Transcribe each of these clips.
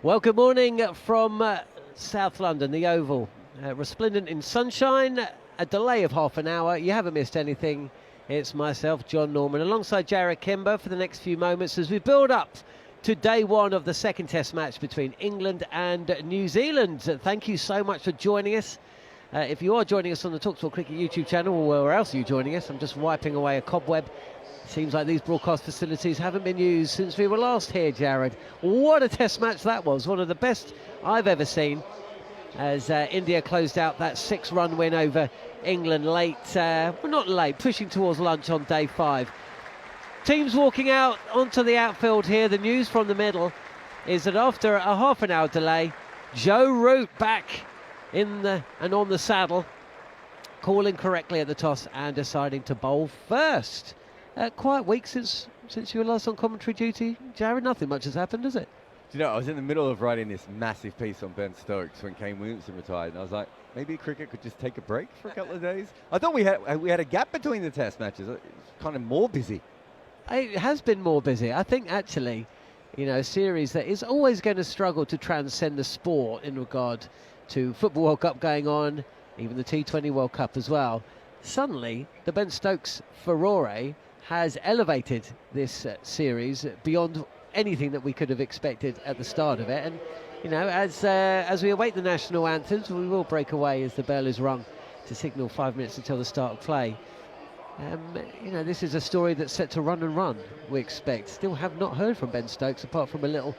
Well, good morning from South London, the Oval. Resplendent in sunshine, a delay of half an hour. You haven't missed anything. It's myself, John Norman, alongside Jarrod Kimber for the next few moments as we build up to day one of the second test match between England and New Zealand. Thank you so much for joining us. If you are joining us on the Talksport Cricket YouTube channel, or where else are you joining us? I'm just wiping away a cobweb. Seems like these broadcast facilities haven't been used since we were last here, Jarrod. What a test match that was. One of the best I've ever seen as India closed out that 6-run win over England late, well, not late, pushing towards lunch on day 5. Teams walking out onto the outfield here. The news from the middle is that after a half an hour delay, Joe Root back in and on the saddle, calling correctly at the toss and deciding to bowl first. Quite weak since you were last on commentary duty, Jarrod. Nothing much has happened, has it? Do you know, I was in the middle of writing this massive piece on Ben Stokes when Kane Williamson retired, and I was like, maybe cricket could just take a break for a couple of days. I thought we had a gap between the test matches. It's kind of more busy. It has been more busy. I think actually, you know, a series that is always going to struggle to transcend the sport in regard to Football World Cup going on, even the T20 World Cup as well. Suddenly, the Ben Stokes furore has elevated this series beyond anything that we could have expected at the start of it. And you know, as we await the national anthems, we will break away as the bell is rung to signal 5 minutes until the start of play. You know, this is a story that's set to run and run, we expect. Still have not heard from Ben Stokes apart from a little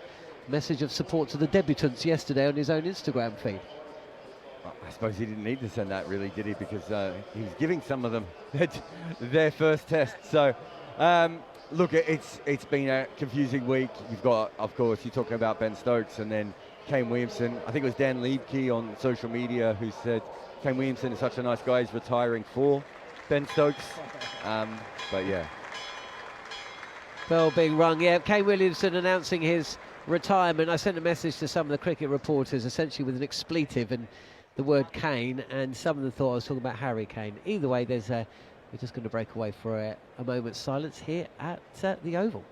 message of support to the debutants yesterday on his own Instagram feed. I suppose he didn't need to send that, really, did he? Because he was giving some of them their first test. So, look, it's been a confusing week. You've got, of course, you're talking about Ben Stokes and then Kane Williamson. I think it was Dan Liebke on social media who said Kane Williamson is such a nice guy, he's retiring for Ben Stokes. But, yeah. Bell being rung, yeah. Kane Williamson announcing his retirement. I sent a message to some of the cricket reporters, essentially with an expletive and the word Kane, and some of them thought I was talking about Harry Kane. Either way, we're just going to break away for a moment's silence here at the Oval.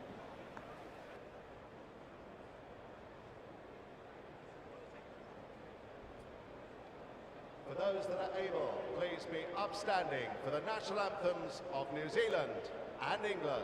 For those that are able, please be upstanding for the national anthems of New Zealand and England.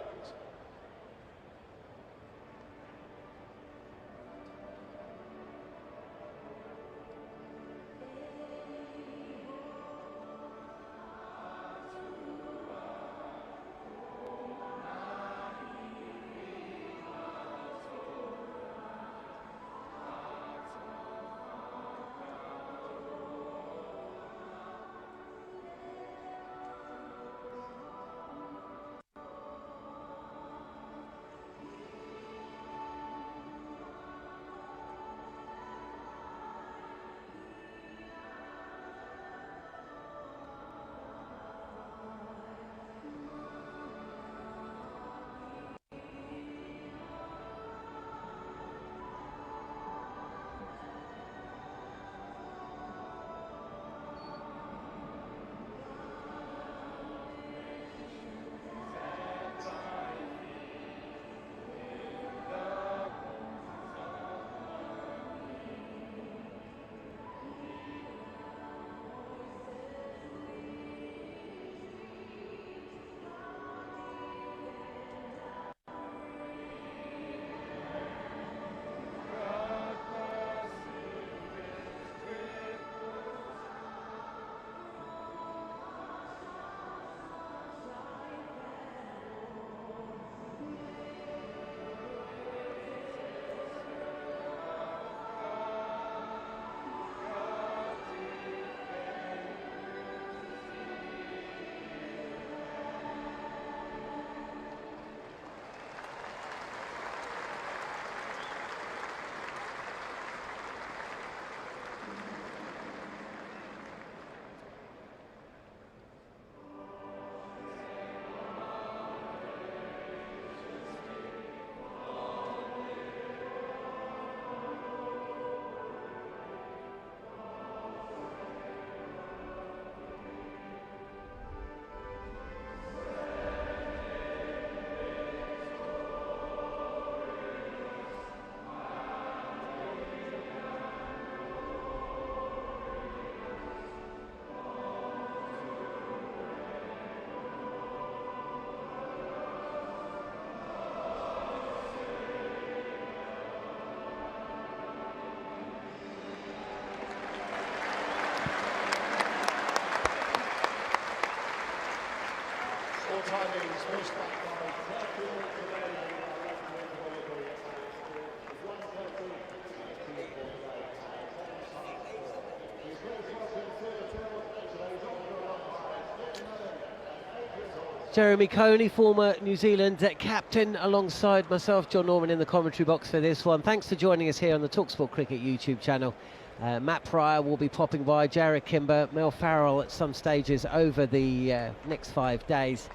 Jeremy Coney, former New Zealand captain, alongside myself, John Norman, in the commentary box for this one. Thanks for joining us here on the Talksport Cricket YouTube channel. Matt Pryor will be popping by, Jarrod Kimber, Mel Farrell at some stages over the next 5 days.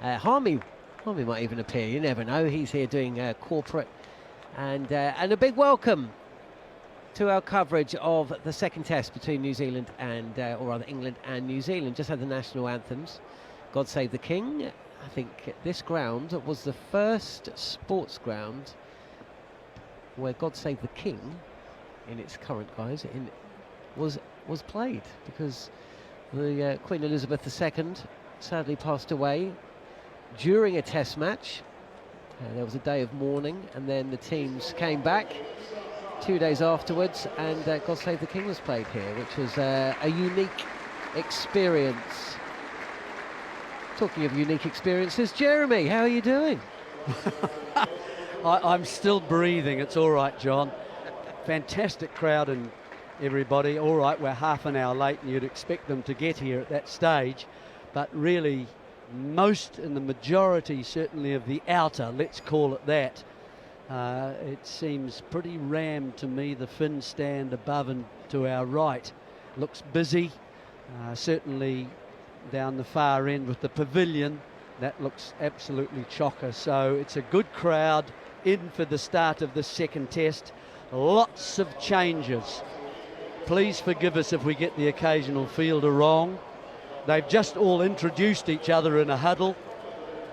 Harmey might even appear, you never know. He's here doing corporate. And a big welcome to our coverage of the second test between New Zealand and, or rather England and New Zealand. Just had the national anthems. God Save the King. I think this ground was the first sports ground where God Save the King, in its current guise, was played, because the Queen Elizabeth II sadly passed away during a test match. There was a day of mourning, and then the teams came back 2 days afterwards, and God Save the King was played here, which was a unique experience. Talking of unique experiences, Jeremy, how are you doing? I'm still breathing. It's all right, John. Fantastic crowd and everybody. All right, we're half an hour late, and you'd expect them to get here at that stage, but really most and the majority certainly of the outer, let's call it that, it seems pretty rammed to me. The Finn stand above and to our right looks busy, certainly down the far end with the pavilion, that looks absolutely chocker. So it's a good crowd in for the start of the second test. Lots of changes. Please forgive us if we get the occasional fielder wrong. They've just all introduced each other in a huddle,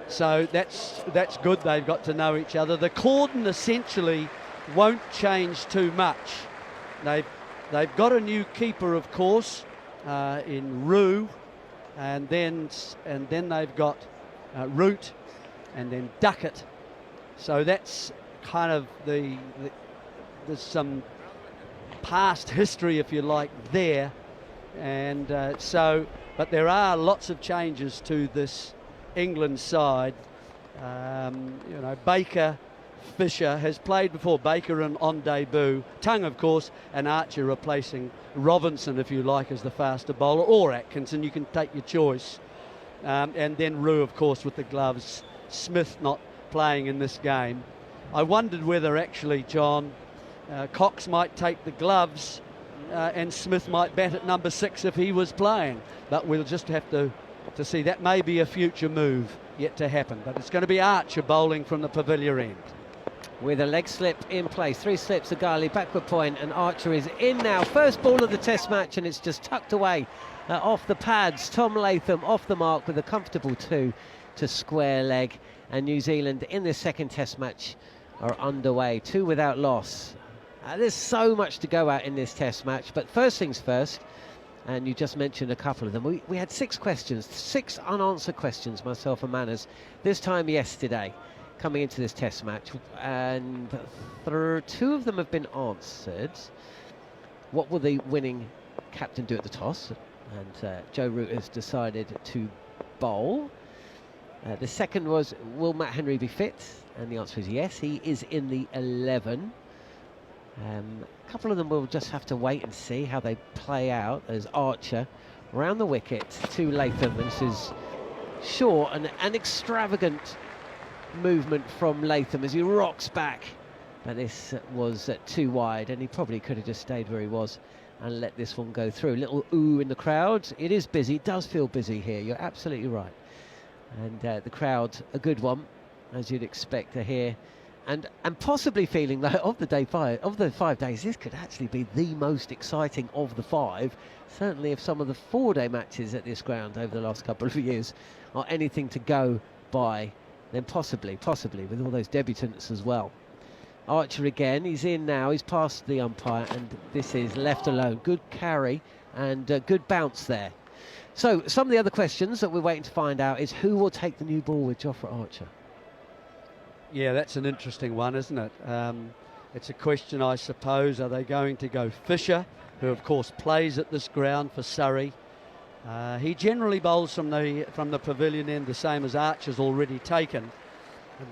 so that's good. They've got to know each other. The cordon essentially won't change too much. They've got a new keeper, of course, in Rue, and then they've got Root, and then Duckett. So that's kind of there's some past history, if you like, there, and but there are lots of changes to this England side. You know, Baker, Fisher has played before. Baker on debut. Tongue, of course, and Archer replacing Robinson, if you like, as the faster bowler, or Atkinson. You can take your choice. And then Rue, of course, with the gloves. Smith not playing in this game. I wondered whether actually, John, Cox might take the gloves and Smith might bat at number 6 if he was playing. But we'll just have to see. That may be a future move yet to happen. But it's going to be Archer bowling from the pavilion end. With a leg slip in place, 3 slips, Agali, backward point, and Archer is in now. First ball of the test match, and it's just tucked away off the pads. Tom Latham off the mark with a comfortable 2 to square leg. And New Zealand in this second test match are underway, 2 without loss. There's so much to go at in this test match, but first things first, and you just mentioned a couple of them. We had 6 questions, 6 unanswered questions, myself and Manners, this time yesterday, coming into this test match, and 2 of them have been answered. What will the winning captain do at the toss? And Joe Root has decided to bowl. The second was, will Matt Henry be fit? And the answer is yes, he is in the 11. A couple of them will just have to wait and see how they play out. There's Archer round the wicket to Latham. This is short and an extravagant movement from Latham as he rocks back. But this was too wide, and he probably could have just stayed where he was and let this one go through. Little ooh in the crowd. It is busy, it does feel busy here. You're absolutely right. And the crowd, a good one, as you'd expect to hear. And possibly feeling like of the 5 days, this could actually be the most exciting of the 5. Certainly if some of the 4-day matches at this ground over the last couple of years are anything to go by, then possibly with all those debutants as well. Archer again, he's in now, he's past the umpire, and this is left alone. Good carry and good bounce there. So some of the other questions that we're waiting to find out is who will take the new ball with Jofra Archer? Yeah, that's an interesting one, isn't it? It's a question, I suppose. Are they going to go Fisher, who of course plays at this ground for Surrey? He generally bowls from the pavilion end, the same as Archer's already taken.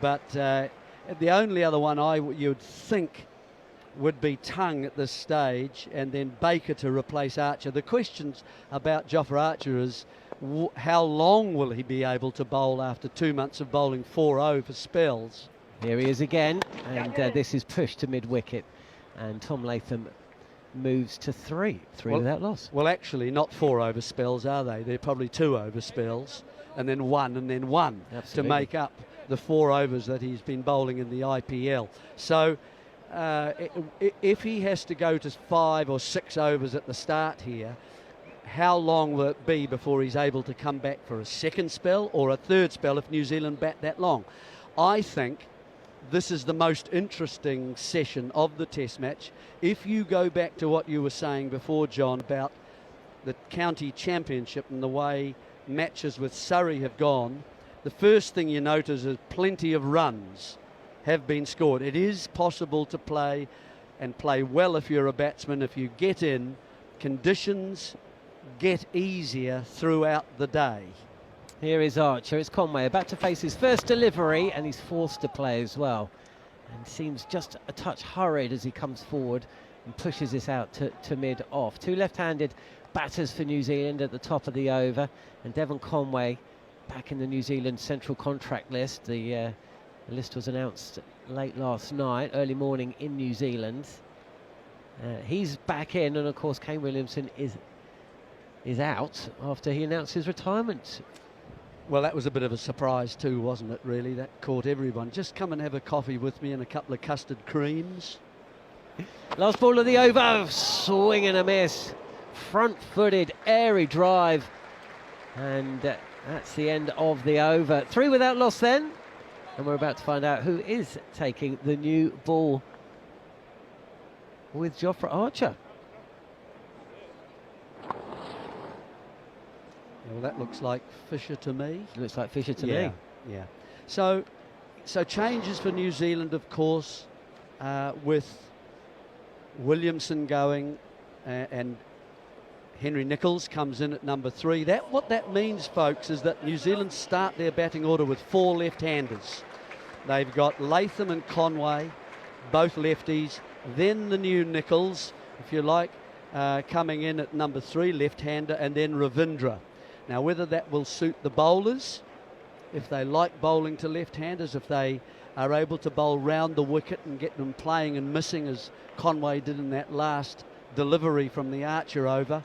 But the only other one you'd think would be Tongue at this stage, and then Baker to replace Archer. The questions about Jofra Archer is how long will he be able to bowl after 2 months of bowling 4 over spells? Here he is again, and this is pushed to mid-wicket, and Tom Latham moves to three without loss. Well, actually, not 4 over spells, are they? They're probably 2 over spells, and then one, Absolutely. to make up the 4 overs that he's been bowling in the IPL. So if he has to go to 5 or 6 overs at the start here, how long will it be before he's able to come back for a second spell or a third spell if New Zealand bat that long? I think this is the most interesting session of the Test match. If you go back to what you were saying before, John, about the county championship and the way matches with Surrey have gone, the first thing you notice is plenty of runs have been scored. It is possible to play and play well if you're a batsman. If you get in, conditions get easier throughout the day. Here is Archer. It's Conway about to face his first delivery, and he's forced to play as well, and seems just a touch hurried as he comes forward and pushes this out to mid-off. 2 left-handed batters for New Zealand at the top of the over, and Devon Conway back in the New Zealand central contract list. The list was announced late last night, early morning in New Zealand. He's back in, and of course Kane Williamson is out after he announced his retirement. Well, that was a bit of a surprise too, wasn't it, really? That caught everyone. Just come and have a coffee with me and a couple of custard creams. Last ball of the over, swing and a miss. Front-footed, airy drive. And that's the end of the over. 3 without loss then. And we're about to find out who is taking the new ball with Jofra Archer. Well, that looks like Fisher to me. Looks like Fisher to me. Yeah. So changes for New Zealand, of course, with Williamson going and Henry Nicholls comes in at number 3. What that means, folks, is that New Zealand start their batting order with 4 left-handers. They've got Latham and Conway, both lefties. Then the new Nicholls, if you like, coming in at number 3, left-hander, and then Ravindra. Now, whether that will suit the bowlers, if they like bowling to left-handers, if they are able to bowl round the wicket and get them playing and missing as Conway did in that last delivery from the Archer over.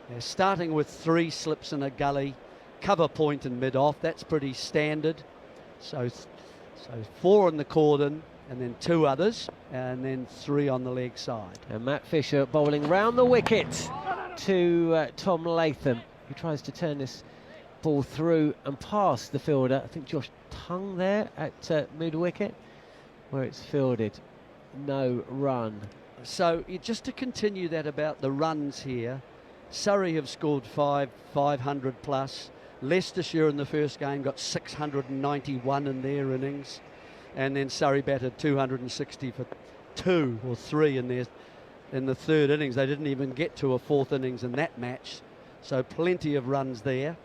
They're starting with 3 slips in a gully, cover point and mid-off. That's pretty standard. So 4 in the cordon, and then 2 others, and then 3 on the leg side. And Matt Fisher bowling round the wicket to Tom Latham, who tries to turn this ball through and past the fielder. I think Josh Tongue there at mid-wicket, where it's fielded. No run. So just to continue that about the runs here, Surrey have scored 500 plus. Leicestershire in the first game got 691 in their innings, and then Surrey batted 260 for 2 or 3 in the third innings. They didn't even get to a 4th innings in that match, so plenty of runs there.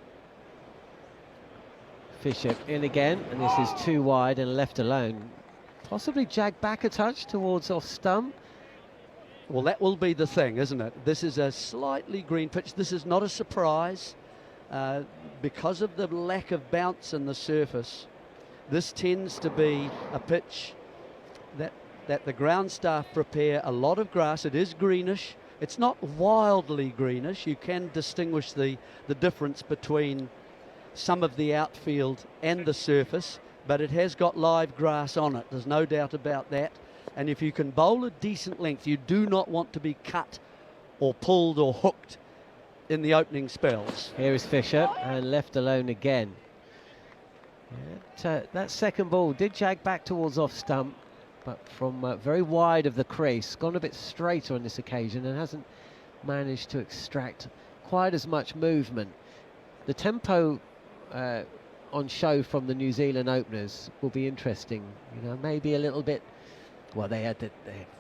Fisher in again, and this is too wide and left alone. Possibly jagged back a touch towards off stump. Well, that will be the thing, isn't it? This is a slightly green pitch. This is not a surprise. Because of the lack of bounce in the surface, this tends to be a pitch that the ground staff prepare a lot of grass. It is greenish. It's not wildly greenish. You can distinguish the difference between some of the outfield and the surface, but it has got live grass on it. There's no doubt about that. And if you can bowl a decent length, you do not want to be cut or pulled or hooked in the opening spells. Here is Fisher, and left alone again. That second ball did jag back towards off stump, but from very wide of the crease. Gone a bit straighter on this occasion and hasn't managed to extract quite as much movement. The tempo on show from the New Zealand openers will be interesting. You know, maybe a little bit. Well, they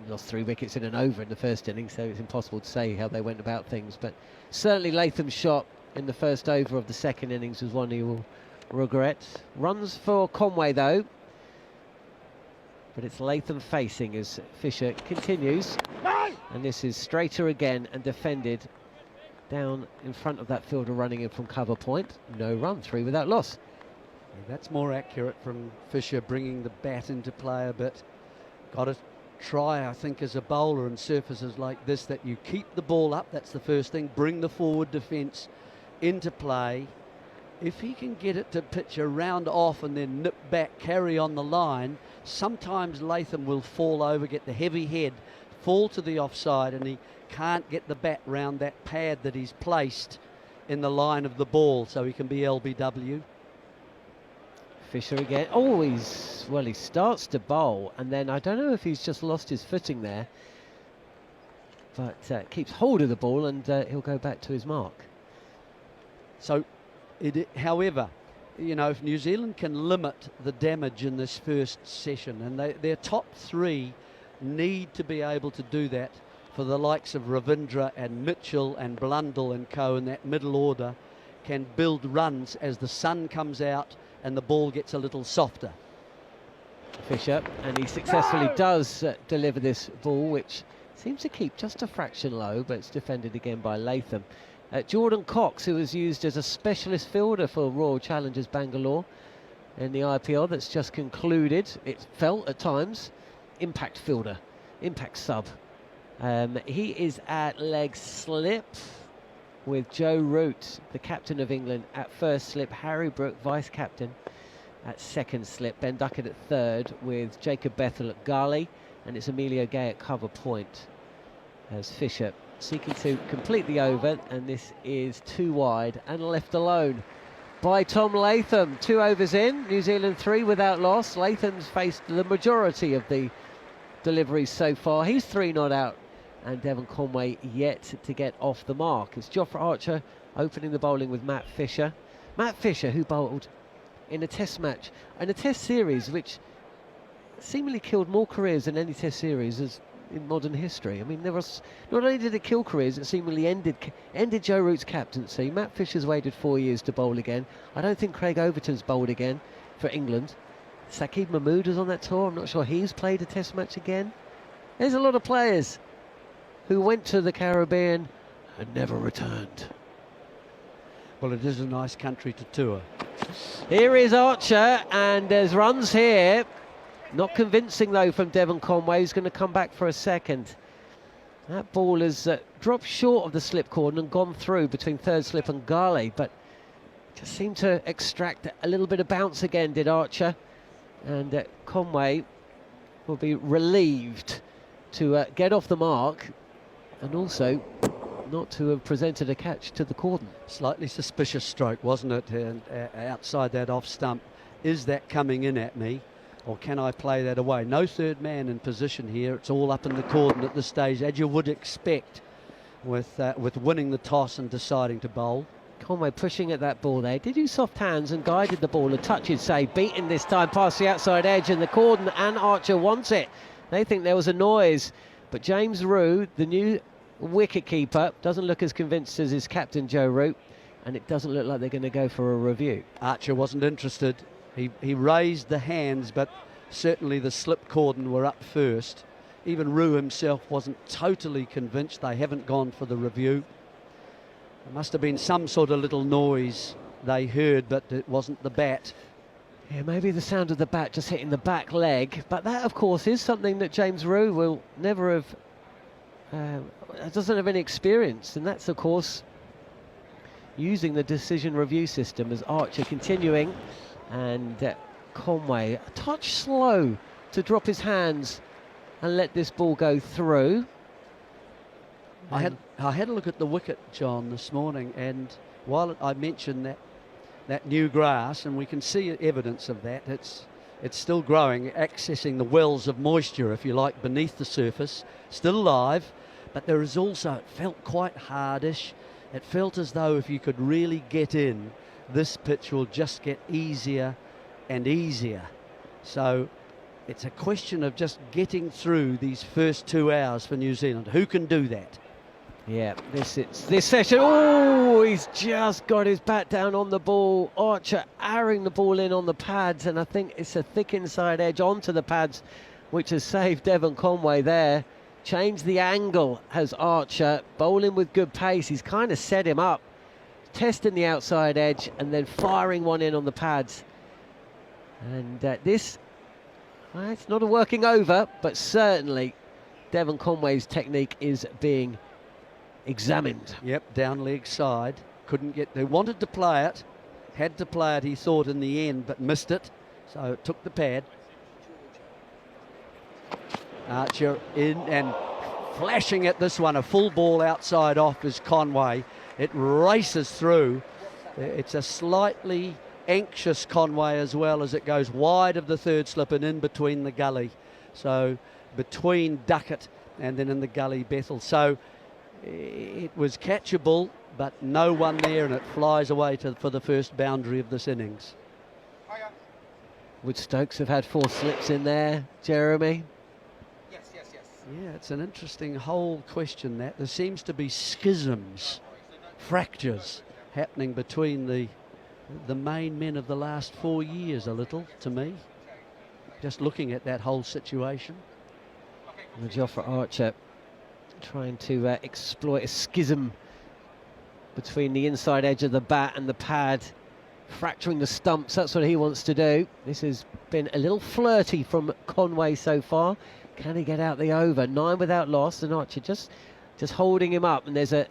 lost 3 wickets in an over in the first innings, so it's impossible to say how they went about things. But certainly Latham's shot in the first over of the second innings was one he will regret. Runs for Conway, though. But it's Latham facing as Fisher continues. And this is straighter again and defended down in front of that fielder running in from cover point. No run, 3 without loss. That's more accurate from Fisher, bringing the bat into play a bit. Got to try, I think, as a bowler in surfaces like this, that you keep the ball up. That's the first thing. Bring the forward defence into play. If he can get it to pitch around off and then nip back, carry on the line, sometimes Latham will fall over, get the heavy head, fall to the offside, and he can't get the bat round that pad that he's placed in the line of the ball, so he can be LBW. Fisher again. Oh, he starts to bowl, and then I don't know if he's just lost his footing there, but keeps hold of the ball, and he'll go back to his mark. So, however, you know, if New Zealand can limit the damage in this first session, and their top 3 need to be able to do that for the likes of Ravindra and Mitchell and Blundell and co in that middle order, can build runs as the sun comes out and the ball gets a little softer. Fisher, and he successfully does deliver this ball, which seems to keep just a fraction low, but it's defended again by Latham. Jordan Cox, who was used as a specialist fielder for Royal Challengers Bangalore in the IPL that's just concluded, it felt at times, impact fielder, impact sub. He is at leg slip with Joe Root, the captain of England, at first slip, Harry Brook, vice-captain, at second slip, Ben Duckett at third, with Jacob Bethel at gully, and it's Emilio Gay at cover point, as Fisher seeking to complete the over, and this is 2 wide and left alone by Tom Latham. 2 overs in, New Zealand 3 without loss. Latham's faced the majority of the deliveries so far. He's 3 not out, and Devon Conway yet to get off the mark. It's Jofra Archer opening the bowling with Matt Fisher. Matt Fisher, who bowled in a test match, and a test series which seemingly killed more careers than any test series as in modern history. I mean, there was, not only did it kill careers, it seemingly ended Joe Root's captaincy. Matt Fisher's waited 4 years to bowl again. I don't think Craig Overton's bowled again for England. Saqib Mahmood is on that tour. I'm not sure he's played a test match again. There's a lot of players who went to the Caribbean and never returned. Well, it is a nice country to tour. Here is Archer, and there's runs here. Not convincing, though, from Devon Conway, who's going to come back for a second. That ball has dropped short of the slip cordon and gone through between third slip and gully, but just seemed to extract a little bit of bounce again, did Archer. And Conway will be relieved to get off the mark, and also not to have presented a catch to the cordon. Slightly suspicious stroke, wasn't it? And outside that off stump. Is that coming in at me, or can I play that away? No third man in position here. It's all up in the cordon at this stage, as you would expect with winning the toss and deciding to bowl. Conway pushing at that ball there. Did use soft hands and guided the ball. A touches say, beaten this time past the outside edge in the cordon, and Archer wants it. They think there was a noise, but James Root, the new wicket-keeper, doesn't look as convinced as his captain Joe Root, and it doesn't look like they're going to go for a review. Archer wasn't interested. He raised the hands, but certainly the slip cordon were up first. Even Root himself wasn't totally convinced. They haven't gone for the review. There must have been some sort of little noise they heard, but it wasn't the bat. Yeah, maybe the sound of the bat just hitting the back leg, but that, of course, is something that James Root will never have, doesn't have any experience, and that's, of course, using the decision review system. As Archer continuing, and Conway a touch slow to drop his hands and let this ball go through. I had a look at the wicket, John, this morning, and while I mentioned that new grass, and we can see evidence of that, it's still growing, accessing the wells of moisture, if you like, beneath the surface, still alive, but there is also, it felt quite hardish. It felt as though if you could really get in, this pitch will just get easier and easier. So it's a question of just getting through these first 2 hours for New Zealand. Who can do that? Yeah, this session. Oh, he's just got his bat down on the ball. Archer arrowing the ball in on the pads, and I think it's a thick inside edge onto the pads, which has saved Devon Conway there. changed the angle, has Archer, bowling with good pace. He's kind of set him up, testing the outside edge and then firing one in on the pads. And this, well, it's not a working over, but certainly Devon Conway's technique is being examined. Yep, down leg side. Couldn't get, they wanted to play it, had to play it, he thought, in the end, but missed it. So it took the pad. Archer in and flashing at this one. A full ball outside off is Conway. It races through. It's a slightly anxious Conway as well, as it goes wide of the third slip and in between the gully. So between Duckett and then in the gully Bethel. So it was catchable, but no one there, and it flies away for the first boundary of this innings. Would Stokes have had 4 slips in there, Jeremy? Yes. Yeah, it's an interesting whole question that. There seems to be schisms, fractures happening between the main men of the last 4 years a little, to me. Just looking at that whole situation. And Jofra Archer trying to exploit a schism between the inside edge of the bat and the pad, fracturing the stumps. That's what he wants to do. This has been a little flirty from Conway so far. Can he get out the over? 9 without loss, and Archer just holding him up. And there's a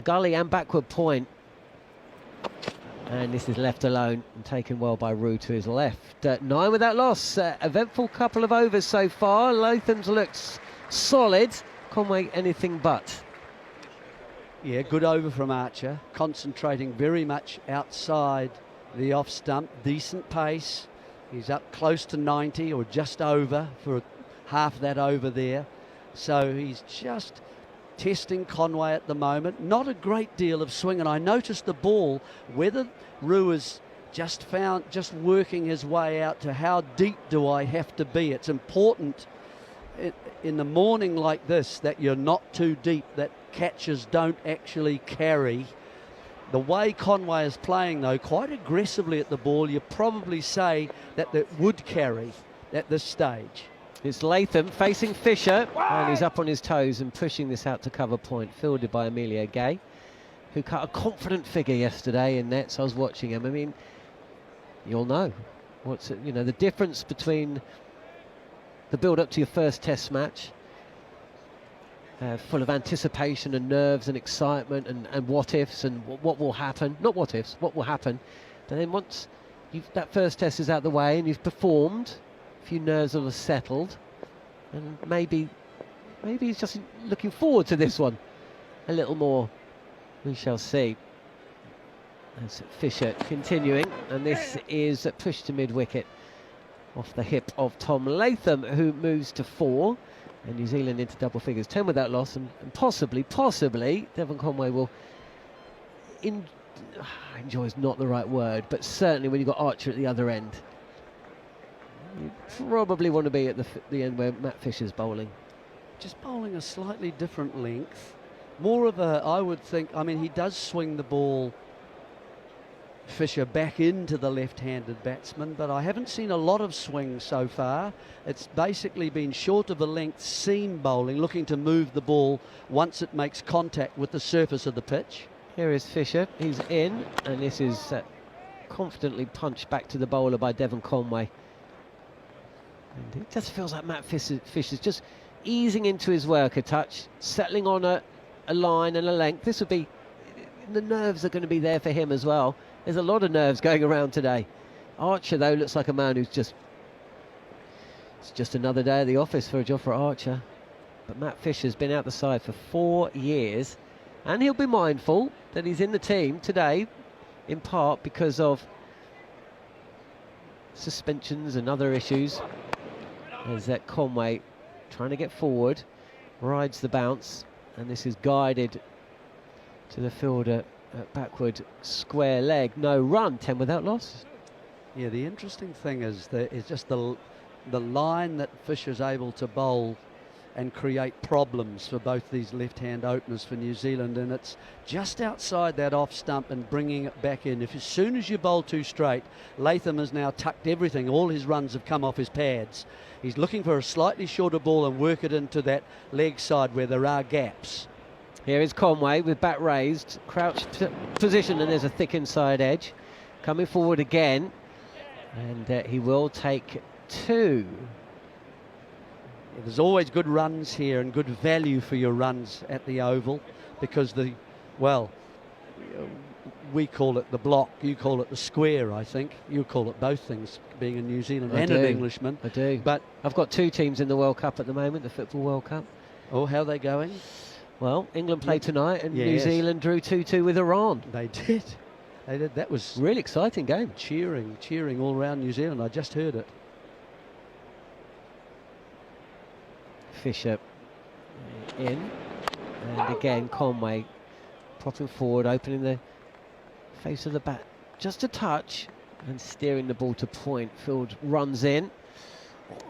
gully and backward point. And this is left alone and taken well by Rue to his left. 9 without loss. Eventful couple of overs so far. Latham's looks solid. Conway anything but. Yeah, good over from Archer. Concentrating very much outside the off stump. Decent pace. He's up close to 90 or just over for half that over there. So he's just testing Conway at the moment. Not a great deal of swing, and I noticed the ball, whether Rue is just working his way out to how deep do I have to be. It's important in the morning like this that you're not too deep, that catches don't actually carry. The way Conway is playing, though, quite aggressively at the ball, you probably say that would carry at this stage. It's Latham facing Fisher, and he's up on his toes and pushing this out to cover point, fielded by Emilio Gay, who cut a confident figure yesterday in nets. I was watching him. I mean, you'll know the difference between the build-up to your first Test match, full of anticipation and nerves and excitement and what-ifs and what will happen. Not what-ifs, what will happen. And then once that first Test is out the way and you've performed, a few nerves will have settled, and maybe he's just looking forward to this one a little more. We shall see. As Fisher continuing, and this is pushed to mid-wicket off the hip of Tom Latham, who moves to 4, and New Zealand into double figures, 10 without loss, and possibly Devon Conway will enjoy is not the right word, but certainly when you've got Archer at the other end, you probably want to be at the end where Matt Fisher's bowling. Just bowling a slightly different length, more of a, I would think, I mean, he does swing the ball, Fisher, back into the left-handed batsman, but I haven't seen a lot of swing so far. It's basically been short of a length seam bowling, looking to move the ball once it makes contact with the surface of the pitch. Here is Fisher, he's in, and this is confidently punched back to the bowler by Devon Conway. And it just feels like Matt Fisher's just easing into his work a touch, settling on a line and a length. This would be, the nerves are going to be there for him as well. There's a lot of nerves going around today. Archer, though, looks like a man who's it's just another day at the office for Jofra Archer. But Matt Fisher's been out the side for 4 years, and he'll be mindful that he's in the team today, in part because of suspensions and other issues. As that Conway trying to get forward, rides the bounce, and this is guided to the fielder. Backward square leg, no run, 10 without loss. Yeah, the interesting thing is just the line that Fisher's able to bowl and create problems for both these left-hand openers for New Zealand, and it's just outside that off stump and bringing it back in. As soon as you bowl too straight, Latham has now tucked everything. All his runs have come off his pads. He's looking for a slightly shorter ball and work it into that leg side where there are gaps. Here is Conway with bat raised, crouched position, and there's a thick inside edge. Coming forward again, and he will take 2. There's always good runs here and good value for your runs at the Oval, because we call it the block, you call it the square, I think. You call it both things, being a New Zealand and an Englishman. I do. But I've got 2 teams in the World Cup at the moment, the Football World Cup. Oh, how are they going? Well, England played tonight, and New Yes. Zealand drew 2-2 with Iran. They did. They did. That was Really exciting game. cheering all around New Zealand. I just heard it. Fisher in, and again Conway propping forward, opening the face of the bat just a touch and steering the ball to point. Field runs in.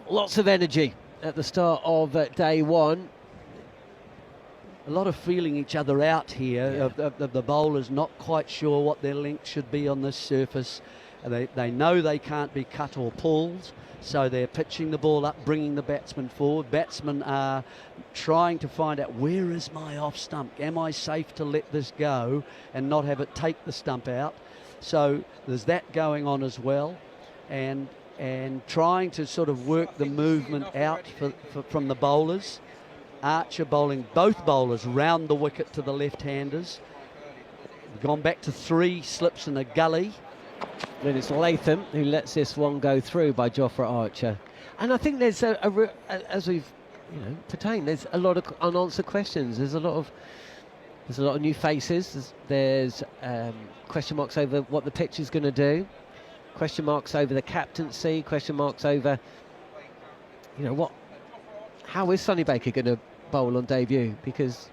Lots of energy at the start of day 1. A lot of feeling each other out here. Yeah. The bowlers not quite sure what their length should be on this surface. They know they can't be cut or pulled, so they're pitching the ball up, bringing the batsman forward. Batsmen are trying to find out, where is my off stump? Am I safe to let this go and not have it take the stump out? So there's that going on as well, and trying to sort of work the movement out from the bowlers. Archer bowling both bowlers round the wicket to the left-handers. Gone back to 3 slips in a gully. Then it's Latham who lets this one go through by Jofra Archer. And I think there's as we've pertained, there's a lot of unanswered questions. There's a lot of new faces. There's question marks over what the pitch is going to do. Question marks over the captaincy. Question marks over how is Sonny Baker going to bowl on debut? Because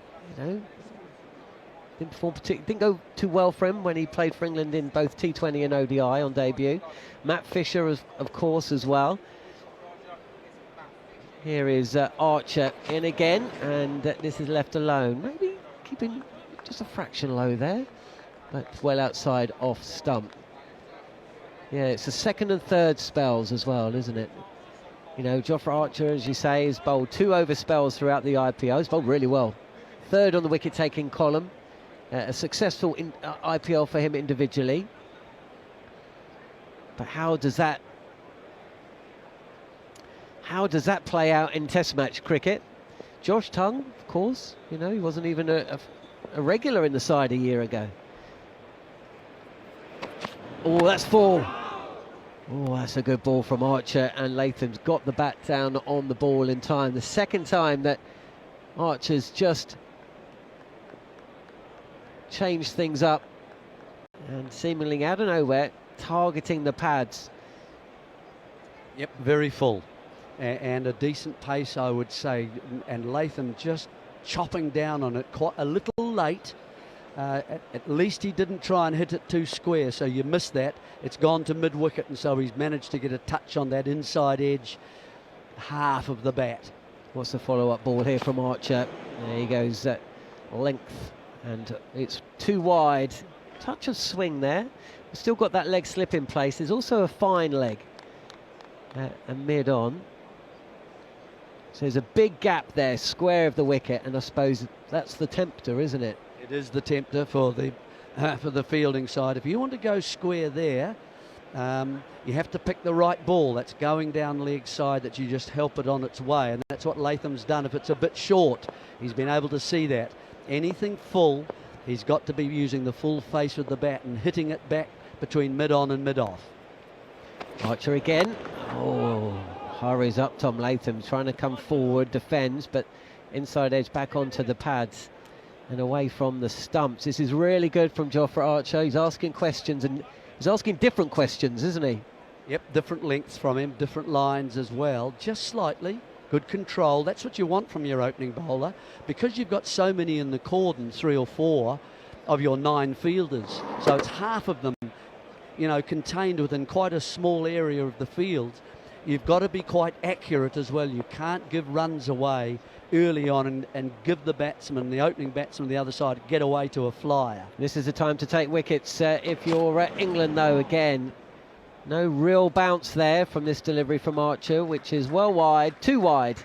didn't go too well for him when he played for England in both T20 and ODI on debut. Matt Fisher, of course, as well. Here is Archer in again, and this is left alone. Maybe keeping just a fraction low there, but well outside off stump. Yeah, it's the second and third spells as well, isn't it? Jofra Archer, as you say, has bowled 2 over spells throughout the IPL. He's bowled really well. 3rd on the wicket-taking column. A successful IPL for him individually. But how does that play out in Test match cricket? Josh Tongue, of course, he wasn't even a regular in the side a year ago. Oh, that's 4. Oh, that's a good ball from Archer, and Latham's got the bat down on the ball in time. The second time that Archer's just changed things up and seemingly out of nowhere targeting the pads. Yep, very full and a decent pace, I would say, and Latham just chopping down on it quite a little late. At least he didn't try and hit it too square, so you miss that. It's gone to mid-wicket, and so he's managed to get a touch on that inside edge half of the bat. What's the follow-up ball here from Archer? There he goes, length, and it's too wide. Touch of swing there. Still got that leg slip in place. There's also a fine leg and mid-on. So there's a big gap there, square of the wicket, and I suppose that's the tempter, isn't it? It is the tempter for the fielding side. If you want to go square there, you have to pick the right ball. That's going down leg side, that you just help it on its way, and that's what Latham's done. If it's a bit short, he's been able to see that. Anything full, he's got to be using the full face of the bat and hitting it back between mid-on and mid-off. Archer again. Oh, hurries up Tom Latham, trying to come forward, defends, but inside edge back onto the pads and away from the stumps. This is really good from Jofra Archer. He's asking questions, and he's asking different questions, isn't he? Yep, different lengths from him, different lines as well, just slightly. Good control. That's what you want from your opening bowler, because you've got so many in the cordon, 3 or 4 of your 9 fielders. So it's half of them, contained within quite a small area of the field. you've got to be quite accurate as well. You can't give runs away early on and give the batsman, the opening batsman on the other side, get away to a flyer. This is the time to take wickets if you're England, though. Again, no real bounce there from this delivery from Archer, which is well wide, too wide,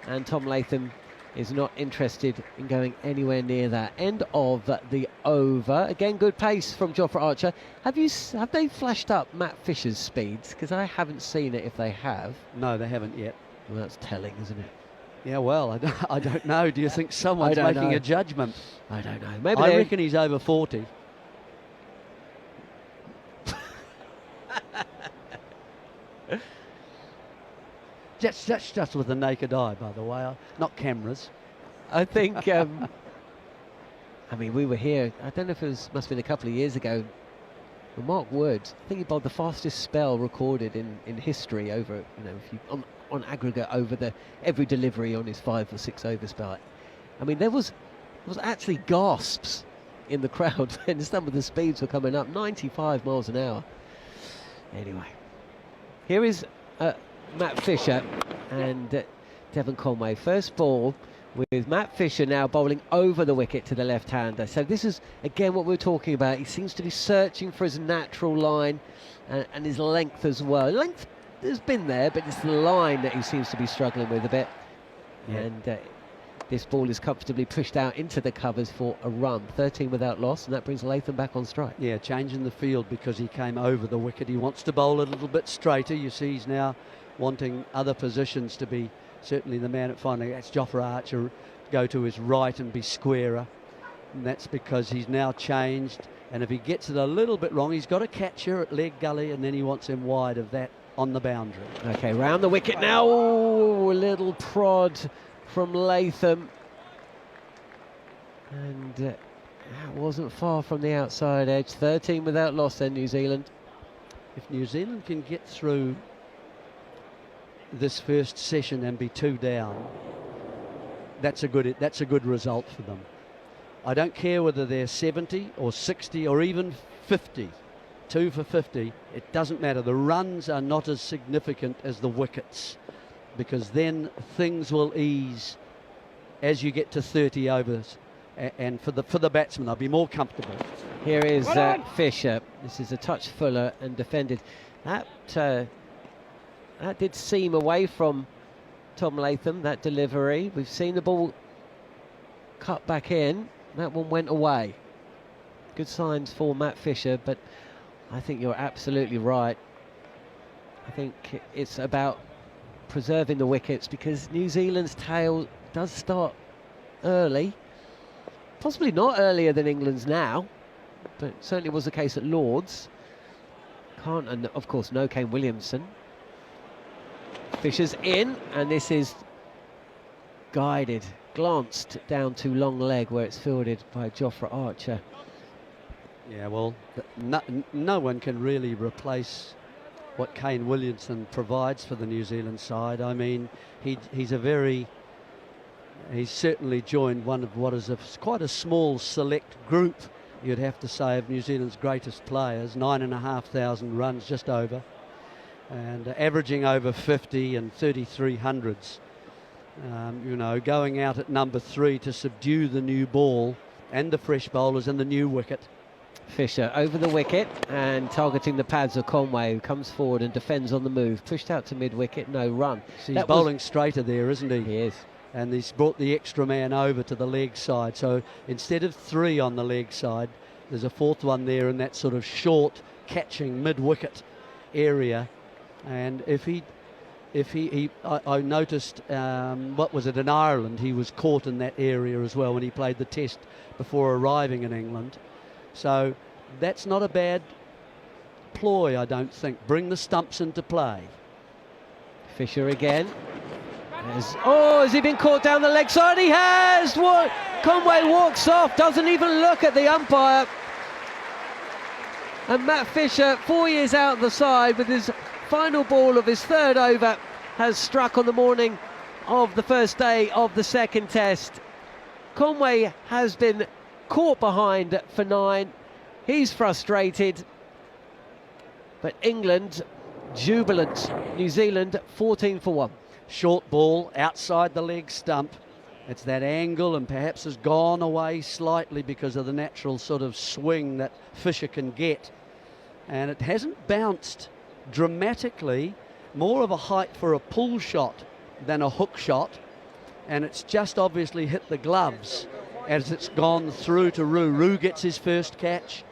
and Tom Latham is not interested in going anywhere near that. End of the over. Again, good pace from Jofra Archer. Have they flashed up Matt Fisher's speeds? Because I haven't seen it if they have. No, they haven't yet. Well, that's telling, isn't it? Yeah, well, I don't know. Do you think someone's making a judgment? I don't know. Maybe I reckon he's over 40. That's just with the naked eye, by the way, not cameras. I think, I mean, we were here, I don't know if must have been a couple of years ago, when Mark Wood, I think he bowled the fastest spell recorded in history over, if you, on aggregate over every delivery on his 5 or 6 over spell. I mean, there was actually gasps in the crowd when some of the speeds were coming up, 95 miles an hour. Anyway, here is Matt Fisher and Devon Conway. First ball with Matt Fisher now bowling over the wicket to the left-hander. So this is, again, what we're talking about. He seems to be searching for his natural line and his length as well. Length has been there, but it's the line that he seems to be struggling with a bit. Yeah. And this ball is comfortably pushed out into the covers for a run. 13 without loss, and that brings Latham back on strike. Yeah, changing the field because he came over the wicket. He wants to bowl a little bit straighter. You see he's now wanting other positions to be certainly the man at finding. That's Jofra Archer go to his right and be squarer, and that's because he's now changed, and if he gets it a little bit wrong, he's got a catcher at leg gully, and then he wants him wide of that on the boundary. Okay, round the wicket now. Ooh, a little prod from Latham, and that wasn't far from the outside edge. 13 without loss then, New Zealand. If New Zealand can get through this first session and be 2 down, that's a good result for them. I don't care whether they're 70 or 60 or even 50, 2 for 50, it doesn't matter. The runs are not as significant as the wickets, because then things will ease as you get to 30 overs, and for the batsman they'll be more comfortable. Here is Fisher. This is a touch fuller and defended. That did seem away from Tom Latham, that delivery. We've seen the ball cut back in. That one went away. Good signs for Matt Fisher, but I think you're absolutely right. I think it's about preserving the wickets, because New Zealand's tail does start early. Possibly not earlier than England's now, but it certainly was the case at Lord's. And of course, no Kane Williamson. Fisher's in, and this is glanced down to long leg, where it's fielded by Jofra Archer. Yeah, well, no one can really replace what Kane Williamson provides for the New Zealand side. I mean, he's certainly joined one of what is quite a small select group, you'd have to say, of New Zealand's greatest players. 9,500 runs, just over, and averaging over 50 and 3300s. Going out at number 3 to subdue the new ball and the fresh bowlers and the new wicket. Fisher over the wicket and targeting the pads of Conway, who comes forward and defends on the move. Pushed out to mid-wicket, no run. So he's bowling straighter there, isn't he? He is. And he's brought the extra man over to the leg side. So instead of 3 on the leg side, there's a 4th one there in that sort of short catching mid-wicket area. And I noticed, what was it, in Ireland, he was caught in that area as well when he played the test before arriving in England. So that's not a bad ploy, I don't think. Bring the stumps into play. Fisher again. Has he been caught down the leg side? He has! What? Conway walks off, doesn't even look at the umpire. And Matt Fisher, 4 years out the side, with his final ball of his 3rd over, has struck on the morning of the first day of the second test. Conway has been caught behind for 9. He's frustrated, but England jubilant. New Zealand 14 for 1. Short ball outside the leg stump. It's that angle and perhaps has gone away slightly because of the natural sort of swing that Fisher can get. And it hasn't bounced dramatically, more of a height for a pull shot than a hook shot. And it's just obviously hit the gloves as it's gone through to Roo. Roo gets his first catch.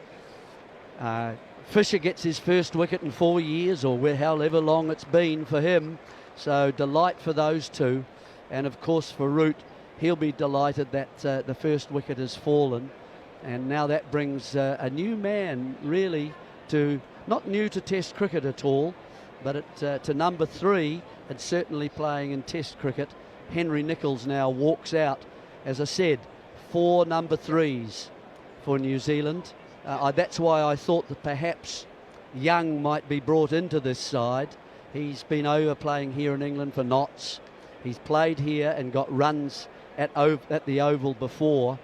Fisher gets his first wicket in 4 years, or however long it's been for him. So delight for those two. And of course for Root, he'll be delighted that the first wicket has fallen. And now that brings a new man really to, not new to Test cricket at all, but to number 3 and certainly playing in Test cricket. Henry Nicholls now walks out, as I said, 4 number 3s for New Zealand. That's why I thought that perhaps Young might be brought into this side. He's been over playing here in England for Notts. He's played here and got runs at the Oval before.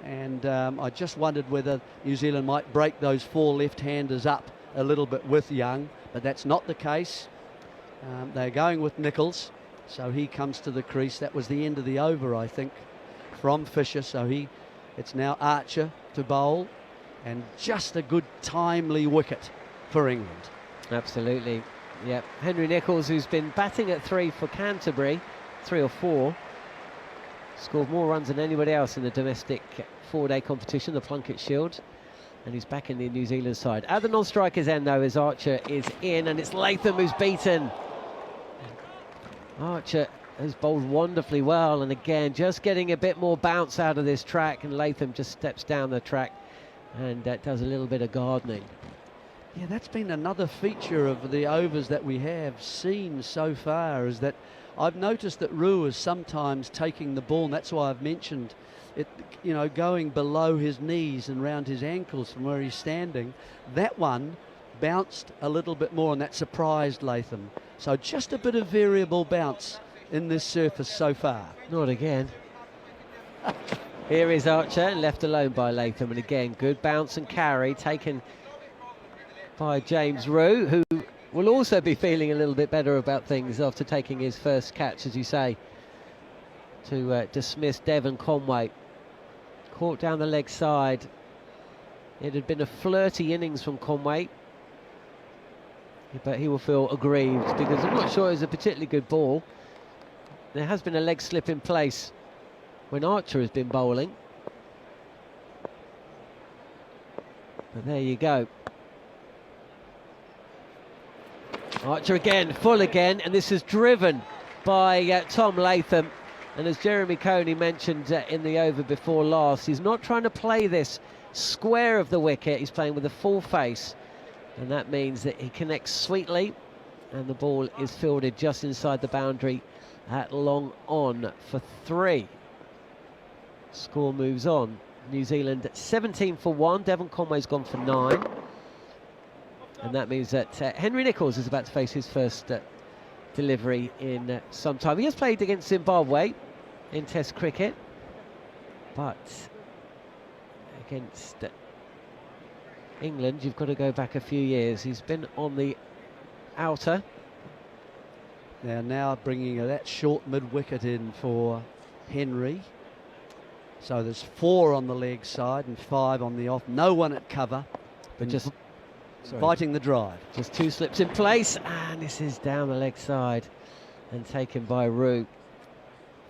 And I just wondered whether New Zealand might break those 4 left-handers up a little bit with Young, but that's not the case. They're going with Nicholls, so he comes to the crease. That was the end of the over, I think, from Fisher. So it's now Archer to bowl, and just a good timely wicket for England. Absolutely. Yep. Henry Nicholls, who's been batting at 3 for Canterbury, 3 or 4, scored more runs than anybody else in the domestic 4-day competition, the Plunket Shield, and he's back in the New Zealand side. At the non-strikers end, though, as Archer is in, and it's Latham who's beaten. Archer has bowled wonderfully well, and again, just getting a bit more bounce out of this track, and Latham just steps down the track and does a little bit of gardening. Yeah, that's been another feature of the overs that we have seen so far, is that I've noticed that Roo is sometimes taking the ball, and that's why I've mentioned it, you know, going below his knees and round his ankles from where he's standing. That one bounced a little bit more, and that surprised Latham. So just a bit of variable bounce in this surface so far. Not again. Here is Archer, left alone by Latham, and again, good bounce and carry taken by James Roo, who will also be feeling a little bit better about things after taking his first catch, as you say, to dismiss Devon Conway. Caught down the leg side. It had been a flirty innings from Conway, but he will feel aggrieved because I'm not sure it was a particularly good ball. There has been a leg slip in place when Archer has been bowling. But there you go. Archer again, full again, and this is driven by Tom Latham. And as Jeremy Coney mentioned in the over before last, he's not trying to play this square of the wicket, he's playing with a full face. And that means that he connects sweetly, and the ball is fielded just inside the boundary at long on for 3. Score moves on. New Zealand 17 for 1. Devon Conway's gone for 9. And that means that Henry Nicholls is about to face his first delivery in some time. He has played against Zimbabwe in Test cricket, but against England, you've got to go back a few years. He's been on the outer. They're now bringing that short mid-wicket in for Henry. So there's 4 on the leg side and 5 on the off. No one at cover, but just fighting the drive. Just 2 slips in place, and this is down the leg side and taken by Roo.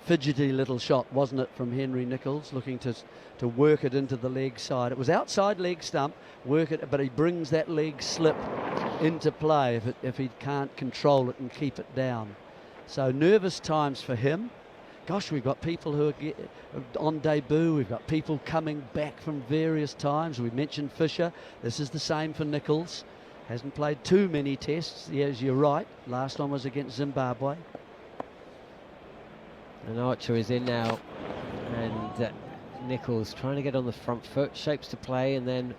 Fidgety little shot, wasn't it, from Henry Nicholls, looking to work it into the leg side. It was outside leg stump, work it, but he brings that leg slip into play if he can't control it and keep it down. So nervous times for him. Gosh, we've got people who are on debut. We've got people coming back from various times. We mentioned Fisher. This is the same for Nicholls. Hasn't played too many tests. Yes, you're right. Last one was against Zimbabwe. And Archer is in now. And Nicholls trying to get on the front foot. Shapes to play and then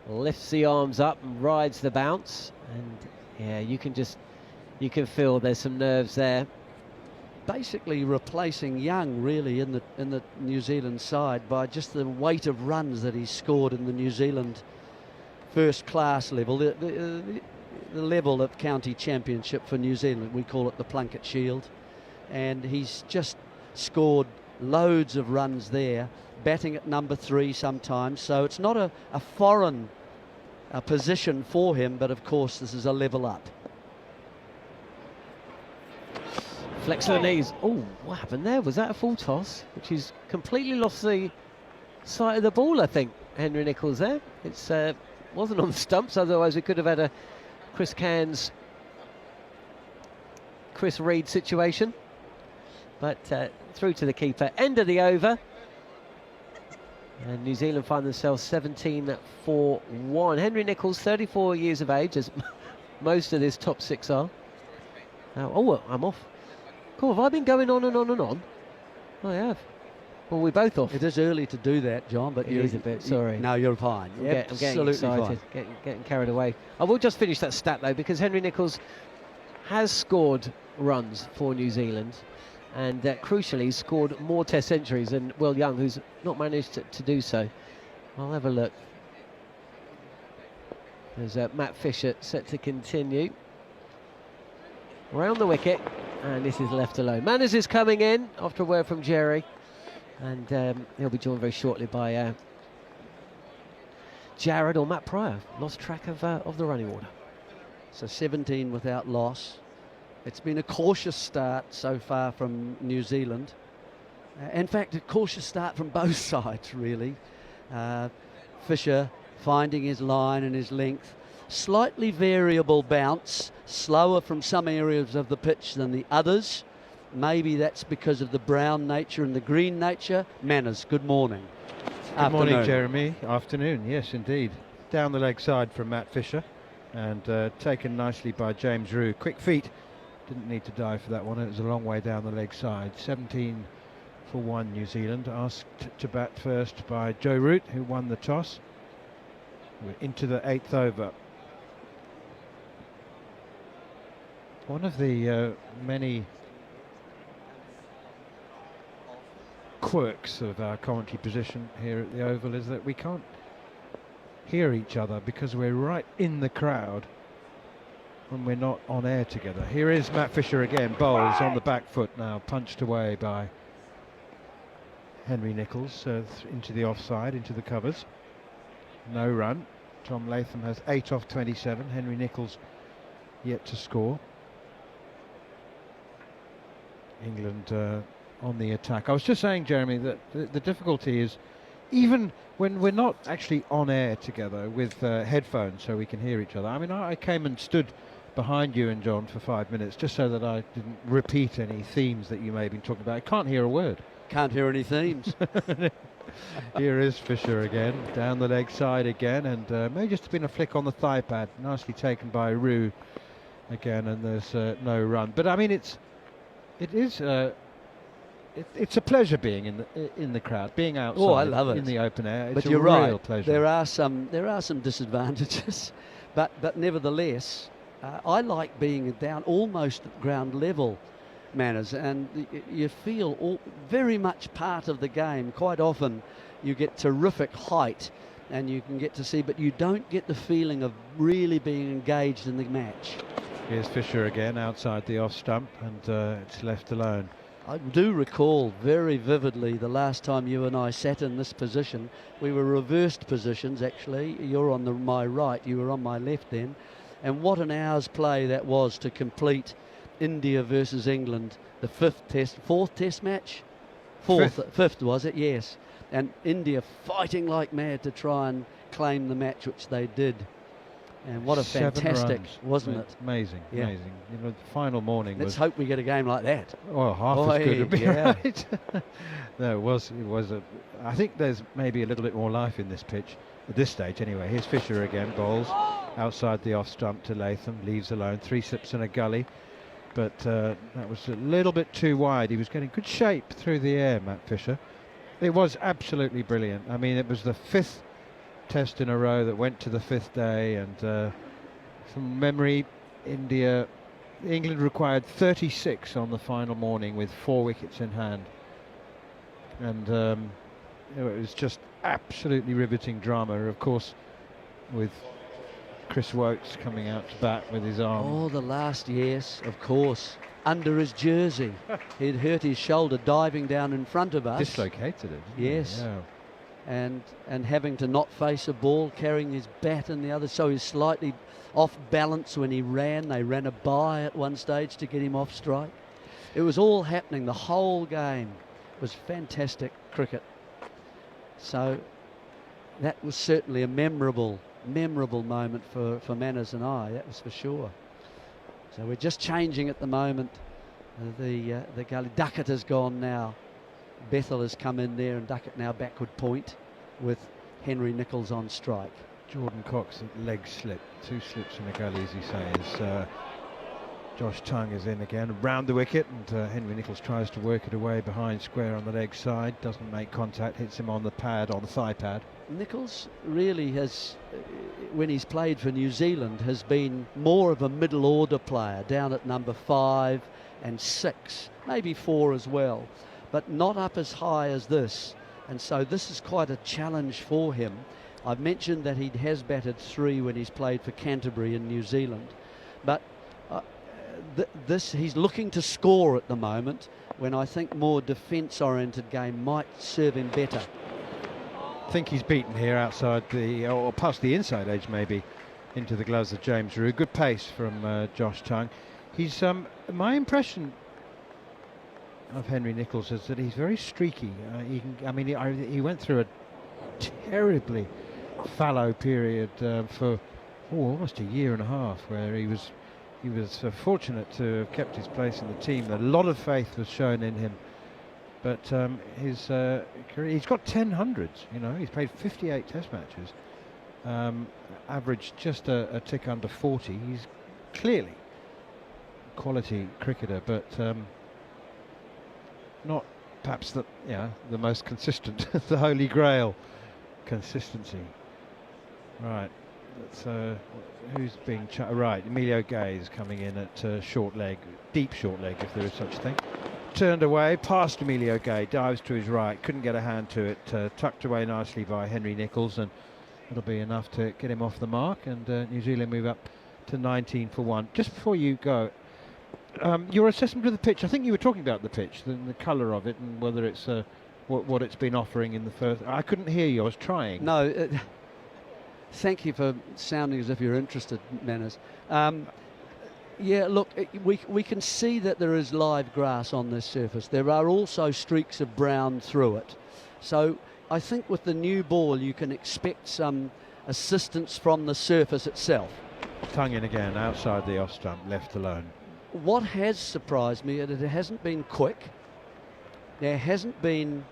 lifts the arms up and rides the bounce. And yeah, you can feel there's some nerves there. Basically replacing Young really in the New Zealand side by just the weight of runs that he's scored in the New Zealand first class level. the level of county championship for New Zealand. We call it the Plunket Shield. And he's just scored loads of runs there, batting at number 3 sometimes. So it's not a foreign position for him, but of course this is a level up. Flex of the knees. Oh, what happened there? Was that a full toss? Which he's completely lost the sight of the ball, I think, Henry Nicholls there. It's wasn't on the stumps, otherwise we could have had a Chris Cairns, Chris Reed situation. But through to the keeper. End of the over. And New Zealand find themselves 17-4-1. Henry Nicholls, 34 years of age, as most of this top 6 are. Oh, I'm off. Cool, have I been going on and on and on? I have. Well, we're both off. It is early to do that, John, but It is a bit, sorry. No, you're fine. I'm getting Absolutely excited, fine. getting carried away. I will just finish that stat, though, because Henry Nicholls has scored runs for New Zealand. And crucially, scored more Test centuries than Will Young, who's not managed to do so. I'll have a look. There's Matt Fisher set to continue. Round the wicket, and this is left alone. Manners is coming in after a word from Jerry. And he'll be joined very shortly by Jarrod or Matt Pryor. Lost track of the running order. So 17 without loss. It's been a cautious start so far from New Zealand. In fact, a cautious start from both sides, really. Fisher finding his line and his length. Slightly variable bounce, slower from some areas of the pitch than the others. Maybe that's because of the brown nature and the green nature. Manners, good morning. Good morning, Jeremy. Afternoon, yes, indeed. Down the leg side from Matt Fisher and taken nicely by James Rue. Quick feet. Didn't need to dive for that one. It was a long way down the leg side. 17-1 New Zealand. Asked to bat first by Joe Root, who won the toss. We're into the 8th over. One of the many quirks of our commentary position here at the Oval is that we can't hear each other because we're right in the crowd when we're not on air together. Here is Matt Fisher again, bowls on the back foot now, punched away by Henry Nicholls into the offside, into the covers. No run. Tom Latham has 8 off 27. Henry Nicholls yet to score. England on the attack. I was just saying, Jeremy, that the difficulty is even when we're not actually on air together with headphones so we can hear each other. I mean, I came and stood behind you and John for 5 minutes just so that I didn't repeat any themes that you may have been talking about. I can't hear a word. Can't hear any themes. Here is Fisher again, down the leg side again, and maybe just been a flick on the thigh pad, nicely taken by Rue again, and there's no run. But I mean, it's a pleasure being in the crowd, being outside. Oh, I love it. In the open air. It's but a you're real right. pleasure. There are some disadvantages, but nevertheless, I like being down almost at ground level, Manners, and you feel very much part of the game. Quite often, you get terrific height, and you can get to see, but you don't get the feeling of really being engaged in the match. Here's Fisher again outside the off stump, and it's left alone. I do recall very vividly the last time you and I sat in this position. We were reversed positions, actually. You're on my right, you were on my left then. And what an hour's play that was to complete India versus England, the fourth test match? Fifth was it? Yes. And India fighting like mad to try and claim the match, which they did. And what a 7 fantastic, runs. wasn't it? Amazing, Yeah. amazing. You know, the final morning Let's was... hope we get a game like that. Well, half as good would be yeah. right. No, it was I think there's maybe a little bit more life in this pitch at this stage anyway. Here's Fisher again, bowls outside the off stump to Latham, leaves alone, 3 slips in a gully, but that was a little bit too wide. He was getting good shape through the air, Matt Fisher. It was absolutely brilliant. I mean, it was the 5th test in a row that went to the 5th day, and from memory, England required 36 on the final morning with 4 wickets in hand, and it was just absolutely riveting drama. Of course, with Chris Wokes coming out to bat with his arm. Oh, the last, yes, of course. Under his jersey. He'd hurt his shoulder diving down in front of us. Dislocated it. Didn't Yes. He? Yeah. And having to not face a ball, carrying his bat in the other, so he's slightly off balance when he ran. They ran a bye at one stage to get him off strike. It was all happening, the whole game. It was fantastic cricket. So that was certainly a memorable moment for Manners and I, that was for sure. So we're just changing at the moment. The gully. Duckett has gone now. Bethel has come in there, and Duckett now backward point with Henry Nicholls on strike. Jordan Cox leg slip, 2 slips in the gully, as you say, as Josh Tongue is in again, round the wicket, and Henry Nicholls tries to work it away behind square on the leg side, doesn't make contact, hits him on the pad, on the thigh pad. Nicholls really has, when he's played for New Zealand, has been more of a middle order player, down at number 5 and 6, maybe 4 as well, but not up as high as this, and so this is quite a challenge for him. I've mentioned that he has batted 3 when he's played for Canterbury in New Zealand, but he's looking to score at the moment, when I think more defence-oriented game might serve him better. I think he's beaten here outside or past the inside edge maybe, into the gloves of James Rew. Good pace from Josh Tongue. He's my impression of Henry Nicholls is that he's very streaky. He went through a terribly fallow period for almost a year and a half, where he was fortunate to have kept his place in the team. A lot of faith was shown in him, but his career, he's got 10 hundreds. You know, he's played 58 Test matches, averaged just a tick under 40. He's clearly a quality cricketer, but not perhaps the most consistent. The holy grail, consistency. Right. So who's being right? Emilio Gay is coming in at short leg, deep short leg, if there is such a thing. Turned away, past Emilio Gay, dives to his right, couldn't get a hand to it, tucked away nicely by Henry Nicholls, and it'll be enough to get him off the mark, and New Zealand move up to 19 for 1. Just before you go, your assessment of the pitch, I think you were talking about the pitch, the colour of it, and whether it's what it's been offering in the first. I couldn't hear you, I was trying. No. Thank you for sounding as if you're interested, Manners. Yeah, look, we can see that there is live grass on this surface. There are also streaks of brown through it. So I think with the new ball you can expect some assistance from the surface itself. Tongue in again, outside the off stump, left alone. What has surprised me is that it hasn't been quick. There hasn't been,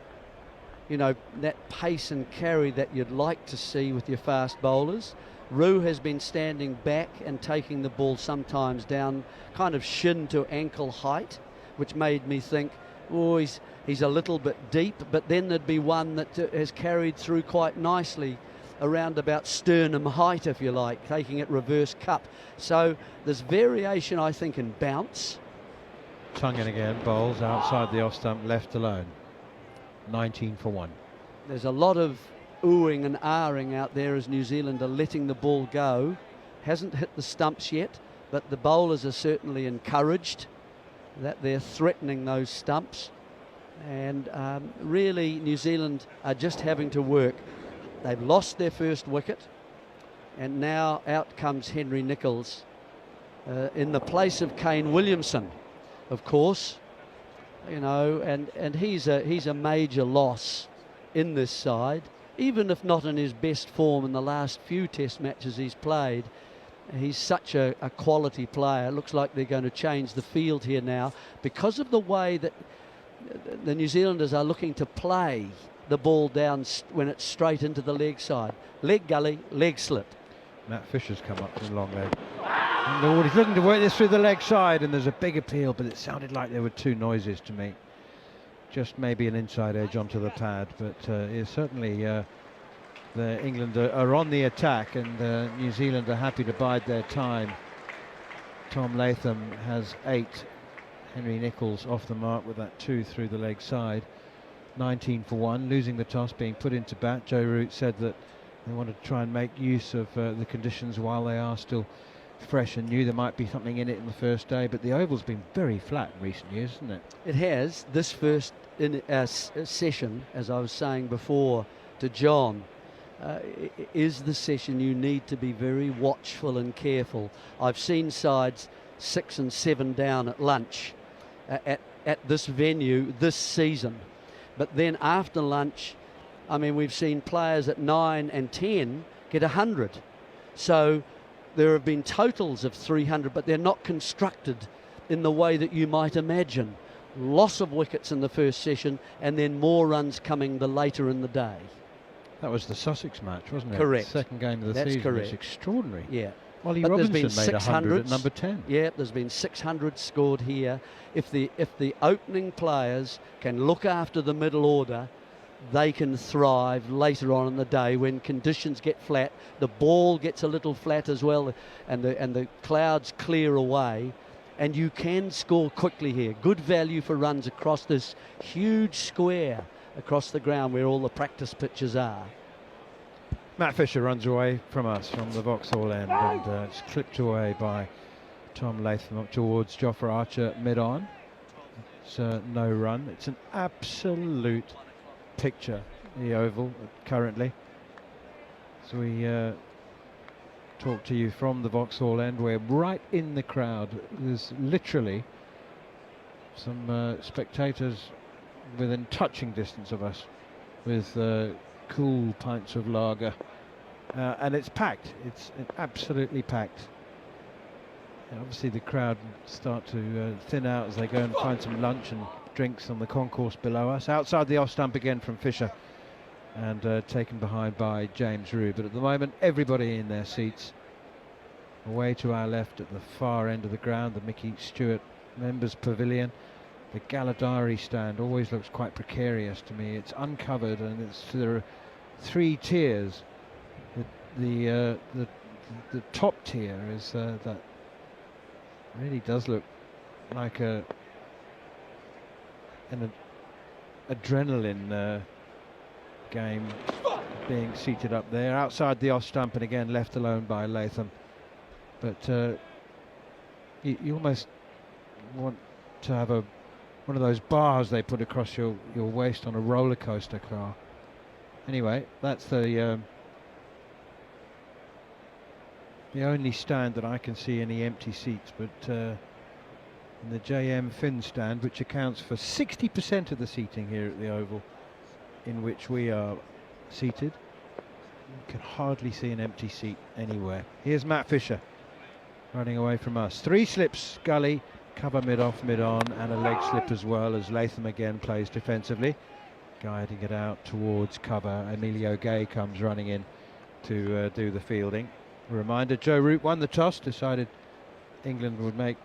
that pace and carry that you'd like to see with your fast bowlers. Rew has been standing back and taking the ball sometimes down kind of shin to ankle height, which made me think, oh, he's a little bit deep, but then there'd be one that has carried through quite nicely around about sternum height, if you like, taking it reverse cup. So there's variation, I think, in bounce. Tongue in again, bowls outside the off stump, left alone. 19 for 1. There's a lot of oohing and ahhing out there as New Zealand are letting the ball go. Hasn't hit the stumps yet, but the bowlers are certainly encouraged that they're threatening those stumps. And really, New Zealand are just having to work. They've lost their first wicket, and now out comes Henry Nicholls in the place of Kane Williamson, of course. And he's a major loss in this side, even if not in his best form in the last few Test matches he's played. He's such a quality player. It looks like they're going to change the field here now because of the way that the New Zealanders are looking to play the ball down when it's straight into the leg side. Leg gully, leg slip. Matt Fisher's come up with a long leg. And he's looking to work this through the leg side, and there's a big appeal, but it sounded like there were 2 noises to me. Just maybe an inside edge onto the pad, but it's certainly the England are on the attack, and New Zealand are happy to bide their time. Tom Latham has 8. Henry Nicholls off the mark with that 2 through the leg side. 19 for 1, losing the toss, being put into bat. Joe Root said that They want to try and make use of the conditions while they are still fresh and new. There might be something in it in the first day, but the oval's been very flat in recent years, hasn't it? It has. This first session, as I was saying before to John, is the session you need to be very watchful and careful. I've seen sides 6 and 7 down at lunch at this venue this season. But then after lunch, I mean, we've seen players at 9 and 10 get 100. So there have been totals of 300, but they're not constructed in the way that you might imagine. Loss of wickets in the first session and then more runs coming the later in the day. That was the Sussex match, wasn't it? Correct. Second game of the That's season. correct. It's extraordinary. Yeah. Ollie But there's Robinson been made 100 at 600s. number 10. Yeah, there's been 600 scored here. If the opening players can look after the middle order, they can thrive later on in the day when conditions get flat. The ball gets a little flat as well, and the clouds clear away, and you can score quickly here. Good value for runs across this huge square across the ground where all the practice pitches are. Matt Fisher runs away from us from the Vauxhall end, and it's clipped away by Tom Latham up towards Jofra Archer mid-on. It's no run. It's an absolute picture, the oval currently. So we talk to you from the Vauxhall end. We're right in the crowd. There's literally some spectators within touching distance of us with cool pints of lager, and it's packed. It's absolutely packed. And obviously the crowd start to thin out as they go and find some lunch and drinks on the concourse below us. Outside the off stump again from Fisher, and taken behind by James Rue. But at the moment, everybody in their seats. Away to our left at the far end of the ground, the Mickey Stewart Members Pavilion. The Galadari stand always looks quite precarious to me. It's uncovered, and there are 3 tiers. The top tier is that really does look like an adrenaline game being seated up there outside the off stump, and again left alone by Latham. But you almost want to have one of those bars they put across your waist on a roller coaster car. Anyway, that's the only stand that I can see any empty seats, but in the JM Finn stand, which accounts for 60% of the seating here at the Oval, in which we are seated, you can hardly see an empty seat anywhere. Here's Matt Fisher running away from us. 3 slips, gully, cover mid-off, mid-on, and a leg slip as well, as Latham again plays defensively, guiding it out towards cover. Emilio Gay comes running in to do the fielding. A reminder, Joe Root won the toss, decided England would make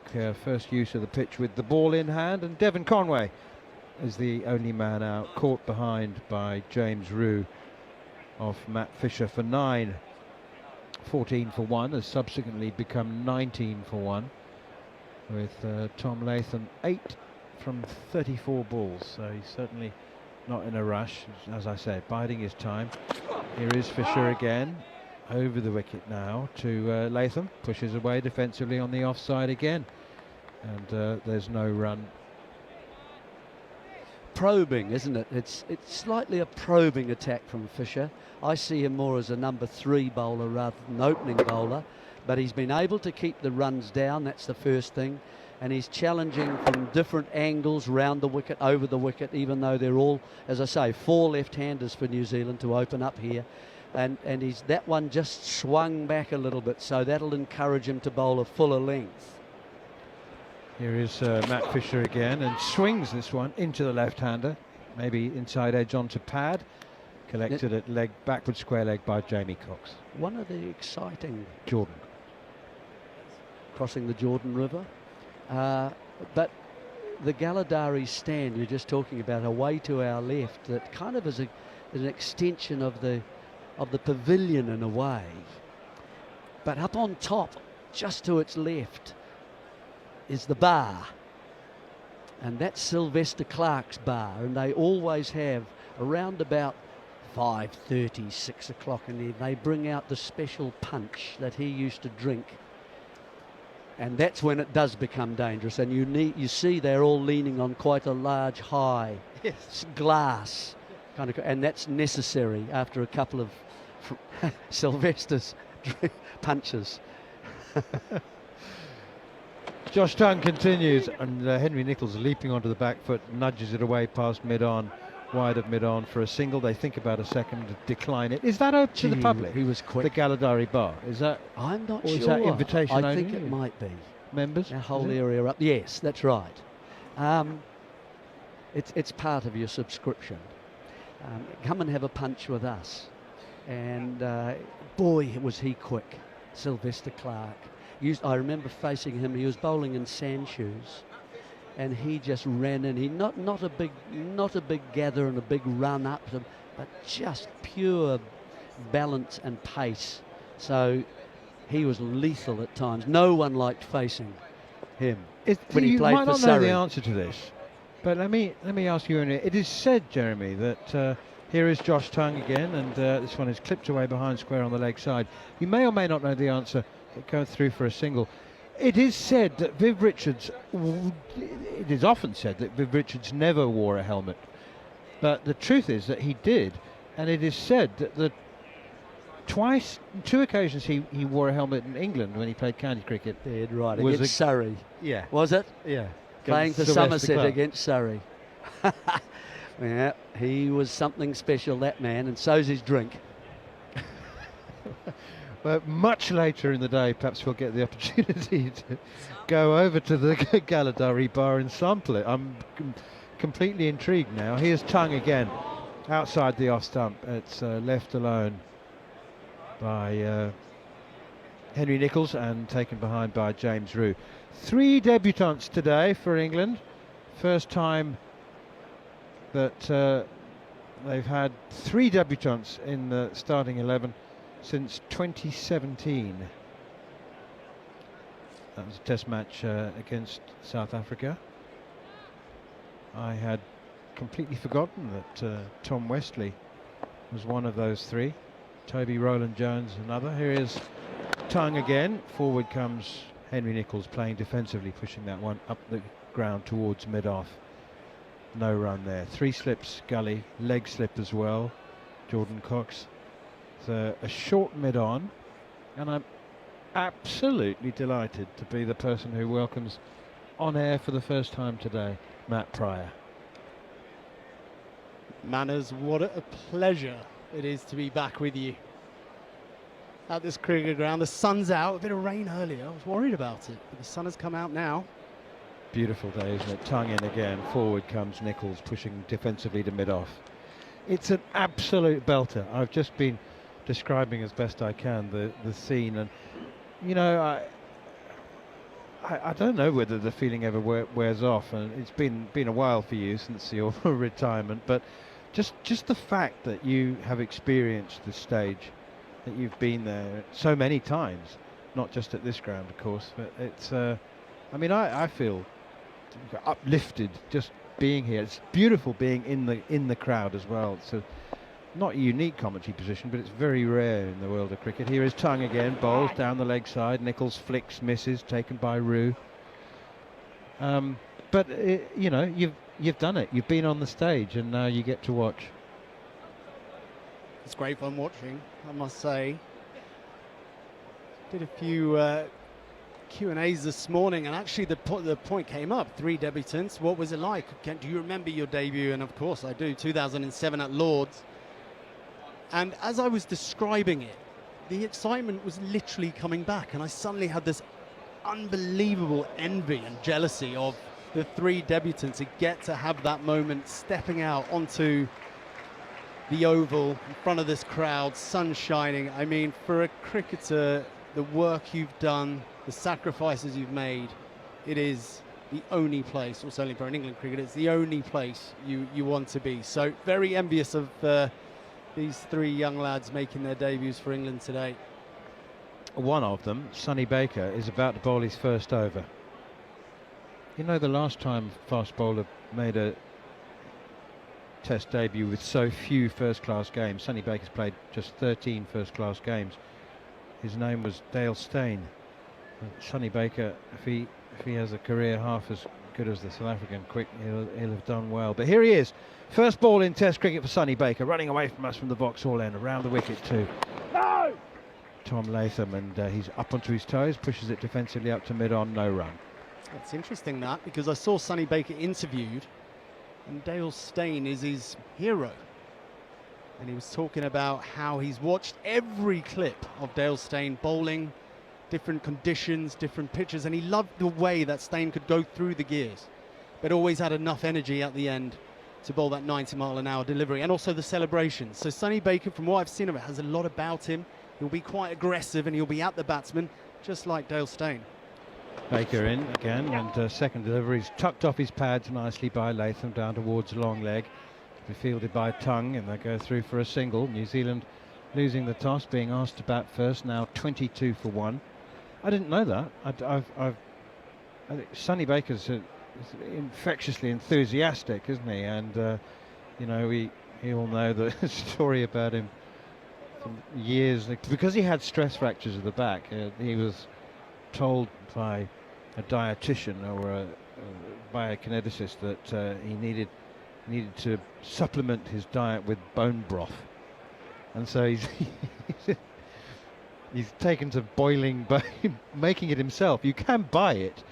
first use of the pitch with the ball in hand, and Devon Conway is the only man out, caught behind by James Rue off Matt Fisher for 9. 14 for 1 has subsequently become 19 for 1, with Tom Latham 8 from 34 balls, so he's certainly not in a rush, as I said, biding his time. Here is Fisher again, over the wicket now to Latham, pushes away defensively on the offside again, and there's no run. Probing, isn't it? It's slightly a probing attack from Fisher. I see him more as a number 3 bowler rather than opening bowler, but he's been able to keep the runs down, that's the first thing, and he's challenging from different angles round the wicket, over the wicket, even though they're all, as I say, 4 left-handers for New Zealand to open up here, and that one just swung back a little bit, so that'll encourage him to bowl a fuller length. Here is Matt Fisher again, and swings this one into the left-hander, maybe inside edge onto pad, collected at leg, backward square leg by Jamie Cox. One of the exciting Jordan crossing the Jordan River, but the Galadari stand you're just talking about away to our left, that kind of is an extension of the pavilion in a way, but up on top just to its left is the bar, and that's Sylvester Clarke's bar, and they always have around about 5:30, 6 o'clock, and they bring out the special punch that he used to drink. And that's when it does become dangerous. And you see they're all leaning on quite a large high glass, and that's necessary after a couple of Sylvester's punches. Josh Tongue continues, and Henry Nicholls leaping onto the back foot, nudges it away past mid-on, wide of mid-on for a single. They think about a second to decline it. Is that open to the public? He was quick. The Galadari bar, is that? I'm not or sure. Is that invitation I think only? it might be. Members? That whole area up. Yes, that's right. It's part of your subscription. Come and have a punch with us. And boy, was he quick, Sylvester Clark. I remember facing him. He was bowling in sand shoes, and he just ran in. He not a big gather and a big run up to him, but just pure balance and pace. So he was lethal at times. No one liked facing him when he played you might for not Surrey. know the answer to this, but let me ask you. It is said, Jeremy, that here is Josh Tongue again, and this one is clipped away behind square on the leg side. You may or may not know the answer. It goes through for a single. It is said that Viv Richards, it is often said that Viv Richards never wore a helmet, but the truth is that he did, and it is said that two occasions he wore a helmet in England when he played county cricket. Dead right, was against Surrey. Yeah. Was it? Yeah. Playing for Sylvester Somerset Clark. against Surrey. Yeah, he was something special, that man, and so's his drink. But much later in the day, perhaps we'll get the opportunity to go over to the Galadari bar and sample it. I'm completely intrigued now. Here's Tongue again, outside the off stump. It's left alone by Henry Nicholls and taken behind by James Rew. 3 debutants today for England. First time that they've had 3 debutants in the starting 11 since 2017. That was a test match against South Africa. I had completely forgotten that Tom Westley was one of those 3. Toby Rowland-Jones another. Here is Tongue again. Forward comes Henry Nicholls playing defensively, pushing that one up the ground towards mid-off. No run there. 3 slips, Gully, leg slip as well. Jordan Cox. It's a short mid-on, and I'm absolutely delighted to be the person who welcomes on air for the first time today, Matt Pryor. Manners, what a pleasure it is to be back with you at this cricket ground. The sun's out, a bit of rain earlier, I was worried about it, but the sun has come out now. Beautiful day, isn't it? Tongue in again. Forward comes Nicholls, pushing defensively to mid-off. It's an absolute belter. I've just been describing as best I can the scene, and you know, I don't know whether the feeling ever wears off, and it's been a while for you since your retirement, but just the fact that you have experienced this stage, that you've been there so many times, not just at this ground of course, but it's I mean, I feel uplifted just being here. It's beautiful being in the crowd as well. It's not a unique commentary position, but it's very rare in the world of cricket. Here is Tongue again, bowls down the leg side. Nicholls flicks, misses, taken by Rew. But you know, you've done it. You've been on the stage, and now you get to watch. It's great fun watching, I must say. Did a few Q&As this morning, and actually the point came up. 3 debutants. What was it like? Do you remember your debut? And of course I do. 2007 at Lord's. And as I was describing it, the excitement was literally coming back, and I suddenly had this unbelievable envy and jealousy of the 3 debutants who get to have that moment stepping out onto the oval in front of this crowd, sun shining. I mean, for a cricketer, the work you've done, the sacrifices you've made, it is the only place, or certainly for an England cricketer, it's the only place you want to be. So very envious of these 3 young lads making their debuts for England today. One of them, Sonny Baker, is about to bowl his first over. You know, the last time fast bowler made a Test debut with so few first-class games. Sonny Baker's played just 13 first-class games. His name was Dale Steyn. Sonny Baker, if he has a career half as good as the South African quick, he'll have done well. But here he is, first ball in Test cricket for Sonny Baker, running away from us from the Vauxhall end, around the wicket too. No! Tom Latham, and he's up onto his toes, pushes it defensively up to mid-on, no run. It's interesting that, because I saw Sonny Baker interviewed, and Dale Steyn is his hero. And he was talking about how he's watched every clip of Dale Steyn bowling, different conditions, different pitches, and he loved the way that Steyn could go through the gears, but always had enough energy at the end to bowl that 90-mile-an-hour delivery, and also the celebrations. So Sonny Baker, from what I've seen of it, has a lot about him. He'll be quite aggressive, and he'll be at the batsman, just like Dale Steyn. Baker in again, and second delivery's tucked off his pads nicely by Latham down towards the long leg. To be fielded by Tongue, and they go through for a single. New Zealand losing the toss, being asked to bat first, now 22 for 1. I didn't know that. I think Sonny Baker's infectiously enthusiastic, isn't he? And you know, we all know the story about him from years, because he had stress fractures of the back. He was told by a dietitian or a biokineticist that he needed to supplement his diet with bone broth, and so he's taken to boiling bone, making it himself. You can buy it,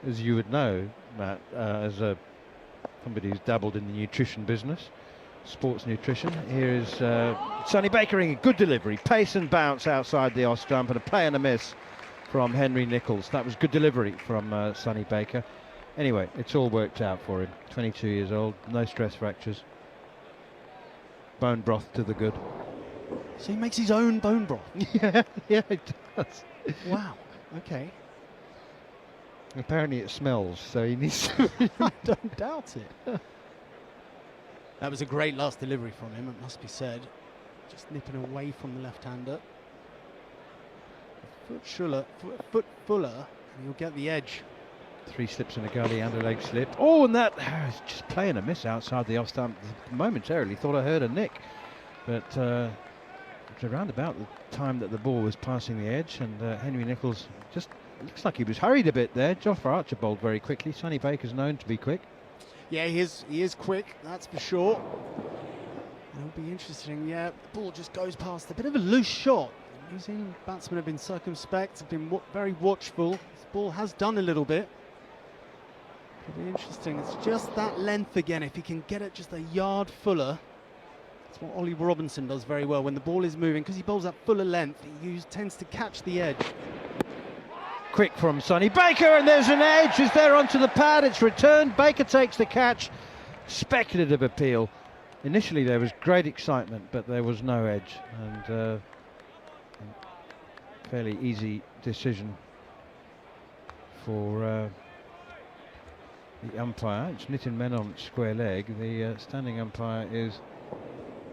as you would know, Matt, as somebody who's dabbled in the nutrition business, sports nutrition. Here is Sonny Baker in a good delivery, pace and bounce outside the off stump, and a play and a miss from Henry Nicholls. That was good delivery from Sonny Baker. Anyway, it's all worked out for him. 22 years old, no stress fractures. Bone broth to the good. So he makes his own bone broth? yeah, it does. Wow, okay. Apparently it smells, so he needs to... I don't doubt it. That was a great last delivery from him, it must be said. Just nipping away from the left-hander. Foot fuller, and he'll get the edge. 3 slips in a gully and a leg slip. Oh, and that is just playing a miss outside the off stump. Momentarily thought I heard a nick, but it's around about the time that the ball was passing the edge, and Henry Nicholls just looks like he was hurried a bit there. Jofra Archer bowled very quickly. Sonny Baker's known to be quick. Yeah, he is quick, that's for sure. It'll be interesting. Yeah, the ball just goes past. A bit of a loose shot. New Zealand batsmen have been circumspect, have been very watchful. This ball has done a little bit. It'll be interesting. It's just that length again. If he can get it just a yard fuller, that's what Ollie Robinson does very well. When the ball is moving, because he bowls that fuller length, he tends to catch the edge. Quick from Sonny Baker, and there's an edge. Is there onto the pad? It's returned. Baker takes the catch. Speculative appeal. Initially there was great excitement, but there was no edge, and fairly easy decision for the umpire. It's Nitin Menon square leg. The standing umpire is...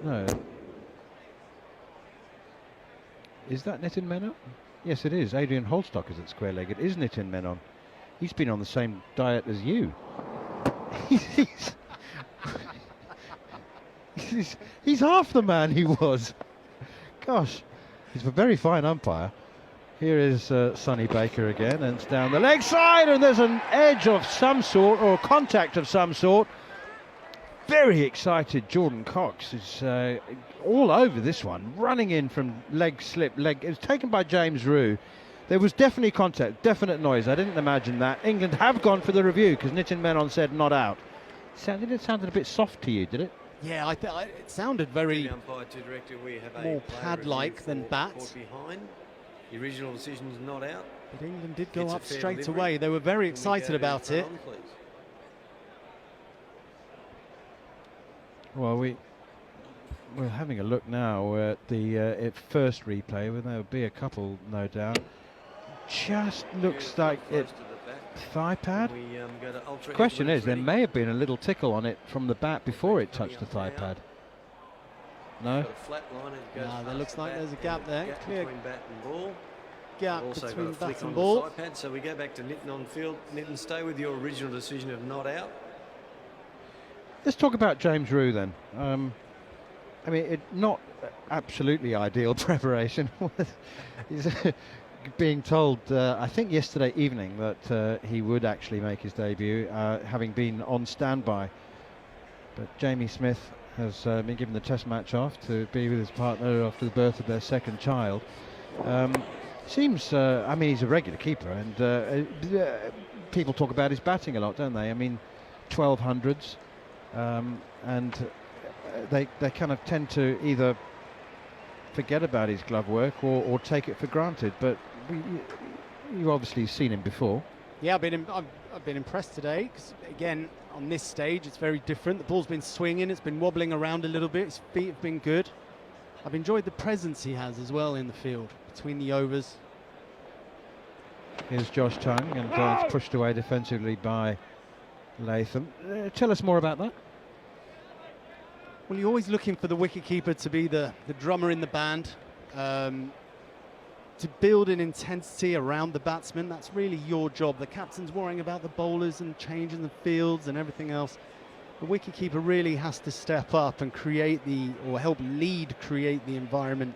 No. Is that Nitin Menon? Yes, it is. Adrian Holstock is at square leg. It is Nitin Menon. He's been on the same diet as you. he's half the man he was. Gosh, he's a very fine umpire. Here is Sonny Baker again, and it's down the leg side, and there's an edge of some sort, or contact of some sort. Very excited Jordan Cox is all over this one, running in from leg slip. It was taken by James Rue. There was definitely contact, definite noise. I didn't imagine that. England have gone for the review because Nitin Menon said not out. It sounded a bit soft to you, did it? Yeah, it sounded very more pad-like than bat. Behind. The original decision is not out. But England did go up straight away. They were very excited about it. Well, we're having a look now at the first replay, where there'll be a couple, no doubt. Just looks like it. Thigh pad. Question is, there may have been a little tickle on it from the bat before it touched the thigh pad. No? No, there looks like there's a gap there. Clear between bat and ball. Gap Also between got a bat flick and on ball. the thigh pad, so we go back to Nitin on field. Nitin, stay with your original decision of not out. Let's talk about James Rew then. I mean, not absolutely ideal preparation. He's being told, I think yesterday evening, that he would actually make his debut, having been on standby. But Jamie Smith has been given the test match off to be with his partner after the birth of their second child. Seems, I mean, he's a regular keeper, and people talk about his batting a lot, don't they? I mean, 1200s, and they kind of tend to either forget about his glove work or take it for granted. But you've obviously seen him before. Yeah, I've been impressed today, because again, on this stage it's very different. The ball's been swinging, it's been wobbling around a little bit, his feet have been good. I've enjoyed the presence he has as well in the field between the overs. Here's Josh Tongue, and it's pushed away defensively by Latham. Tell us more about that. Well, you're always looking for the wicketkeeper to be the drummer in the band, to build an intensity around the batsman. That's really your job. The captain's worrying about the bowlers and changing the fields and everything else. The wicketkeeper really has to step up and create or help create the environment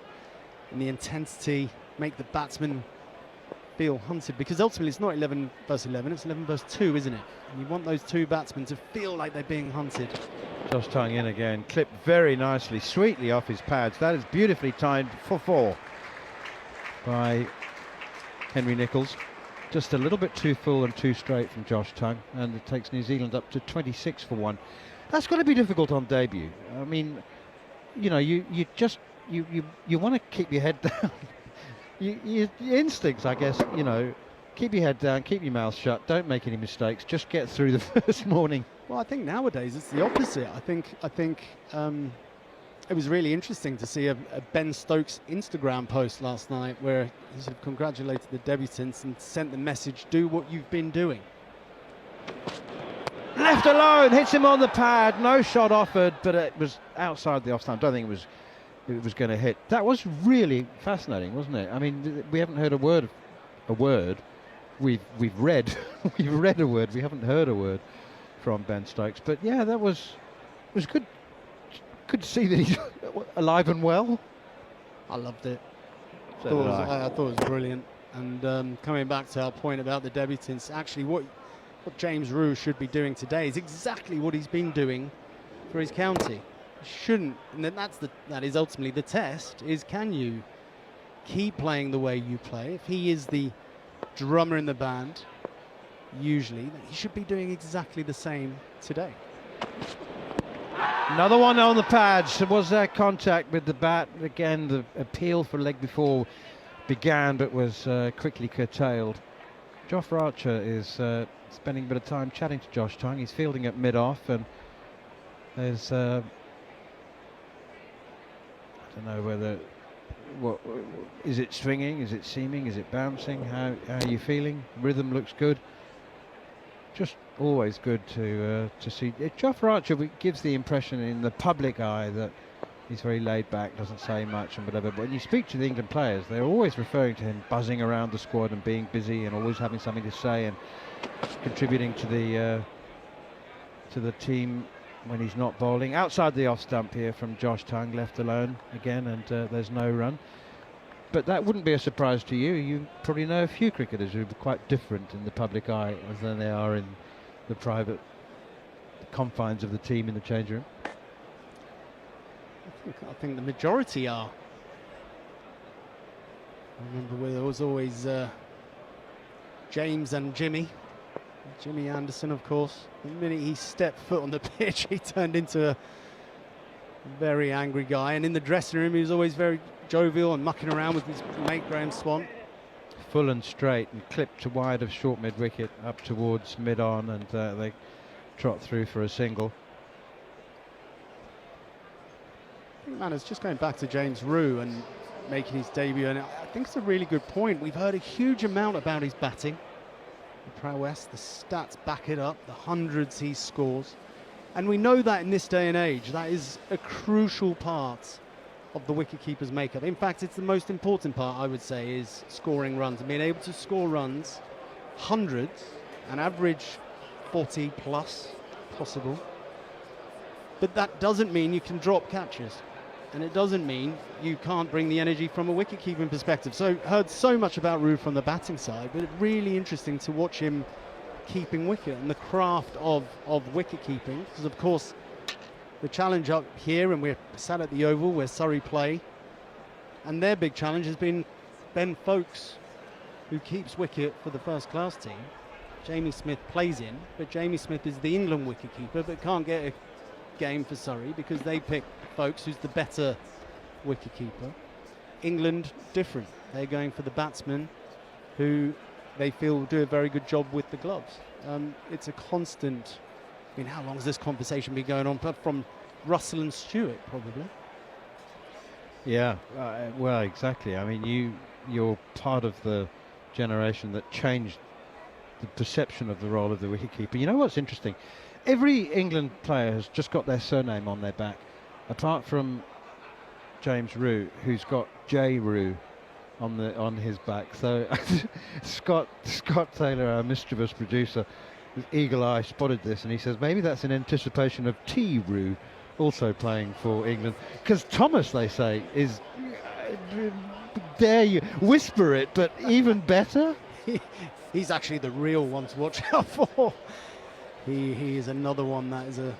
and the intensity, make the batsman feel hunted, because ultimately it's not 11 versus 11, it's 11 versus 2, isn't it? And you want those two batsmen to feel like they're being hunted. Josh Tongue in again, clipped very nicely, sweetly off his pads. That is beautifully timed for 4 by Henry Nicholls. Just a little bit too full and too straight from Josh Tongue, and it takes New Zealand up to 26 for 1. That's going to be difficult on debut. I mean, you know, you want to keep your head down. Your instincts, I guess, you know, keep your head down, keep your mouth shut, don't make any mistakes, just get through the first morning. Well, I think nowadays it's the opposite. I think it was really interesting to see a Ben Stokes Instagram post last night where he sort of congratulated the debutants and sent the message, do what you've been doing. Left alone, hits him on the pad, no shot offered, but it was outside the off stump. I don't think it was going to hit. That was really fascinating, wasn't it? I mean, we haven't heard a word. We've read we've read a word. We haven't heard a word from Ben Stokes. But yeah, that was good. Good to see that he's alive and well. I loved it. So I thought it was brilliant. And coming back to our point about the debutants, actually what James Rew should be doing today is exactly what he's been doing for his county. Shouldn't, and then that is ultimately the test, is can you keep playing the way you play? If he is the drummer in the band, usually, then he should be doing exactly the same today. Another one on the pads. Was there contact with the bat? Again, the appeal for leg before began, but was quickly curtailed. Jofra Archer is spending a bit of time chatting to Josh Tongue. He's fielding at mid-off, and there's I don't know whether, what is it, swinging, is it seaming, is it bouncing, how are you feeling? Rhythm looks good. Just always good to see. Jofra Archer gives the impression in the public eye that he's very laid back, doesn't say much and whatever, but when you speak to the England players, they're always referring to him buzzing around the squad and being busy and always having something to say and contributing to the team when he's not bowling. Outside the off stump here from Josh Tongue, left alone again, and there's no run. But that wouldn't be a surprise to you. You probably know a few cricketers who are quite different in the public eye than they are in the private confines of the team in the change room. I think the majority are. I remember where there was always James and Jimmy Anderson, of course. The minute he stepped foot on the pitch, he turned into a very angry guy. And in the dressing room, he was always very jovial and mucking around with his mate Graham Swan. Full and straight and clipped to wide of short mid wicket up towards mid on, and they trot through for a single. I think, man, it's just going back to James Rew and making his debut, and I think it's a really good point. We've heard a huge amount about his batting, the prowess, the stats back it up, the hundreds he scores, and we know that in this day and age, that is a crucial part of the wicketkeeper's makeup. In fact, it's the most important part, I would say, is scoring runs and being able to score runs, hundreds, and average 40 plus possible. But that doesn't mean you can drop catches. And it doesn't mean you can't bring the energy from a wicket-keeping perspective. So heard so much about Root from the batting side, but it's really interesting to watch him keeping wicket and the craft of wicket-keeping. Because, of course, the challenge up here, and we're sat at the Oval where Surrey play, and their big challenge has been Ben Foakes, who keeps wicket for the first-class team. Jamie Smith plays in, but Jamie Smith is the England wicket-keeper, but can't get a game for Surrey because they pick Foakes, who's the better wicket-keeper. England, different. They're going for the batsman who they feel will do a very good job with the gloves. It's a constant... I mean, how long has this conversation been going on? But from Russell and Stewart, probably. Yeah, well, exactly. I mean, you're part of the generation that changed the perception of the role of the wicketkeeper. You know what's interesting? Every England player has just got their surname on their back, apart from James Root, who's got J. Root on his back. So Scott Taylor, our mischievous producer, with eagle eye spotted this, and he says maybe that's in anticipation of T. Root also playing for England, because Thomas, they say, is dare you whisper it, but even better. He's actually the real one to watch out for. He is another one that is a...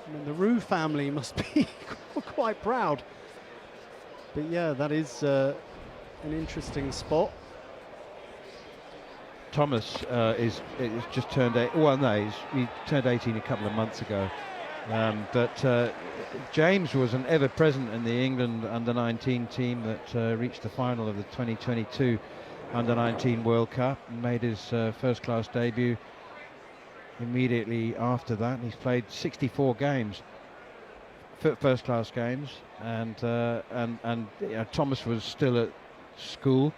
I mean, the Roux family must be quite proud. But yeah, that is an interesting spot. Thomas is just turned he turned 18 a couple of months ago. But James was an ever-present in the England under-19 team that reached the final of the 2022 under-19 World Cup and made his first-class debut immediately after that. He's played 64 games, first-class games, and Thomas was still at school,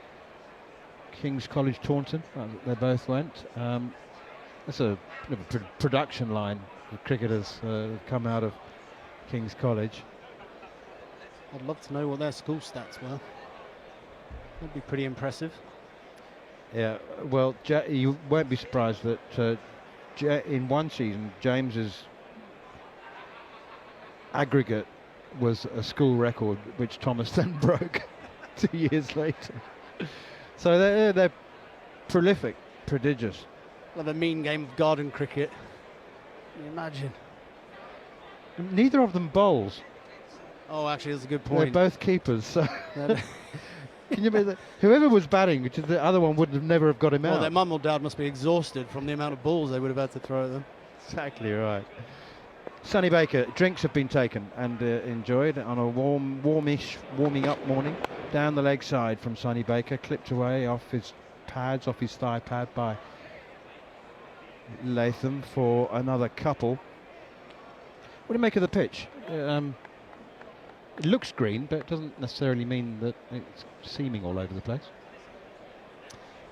King's College Taunton. They both went. That's a production line. The cricketers come out of King's College. I'd love to know what their school stats were. That'd be pretty impressive. Yeah, well, you won't be surprised that in one season, James's aggregate was a school record, which Thomas then broke 2 years later. So they're prolific, prodigious. Love a mean game of garden cricket. Can you imagine? Neither of them bowls. Oh, actually, that's a good point. They're both keepers. So can you imagine whoever was batting, which the other one would have never have got him out. Well, their mum or dad must be exhausted from the amount of balls they would have had to throw at them. Exactly right. Sonny Baker, drinks have been taken and enjoyed on a warming up morning. Down the leg side from Sonny Baker, clipped away off his thigh pad by Latham for another couple. What do you make of the pitch? It looks green, but it doesn't necessarily mean that it's seaming all over the place.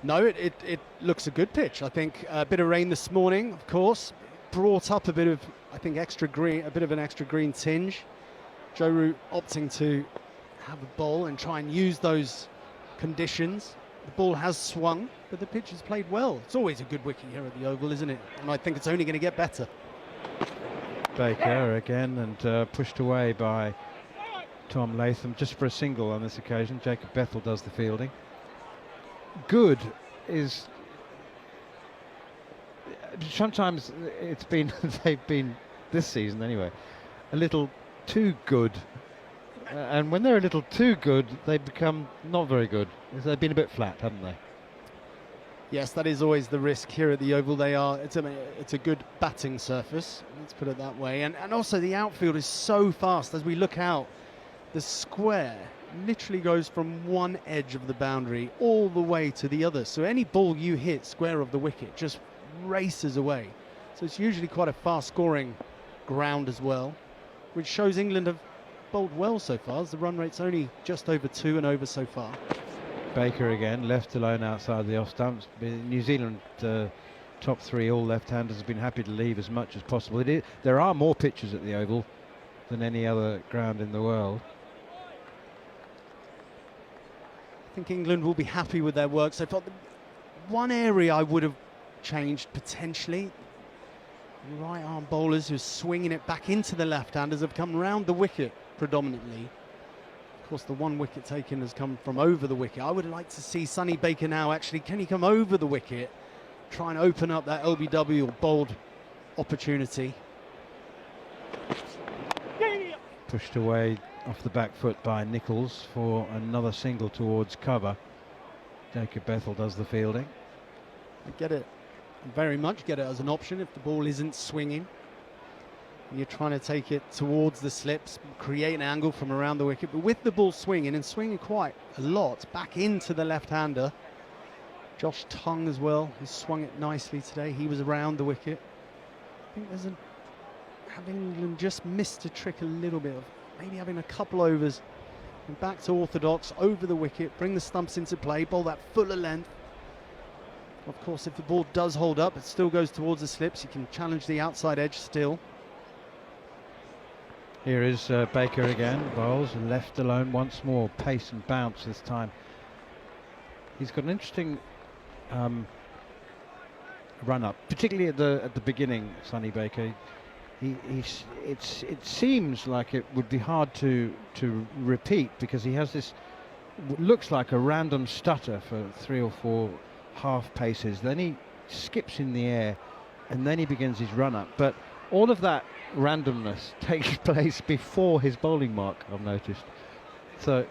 No, it looks a good pitch. I think a bit of rain this morning, of course, brought up a bit of, I think, extra green, a bit of an extra green tinge. Joe Root opting to have a bowl and try and use those conditions. The ball has swung, but the pitch has played well. It's always a good wicket here at the Oval, isn't it? And I think it's only going to get better. Baker again and pushed away by Tom Latham just for a single on this occasion. Jacob Bethel does the fielding. Good is sometimes they've been this season anyway a little too good, and when they're a little too good they become not very good. They've been a bit flat, haven't they? Yes, that is always the risk here at the Oval. It's a good batting surface, let's put it that way, and also the outfield is so fast. As we look out, the square literally goes from one edge of the boundary all the way to the other. So any ball you hit square of the wicket just races away. So it's usually quite a fast scoring ground as well, which shows England have bowled well so far, as the run rate's only just over 2 and over so far. Baker again, left alone outside the off stumps. New Zealand top three, all left-handers, have been happy to leave as much as possible. There are more pitches at the Oval than any other ground in the world. I think England will be happy with their work so far. One area I would have changed potentially, right arm bowlers who are swinging it back into the left-handers have come round the wicket predominantly. Of course, the one wicket taken has come from over the wicket. I would like to see Sonny Baker now actually, can he come over the wicket, try and open up that LBW or bowled opportunity. Pushed away off the back foot by Nichols for another single towards cover. Jacob Bethel does the fielding. I get it, very much get it as an option if the ball isn't swinging. You're trying to take it towards the slips, create an angle from around the wicket, but with the ball swinging and swinging quite a lot back into the left-hander. Josh Tongue as well, who swung it nicely today. He was around the wicket. I think there's have England just missed a trick a little bit of maybe having a couple overs and back to orthodox over the wicket, bring the stumps into play, bowl that fuller length. Of course, if the ball does hold up, it still goes towards the slips. You can challenge the outside edge still. Here is Baker again, bowls and left alone once more, pace and bounce this time. He's got an interesting run up, particularly at the beginning. Sonny Baker, it seems like it would be hard to repeat because he has this looks like a random stutter for 3 or 4 half paces. Then he skips in the air, and then he begins his run up. But all of that randomness takes place before his bowling mark, I've noticed. So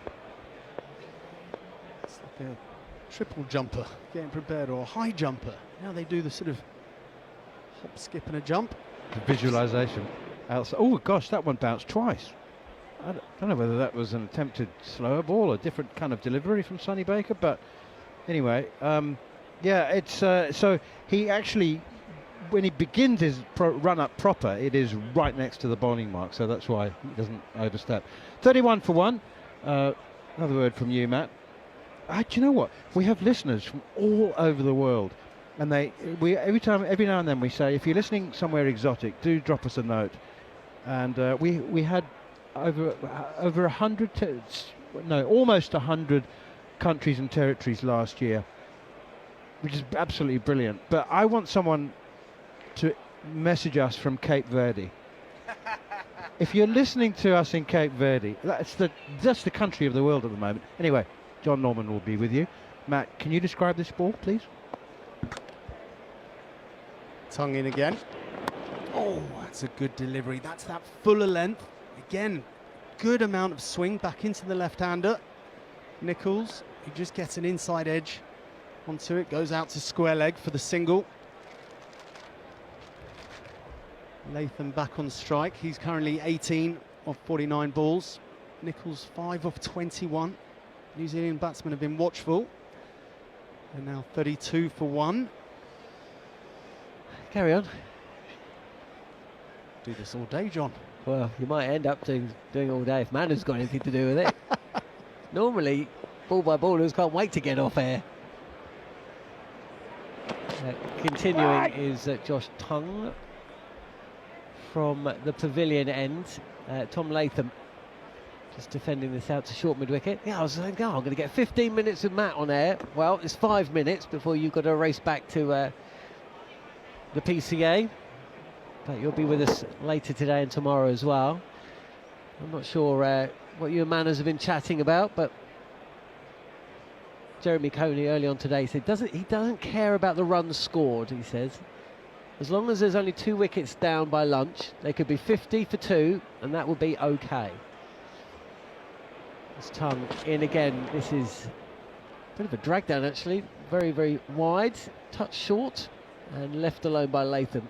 it's like a triple jumper getting prepared, or a high jumper. Now they do the sort of hop, skip and a jump. The visualization. Oh gosh, that one bounced twice. I don't know whether that was an attempted slower ball, a different kind of delivery from Sonny Baker, but anyway, yeah, it's so he actually, when he begins his run up proper, it is right next to the bowling mark, so that's why he doesn't overstep. 31 for 1. Another word from you, Matt. Do you know what? We have listeners from all over the world, and every now and then we say, if you're listening somewhere exotic, do drop us a note. And we had over 100, almost 100 countries and territories last year, which is absolutely brilliant. But I want someone to message us from Cape Verde. If you're listening to us in Cape Verde, that's the country of the world at the moment. Anyway, John Norman will be with you. Matt, can you describe this ball, please? Tongue in again. Oh, that's a good delivery. That's that fuller length. Again, good amount of swing back into the left-hander. Nichols, he just gets an inside edge onto it, goes out to square leg for the single. Latham back on strike. He's currently 18 of 49 balls. Nichols 5 of 21. New Zealand batsmen have been watchful. They're now 32 for 1. Carry on. Do this all day, John. Well, you might end up doing all day if Manners got anything to do with it. Normally, ball-by-ballers can't wait to get off air. Continuing is Josh Tongue from the pavilion end. Tom Latham just defending this out to short mid-wicket. Yeah, I was thinking, I'm going to get 15 minutes with Matt on air. Well, it's 5 minutes before you've got to race back to the PCA. But you'll be with us later today and tomorrow as well. I'm not sure what you and Manners have been chatting about, but Jeremy Coney early on today said he doesn't care about the runs scored, he says. As long as there's only 2 wickets down by lunch, they could be 50 for 2, and that would be okay. This Tongue in again. This is a bit of a drag down, actually. Very, very wide, touch short, and left alone by Latham.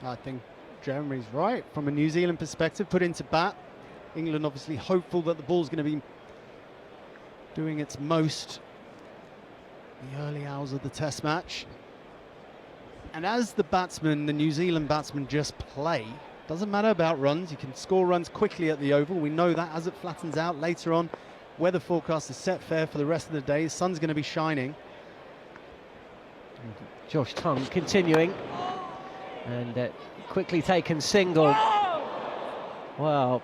I think Jeremy's right. From a New Zealand perspective, put into bat. England obviously hopeful that the ball's going to be doing its most in the early hours of the test match. And as the batsman, the New Zealand batsman, just play, doesn't matter about runs. You can score runs quickly at the Oval. We know that as it flattens out later on. Weather forecast is set fair for the rest of the day. The sun's going to be shining. Josh Tongue continuing. And quickly taken single. Well,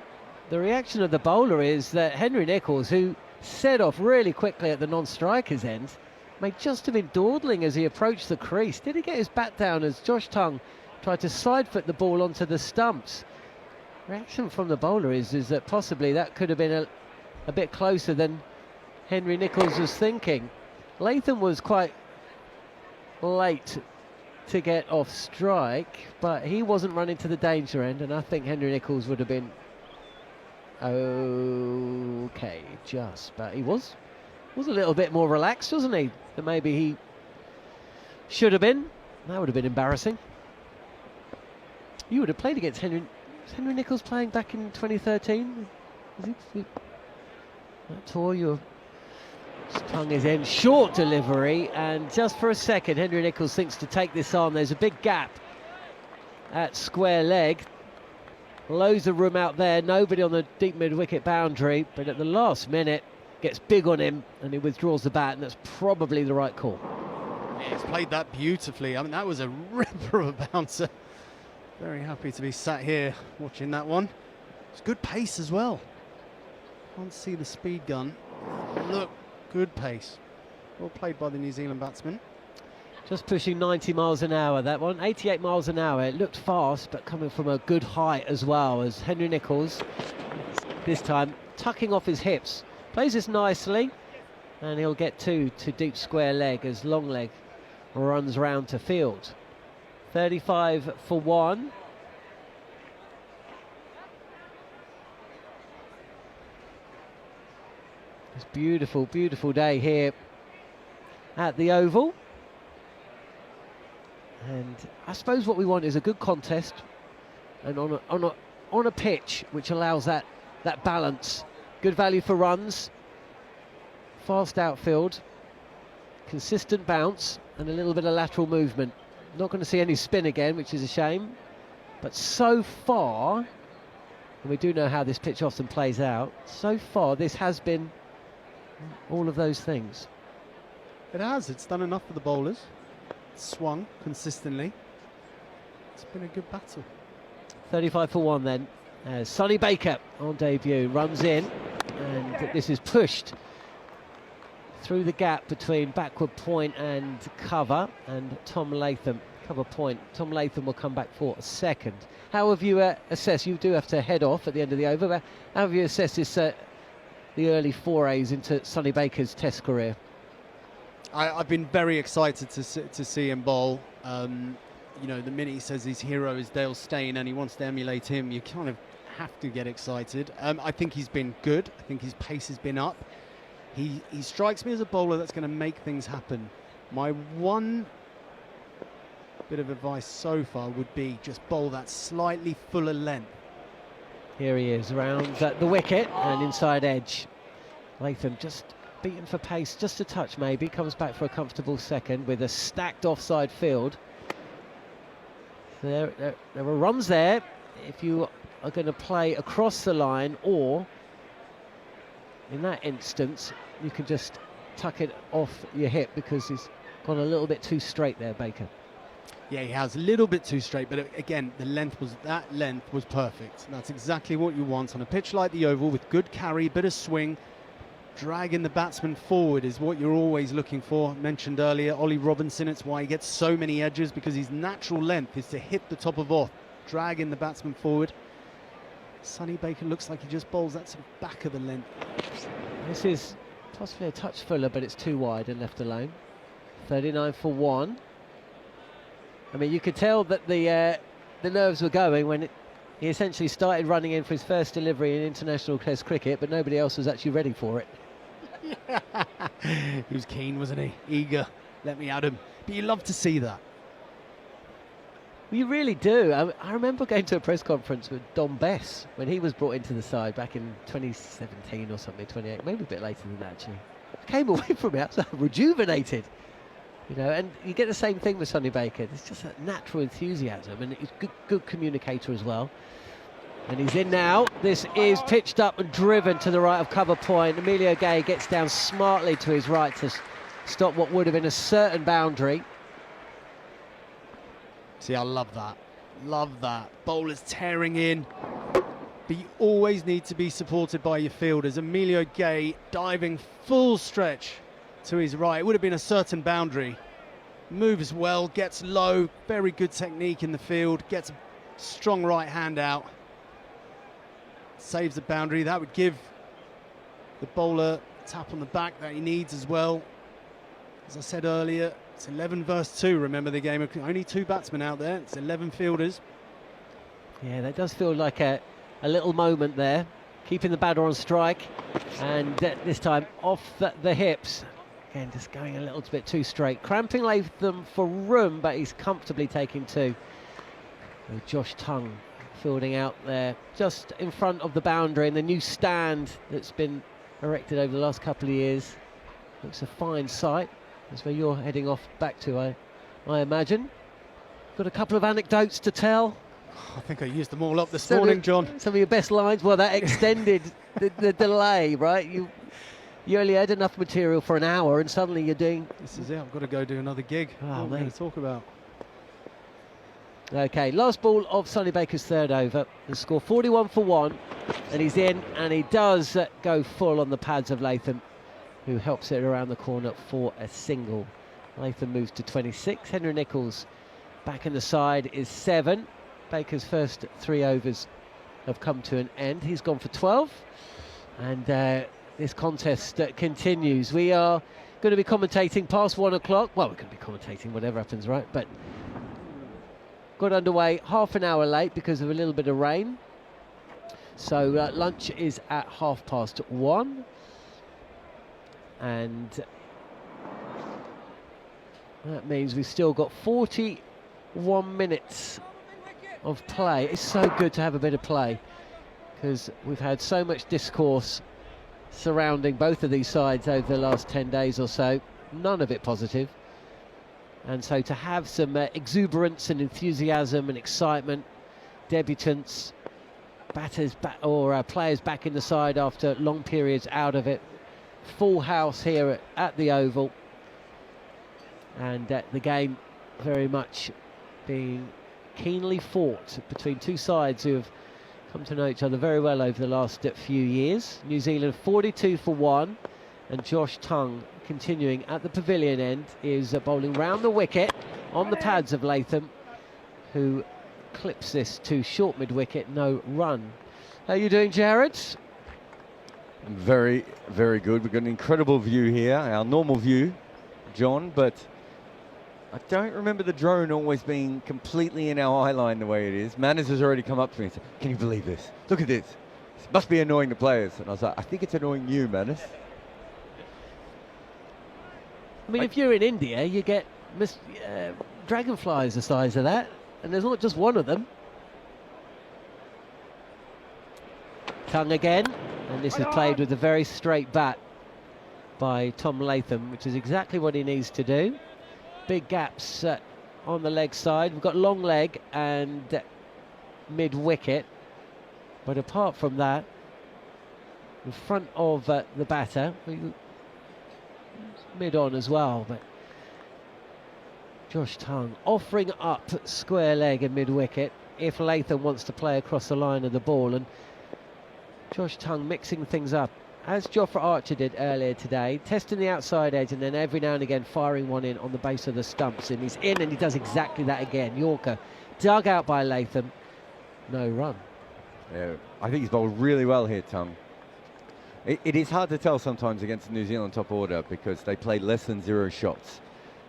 the reaction of the bowler is that Henry Nichols, who set off really quickly at the non-striker's end, may just have been dawdling as he approached the crease. Did he get his bat down as Josh Tongue tried to side foot the ball onto the stumps? Reaction from the bowler is that possibly that could have been a bit closer than Henry Nicholls was thinking. Latham was quite late to get off strike, but he wasn't running to the danger end, and I think Henry Nicholls would have been okay, but he was a little bit more relaxed, wasn't he, than maybe he should have been. That would have been embarrassing. You would have played against Henry. Was Henry Nicholls playing back in 2013? Was he? That tour, your tongue is in. Short delivery, and just for a second, Henry Nicholls thinks to take this on. There's a big gap at square leg. Loads of room out there, nobody on the deep mid-wicket boundary, but at the last minute, gets big on him, and he withdraws the bat, and that's probably the right call. Yeah, he's played that beautifully. I mean, that was a ripper of a bouncer. Very happy to be sat here watching that one. It's good pace as well. Can't see the speed gun. Look, good pace. Well played by the New Zealand batsman. Just pushing 90 miles an hour, that one. 88 miles an hour. It looked fast, but coming from a good height as well, as Henry Nicholls, this time, tucking off his hips. Plays this nicely, and he'll get two to deep square leg as long leg runs round to field. 35 for 1. It's beautiful, beautiful day here at the Oval. And I suppose what we want is a good contest, and on a pitch which allows that balance. Good value for runs, fast outfield, consistent bounce, and a little bit of lateral movement. Not going to see any spin again, which is a shame. But so far, and we do know how this pitch often plays out, so far this has been all of those things. It has. It's done enough for the bowlers. Swung consistently. It's been a good battle. 35 for 1 then. Sonny Baker on debut runs in, and this is pushed through the gap between backward point and cover, and Tom Latham, cover point. Tom Latham will come back for a second. How have you assessed? You do have to head off at the end of the over, but how have you assessed this, the early forays into Sonny Baker's Test career? I've been very excited to see him bowl. You know, the minute he says his hero is Dale Steyn and he wants to emulate him, you kind of have to get excited. I think he's been good. I think his pace has been up. He strikes me as a bowler that's going to make things happen. My one bit of advice so far would be just bowl that slightly fuller length. Here he is around the wicket and inside edge. Latham just beaten for pace, just a touch maybe, comes back for a comfortable second with a stacked offside field. There are runs there if you are going to play across the line, or in that instance you can just tuck it off your hip because he's gone a little bit too straight there, Baker. Yeah, he has a little bit too straight, but again, that length was perfect. That's exactly what you want on a pitch like the Oval, with good carry, bit of swing. Dragging the batsman forward is what you're always looking for. Mentioned earlier, Ollie Robinson, it's why he gets so many edges, because his natural length is to hit the top of off, dragging the batsman forward. Sonny Baker looks like he just bowls that sort of back of the length. This is possibly a touch fuller, but it's too wide and left alone. 39 for 1. I mean, you could tell that the nerves were going when he essentially started running in for his first delivery in international Test cricket, but nobody else was actually ready for it. He was keen, wasn't he? Eager. Let me at him. But you love to see that. Well, you really do. I remember going to a press conference with Dom Bess when he was brought into the side back in 2017 or something, 28, maybe a bit later than that actually. Came away from it, I was rejuvenated. You know, and you get the same thing with Sonny Baker. There's just that natural enthusiasm, and he's good communicator as well. And he's in now. This is pitched up and driven to the right of cover point. Emilio Gay gets down smartly to his right to stop what would have been a certain boundary. See, I love that. Love that. Bowlers tearing in. But you always need to be supported by your fielders. Emilio Gay diving full stretch to his right. It would have been a certain boundary. Moves well, gets low, very good technique in the field, gets a strong right hand out. Saves the boundary. That would give the bowler a tap on the back that he needs as well. As I said earlier, it's 11 versus 2. Remember the game, only 2 batsmen out there. It's 11 fielders. Yeah, that does feel like a little moment there. Keeping the batter on strike, and this time off the hips. Again, just going a little bit too straight. Cramping Latham for room, but he's comfortably taking 2. With Josh Tongue fielding out there, just in front of the boundary, and the new stand that's been erected over the last couple of years. Looks a fine sight. That's where you're heading off back to, I imagine. Got a couple of anecdotes to tell. I think I used them all up this morning, John. Some of your best lines. Well, that extended the delay, right? You only had enough material for an hour, and suddenly you're doing... This is it. I've got to go do another gig. Oh, what am I going to talk about? Okay, last ball of Sonny Baker's third over. The score 41 for 1, and he's in, and he does go full on the pads of Latham, who helps it around the corner for a single. Latham moves to 26. Henry Nichols back in the side is 7. Baker's first 3 overs have come to an end. He's gone for 12, and this contest continues. We are going to be commentating past 1 o'clock. Well, we're going to be commentating whatever happens, right? But got underway half an hour late because of a little bit of rain. So lunch is at 1:30, and that means we've still got 41 minutes of play. It's so good to have a bit of play, because we've had so much discourse surrounding both of these sides over the last 10 days or so, none of it positive. And so to have some exuberance and enthusiasm and excitement, debutants, batters or players back in the side after long periods out of it, full house here at the Oval, and the game very much being keenly fought between two sides who have come to know each other very well over the last few years. New Zealand 42 for 1, and Josh Tongue continuing at the pavilion end is bowling round the wicket on the pads of Latham, who clips this to short mid-wicket, no run. How are you doing, Jarrod? Very, very good. We've got an incredible view here, our normal view, John, but I don't remember the drone always being completely in our eye line the way it is. Manners has already come up to me and said, "Can you believe this? Look at this. This must be annoying the players." And I was like, "I think it's annoying you, Manners." I mean, if you're in India, you get dragonflies the size of that, and there's not just one of them. Tongue again, and this is played with a very straight bat by Tom Latham, which is exactly what he needs to do. Big gaps on the leg side. We've got long leg and mid-wicket, but apart from that, in front of the batter, mid-on as well, but Josh Tongue offering up square leg and mid-wicket if Latham wants to play across the line of the ball, and Josh Tongue mixing things up as Jofra Archer did earlier today, testing the outside edge and then every now and again firing one in on the base of the stumps, and he's in and he does exactly that again. Yorker dug out by Latham, no run. Yeah, I think he's bowled really well here, Tongue. It is hard to tell sometimes against the New Zealand top order because they play less than 0 shots.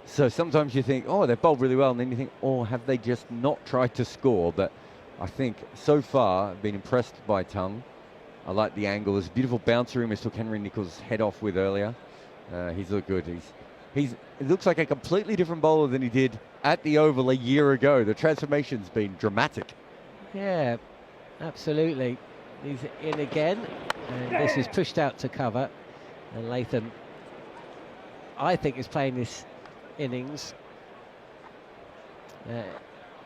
So sometimes you think, oh, they've bowled really well, and then you think, oh, have they just not tried to score? But I think so far I've been impressed by Tongue. I like the angle. There's a beautiful bouncer he mistook Henry Nichols' head off with earlier. He's looked good. He looks like a completely different bowler than he did at the Oval a year ago. The transformation's been dramatic. Yeah, absolutely. He's in again, and this is pushed out to cover, and Latham, I think, is playing this innings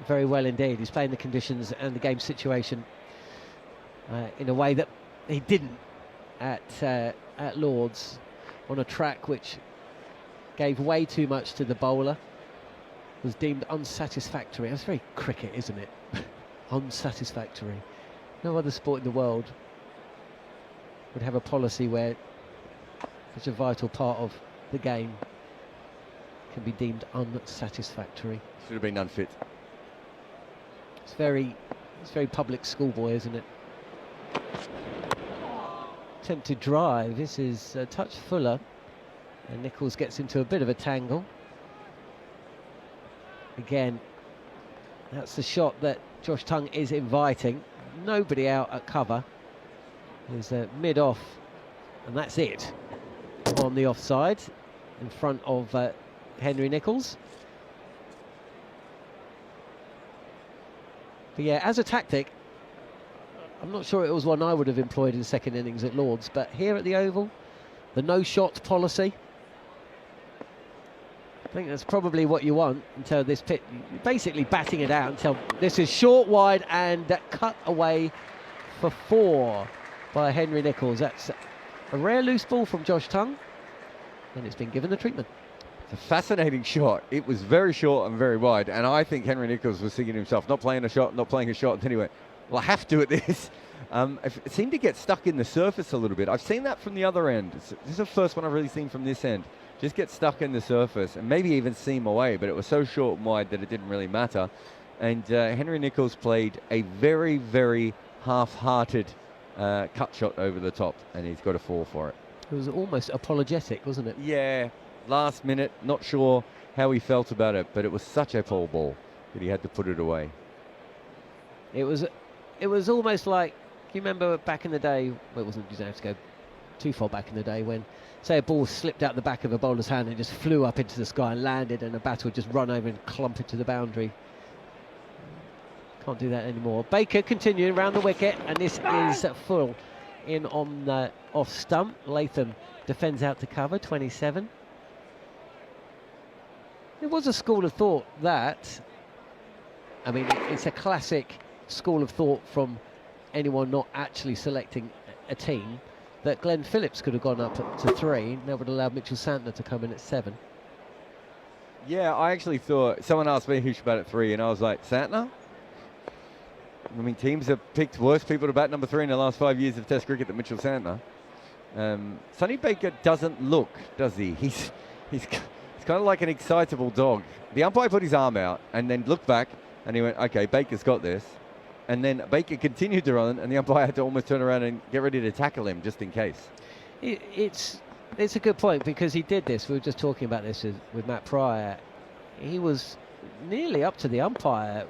very well indeed. He's playing the conditions and the game situation in a way that he didn't at Lord's, on a track which gave way too much to the bowler, was deemed unsatisfactory. That's very cricket, isn't it? Unsatisfactory. No other sport in the world would have a policy where such a vital part of the game can be deemed unsatisfactory. Should have been unfit. It's very public schoolboy, isn't it? Attempted drive. This is a touch fuller, and Nichols gets into a bit of a tangle. Again, that's the shot that Josh Tongue is inviting. Nobody out at cover. There's a mid-off, and that's it on the offside in front of Henry Nichols. But yeah, as a tactic, I'm not sure it was one I would have employed in second innings at Lord's, but here at the Oval, the no-shot policy, I think that's probably what you want until this pitch. You're basically batting it out until this is short, wide, and cut away for 4 by Henry Nichols. That's a rare loose ball from Josh Tongue, and it's been given the treatment. It's a fascinating shot. It was very short and very wide, and I think Henry Nichols was thinking to himself, not playing a shot, and then he went, well, I have to at this. It seemed to get stuck in the surface a little bit. I've seen that from the other end. This is the first one I've really seen from this end. Just get stuck in the surface and maybe even seam away, but it was so short and wide that it didn't really matter. And Henry Nichols played a very, very half-hearted cut shot over the top, and he's got a 4 for it. It was almost apologetic, wasn't it? Yeah, last minute, not sure how he felt about it, but it was such a poor ball that he had to put it away. It was almost like, you remember back in the day, well, it wasn't, you don't have to go too far back in the day, when, say, a ball slipped out the back of a bowler's hand and just flew up into the sky and landed, and a batter would just run over and clump into the boundary. Can't do that anymore. Baker continuing round the wicket, and this is full in on the off stump. Latham defends out to cover, 27. There was a school of thought that, I mean, it's a classic school of thought from anyone not actually selecting a team, that Glenn Phillips could have gone up to 3. That would allow Mitchell Santner to come in at 7. Yeah, I actually thought, someone asked me who should bat at 3, and I was like, Santner? I mean, teams have picked worse people to bat number 3 in the last 5 years of Test cricket than Mitchell Santner. Sonny Baker doesn't look, does he? He's kind of like an excitable dog. The umpire put his arm out and then looked back, and he went, okay, Baker's got this. And then Baker continued to run, and the umpire had to almost turn around and get ready to tackle him just in case. It's a good point, because he did this. We were just talking about this with Matt Pryor. He was nearly up to the umpire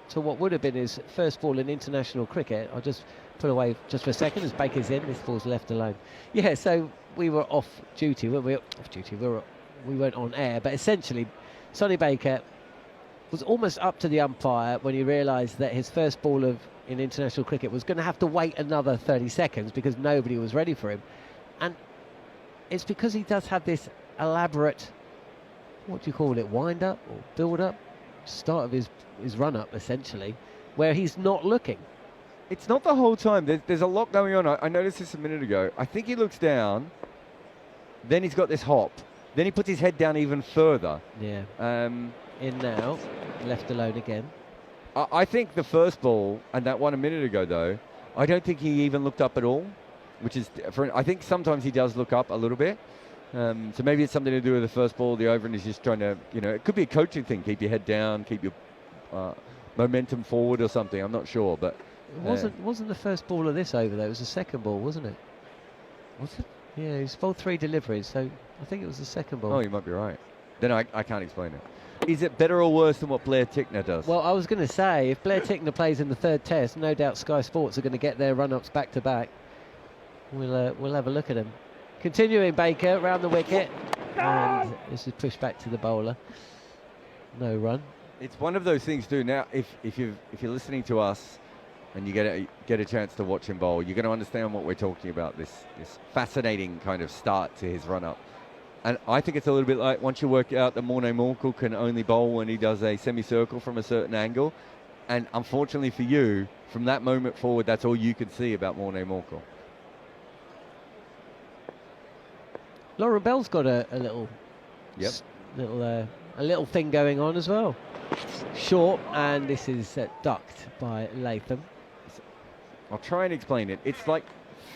to what would have been his first ball in international cricket. I'll just put away just for a second as Baker's in. This ball's left alone. Yeah, so we were off duty. We were off duty. We weren't on air, but essentially, Sonny Baker was almost up to the umpire when he realised that his first ball in international cricket was going to have to wait another 30 seconds because nobody was ready for him. And it's because he does have this elaborate, what do you call it, wind-up or build-up? Start of his run-up, essentially, where he's not looking. It's not the whole time. There's a lot going on. I noticed this a minute ago. I think he looks down, then he's got this hop, then he puts his head down even further. Yeah. In now, left alone again. I think the first ball, and that one a minute ago, though, I don't think he even looked up at all, which is different. I think sometimes he does look up a little bit. So maybe it's something to do with the first ball, the over, and he's just trying to, it could be a coaching thing. Keep your head down, keep your momentum forward or something. I'm not sure, but it wasn't the first ball of this over though. It was the second ball, wasn't it? Was it? Yeah, he's bowled 3 deliveries, so I think it was the second ball. Oh, you might be right. Then I can't explain it. Is it better or worse than what Blair Tickner does? Well, I was going to say, if Blair Tickner plays in the 3rd test, no doubt Sky Sports are going to get their run-ups back to back. We'll have a look at them. Continuing Baker round the wicket, and this is pushed back to the bowler. No run. It's one of those things too. Now, if you're listening to us and you get a chance to watch him bowl, you're going to understand what we're talking about. This fascinating kind of start to his run-up. And I think it's a little bit like once you work out that Morne Morkel can only bowl when he does a semicircle from a certain angle. And unfortunately for you, from that moment forward, that's all you can see about Morne Morkel. Lauren Bell's got a little, a little thing going on as well. Short, and this is ducked by Latham. I'll try and explain it. It's like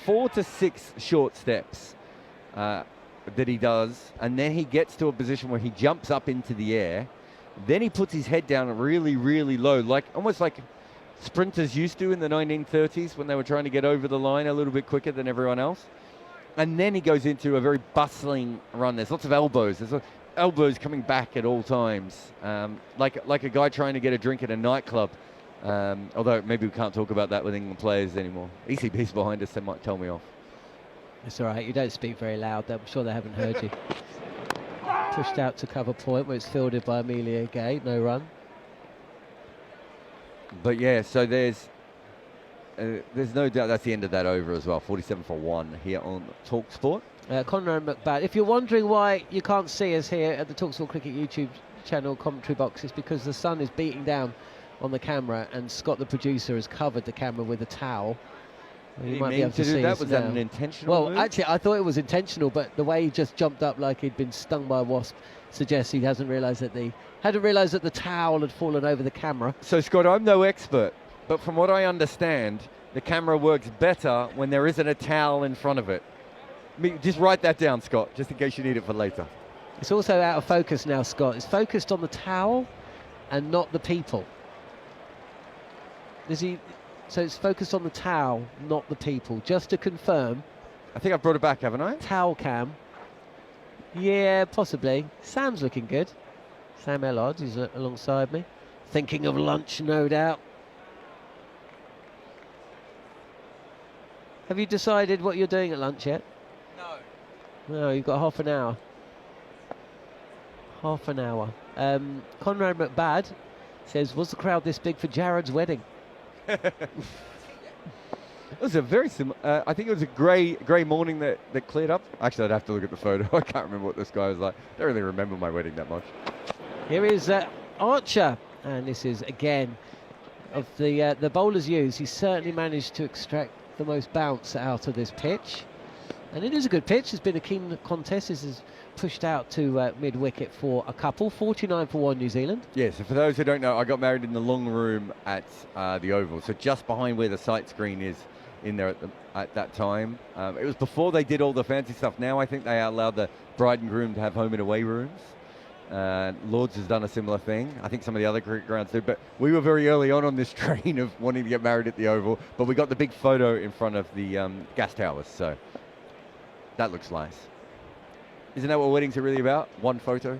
4 to 6 short steps. that he does, and then he gets to a position where he jumps up into the air. Then he puts his head down really, really low, like almost like sprinters used to in the 1930s when they were trying to get over the line a little bit quicker than everyone else. And then he goes into a very bustling run. There's lots of elbows. There's elbows coming back at all times, like a guy trying to get a drink at a nightclub. Although maybe we can't talk about that with England players anymore. ECB's behind us, they might tell me off. It's all right, you don't speak very loud. I'm sure they haven't heard you. Pushed out to cover point where it's fielded by Amelia Gay, no run. But yeah, so there's no doubt that's the end of that over as well. 47 for 1 here on Talksport. Conor and McBad. If you're wondering why you can't see us here at the Talksport Cricket YouTube channel commentary box, it's because the sun is beating down on the camera, and Scott, the producer, has covered the camera with a towel. You might be able to see that. us Was now. that an intentional move? Actually, I thought it was intentional, but the way he just jumped up like he'd been stung by a wasp suggests he hadn't realised that the towel had fallen over the camera. So, Scott, I'm no expert, but from what I understand, the camera works better when there isn't a towel in front of it. Just write that down, Scott, just in case you need it for later. It's also out of focus now, Scott. It's focused on the towel and not the people. So it's focused on the towel, not the people. Just to confirm. I think I've brought it back, haven't I? Towel cam. Yeah, possibly. Sam's looking good. Sam Ellard is alongside me. Thinking of lunch, no doubt. Have you decided what you're doing at lunch yet? No, you've got half an hour. Half an hour. Conrad McBad says, was the crowd this big for Jarrod's wedding? It was a very similar. I think it was a grey morning that cleared up. Actually, I'd have to look at the photo. I can't remember what this guy was like. Don't really remember my wedding that much. Here is Archer, and this is again of the bowlers used. He certainly managed to extract the most bounce out of this pitch, and it is a good pitch. It's been a keen contest. This is pushed out to mid-wicket for a couple. 49 for 1 New Zealand. Yes, so for those who don't know, I got married in the long room at the Oval, so just behind where the sight screen is in there at that time. It was before they did all the fancy stuff. Now I think they allowed the bride and groom to have home and away rooms. Lords has done a similar thing. I think some of the other cricket grounds do, but we were very early on this train of wanting to get married at the Oval, but we got the big photo in front of the gas towers, so that looks nice. Isn't that what weddings are really about? One photo?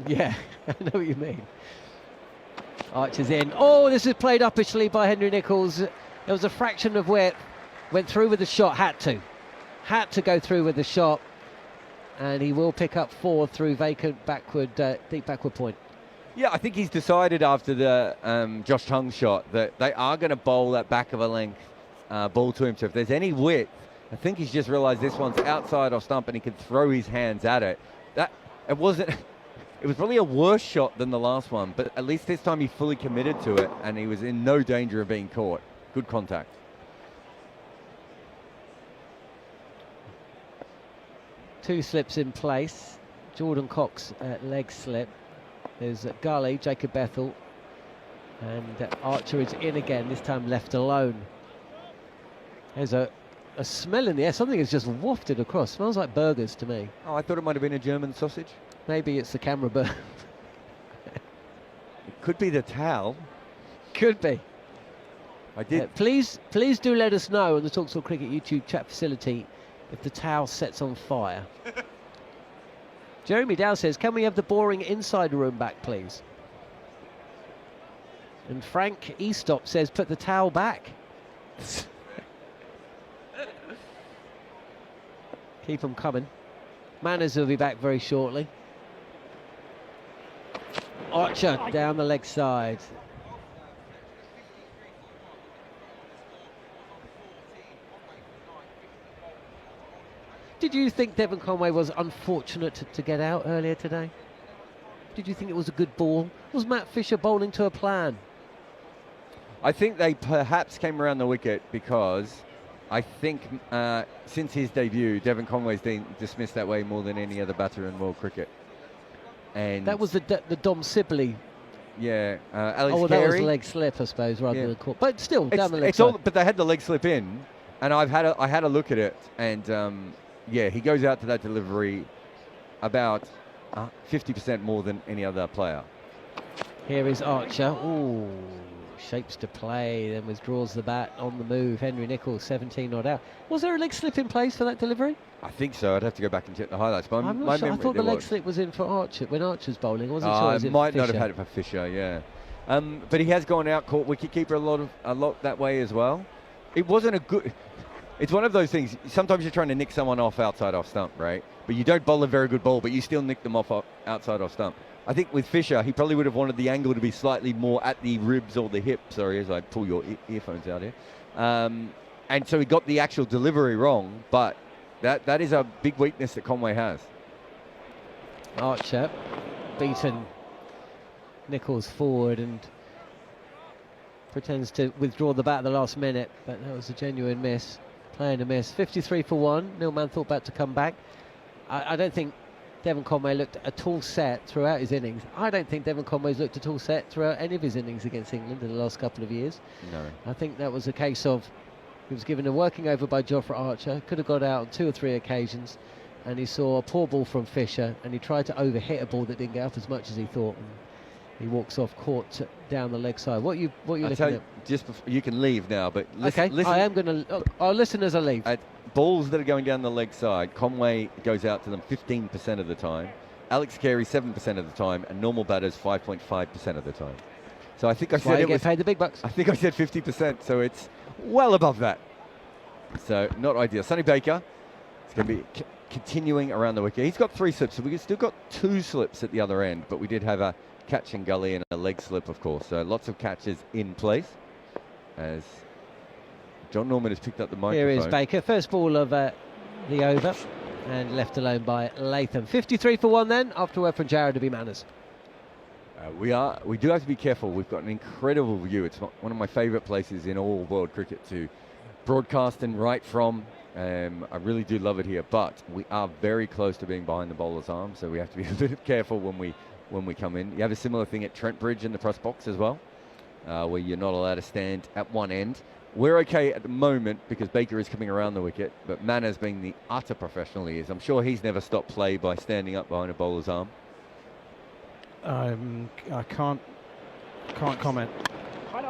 Yeah, I know what you mean. Archer's in. Oh, this is played uppishly by Henry Nicholls. There was a fraction of where it went through with the shot. Had to go through with the shot. And he will pick up 4 through vacant backward, deep backward point. Yeah, I think he's decided after the Josh Tongue shot that they are going to bowl that back of a length ball to him. So if there's any width, I think he's just realised this one's outside off stump and he can throw his hands at it. It was probably a worse shot than the last one, but at least this time he fully committed to it and he was in no danger of being caught. Good contact. Two slips in place. Jordan Cox leg slip. There's Gully, Jacob Bethel, and Archer is in again, this time left alone. There's a smell in the air. Something has just wafted across. Smells like burgers to me. Oh, I thought it might have been a German sausage. Maybe it's the camera burn. It could be the towel. Could be. I did. Please do let us know on the Talksport Cricket YouTube chat facility if the towel sets on fire. Jeremy Dow says, can we have the boring inside room back, please? And Frank Eastop says, put the towel back. Keep them coming. Manners will be back very shortly. Archer down the leg side. Did you think Devon Conway was unfortunate to get out earlier today? Did you think it was a good ball? Was Matt Fisher bowling to a plan? I think they perhaps came around the wicket because I think since his debut, Devon Conway's been dismissed that way more than any other batter in world cricket. And that was the Dom Sibley. Yeah, Alex that Carey. was leg slip, I suppose, rather than caught. But still, down the leg it's side. all, but they had the leg slip in, and I had a look at it, and yeah, he goes out to that delivery about 50% more than any other player. Here is Archer. Ooh, shapes to play, then withdraws the bat on the move. Henry Nicholls, 17 not out. Was there a leg slip in place for that delivery? I think so. I'd have to go back and check the highlights. But I'm my not sure. I memory thought the there leg was. slip was in for Archer when Archer's bowling. I wasn't sure. Was I it might for not have Fisher? had it for Fisher, yeah. But he has gone out, caught wicketkeeper a lot that way as well. It wasn't a good. It's one of those things. Sometimes you're trying to nick someone off outside off stump, right? But you don't bowl a very good ball, but you still nick them off outside off stump. I think with Fisher, he probably would have wanted the angle to be slightly more at the ribs or the hip. Sorry, as I pull your earphones out here. And so he got the actual delivery wrong, but that is a big weakness that Conway has. Archer beaten Nicholls forward and pretends to withdraw the bat at the last minute, but that was a genuine miss. Playing a miss. 53 for 1. Neil Manthorp about to come back. I don't think Devon Conway looked at all set throughout his innings. I don't think Devon Conway's looked at all set throughout any of his innings against England in the last couple of years. No. I think that was a case of he was given a working over by Jofra Archer, could have got out on 2 or 3 occasions, and he saw a poor ball from Fisher, and he tried to overhit a ball that didn't get up as much as he thought. And he walks off caught down the leg side. What are you looking at? Just before, you can leave now, but listen, Okay, I am going to. Our listeners are leave. At balls that are going down the leg side, Conway goes out to them 15% of the time, Alex Carey 7% of the time, and normal batters 5.5% of the time. So I think I said you get paid the big bucks. I think I said 50%, so it's well above that. So not ideal. Sonny Baker is going to be continuing around the wicket. He's got 3 slips, so we've still got 2 slips at the other end, but we did have a catch and gully and a leg slip, of course. So lots of catches in place as John Norman has picked up the microphone. Here is Baker, first ball of the over, and left alone by Latham. 53 for 1 then, after a word from Jarrod to be manners. We do have to be careful. We've got an incredible view. It's one of my favourite places in all world cricket to broadcast and write from. I really do love it here, but we are very close to being behind the bowler's arm, so we have to be a bit careful when we come in. You have a similar thing at Trent Bridge in the press box as well, where you're not allowed to stand at one end. We're okay at the moment because Baker is coming around the wicket, but Manners, being the utter professional he is, I'm sure he's never stopped play by standing up behind a bowler's arm. I can't comment.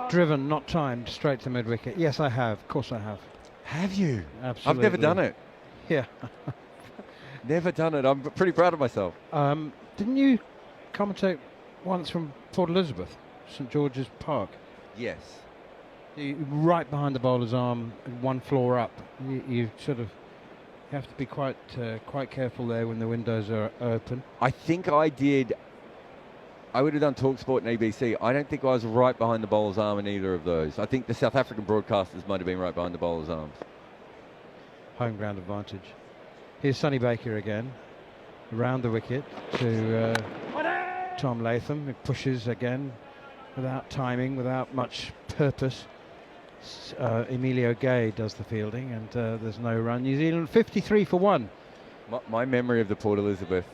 Driven, not timed, straight to mid-wicket. Yes, I have. Of course I have. Have you? Absolutely. I've never done it. Yeah. Never done it. I'm pretty proud of myself. Didn't you commentate once from Port Elizabeth, St George's Park? Yes. Right behind the bowler's arm, 1 floor up. You have to be quite careful there when the windows are open. I think I did. I would have done Talksport and ABC. I don't think I was right behind the bowler's arm in either of those. I think the South African broadcasters might have been right behind the bowler's arms. Home ground advantage. Here's Sonny Baker again, around the wicket to Tom Latham. It pushes again, without timing, without much purpose. Emilio Gay does the fielding, and there's no run. New Zealand 53 for 1. My memory of the Port Elizabeth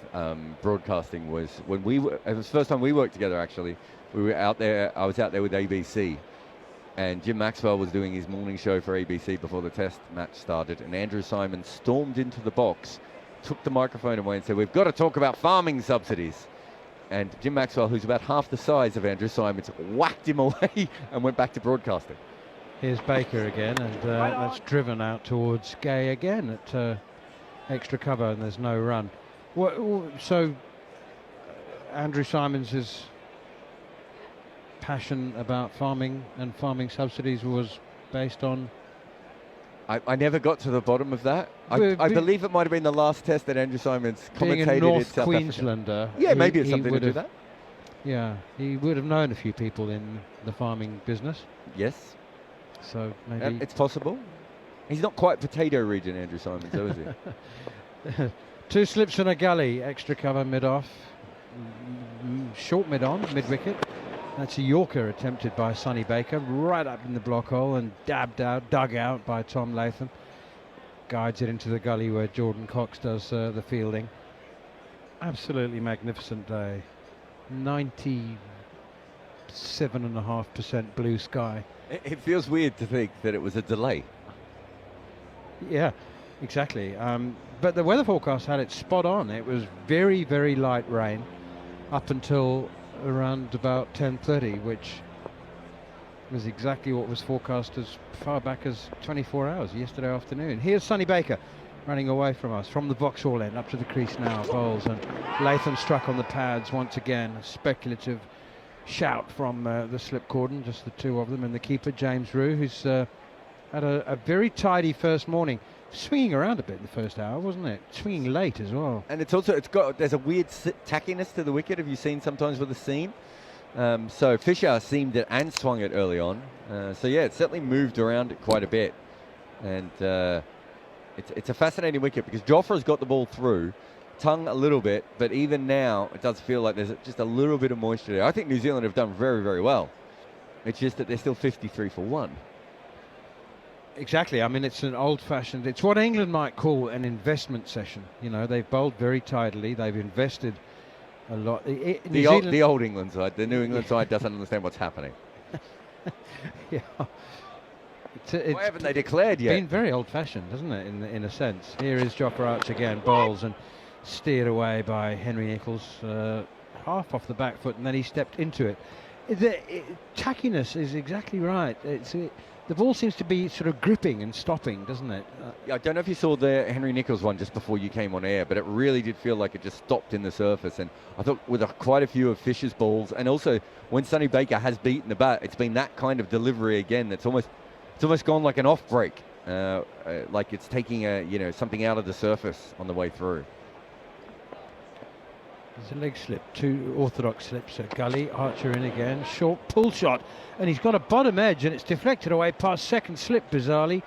broadcasting was when it was the first time we worked together, actually. We were out there, I was out there with ABC, and Jim Maxwell was doing his morning show for ABC before the test match started, and Andrew Simon stormed into the box, took the microphone away and said, "We've got to talk about farming subsidies." And Jim Maxwell, who's about half the size of Andrew Simon, whacked him away and went back to broadcasting. Here's Baker again, and that's driven out towards Gay again at extra cover, and there's no run. So Andrew Simons' passion about farming and farming subsidies was based on... I never got to the bottom of that. I believe it might have been the last test that Andrew Simons commentated being a North in South Queenslander. Africa. Yeah, maybe it's something to do with that. Yeah, he would have known a few people in the farming business. Yes. So maybe... It's possible. He's not quite potato region, Andrew Simons, though, is he? 2 slips and a gully, extra cover mid-off. Short mid-on, mid-wicket. That's a Yorker attempted by Sonny Baker, right up in the block hole and dug out by Tom Latham. Guides it into the gully where Jordan Cox does the fielding. Absolutely magnificent day. 97.5% blue sky. It feels weird to think that it was a delay. Yeah, Exactly. But the weather forecast had it spot on. It was very, very light rain up until around about 10:30, which was exactly what was forecast as far back as 24 hours yesterday afternoon. Here's Sonny Baker running away from us from the Vauxhall end up to the crease now. Bowls, and Latham struck on the pads once again. A speculative shout from the slip cordon, just the two of them, and the keeper James Rue, who's had a very tidy first morning. Swinging around a bit in the first hour, wasn't it? Swinging late as well. And there's a weird tackiness to the wicket. Have you seen sometimes with the seam? So Fisher seamed it and swung it early on. So yeah, it certainly moved around it quite a bit. And it's a fascinating wicket because Jofra's got the ball through, tongue a little bit, but even now it does feel like there's just a little bit of moisture there. I think New Zealand have done very, very well. It's just that they're still 53 for 1. Exactly. I mean, it's an old-fashioned. It's what England might call an investment session. You know, they've bowled very tidily. They've invested a lot. The old England side. The New England side doesn't understand what's happening. Yeah. Why haven't they declared yet? It's been very old-fashioned, hasn't it? In a sense. Here is Jofra Archer again, bowls and steered away by Henry Nicholls, half off the back foot, and then he stepped into it. Tackiness is exactly right. The ball seems to be sort of gripping and stopping, doesn't it? I don't know if you saw the Henry Nicholls one just before you came on air, but it really did feel like it just stopped in the surface. And I thought with quite a few of Fisher's balls, and also when Sonny Baker has beaten the bat, it's been that kind of delivery again. It's almost gone like an off break, like it's taking something out of the surface on the way through. There's a leg slip, 2 orthodox slips at Gully. Archer in again, short pull shot, and he's got a bottom edge, and it's deflected away past second slip, bizarrely,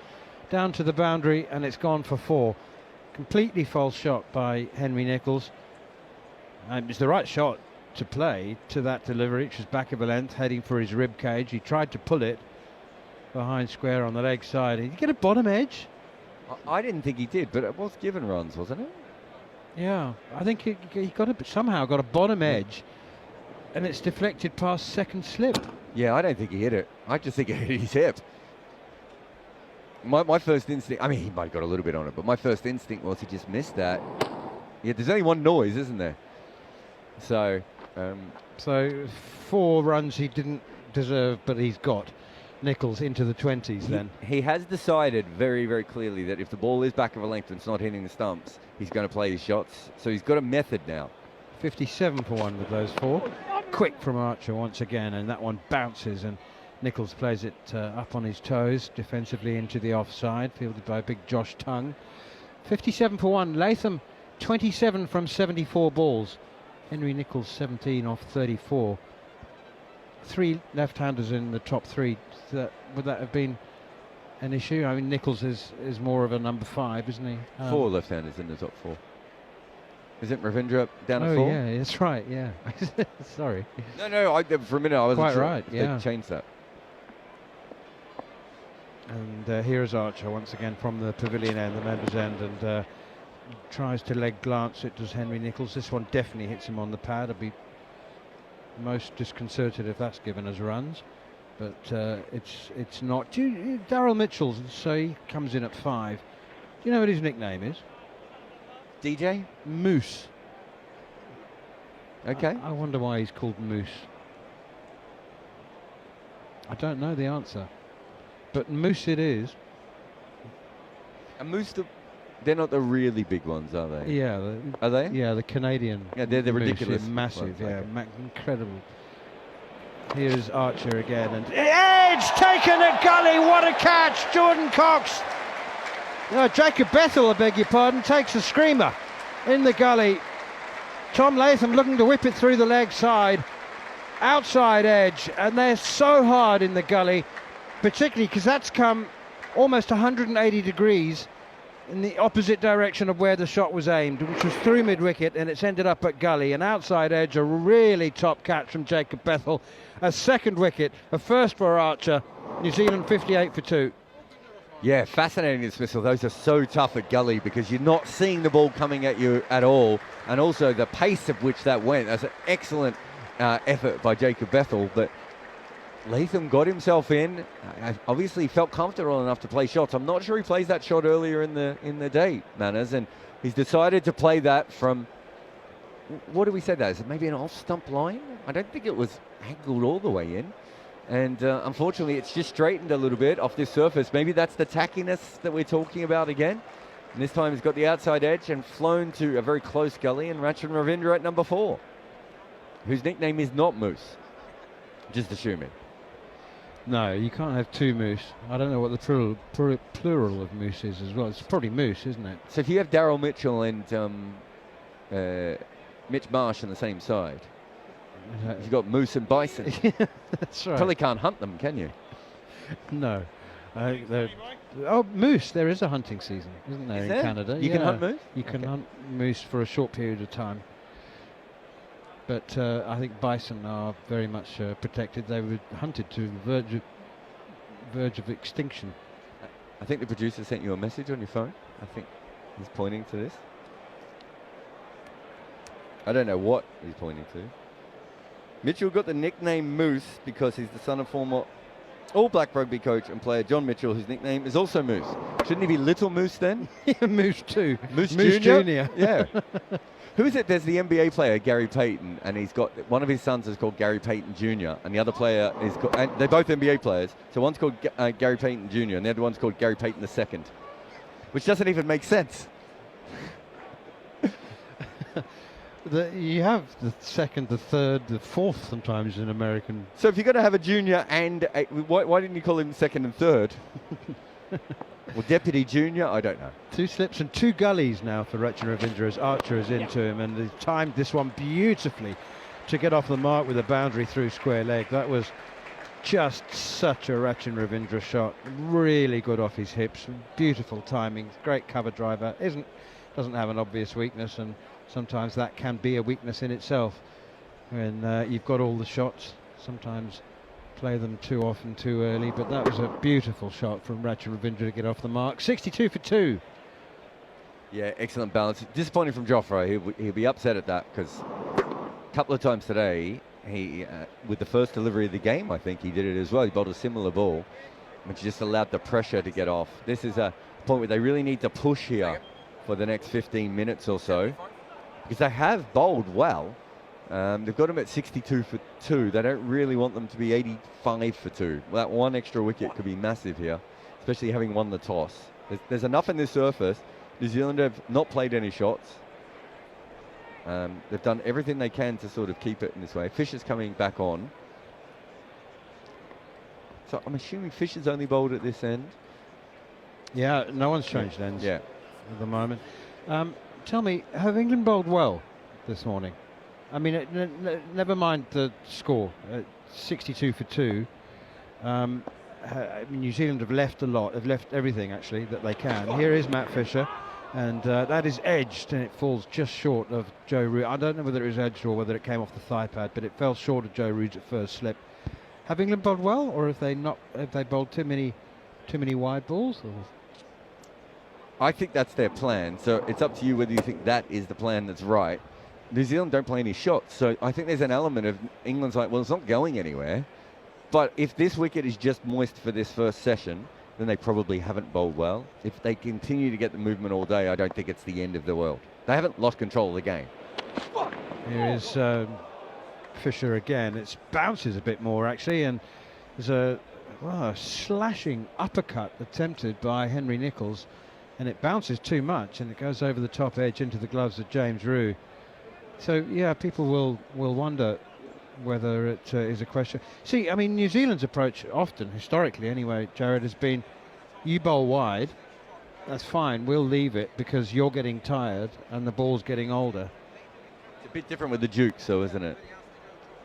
down to the boundary, and it's gone for 4. Completely false shot by Henry Nicholls. It was the right shot to play to that delivery, which was back of a length, heading for his rib cage. He tried to pull it behind square on the leg side. Did he get a bottom edge? I didn't think he did, but it was given runs, wasn't it? Yeah, I think he somehow got a bottom edge, and it's deflected past second slip. Yeah, I don't think he hit it. I just think it hit his hip. My first instinct, I mean, he might have got a little bit on it, but my first instinct was he just missed that. Yeah, there's only one noise, isn't there? So 4 runs he didn't deserve, but he's got. Nicholls into the 20s then. He has decided very, very clearly that if the ball is back of a length and it's not hitting the stumps, he's going to play his shots. So he's got a method now. 57 for 1 with those 4. Quick from Archer once again, and that one bounces, and Nicholls plays it up on his toes, defensively into the offside, fielded by big Josh Tongue. 57 for 1. Latham 27 from 74 balls. Henry Nicholls 17 off 34. 3 left-handers in the top 3. Would that have been an issue? I mean, Nicholls is more of a number 5, isn't he? 4 left-handers in the top 4. Isn't Ravindra down at 4? Oh, yeah, that's right, yeah. Sorry. No, for a minute I wasn't quite sure. Right, yeah. They changed that. And here's Archer once again from the pavilion end, the members' end, and tries to leg glance it, does Henry Nicholls. This one definitely hits him on the pad. I'd be most disconcerted if that's given as runs. But it's not. Daryl Mitchell's, so he comes in at 5. Do you know what his nickname is? DJ? Moose. Okay. I wonder why he's called Moose. I don't know the answer, but Moose it is. And Moose, they're not the really big ones, are they? Yeah. Are they? Yeah, the Canadian. Yeah, they're the moose, ridiculous massive. ones, Yeah, okay. incredible. Here's Archer again, and edge taken at Gully. What a catch, Jordan Cox. Jacob Bethel, I beg your pardon, takes a screamer in the gully. Tom Latham looking to whip it through the leg side, outside edge, and they're so hard in the gully, particularly because that's come almost 180 degrees in the opposite direction of where the shot was aimed, which was through mid-wicket, and it's ended up at gully. An outside edge, a really top catch from Jacob Bethel. A second wicket, a first for Archer. New Zealand 58 for 2. Yeah, fascinating dismissal. Those are so tough at gully because you're not seeing the ball coming at you at all, and also the pace of which that went. That's an excellent effort by Jacob Bethel, but Latham got himself in. Obviously felt comfortable enough to play shots. I'm not sure he plays that shot earlier in the day, Manners, and he's decided to play that from, what do we say that? Is it maybe an off-stump line? I don't think it was angled all the way in. And unfortunately, it's just straightened a little bit off this surface. Maybe that's the tackiness that we're talking about again. And this time he's got the outside edge and flown to a very close gully, and Ratchan Ravindra at number 4, whose nickname is not Moose. Just assuming. No, you can't have 2 Moose. I don't know what the plural of Moose is as well. It's probably Moose, isn't it? So if you have Daryl Mitchell and Mitch Marsh on the same side, you've got Moose and Bison. That's right. Probably can't hunt them, can you? No. Moose, there is a hunting season, isn't there, Is in there? Canada? You can hunt moose? You can hunt moose for a short period of time. But I think bison are very much protected. They were hunted to the verge of extinction. I think the producer sent you a message on your phone. I think he's pointing to this. I don't know what he's pointing to. Mitchell got the nickname Moose because he's the son of former All Black rugby coach and player John Mitchell, whose nickname is also Moose. Shouldn't he be Little Moose then? Moose too. Moose Junior. Yeah. Who is it? There's the NBA player Gary Payton, and he's got one of his sons is called Gary Payton Jr. and the other player is called, and they're both NBA players. So one's called Gary Payton Jr. and the other one's called Gary Payton II, which doesn't even make sense. You have the second, the third, the fourth sometimes in American. So if you're going to have a junior and why didn't you call him second and third? Well, Deputy Junior, I don't know. 2 slips and 2 gullies now for Ratchan Ravindra as Archer is into him, and he timed this one beautifully to get off the mark with a boundary through square leg. That was just such a Ratchan Ravindra shot. Really good off his hips, beautiful timing, great cover driver. Doesn't have an obvious weakness, and sometimes that can be a weakness in itself when you've got all the shots. Sometimes play them too often too early, but that was a beautiful shot from Ratchan Ravindra to get off the mark. 62 for 2. Yeah, excellent balance. Disappointing from Joffre. He'll be upset at that because a couple of times today, he with the first delivery of the game, I think he did it as well. He bowled a similar ball, which just allowed the pressure to get off. This is a point where they really need to push here for the next 15 minutes or so, because they have bowled well. They've got them at 62 for 2. They don't really want them to be 85 for 2. Well, that one extra wicket could be massive here, especially having won the toss. There's enough in this surface. New Zealand have not played any shots. They've done everything they can to sort of keep it in this way. Fisher's coming back on. So I'm assuming Fisher's only bowled at this end. Yeah, no one's changed ends Yeah. at the moment. Tell me, have England bowled well this morning? I mean, never mind the score, 62 for 2. New Zealand have left a lot, have left everything actually that they can. Here is Matt Fisher, and that is edged, and it falls just short of Joe Root. I don't know whether it was edged or whether it came off the thigh pad, but it fell short of Joe Root's at first slip. Have England bowled well, or have they not? Have they bowled too many wide balls? Or? I think that's their plan. So it's up to you whether you think that is the plan that's right. New Zealand don't play any shots, so I think there's an element of England's like, well, it's not going anywhere. But if this wicket is just moist for this first session, then they probably haven't bowled well. If they continue to get the movement all day, I don't think it's the end of the world. They haven't lost control of the game. Here is Fisher again. It bounces a bit more actually, and there's a slashing uppercut attempted by Henry Nicholls, and it bounces too much, and it goes over the top edge into the gloves of James Roux. So yeah, people will wonder whether it is a question. See, I mean, New Zealand's approach often, historically anyway, Jarrod, has been, you bowl wide, that's fine, we'll leave it because you're getting tired and the ball's getting older. It's a bit different with the Dukes, though, isn't it?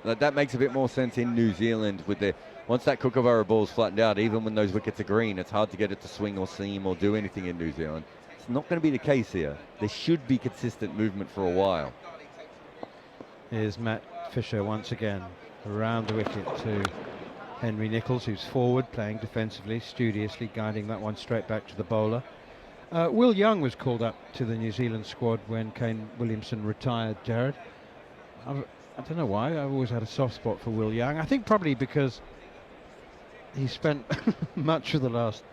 That makes a bit more sense in New Zealand with the, once that Kookaburra ball's flattened out, even when those wickets are green, it's hard to get it to swing or seam or do anything in New Zealand. It's not going to be the case here. There should be consistent movement for a while. Here's Matt Fisher once again around the wicket to Henry Nicholls, who's forward, playing defensively, studiously guiding that one straight back to the bowler. Will Young was called up to the New Zealand squad when Kane Williamson retired, Jarrod. I don't know why, I've always had a soft spot for Will Young. I think probably because he spent much of the last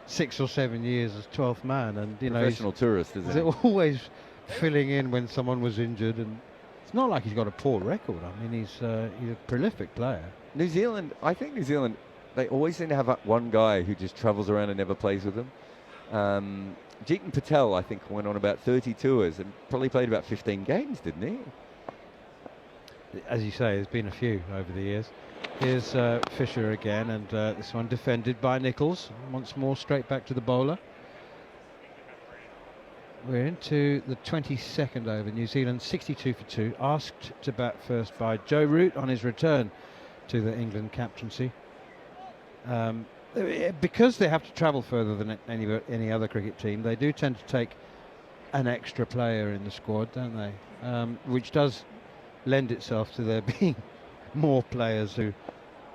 6 or 7 years as 12th man, and you know, Professional tourist, isn't he's he? always filling in when someone was injured, and it's not like he's got a poor record. I mean, he's a prolific player. New Zealand, I think New Zealand, they always seem to have that one guy who just travels around and never plays with them. Jeetan Patel, I think, went on about 30 tours and probably played about 15 games, didn't he? As you say, there's been a few over the years. Here's Fisher again, and this one defended by Nichols. Once more, straight back to the bowler. We're into the 22nd over. New Zealand 62 for 2. Asked to bat first by Joe Root on his return to the England captaincy. Because they have to travel further than any other cricket team, they do tend to take an extra player in the squad, don't they? Which does lend itself to there being more players who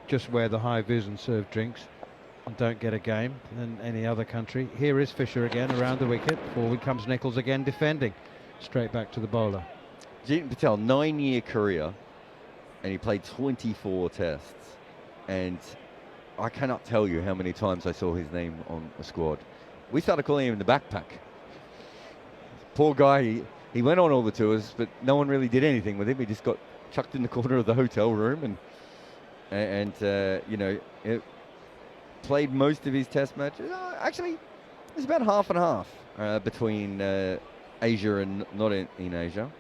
just wear the high vis and serve drinks and don't get a game than any other country. Here is Fisher again around the wicket. Forward comes Nichols again defending. Straight back to the bowler. Jeetan Patel, 9-year career, and he played 24 tests. And I cannot tell you how many times I saw his name on a squad. We started calling him the backpack. Poor guy, he went on all the tours, but no one really did anything with him. He just got chucked in the corner of the hotel room and you know, played most of his test matches. Actually, it was about half and half between Asia and not in Asia.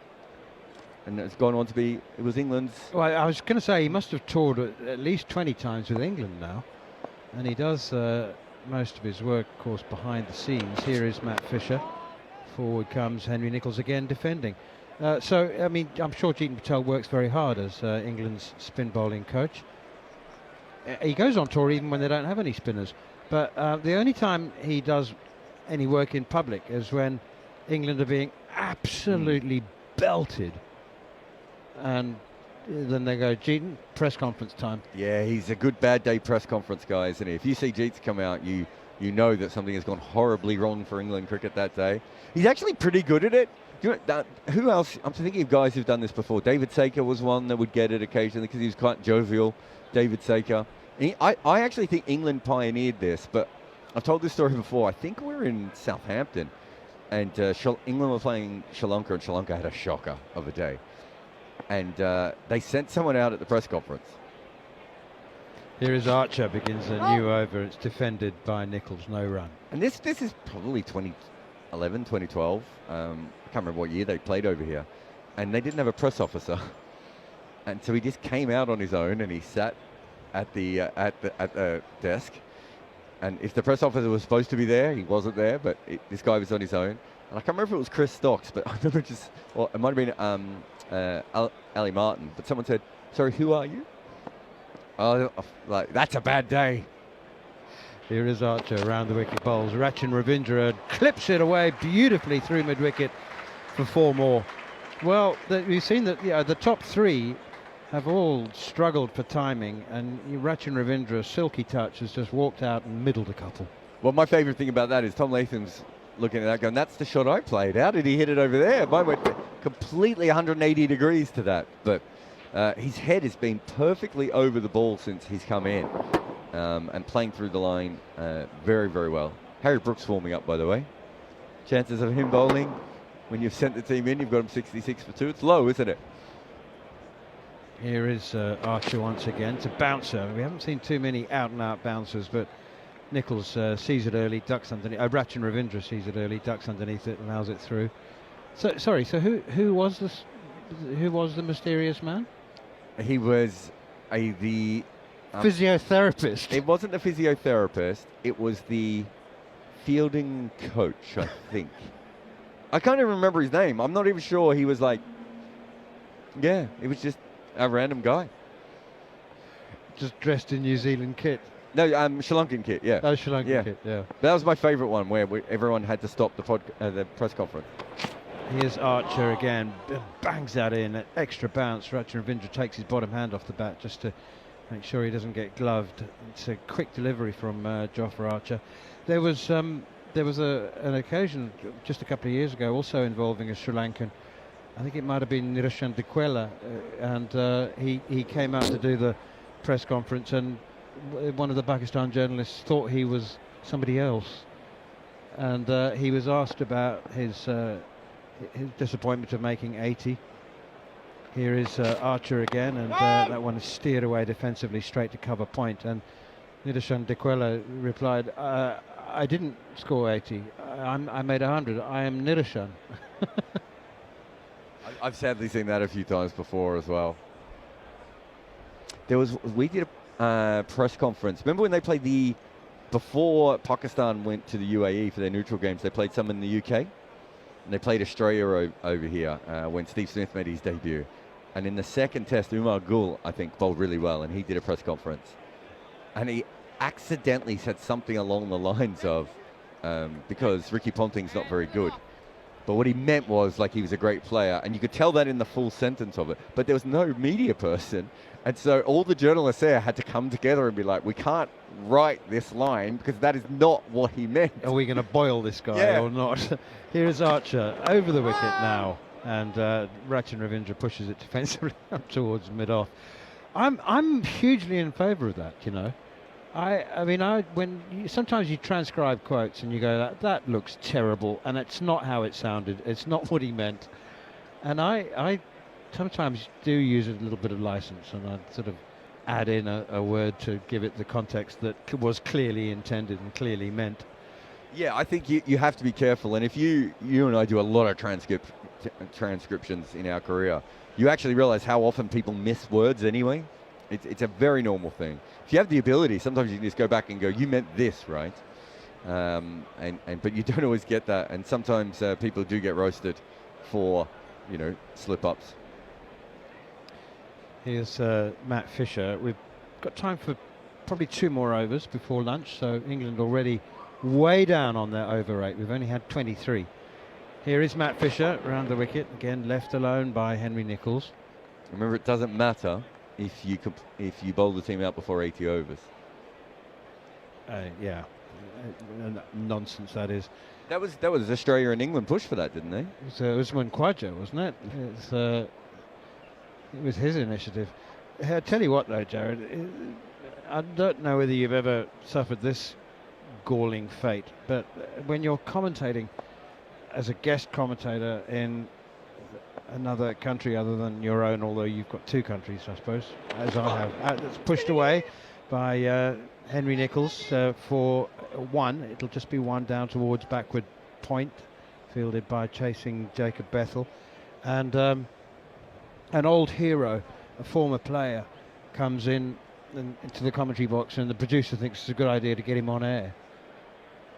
And it's gone on to be, it was England's. Well, I was going to say he must have toured at least 20 times with England now. And he does most of his work, of course, behind the scenes. Here is Matt Fisher. Forward comes Henry Nichols again defending. So, I mean, I'm sure Jeetan Patel works very hard as England's spin bowling coach. He goes on tour even when they don't have any spinners. But the only time he does any work in public is when England are being absolutely belted. And then they go, Jeetan, press conference time. Yeah, he's a good bad day press conference guy, isn't he? If you see Jeets come out, you know that something has gone horribly wrong for England cricket that day. He's actually pretty good at it. You know, who else? I'm thinking of guys who've done this before. David Saker was one that would get it occasionally because he was quite jovial. David Saker. I actually think England pioneered this, but I've told this story before. I think we were in Southampton, and England were playing Sri Lanka, and Sri Lanka had a shocker of a day. And they sent someone out at the press conference. Here is Archer, begins a new over. It's defended by Nichols, no run. And this is probably 2011, 2012. I can't remember what year they played over here. And they didn't have a press officer. And so he just came out on his own and he sat at the desk. And if the press officer was supposed to be there, he wasn't there, but this guy was on his own. And I can't remember if it was Chris Stocks, but I remember it might have been Ali Martin, but someone said, sorry, who are you? Oh, like, that's a bad day. Here is Archer around the wicket, bowls. Rachin Ravindra clips it away beautifully through mid-wicket for 4 more. Well, we've seen that the top 3 have all struggled for timing, and Rachin Ravindra, silky touch, has just walked out and middled a couple. Well, my favourite thing about that is Tom Latham's looking at that going, that's the shot I played. How did he hit it over there? Mine went completely 180 degrees to that. But his head has been perfectly over the ball since he's come in and playing through the line very, very well. Harry Brooks warming up, by the way. Chances of him bowling, when you've sent the team in, you've got him 66 for 2. It's low, isn't it? Here is Archer once again to bouncer. We haven't seen too many out-and-out bouncers, but Nichols sees it early, ducks underneath. Rachin Ravindra sees it early, ducks underneath it, allows it through. So sorry. So who was this? Who was the mysterious man? He was the physiotherapist. It wasn't the physiotherapist. It was the fielding coach, I think. I can't even remember his name. I'm not even sure. He was like, yeah, it was just a random guy, just dressed in New Zealand kit. No, Sri Lankan kit, yeah. Oh, Sri Lankan kit, yeah. That was my favourite one, where everyone had to stop the press conference. Here's Archer again, bangs that in, an extra bounce. Rachin Ravindra takes his bottom hand off the bat just to make sure he doesn't get gloved. It's a quick delivery from Jofra Archer. There was an occasion just a couple of years ago, also involving a Sri Lankan. I think it might have been Nirishan Dikwela, and he came out to do the press conference, and one of the Pakistan journalists thought he was somebody else, and he was asked about his disappointment of making 80. Here is Archer again, and that one is steered away defensively straight to cover point, and Nidarshan Dequela replied, I didn't score 80, I made 100, I am Nidarshan. I've sadly seen that a few times before as well. We did a press conference. Remember when they played before Pakistan went to the UAE for their neutral games, they played some in the UK? And they played Australia over here when Steve Smith made his debut. And in the second test, Umar Gul, I think, bowled really well, and he did a press conference. And he accidentally said something along the lines of, because Ricky Ponting's not very good. But what he meant was, like, he was a great player, and you could tell that in the full sentence of it. But there was no media person, and so all the journalists there had to come together and be like, we can't write this line because that is not what he meant. Are we going to boil this guy or not? Here is Archer over the wicket now, and Rachin Ravindra pushes it defensively up towards mid-off. I'm hugely in favour of that, you know. Sometimes you transcribe quotes and you go, that looks terrible, and it's not how it sounded, it's not what he meant. And I sometimes do use a little bit of license, and I sort of add in a word to give it the context that was clearly intended and clearly meant. Yeah, I think you have to be careful, and if you and I do a lot of transcriptions in our career, you actually realize how often people miss words anyway. It's a very normal thing. If you have the ability, sometimes you can just go back and go, you meant this, right? But you don't always get that, and sometimes people do get roasted for, slip-ups. Here's Matt Fisher. We've got time for probably 2 more overs before lunch, so England already way down on their over rate. We've only had 23. Here is Matt Fisher around the wicket, again left alone by Henry Nicholls. Remember, it doesn't matter if you bowl the team out before 80 overs. Nonsense that is. That was Australia and England push for that, didn't they? It was Usman Khwaja, wasn't it? It was his initiative. I tell you what though, Jarrod, I don't know whether you've ever suffered this galling fate, but when you're commentating as a guest commentator in another country other than your own, although you've got 2 countries, I suppose, as I have. It's pushed away by Henry Nicholls for 1. It'll just be 1 down towards backward point, fielded by chasing Jacob Bethel. And an old hero, a former player, comes into the commentary box, and the producer thinks it's a good idea to get him on air.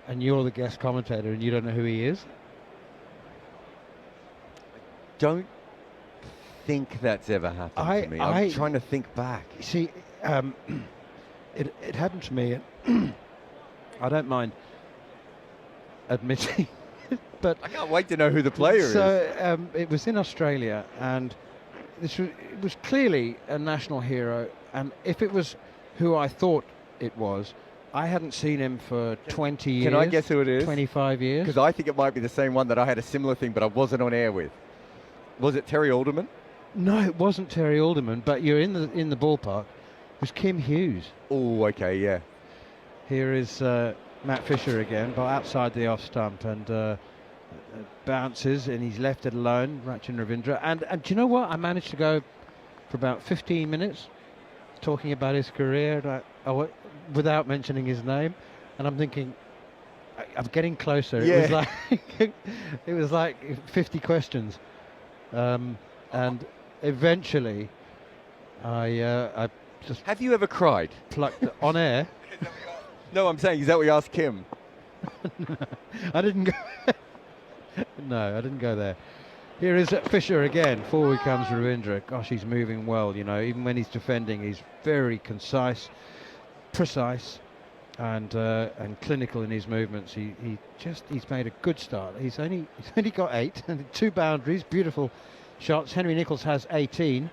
And you're the guest commentator and you don't know who he is? Don't think that's ever happened to me. I'm trying to think back. See, it happened to me. I don't mind admitting, but I can't wait to know who the player is. So it was in Australia, and it was clearly a national hero. And if it was who I thought it was, I hadn't seen him for 20 years. Can I guess who it is? 25 years. Because I think it might be the same one that I had a similar thing, but I wasn't on air with. Was it Terry Alderman? No, it wasn't Terry Alderman, but you're in the ballpark. It was Kim Hughes. Oh, okay, yeah. Here is Matt Fisher again, but outside the off stump, and bounces, and he's left it alone, Rachin Ravindra. And do you know what? I managed to go for about 15 minutes talking about his career without mentioning his name, and I'm thinking, I'm getting closer. Yeah. It was like 50 questions. And eventually, I just... Have you ever cried? Plucked on air. No, I'm saying, is that what you asked Kim? I didn't go... No, I didn't go there. Here is Fisher again. Forward comes Ravindra. Gosh, he's moving well, even when he's defending, he's very concise, precise, and clinical in his movements. He's made a good start. He's only got 8 and 2 boundaries, beautiful shots. Henry Nicholls has 18.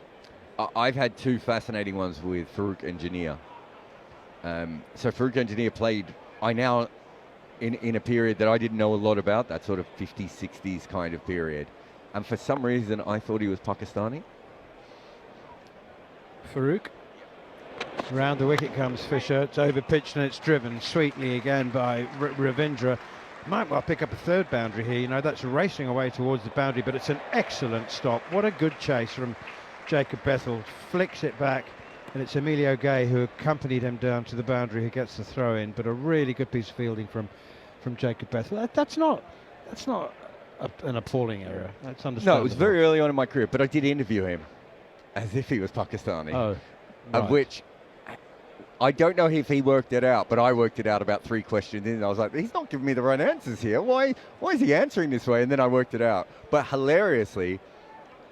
I've had 2 fascinating ones with Farrell Engineer. So Farrell Engineer played, in a period that I didn't know a lot about, that sort of 50s, 60s kind of period. And for some reason, I thought he was Pakistani. Farrell? Round the wicket comes Fisher. It's over pitched and it's driven sweetly again by Ravindra. Might well pick up a third boundary here. You know, that's racing away towards the boundary, but it's an excellent stop. What a good chase from Jacob Bethel. Flicks it back, and it's Emilio Gay who accompanied him down to the boundary who gets the throw in. But a really good piece of fielding from Jacob Bethel. That's not an appalling error. That's understandable. No, it was very early on in my career, but I did interview him as if he was Pakistani. Oh, of which I don't know if he worked it out, but I worked it out about 3 questions in. And I was like, he's not giving me the right answers here. Why is he answering this way? And then I worked it out. But hilariously,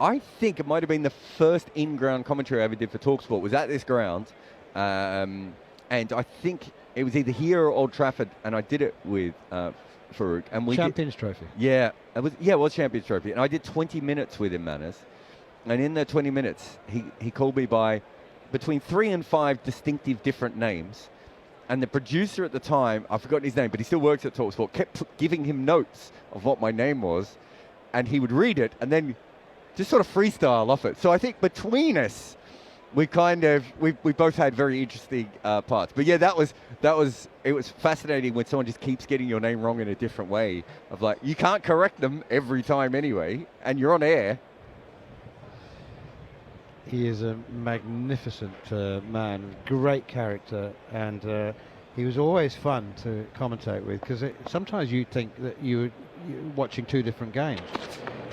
I think it might have been the first in-ground commentary I ever did for Talksport. Was at this ground, and I think it was either here or Old Trafford, and I did it with Farouk. And we Champions Trophy. Yeah, it was Champions Trophy, and I did 20 minutes with him, Manners. And in the 20 minutes, he called me by between 3 and 5 distinctive different names. And the producer at the time, I've forgotten his name, but he still works at Talksport, kept giving him notes of what my name was, and he would read it and then just sort of freestyle off it. So I think between us, we both had very interesting parts. But yeah, it was fascinating when someone just keeps getting your name wrong in a different way. Of like, you can't correct them every time anyway, and you're on air. He is a magnificent man, great character, and he was always fun to commentate with, because sometimes you think that you're watching 2 different games.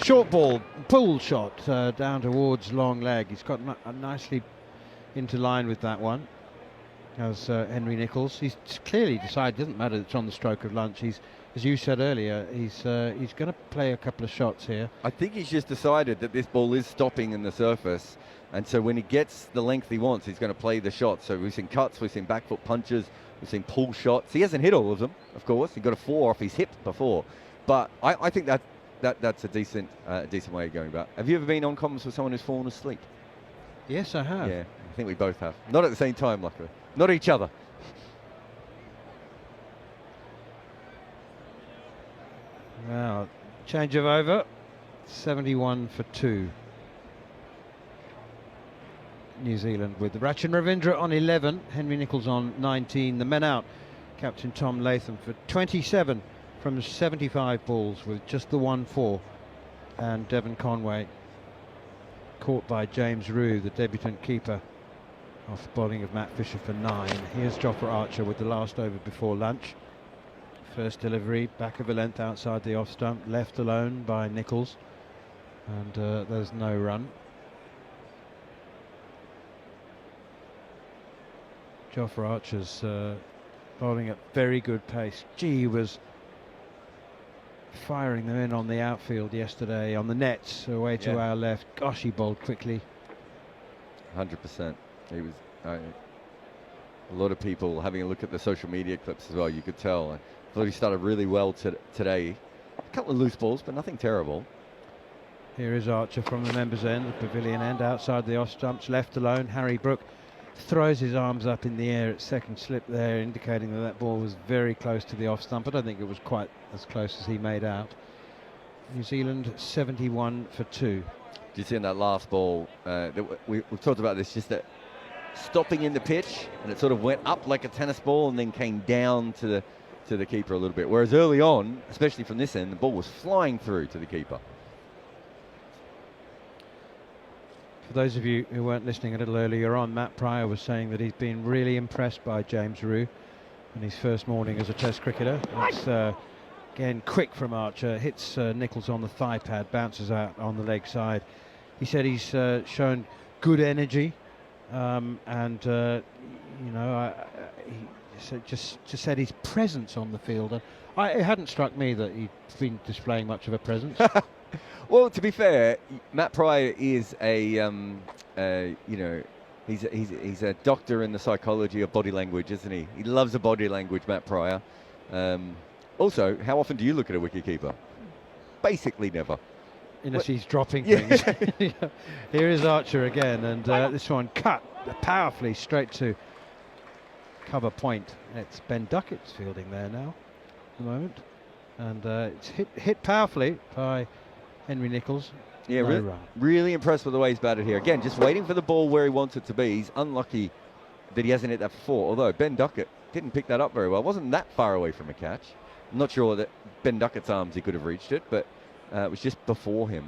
Short ball, pull shot down towards long leg. He's got nicely into line with that one. As Henry Nicholls, he's clearly decided, doesn't matter, it's on the stroke of lunch. He's, as you said earlier, he's going to play a couple of shots here. I think he's just decided that this ball is stopping in the surface, and so when he gets the length he wants, he's going to play the shot. So we've seen cuts, we've seen back foot punches, we've seen pull shots. He hasn't hit all of them, of course. He got a 4 off his hip before, but I think that's a decent way of going about. Have you ever been on comms with someone who's fallen asleep? Yes, I have. Yeah, I think we both have. Not at the same time, luckily. Not each other. Now, change of over, 71 for 2. New Zealand with the Rachin Ravindra on 11, Henry Nicholls on 19. The men out, Captain Tom Latham for 27 from 75 balls with just the 1-4. And Devon Conway caught by James Rue, the debutant keeper, off the bowling of Matt Fisher for 9. Here's Jofra Archer with the last over before lunch. First delivery, back of a length outside the off stump, left alone by Nicholls, and there's no run. Jofra Archer's bowling at very good pace. Gee, he was firing them in on the outfield yesterday, on the nets, away to our left. Gosh, he bowled quickly. 100%. He was. A lot of people having a look at the social media clips as well. You could tell. I thought he started really well today. A couple of loose balls, but nothing terrible. Here is Archer from the members' end, the pavilion end, outside the off stumps, left alone. Harry Brook throws his arms up in the air at second slip there, indicating that that ball was very close to the off stump. I don't think it was quite as close as he made out. New Zealand 71 for 2. Did you see in that last ball, we've talked about this, just that stopping in the pitch, and it sort of went up like a tennis ball and then came down to the keeper a little bit. Whereas early on, especially from this end, the ball was flying through to the keeper. For those of you who weren't listening a little earlier on, Matt Pryor was saying that he's been really impressed by James Rue in his first morning as a Test cricketer. It's again quick from Archer, hits Nicholls on the thigh pad, bounces out on the leg side. He said he's shown good energy, and you know, he just said his presence on the field. And it hadn't struck me that he'd been displaying much of a presence. Well, to be fair, Matt Pryor is he's a doctor in the psychology of body language, isn't he? He loves the body language, Matt Pryor. Also, how often do you look at a wicketkeeper? Basically never. Unless he's dropping things. Here is Archer again, and this one cut powerfully straight to cover point. It's Ben Duckett's fielding there now at the moment, and it's hit powerfully by Henry Nicholls. Yeah, really impressed with the way he's batted here. Again, just waiting for the ball where he wants it to be. He's unlucky that he hasn't hit that before, although Ben Duckett didn't pick that up very well. It wasn't that far away from a catch. I'm not sure that Ben Duckett's arms he could have reached it, but it was just before him.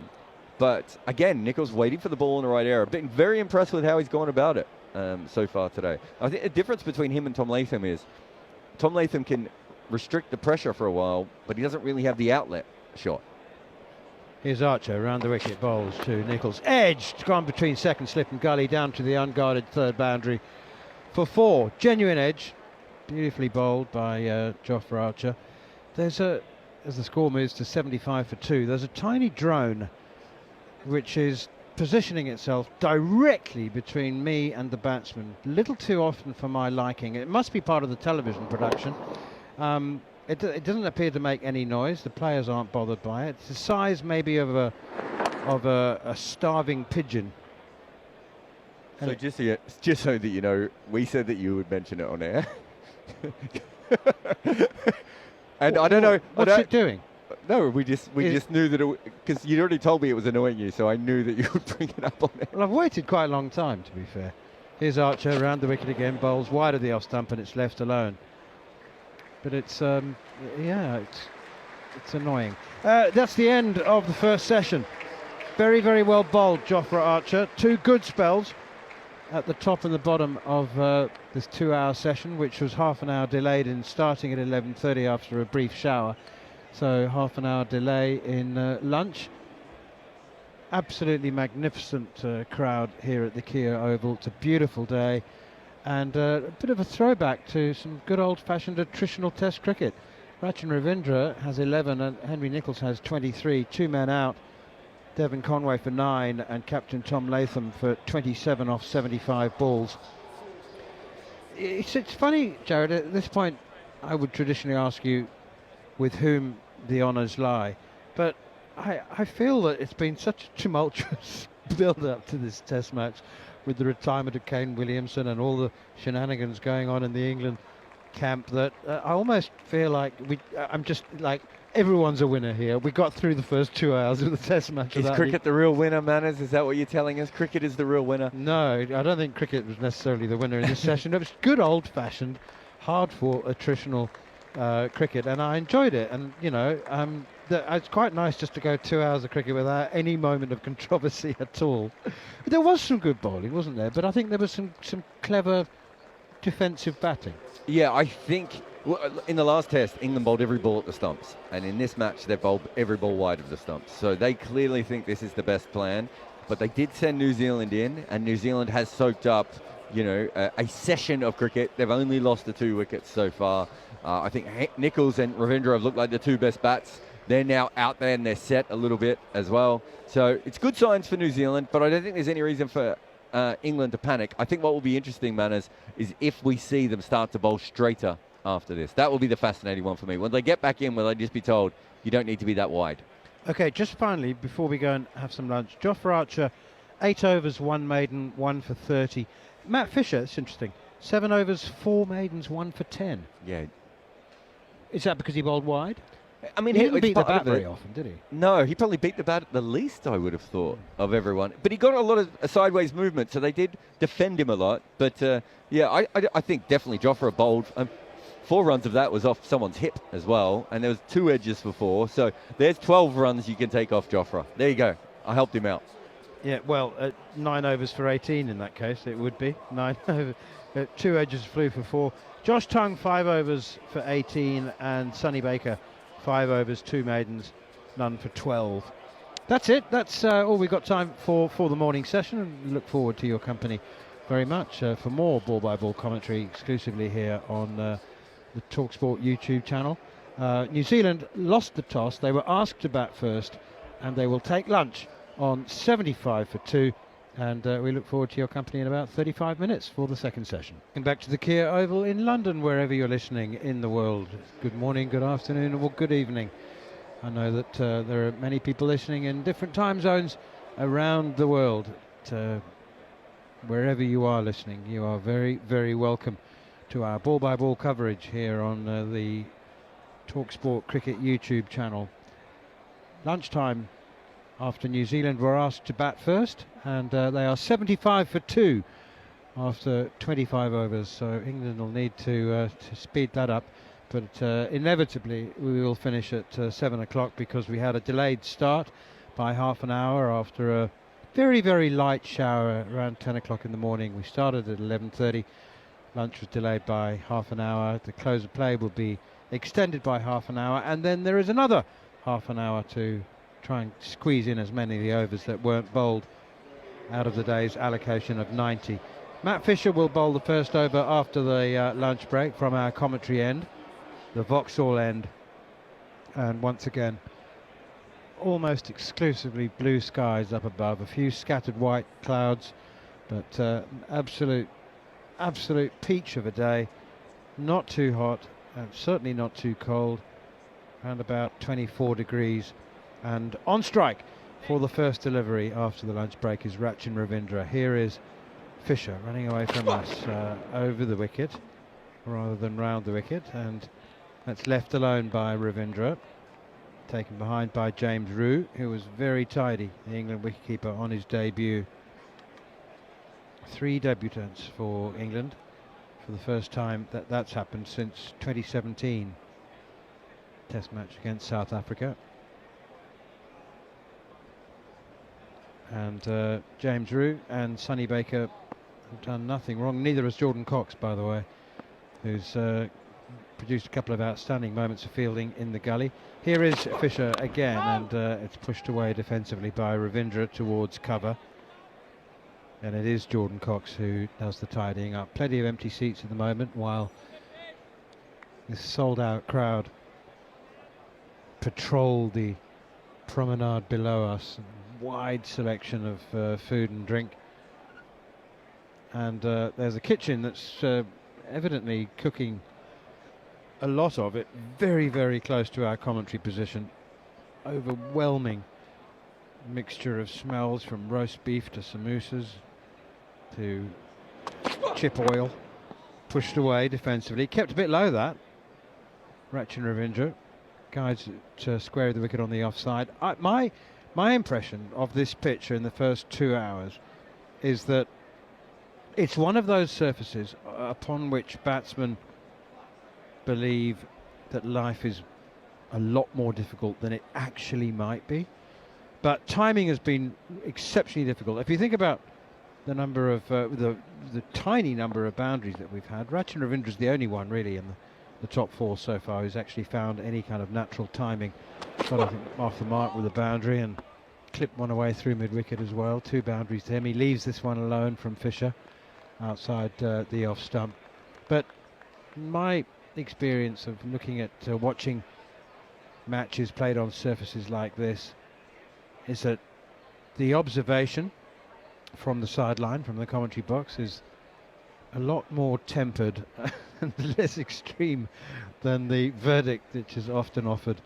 But again, Nichols waiting for the ball in the right area. Been very impressed with how he's gone about it so far today. I think the difference between him and Tom Latham is Tom Latham can restrict the pressure for a while, but he doesn't really have the outlet shot. Here's Archer around the wicket, bowls to Nichols. Edged, gone between second slip and gully, down to the unguarded third boundary for 4. Genuine edge, beautifully bowled by Jofra Archer. There's as the score moves to 75 for 2, there's a tiny drone which is positioning itself directly between me and the batsman. Little too often for my liking. It must be part of the television production. It doesn't appear to make any noise. The players aren't bothered by it. It's the size maybe of a starving pigeon. So just so that you know, we said that you would mention it on air. And I don't know. What's it doing? No, we just knew that because you'd already told me it was annoying you, so I knew that you would bring it up on air. Well, I've waited quite a long time, to be fair. Here's Archer around the wicket again, bowls wide of the off stump, and it's left alone. But it's it's annoying. That's the end of the first session. Very, very well bowled, Jofra Archer. 2 good spells at the top and the bottom of this 2-hour session, which was half an hour delayed in starting at 11:30 after a brief shower. So half an hour delay in lunch. Absolutely magnificent crowd here at the Kia Oval. It's a beautiful day, and a bit of a throwback to some good old-fashioned attritional Test cricket. Rachin Ravindra has 11 and Henry Nichols has 23. 2 men out. Devon Conway for 9 and Captain Tom Latham for 27 off 75 balls. It's funny, Jarrod, at this point I would traditionally ask you with whom the honours lie, but I feel that it's been such a tumultuous build-up to this Test match with the retirement of Kane Williamson and all the shenanigans going on in the England camp that I almost feel like I'm just like everyone's a winner here. We got through the first 2 hours of the Test match. Is cricket the real winner, Manners? Is that what you're telling us? Cricket is the real winner? No, I don't think cricket was necessarily the winner in this session. It was good old-fashioned, hard-fought, attritional cricket, and I enjoyed it. And you know, it's quite nice just to go 2 hours of cricket without any moment of controversy at all. But there was some good bowling, wasn't there? But I think there was some clever defensive batting. Yeah, I think in the last Test, England bowled every ball at the stumps, and in this match, they've bowled every ball wide of the stumps. So they clearly think this is the best plan. But they did send New Zealand in, and New Zealand has soaked up, you know, a session of cricket. They've only lost the 2 wickets so far. I think Nichols and Ravindra have looked like the 2 best bats. They're now out there and they're set a little bit as well. So it's good signs for New Zealand, but I don't think there's any reason for England to panic. I think what will be interesting, Manners, is if we see them start to bowl straighter after this. That will be the fascinating one for me. When they get back in, will they just be told, you don't need to be that wide? Okay, just finally, before we go and have some lunch, Jofra Archer, 8 overs, 1 maiden, 1 for 30. Matt Fisher, it's interesting, 7 overs, 4 maidens, 1 for 10. Yeah. Is that because he bowled wide? I mean, he didn't beat the bat very often, did he? No, he probably beat the bat the least, I would have thought, of everyone. But he got a lot of sideways movement, so they did defend him a lot. But, yeah, I think definitely Jofra bowled. 4 runs of that was off someone's hip as well, and there was 2 edges for 4. So there's 12 runs you can take off Jofra. There you go. I helped him out. Yeah, well, 9 overs for 18 in that case, it would be. 9 overs, 2 edges flew for 4. Josh Tongue, 5 overs for 18, and Sonny Baker, 5 overs, 2 maidens, none for 12. That's it. That's all we've got time for the morning session, and we look forward to your company very much for more ball-by-ball commentary exclusively here on the Talksport YouTube channel. New Zealand lost the toss. They were asked to bat first, and they will take lunch on 75 for 2. And we look forward to your company in about 35 minutes for the second session. And back to the Kia Oval in London, wherever you're listening in the world. Good morning, good afternoon, or good evening. I know that there are many people listening in different time zones around the world. Wherever you are listening, you are very, very welcome to our ball-by-ball coverage here on the Talksport Cricket YouTube channel. Lunchtime after New Zealand were asked to bat first, and they are 75 for 2 after 25 overs, so England will need to speed that up. But inevitably we will finish at 7 o'clock because we had a delayed start by half an hour after a very, very light shower around 10 o'clock in the morning. We started at 11:30. Lunch was delayed by half an hour. The close of play will be extended by half an hour, and then there is another half an hour to try and squeeze in as many of the overs that weren't bowled out of the day's allocation of 90. Matt Fisher will bowl the first over after the lunch break from our commentary end, the Vauxhall end, and once again almost exclusively blue skies up above, a few scattered white clouds, but absolute peach of a day. Not too hot and certainly not too cold, around about 24 degrees. And on strike for the first delivery after the lunch break is Rachin Ravindra. Here is Fisher running away from us over the wicket rather than round the wicket, and that's left alone by Ravindra, taken behind by James Roux, who was very tidy, the England wicketkeeper, on his debut. 3 debutants for England for the first time that's happened since 2017 Test match against South Africa. And James Roux and Sonny Baker have done nothing wrong. Neither has Jordan Cox, by the way, who's produced a couple of outstanding moments of fielding in the gully. Here is Fisher again, and it's pushed away defensively by Ravindra towards cover. And it is Jordan Cox who does the tidying up. Plenty of empty seats at the moment while this sold-out crowd patrol the promenade below us. Wide selection of food and drink. And there's a kitchen that's evidently cooking a lot of it very, very close to our commentary position. Overwhelming mixture of smells, from roast beef to samosas to chip oil. Pushed away defensively, kept a bit low, that Rachin Ravindra guides it square of the wicket on the offside. My impression of this pitch in the first 2 hours is that it's one of those surfaces upon which batsmen believe that life is a lot more difficult than it actually might be. But timing has been exceptionally difficult. If you think about the number of the tiny number of boundaries that we've had, Rachin Ravindra is the only one really in the top 4 so far who's actually found any kind of natural timing. Got, I think, off the mark with a boundary and clipped one away through mid-wicket as well. 2 boundaries to him. He leaves this one alone from Fisher outside the off stump. But my experience of looking at watching matches played on surfaces like this is that the observation from the sideline, from the commentary box, is a lot more tempered and less extreme than the verdict which is often offered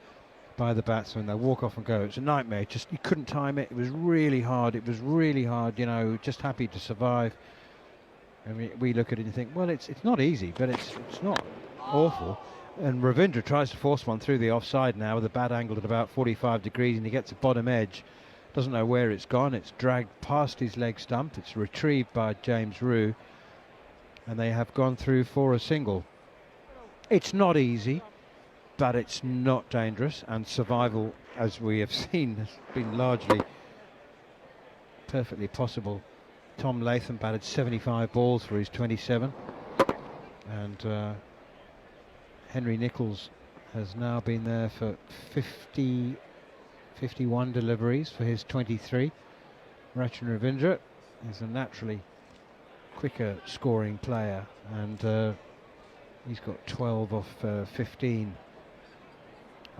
by the batsman. They walk off and go, it's a nightmare, just you couldn't time it, it was really hard, you know, just happy to survive. And we look at it and think, well, it's not easy, but it's not awful. And Ravindra tries to force one through the offside now with a bat angled at about 45 degrees, and he gets a bottom edge, doesn't know where it's gone, it's dragged past his leg stump, it's retrieved by James Roux, and they have gone through for a single. It's not easy, but it's not dangerous, and survival, as we have seen, has been largely perfectly possible. Tom Latham batted 75 balls for his 27, and Henry Nicholls has now been there for 51 deliveries for his 23. Rachin Ravindra is a naturally quicker scoring player, and he's got 12 off 15.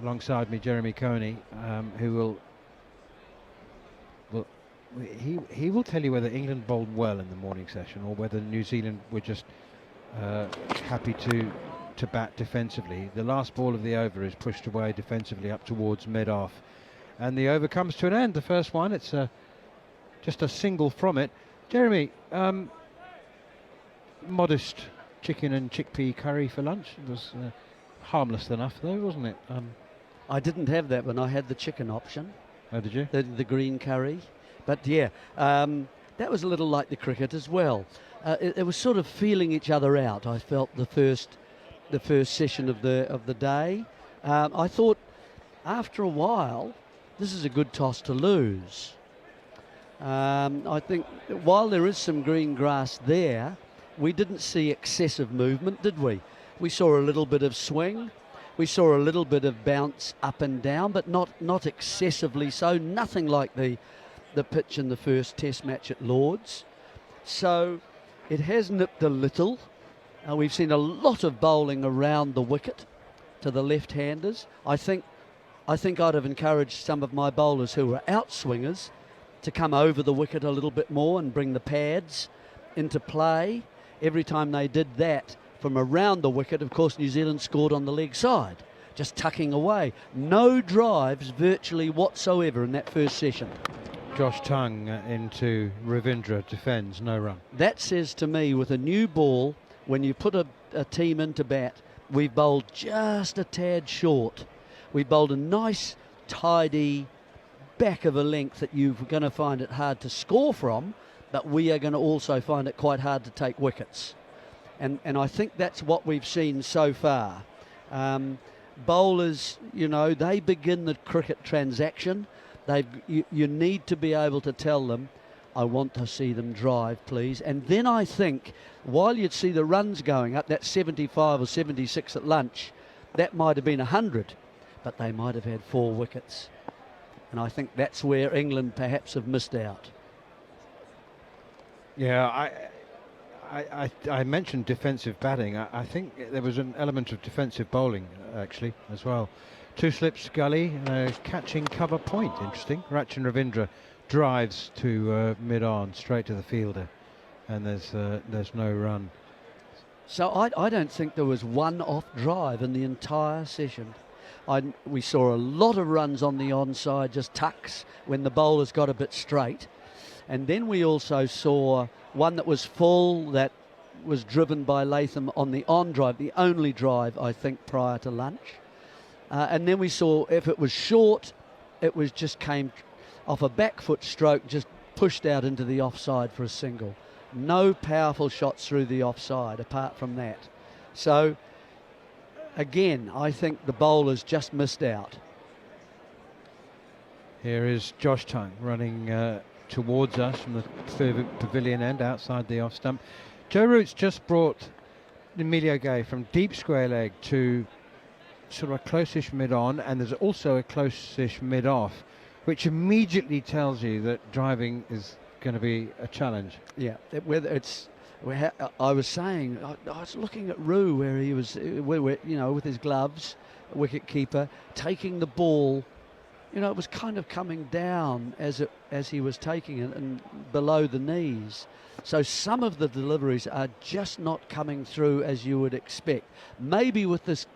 Alongside me, Jeremy Coney, who he will tell you whether England bowled well in the morning session or whether New Zealand were just happy to bat defensively. The last ball of the over is pushed away defensively up towards mid-off, and the over comes to an end. The first one, it's just a single from it. Jeremy, modest chicken and chickpea curry for lunch. It was harmless enough though, wasn't it? I didn't have that one. I had the chicken option. Oh, did you? The green curry. But yeah, that was a little like the cricket as well. it was sort of feeling each other out. I felt the first session of the day. I thought after a while, this is a good toss to lose. I think while there is some green grass there, we didn't see excessive movement, did we? We saw a little bit of swing. We saw a little bit of bounce up and down, but not excessively so. Nothing like the pitch in the first Test match at Lord's. So it has nipped a little. We've seen a lot of bowling around the wicket to the left-handers. I think I'd have encouraged some of my bowlers who were outswingers to come over the wicket a little bit more and bring the pads into play. Every time they did that from around the wicket, of course, New Zealand scored on the leg side, just tucking away. No drives virtually whatsoever in that first session. Josh Tongue into Ravindra, defends, no run. That says to me, with a new ball, when you put a team into bat, we've bowled just a tad short. We bowled a nice, tidy back of a length that you're going to find it hard to score from, but we are going to also find it quite hard to take wickets. And I think that's what we've seen so far. Bowlers, they begin the cricket transaction. You need to be able to tell them, I want to see them drive, please. And then I think, while you'd see the runs going up, that 75 or 76 at lunch, that might have been 100, but they might have had 4 wickets. And I think that's where England perhaps have missed out. Yeah, I mentioned defensive batting. I think there was an element of defensive bowling, actually, as well. 2 slips, gully, catching cover point. Interesting. Rachin Ravindra drives to mid-on, straight to the fielder, and there's no run. So I don't think there was one off drive in the entire session. We saw a lot of runs on the onside, just tucks, when the bowlers got a bit straight. And then we also saw one that was full, that was driven by Latham on the on drive, the only drive, I think, prior to lunch. And then we saw, if it was short, it was just came off a back foot stroke, just pushed out into the offside for a single. No powerful shots through the offside apart from that. So again, I think the bowlers just missed out. Here is Josh Tongue running towards us from the pavilion end outside the off stump. Joe Root's just brought Emilio Gay from deep square leg to sort of a close-ish mid-on, and there's also a close-ish mid-off, which immediately tells you that driving is going to be a challenge. Yeah, whether it's... I was saying, I was looking at Roo where he was, with his gloves, wicket keeper, taking the ball. It was kind of coming down as he was taking it and below the knees. So some of the deliveries are just not coming through as you would expect. Maybe with this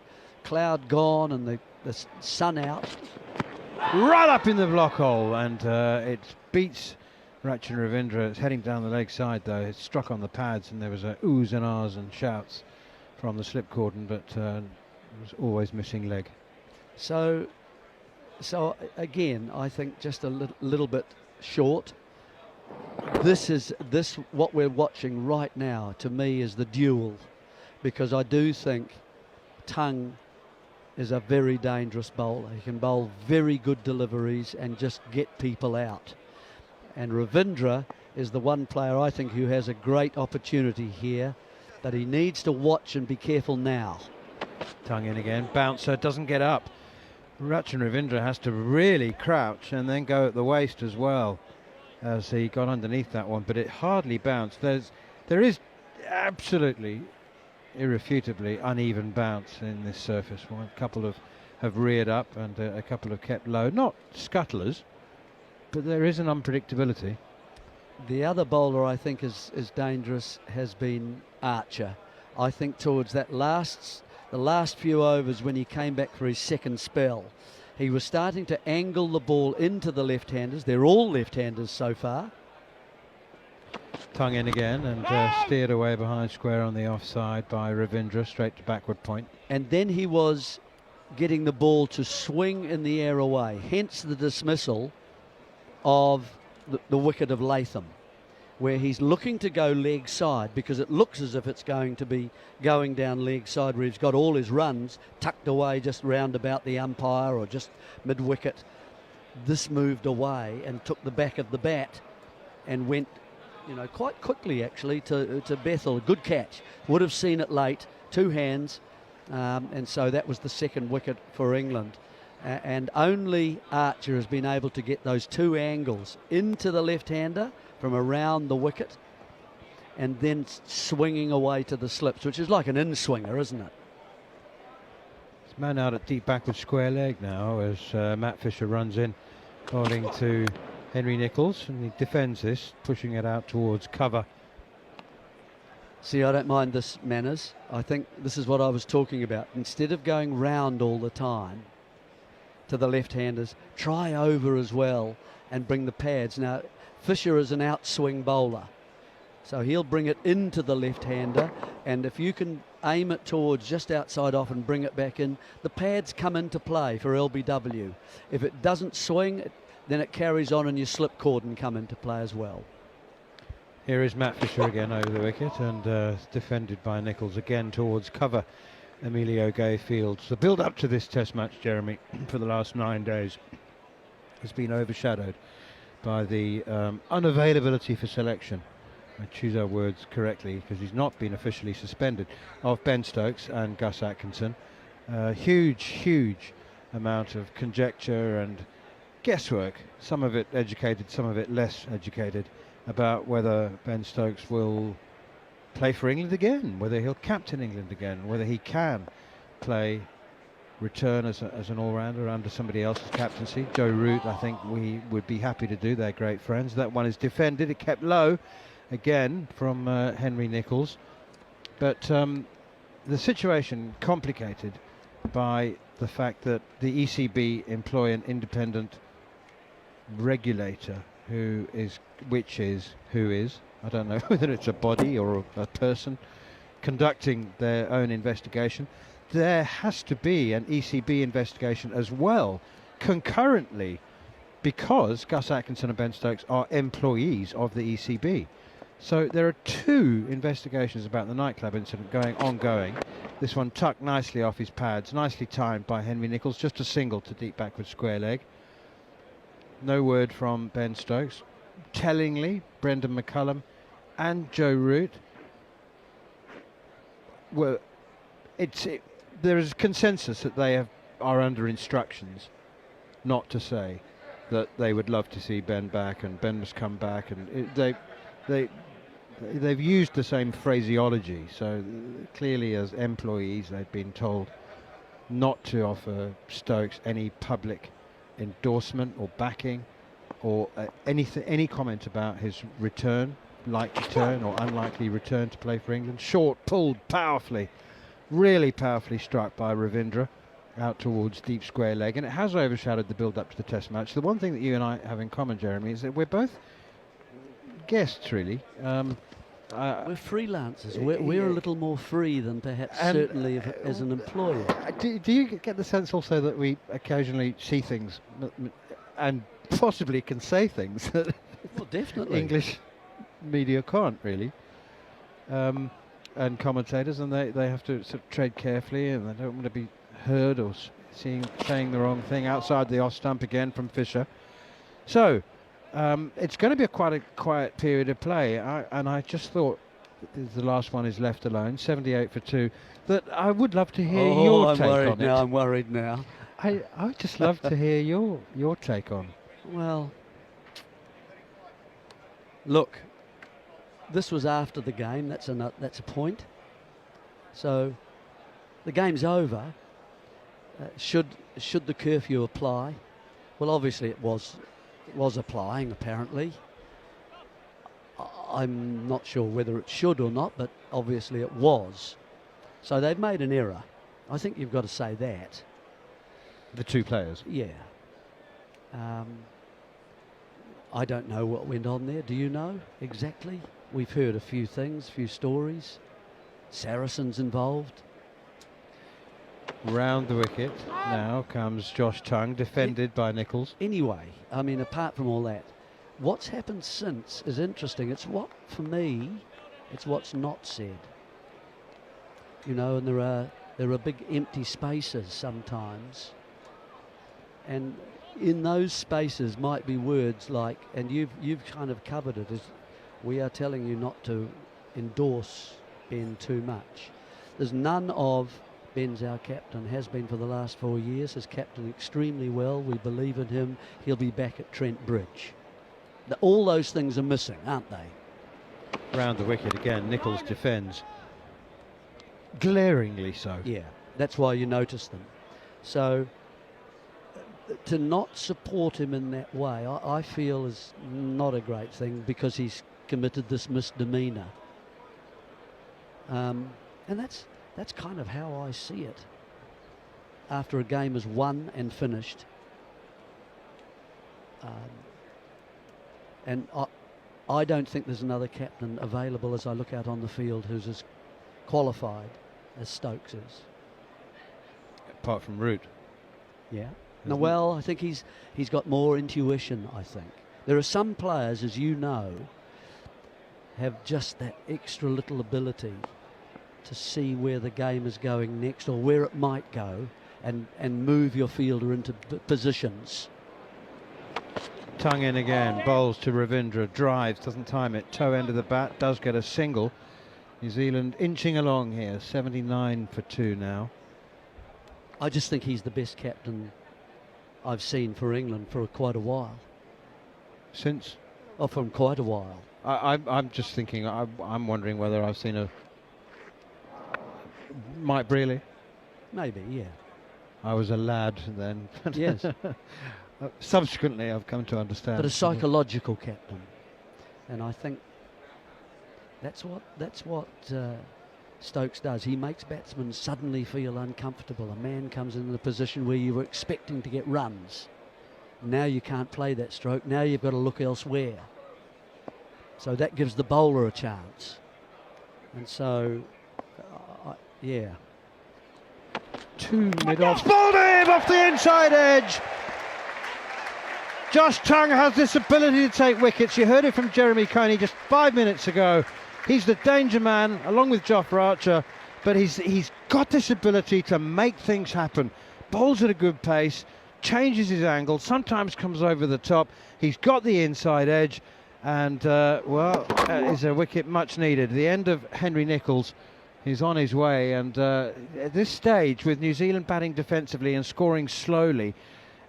cloud gone and the sun out. Right up in the block hole, and it beats Rachin Ravindra. It's heading down the leg side though. It struck on the pads and there was a oohs and ahs and shouts from the slip cordon, but it was always missing leg. So again, I think just a little bit short. This what we're watching right now, to me, is the duel, because I do think Tongue is a very dangerous bowler. He can bowl very good deliveries and just get people out. And Ravindra is the one player I think who has a great opportunity here, that he needs to watch and be careful now. Tongue in again, bouncer, doesn't get up. Rachin Ravindra has to really crouch and then go at the waist as well, as he got underneath that one, but it hardly bounced. There is absolutely, irrefutably uneven bounce in this surface. One couple have reared up and a couple have kept low. Not scuttlers, but there is an unpredictability. The other bowler I think is dangerous has been Archer. I think towards the last few overs, when he came back for his second spell, he was starting to angle the ball into the left-handers. They're all left-handers so far. Tongue in again and steered away behind square on the offside by Ravindra, straight to backward point. And then he was getting the ball to swing in the air away, hence the dismissal of the wicket of Latham. where he's looking to go leg side because it looks as if it's going to be going down leg side, where he's got all his runs tucked away just round about the umpire or just mid-wicket. This moved away and took the back of the bat and went, quite quickly actually to Bethel. Good catch. Would have seen it late. 2 hands. And so that was the second wicket for England. And only Archer has been able to get those 2 angles into the left-hander from around the wicket and then swinging away to the slips, which is like an in-swinger, isn't it? It's man out at deep backward square leg now as Matt Fisher runs in, bowling to Henry Nicholls, and he defends this, pushing it out towards cover. See, I don't mind this, Manners. I think this is what I was talking about. Instead of going round all the time to the left-handers, try over as well and bring the pads. Now, Fisher is an outswing bowler, so he'll bring it into the left-hander, and if you can aim it towards just outside off and bring it back in, the pads come into play for LBW. If it doesn't swing, then it carries on and your slip cordon come into play as well. Here is Matt Fisher again over the wicket, and defended by Nicholls again towards cover. Emilio Gay Fields. The build up to this test match, Jeremy, for the last 9 days has been overshadowed by the unavailability for selection. I choose our words correctly because he's not been officially suspended, of Ben Stokes and Gus Atkinson. Huge amount of conjecture and guesswork, some of it educated, some of it less educated, about whether Ben Stokes will play for England again, whether he'll captain England again, whether he can return as an all-rounder under somebody else's captaincy. Joe Root, I think we would be happy to do. They're great friends. That one is defended. It kept low again from Henry Nicholls. But the situation complicated by the fact that the ECB employ an independent regulator who is I don't know whether it's a body or a person conducting their own investigation. There has to be an ECB investigation as well, concurrently, because Gus Atkinson and Ben Stokes are employees of the ECB. So there are 2 investigations about the nightclub incident ongoing. This one tucked nicely off his pads, nicely timed by Henry Nicholls, just a single to deep backward square leg. No word from Ben Stokes. Tellingly, Brendan McCullum and Joe Root there is consensus that they are under instructions not to say that they would love to see Ben back and Ben must come back, and they've used the same phraseology. So clearly, as employees, they've been told not to offer Stokes any public endorsement or backing or any comment about his return, likely return or unlikely return to play for England. Short pulled powerfully, really powerfully struck by Ravindra out towards deep square leg, and it has overshadowed the build up to the test match. The one thing that you and I have in common, Jeremy, is that we're both guests, really. We're freelancers. We're a little more free than perhaps certainly as an employer. Do you get the sense also that we occasionally see things and possibly can say things that definitely English media can't really, and commentators, and they have to sort of tread carefully, and they don't want to be heard or saying the wrong thing outside the off stump again from Fisher. So it's going to be quite a quiet period of play, and I just thought, the last one is left alone, 78 for 2, that I would love to hear your take on it. I'm worried now. I would just love to hear your take on. Well, look, this was after the game. That's a point. So the game's over. Should the curfew apply? Well, obviously it was applying, apparently. I'm not sure whether it should or not, but obviously it was. So they've made an error. I think you've got to say that. The 2 players? Yeah. I don't know what went on there. Do you know exactly? We've heard a few things, a few stories. Saracens involved. Round the wicket now comes Josh Tongue, defended by Nicholls. Anyway, I mean, apart from all that, what's happened since is interesting. It's what, for me, it's what's not said. You know, and there are big empty spaces sometimes, and in those spaces might be words like, and you've kind of covered it, is we are telling you not to endorse Ben too much. There's none of Ben's our captain, has been for the last 4 years, has captained extremely well. We believe in him. He'll be back at Trent Bridge. All those things are missing, aren't they? Round the wicket again, Nichols defends. Glaringly so. Yeah, that's why you notice them. So to not support him in that way, I feel is not a great thing, because he's committed this misdemeanour. And that's kind of how I see it. After a game is won and finished, and I don't think there's another captain available as I look out on the field who's as qualified as Stokes is. Apart from Root. Yeah. No, well, I think he's got more intuition, I think. There are some players, as you know, have just that extra little ability to see where the game is going next, or where it might go, and move your fielder into positions. Tongue in again, bowls to Ravindra, drives, doesn't time it, toe end of the bat, does get a single. New Zealand inching along here, 79 for 2 now. I just think he's the best captain I've seen for England for quite a while. Since? Oh, from quite a while. I'm just thinking, I'm wondering whether I've seen a Mike Brealey. Maybe, yeah. I was a lad then. Yes. Subsequently, I've come to understand. But a psychological captain, and I think that's what Stokes does. He makes batsmen suddenly feel uncomfortable. A man comes in a position where you were expecting to get runs. Now you can't play that stroke. Now you've got to look elsewhere. So that gives the bowler a chance. And so, yeah. 2 mid-offs. Bowled him off the inside edge. Josh Tongue has this ability to take wickets. You heard it from Jeremy Coney just 5 minutes ago. He's the danger man, along with Jofra Archer, but he's got this ability to make things happen. Bowls at a good pace, changes his angle, sometimes comes over the top. He's got the inside edge, and is a wicket much needed. The end of Henry Nicholls. He's on his way, and at this stage, with New Zealand batting defensively and scoring slowly,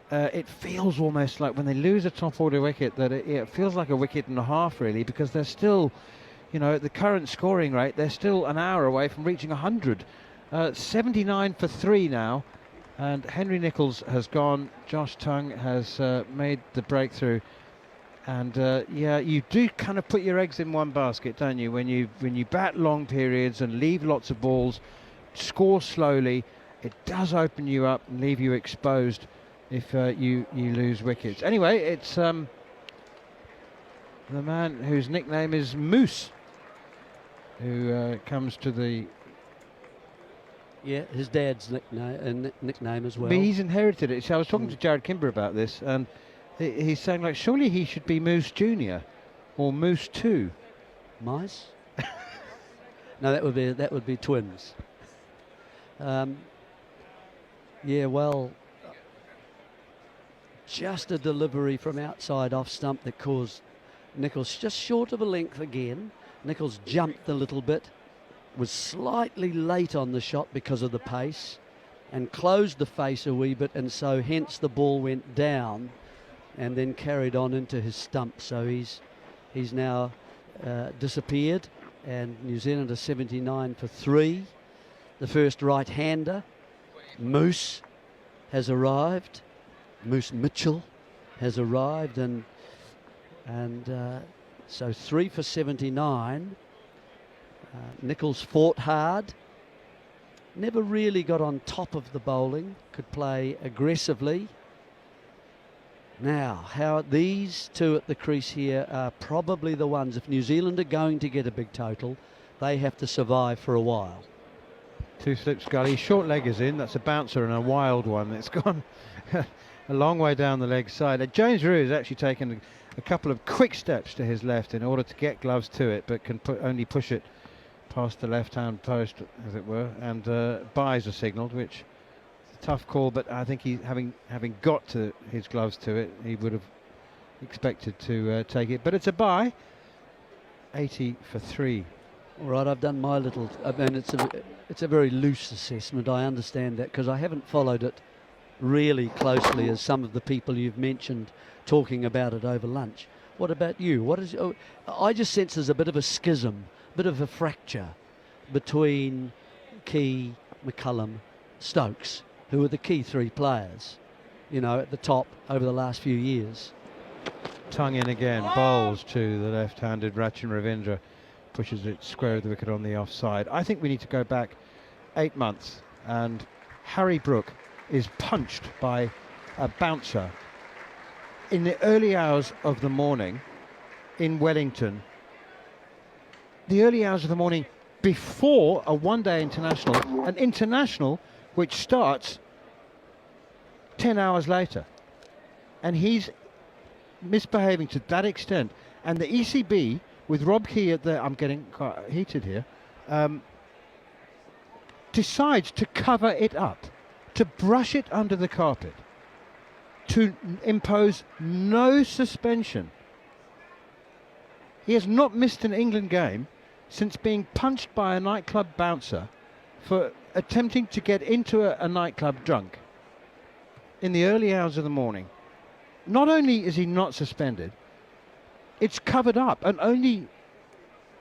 it feels almost like when they lose a top order wicket that it feels like a wicket and a half, really, because they're still, you know, at the current scoring rate, they're still an hour away from reaching 100. 79 for 3 now, and Henry Nicholls has gone. Josh Tongue has made the breakthrough. And yeah, you do kind of put your eggs in one basket, don't you? When you bat long periods and leave lots of balls, score slowly, it does open you up and leave you exposed if you lose wickets. Anyway, it's the man whose nickname is Moose, who comes to the... Yeah, his dad's nickname as well. But he's inherited it. So I was talking to Jarrod Kimber about this, and he's saying, like, surely he should be Moose Jr. or Moose 2. Mice? No, that would be twins. Yeah, well, just a delivery from outside off stump that caused Nicholls just short of a length again. Nicholls jumped a little bit, was slightly late on the shot because of the pace, and closed the face a wee bit, and so hence the ball went down and then carried on into his stump. So he's now disappeared, and New Zealand are 79 for 3. The first right-hander, Moose, has arrived. Moose Mitchell has arrived, and so 3 for 79. Nicholls fought hard, never really got on top of the bowling, could play aggressively. Now, how these two at the crease here are probably the ones, if New Zealand are going to get a big total, they have to survive for a while. 2 slips gully, short leg is in, that's a bouncer and a wild one. It's gone a long way down the leg side. James Rew has actually taken a couple of quick steps to his left in order to get gloves to it, but can only push it past the left-hand post, as it were, and buys are signalled, which is a tough call, but I think he, having got to his gloves to it, he would have expected to take it. But it's a buy, 80 for 3. All right, I've done my little. I mean, it's a very loose assessment. I understand that because I haven't followed it really closely as some of the people you've mentioned talking about it over lunch. What about you? What is? Oh, I just sense there's a bit of a schism, a bit of a fracture between Key, McCullum, Stokes, who are the key 3 players, you know, at the top over the last few years. Tongue in again, bowls to the left-handed Rachin Ravindra, pushes it square of the wicket on the offside. I think we need to go back 8 months, and Harry Brook is punched by a bouncer in the early hours of the morning in Wellington. The early hours of the morning before a one-day international, an international which starts 10 hours later. And he's misbehaving to that extent. And the ECB, with Rob Key at the, I'm getting quite heated here, decides to cover it up, to brush it under the carpet, to impose no suspension. He has not missed an England game since being punched by a nightclub bouncer for attempting to get into a nightclub drunk in the early hours of the morning. Not only is he not suspended, it's covered up and only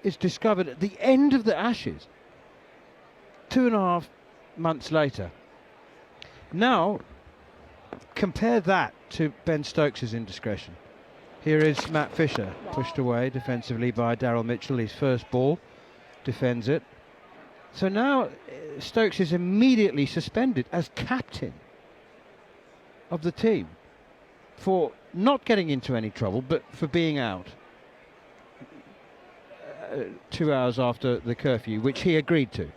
is discovered at the end of the Ashes, 2.5 months later. Now, compare that to Ben Stokes' indiscretion. Here is Matt Fisher, pushed away defensively by Daryl Mitchell. His first ball, defends it. So now Stokes is immediately suspended as captain of the team for not getting into any trouble, but for being out 2 hours after the curfew, which he agreed to.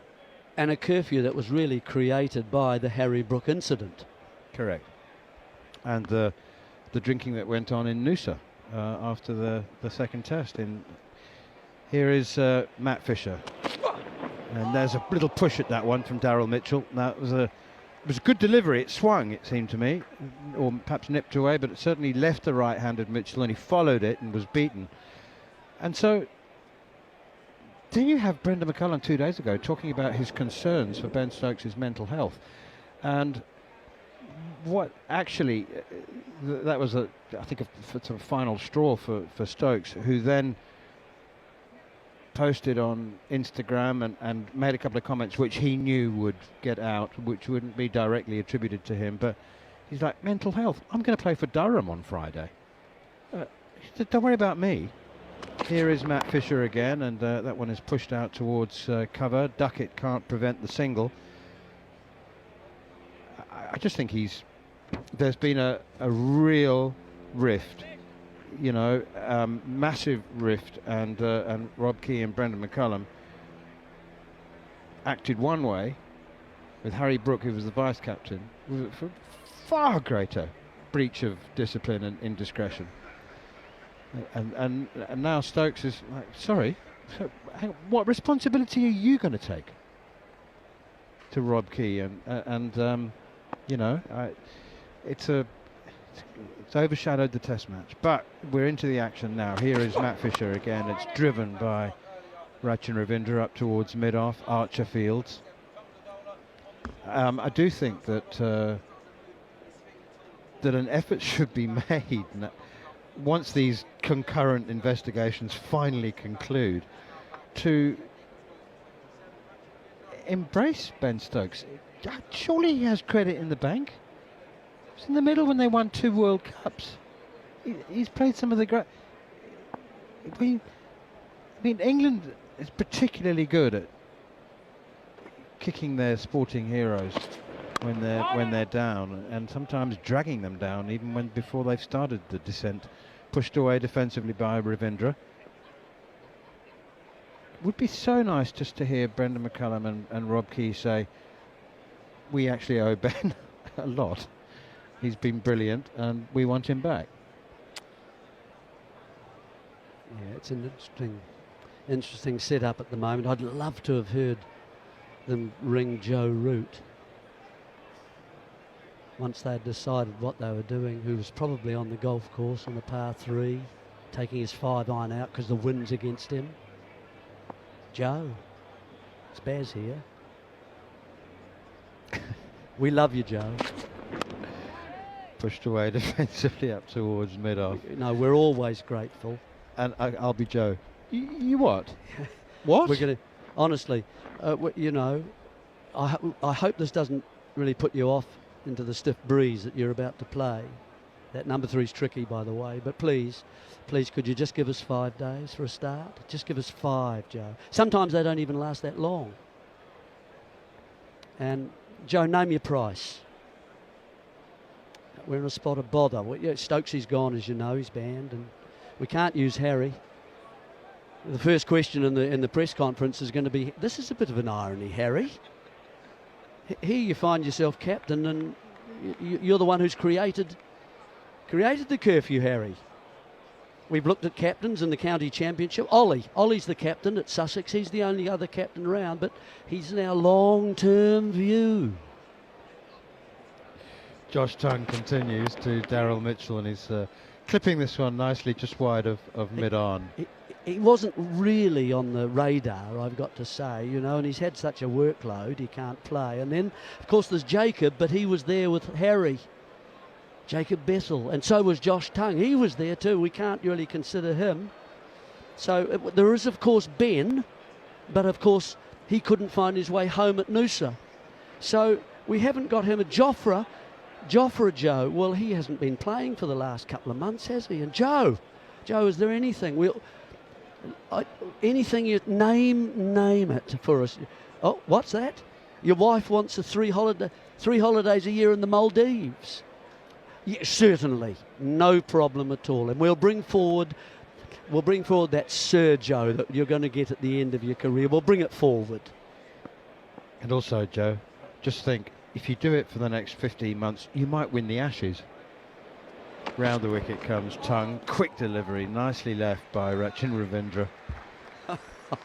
And a curfew that was really created by the Harry Brook incident. Correct. And the drinking that went on in Noosa after the second test. Here is Matt Fisher. And there's a little push at that one from Daryl Mitchell. That was it was a good delivery. It swung, it seemed to me, or perhaps nipped away, but it certainly left the right-handed Mitchell, and he followed it and was beaten. And so, did you have Brendan McCullum 2 days ago talking about his concerns for Ben Stokes' mental health? And what actually, that was, I think, a sort of final straw for Stokes, who then posted on Instagram and made a couple of comments which he knew would get out, which wouldn't be directly attributed to him. But he's like, mental health, I'm going to play for Durham on Friday. He said, don't worry about me. Here is Matt Fisher again, and that one is pushed out towards cover. Duckett can't prevent the single. I just think there's been a real rift, you know, massive rift, and Rob Key and Brendan McCullum acted one way, with Harry Brook, who was the vice captain, for far greater breach of discipline and indiscretion. And now Stokes is like, sorry, so what responsibility are you going to take to Rob Key? And you know, it's overshadowed the Test match. But we're into the action now. Here is Matt Fisher again. It's driven by Rachin Ravindra up towards mid-off, Archer Fields. I do think that that an effort should be made once these concurrent investigations finally conclude, to embrace Ben Stokes. Surely he has credit in the bank. He was in the middle when they won 2 World Cups. He's played some of the great. I mean, England is particularly good at kicking their sporting heroes when they're down, and sometimes dragging them down even before they've started the descent. Pushed away defensively by Ravindra. Would be so nice just to hear Brendan McCullum and Rob Key say, we actually owe Ben a lot. He's been brilliant and we want him back. Yeah, it's an interesting setup at the moment. I'd love to have heard them ring Joe Root once they had decided what they were doing, who was probably on the golf course on the par 3, taking his 5-iron out because the wind's against him. Joe, it's Baz here. We love you, Joe. Pushed away defensively up towards mid-off. No, we're always grateful. And I'll be Joe. You what? What? We're going to, honestly, you know, I hope this doesn't really put you off into the stiff breeze that you're about to play. That number 3's tricky, by the way, but please, could you just give us 5 days for a start? Just give us 5, Joe. Sometimes they don't even last that long. And Joe, name your price. We're in a spot of bother. Stokesy's gone, as you know, he's banned, and we can't use Harry. The first question in the press conference is going to be, this is a bit of an irony, Harry. Here you find yourself captain, and you're the one who's created the curfew, Harry. We've looked at captains in the county championship. Ollie's the captain at Sussex. He's the only other captain around, but he's in our long-term view. Josh Tongue continues to Daryl Mitchell, and he's clipping this one nicely just wide of mid-on. He wasn't really on the radar, I've got to say, you know, and he's had such a workload, he can't play. And then, of course, there's Jacob, but he was there with Harry, Jacob Bessel, and so was Josh Tongue. He was there too. We can't really consider him. So there is, of course, Ben, but of course he couldn't find his way home at Noosa. So we haven't got him. Joffre, Joe, well, he hasn't been playing for the last couple of months, has he? And Joe, is there anything? Anything you name it for us. Oh, what's that? Your wife wants 3 holidays a year in the Maldives. Yeah, certainly, no problem at all. And we'll bring forward that Sir Joe that you're going to get at the end of your career. We'll bring it forward. And also, Joe, just think, if you do it for the next 15 months, you might win the Ashes. Round the wicket comes Tongue. Quick delivery, nicely left by Rachin Ravindra.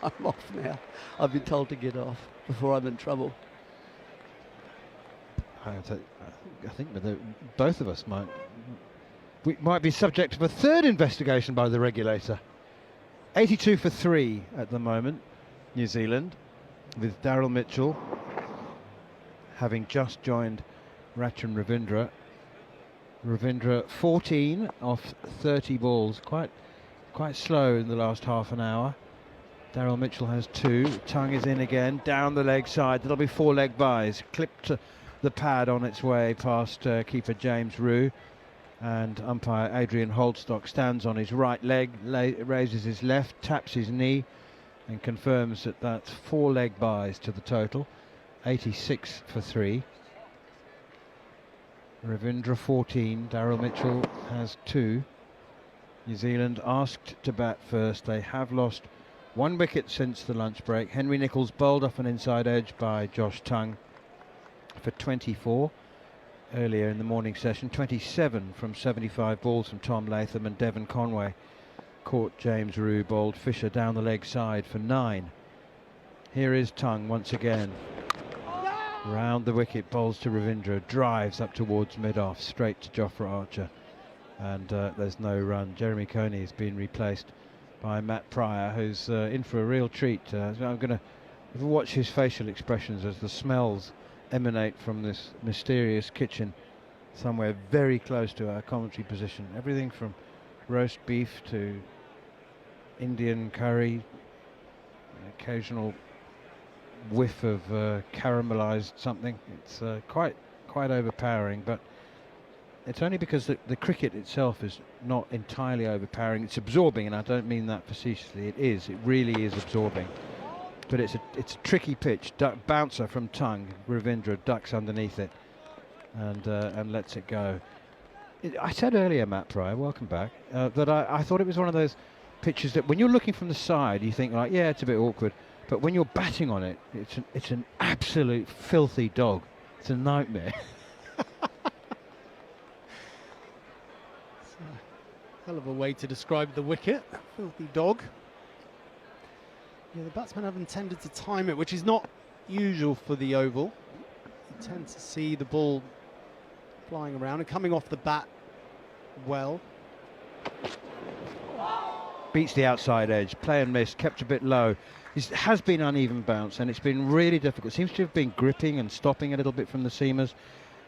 I'm off now. I've been told to get off before I'm in trouble. I think that both of us might be subject to a third investigation by the regulator. 82 for 3 at the moment, New Zealand, with Daryl Mitchell having just joined Rachin Ravindra. Ravindra 14 off 30 balls, quite slow in the last half an hour. Daryl Mitchell has 2. Tongue is in again, down the leg side. There'll be 4 leg byes. Clipped the pad on its way past keeper James Rue, and umpire Adrian Holdstock stands on his right leg, raises his left, taps his knee, and confirms that that's 4 leg byes to the total. 86 for 3. Ravindra 14, Daryl Mitchell has 2. New Zealand asked to bat first. They have lost 1 wicket since the lunch break. Henry Nicholls bowled off an inside edge by Josh Tongue for 24 earlier in the morning session. 27 from 75 balls from Tom Latham, and Devon Conway caught James Rue, bowled Fisher down the leg side for 9. Here is Tongue once again. Round the wicket, bowls to Ravindra, drives up towards mid-off, straight to Jofra Archer, and there's no run. Jeremy Coney has been replaced by Matt Pryor, who's in for a real treat. I'm going to watch his facial expressions as the smells emanate from this mysterious kitchen somewhere very close to our commentary position. Everything from roast beef to Indian curry, an occasional whiff of caramelized something. It's quite overpowering, but it's only because the cricket itself is not entirely overpowering. It's absorbing, and I don't mean that facetiously. It really is absorbing, but it's a tricky pitch. Bouncer from Tongue. Ravindra ducks underneath it and lets it go. I said earlier, Matt Pryor, welcome back, that I thought it was one of those pitches that when you're looking from the side you think, like, yeah, it's a bit awkward, but when you're batting on it, it's an absolute filthy dog. It's a nightmare. Hell of a way to describe the wicket. Filthy dog. Yeah, the batsmen haven't tended to time it, which is not usual for the Oval. You tend to see the ball flying around and coming off the bat well. Beats the outside edge, play and miss, kept a bit low. It has been uneven bounce and it's been really difficult. Seems to have been gripping and stopping a little bit from the seamers.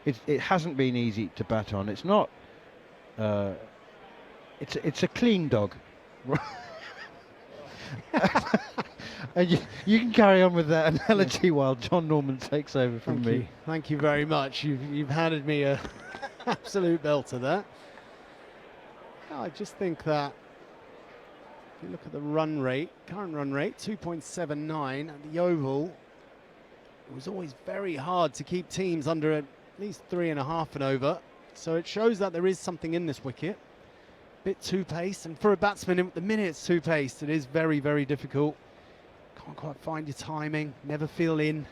It hasn't been easy to bat on. It's not. It's a clean dog. And you can carry on with that analogy while John Norman takes over from me. Thank you very much. You've handed me a absolute belter there. I just think that if you look at the run rate, current run rate, 2.79 at the Oval, it was always very hard to keep teams under at least 3.5 and over. So it shows that there is something in this wicket. Bit too paced, and for a batsman, the minute it's too paced, it is very, very difficult. Can't quite find your timing, never feel in.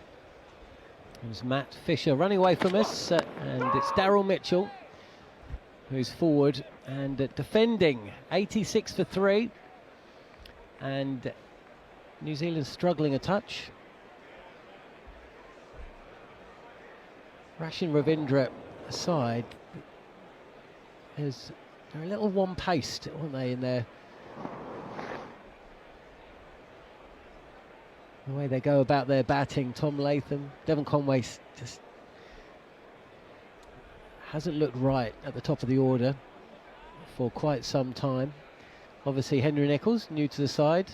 There's Matt Fisher running away from us, and it's Daryl Mitchell who's forward and defending. 86 for 3, and New Zealand struggling a touch. Rashin Ravindra aside. They're a little one-paced, aren't they, in there? The way they go about their batting. Tom Latham, Devon Conway just hasn't looked right at the top of the order for quite some time. Obviously Henry Nicholls, new to the side.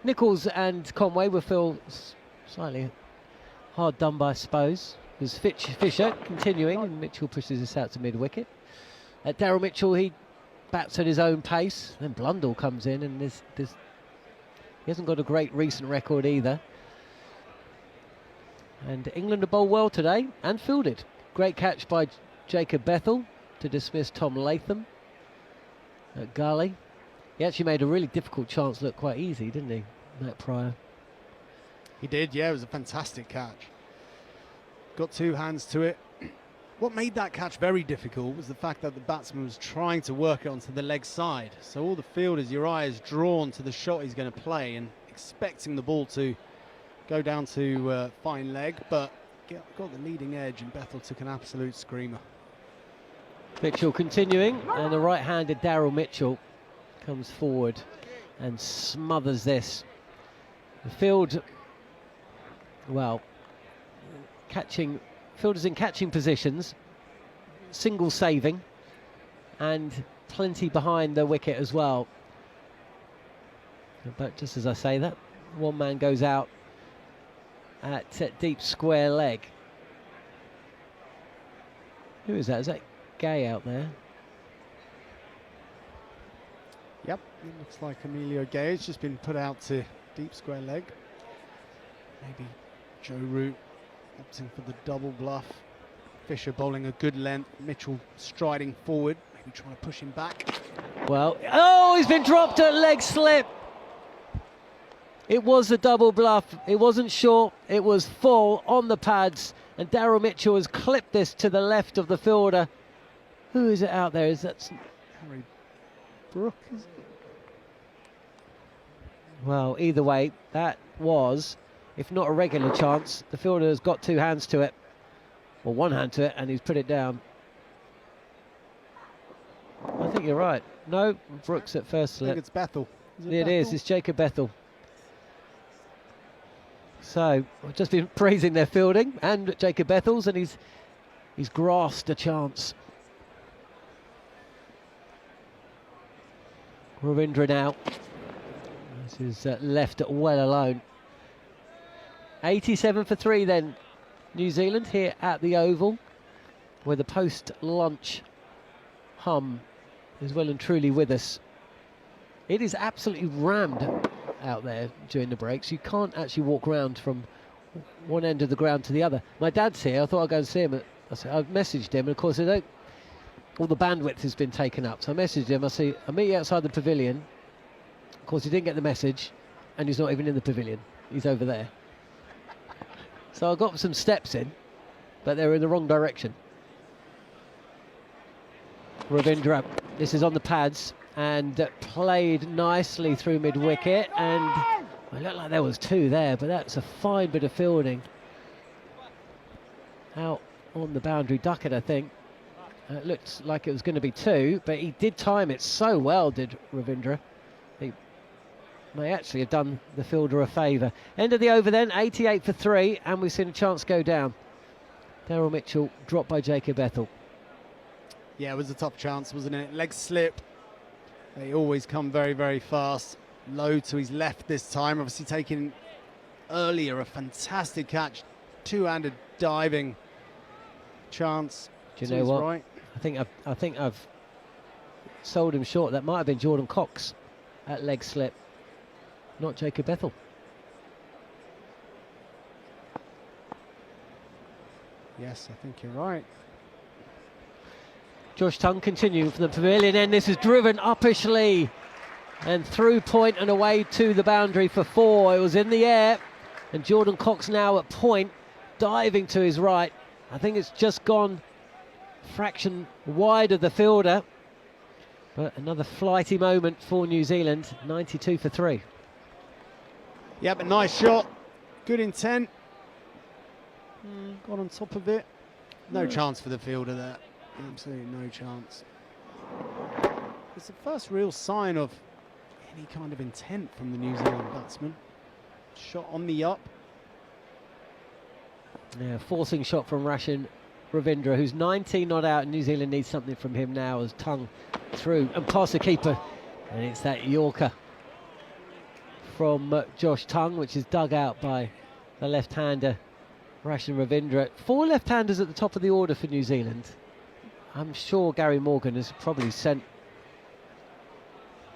Nicholls and Conway will feel slightly hard done by, I suppose. There's Fisher continuing, and Mitchell pushes this out to mid-wicket. Daryl Mitchell, he bats at his own pace. Then Blundell comes in, and he hasn't got a great recent record either. And England have bowled well today and fielded. Great catch by Jacob Bethell to dismiss Tom Latham at Gully. He actually made a really difficult chance look quite easy, didn't he, Matt Pryor? He did, yeah, it was a fantastic catch. Got two hands to it. What made that catch very difficult was the fact that the batsman was trying to work it onto the leg side. So all the fielders, your eye is drawn to the shot he's going to play and expecting the ball to go down to fine leg, but got the leading edge, and Bethell took an absolute screamer. Mitchell continuing, and the right-handed Daryl Mitchell comes forward and smothers this. The field, well, fielders in catching positions, single saving, and plenty behind the wicket as well. But just as I say that, one man goes out at deep square leg. Who is that? Is that Gay out there? Yep, it looks like Emilio Gay. It's just been put out to deep square leg. Maybe Joe Root opting for the double bluff. Fisher bowling a good length. Mitchell striding forward, maybe trying to push him back. Well, oh, he's been dropped at leg slip. It was a double bluff. It wasn't short. It was full on the pads. And Daryl Mitchell has clipped this to the left of the fielder. Who is it out there? Is that Harry Brook, is it? Well, either way, that was, if not a regular chance, the fielder has got two hands to it. Or one hand to it, and he's put it down. I think you're right. No, Brooks at first I slip. think it's Bethell. It is. It's Jacob Bethell. So I've just been praising their fielding and Jacob Bethell's, and he's grasped a chance. Ravindra now. This is left well alone. 87 for 3 then, New Zealand here at the Oval, where the post-lunch hum is well and truly with us. It is absolutely rammed out there during the breaks. You can't actually walk around from one end of the ground to the other. My dad's here. I thought I'd go and see him. I've messaged him, and of course all the bandwidth has been taken up. So I messaged him. I'll meet you outside the pavilion. Of course, he didn't get the message, and he's not even in the pavilion. He's over there. So I got some steps in, but they were in the wrong direction. Ravindra, this is on the pads, and played nicely through mid-wicket, and it looked like there was 2 there, but that's a fine bit of fielding. Out on the boundary ducket, I think. It looked like it was going to be 2, but he did time it so well, did Ravindra. He may actually have done the fielder a favour. End of the over then, 88 for 3, and we've seen a chance go down. Daryl Mitchell dropped by Jacob Ethel. Yeah, it was a tough chance, wasn't it? Leg slip. They always come very, very fast. Low to his left this time. Obviously taking earlier a fantastic catch. 2-handed diving chance. Do you know what? Right. I think I've sold him short. That might have been Jordan Cox at leg slip, not Jacob Ethel. Yes, I think you're right. Josh Tongue continuing from the pavilion end. This is driven uppishly and through point and away to the boundary for 4. It was in the air, and Jordan Cox now at point, diving to his right. I think it's just gone fraction wide of the fielder, but another flighty moment for New Zealand. 92 for 3. Yeah, but nice shot. Good intent. Got on top of it. No chance for the fielder there. Absolutely no chance. It's the first real sign of any kind of intent from the New Zealand batsman. Shot on the up. Yeah, forcing shot from Rashin Ravindra, who's 19 not out, and New Zealand needs something from him now as Tongue through and past the keeper. And it's that Yorker from Josh Tongue, which is dug out by the left-hander Rashin Ravindra. 4 left-handers at the top of the order for New Zealand. I'm sure Gary Morgan has probably sent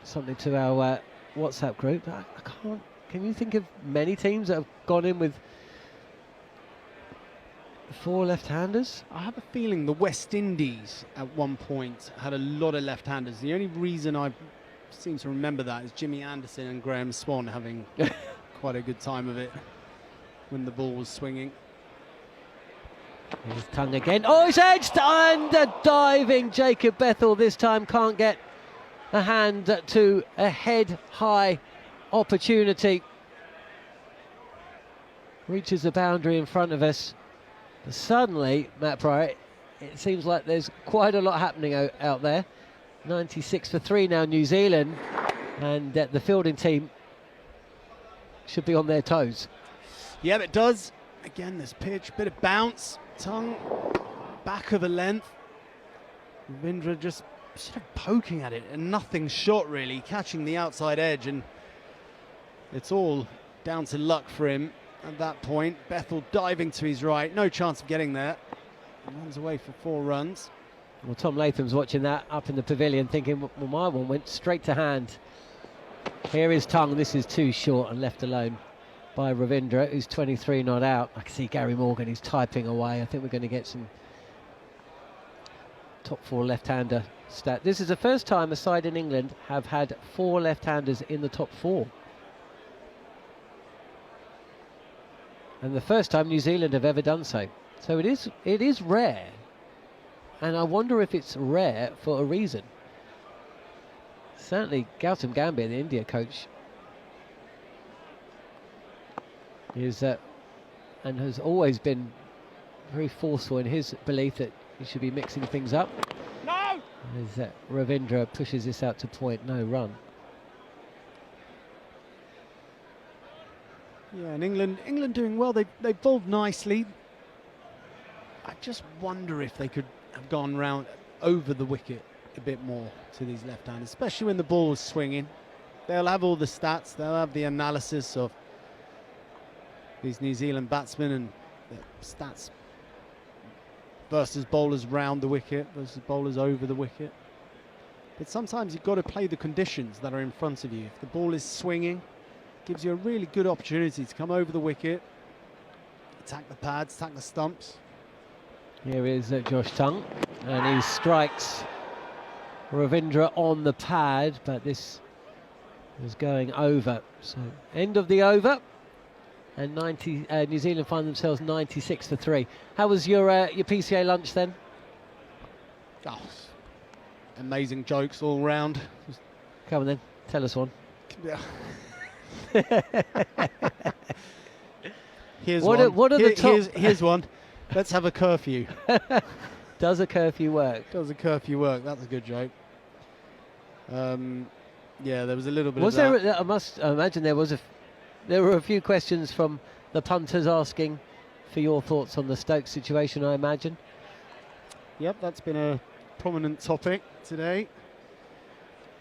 something to our WhatsApp group. I can't. Can you think of many teams that have gone in with 4 left-handers? I have a feeling the West Indies at one point had a lot of left-handers. The only reason I seem to remember that is Jimmy Anderson and Graham Swan having quite a good time of it when the ball was swinging. Here's Tongue again. Oh, it's edged, and a diving Jacob Bethel this time can't get a hand to a head-high opportunity. Reaches the boundary in front of us. But suddenly, Matt Pryor, it seems like there's quite a lot happening out there. 96 for 3 now, New Zealand, and the fielding team should be on their toes. Yeah, it does. Again, this pitch, bit of bounce. Tongue back of a length. Ravindra just sort of poking at it and nothing short really, catching the outside edge, and it's all down to luck for him at that point. Bethel diving to his right, no chance of getting there. Runs away for 4 runs. Well, Tom Latham's watching that up in the pavilion thinking, well, my one went straight to hand. Here is Tongue. This is too short and left alone by Ravindra, who's 23 not out. I can see Gary Morgan, he's typing away. I think we're going to get some top 4 left-hander stat. This is the first time a side in England have had 4 left-handers in the top 4. And the first time New Zealand have ever done so. So it is rare. And I wonder if it's rare for a reason. Certainly Gautam Gambhir, the India coach, is and has always been very forceful in his belief that he should be mixing things up. No! As Ravindra pushes this out to point, no run. Yeah, and England doing well. They bowled nicely. I just wonder if they could have gone round over the wicket a bit more to these left-handers, especially when the ball was swinging. They'll have all the stats. They'll have the analysis of these New Zealand batsmen and the stats versus bowlers round the wicket versus bowlers over the wicket. But sometimes you've got to play the conditions that are in front of you. If the ball is swinging, it gives you a really good opportunity to come over the wicket, attack the pads, attack the stumps. Here is Josh Tongue, and he strikes Ravindra on the pad, but this is going over. So end of the over. And New Zealand find themselves 96 for 3. How was your PCA lunch then? Oh, amazing jokes all round. Just Come on then, tell us one. Here's What one. are- what are the top- Here's one. Let's have a curfew. Does a curfew work? Does a curfew work? That's a good joke. Yeah, there was a little bit Was of that. there? I imagine there was there were a few questions from the punters asking for your thoughts on the Stoke situation, I imagine. Yep, that's been a prominent topic today.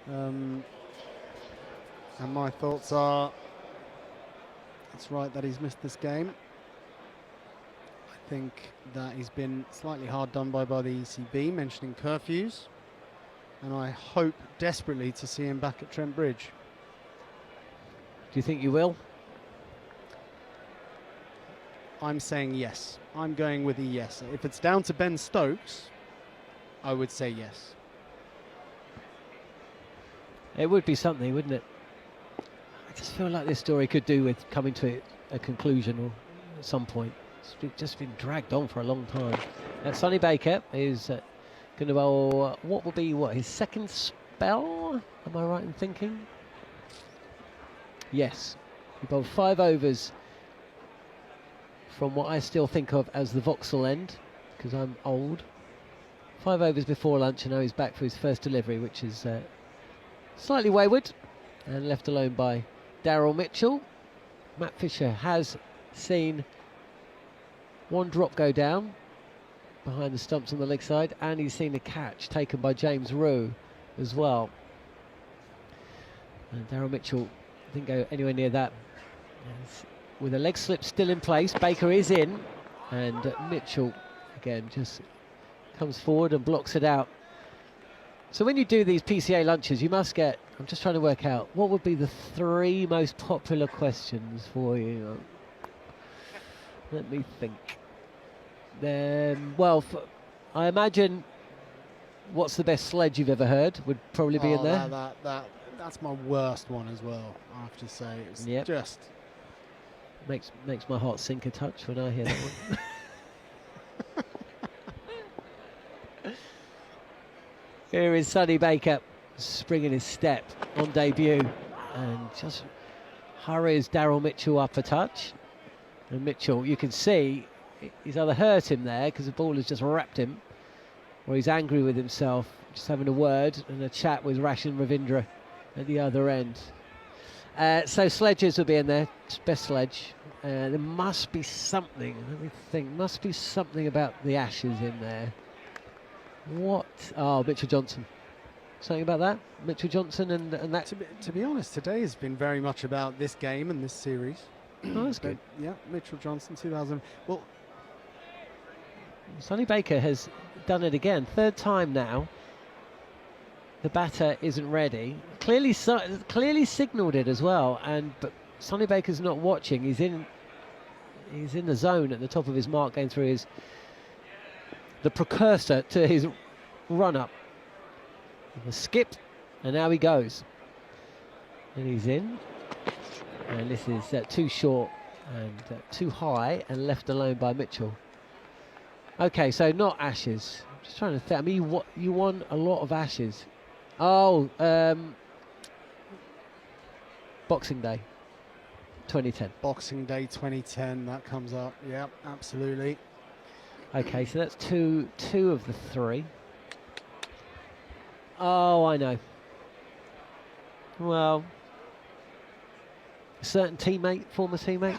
And my thoughts are, it's right that he's missed this game. I think that he's been slightly hard done by the ECB, mentioning curfews. And I hope desperately to see him back at Trent Bridge. Do you think you will? I'm saying yes. I'm going with a yes. If it's down to Ben Stokes, I would say yes. It would be something, wouldn't it? I just feel like this story could do with coming to a conclusion or at some point. Just been dragged on for a long time. Sonny Baker is going to bowl what will be his second spell? Am I right in thinking? Yes. He bowled 5 overs from what I still think of as the Vauxhall end, because I'm old. 5 overs before lunch, and now he's back for his first delivery, which is slightly wayward and left alone by Daryl Mitchell. Matt Fisher has seen one drop go down behind the stumps on the leg side, and he's seen a catch taken by James Roux as well. And Daryl Mitchell didn't go anywhere near that. Yes. With a leg slip still in place, Baker is in, and Mitchell again just comes forward and blocks it out. So when you do these PCA lunches, you must get, I'm just trying to work out, what would be the 3 most popular questions for you? Let me think. Well, I imagine what's the best sledge you've ever heard would probably be in there. That's my worst one as well, I have to say. It's just... Makes my heart sink a touch when I hear that one. Here is Sonny Baker springing his step on debut and just hurries Daryl Mitchell up a touch. And Mitchell, you can see he's either hurt him there because the ball has just wrapped him, or he's angry with himself, just having a word and a chat with Rashan Ravindra at the other end. So sledges will be in there, best sledge. There must be something, let me think, must be something about the Ashes in there. What? Oh, Mitchell Johnson. Something about that? Mitchell Johnson and that? To be honest, today has been very much about this game and this series. Oh, that's good. Yeah, Mitchell Johnson, 2000. Well, Sonny Baker has done it again, 3rd time now. The batter isn't ready. Clearly signalled it as well, but Sonny Baker's not watching. He's in the zone at the top of his mark, going through the precursor to his run-up. The skip, and now he goes. And he's in. And this is too short and too high and left alone by Mitchell. Okay, so not Ashes. I'm just trying to think. I mean, you won a lot of Ashes. Oh, Boxing Day 2010. Boxing Day 2010, that comes up. Yeah, absolutely. Okay, so that's two of the 3. Oh, I know. Well, a certain former teammate.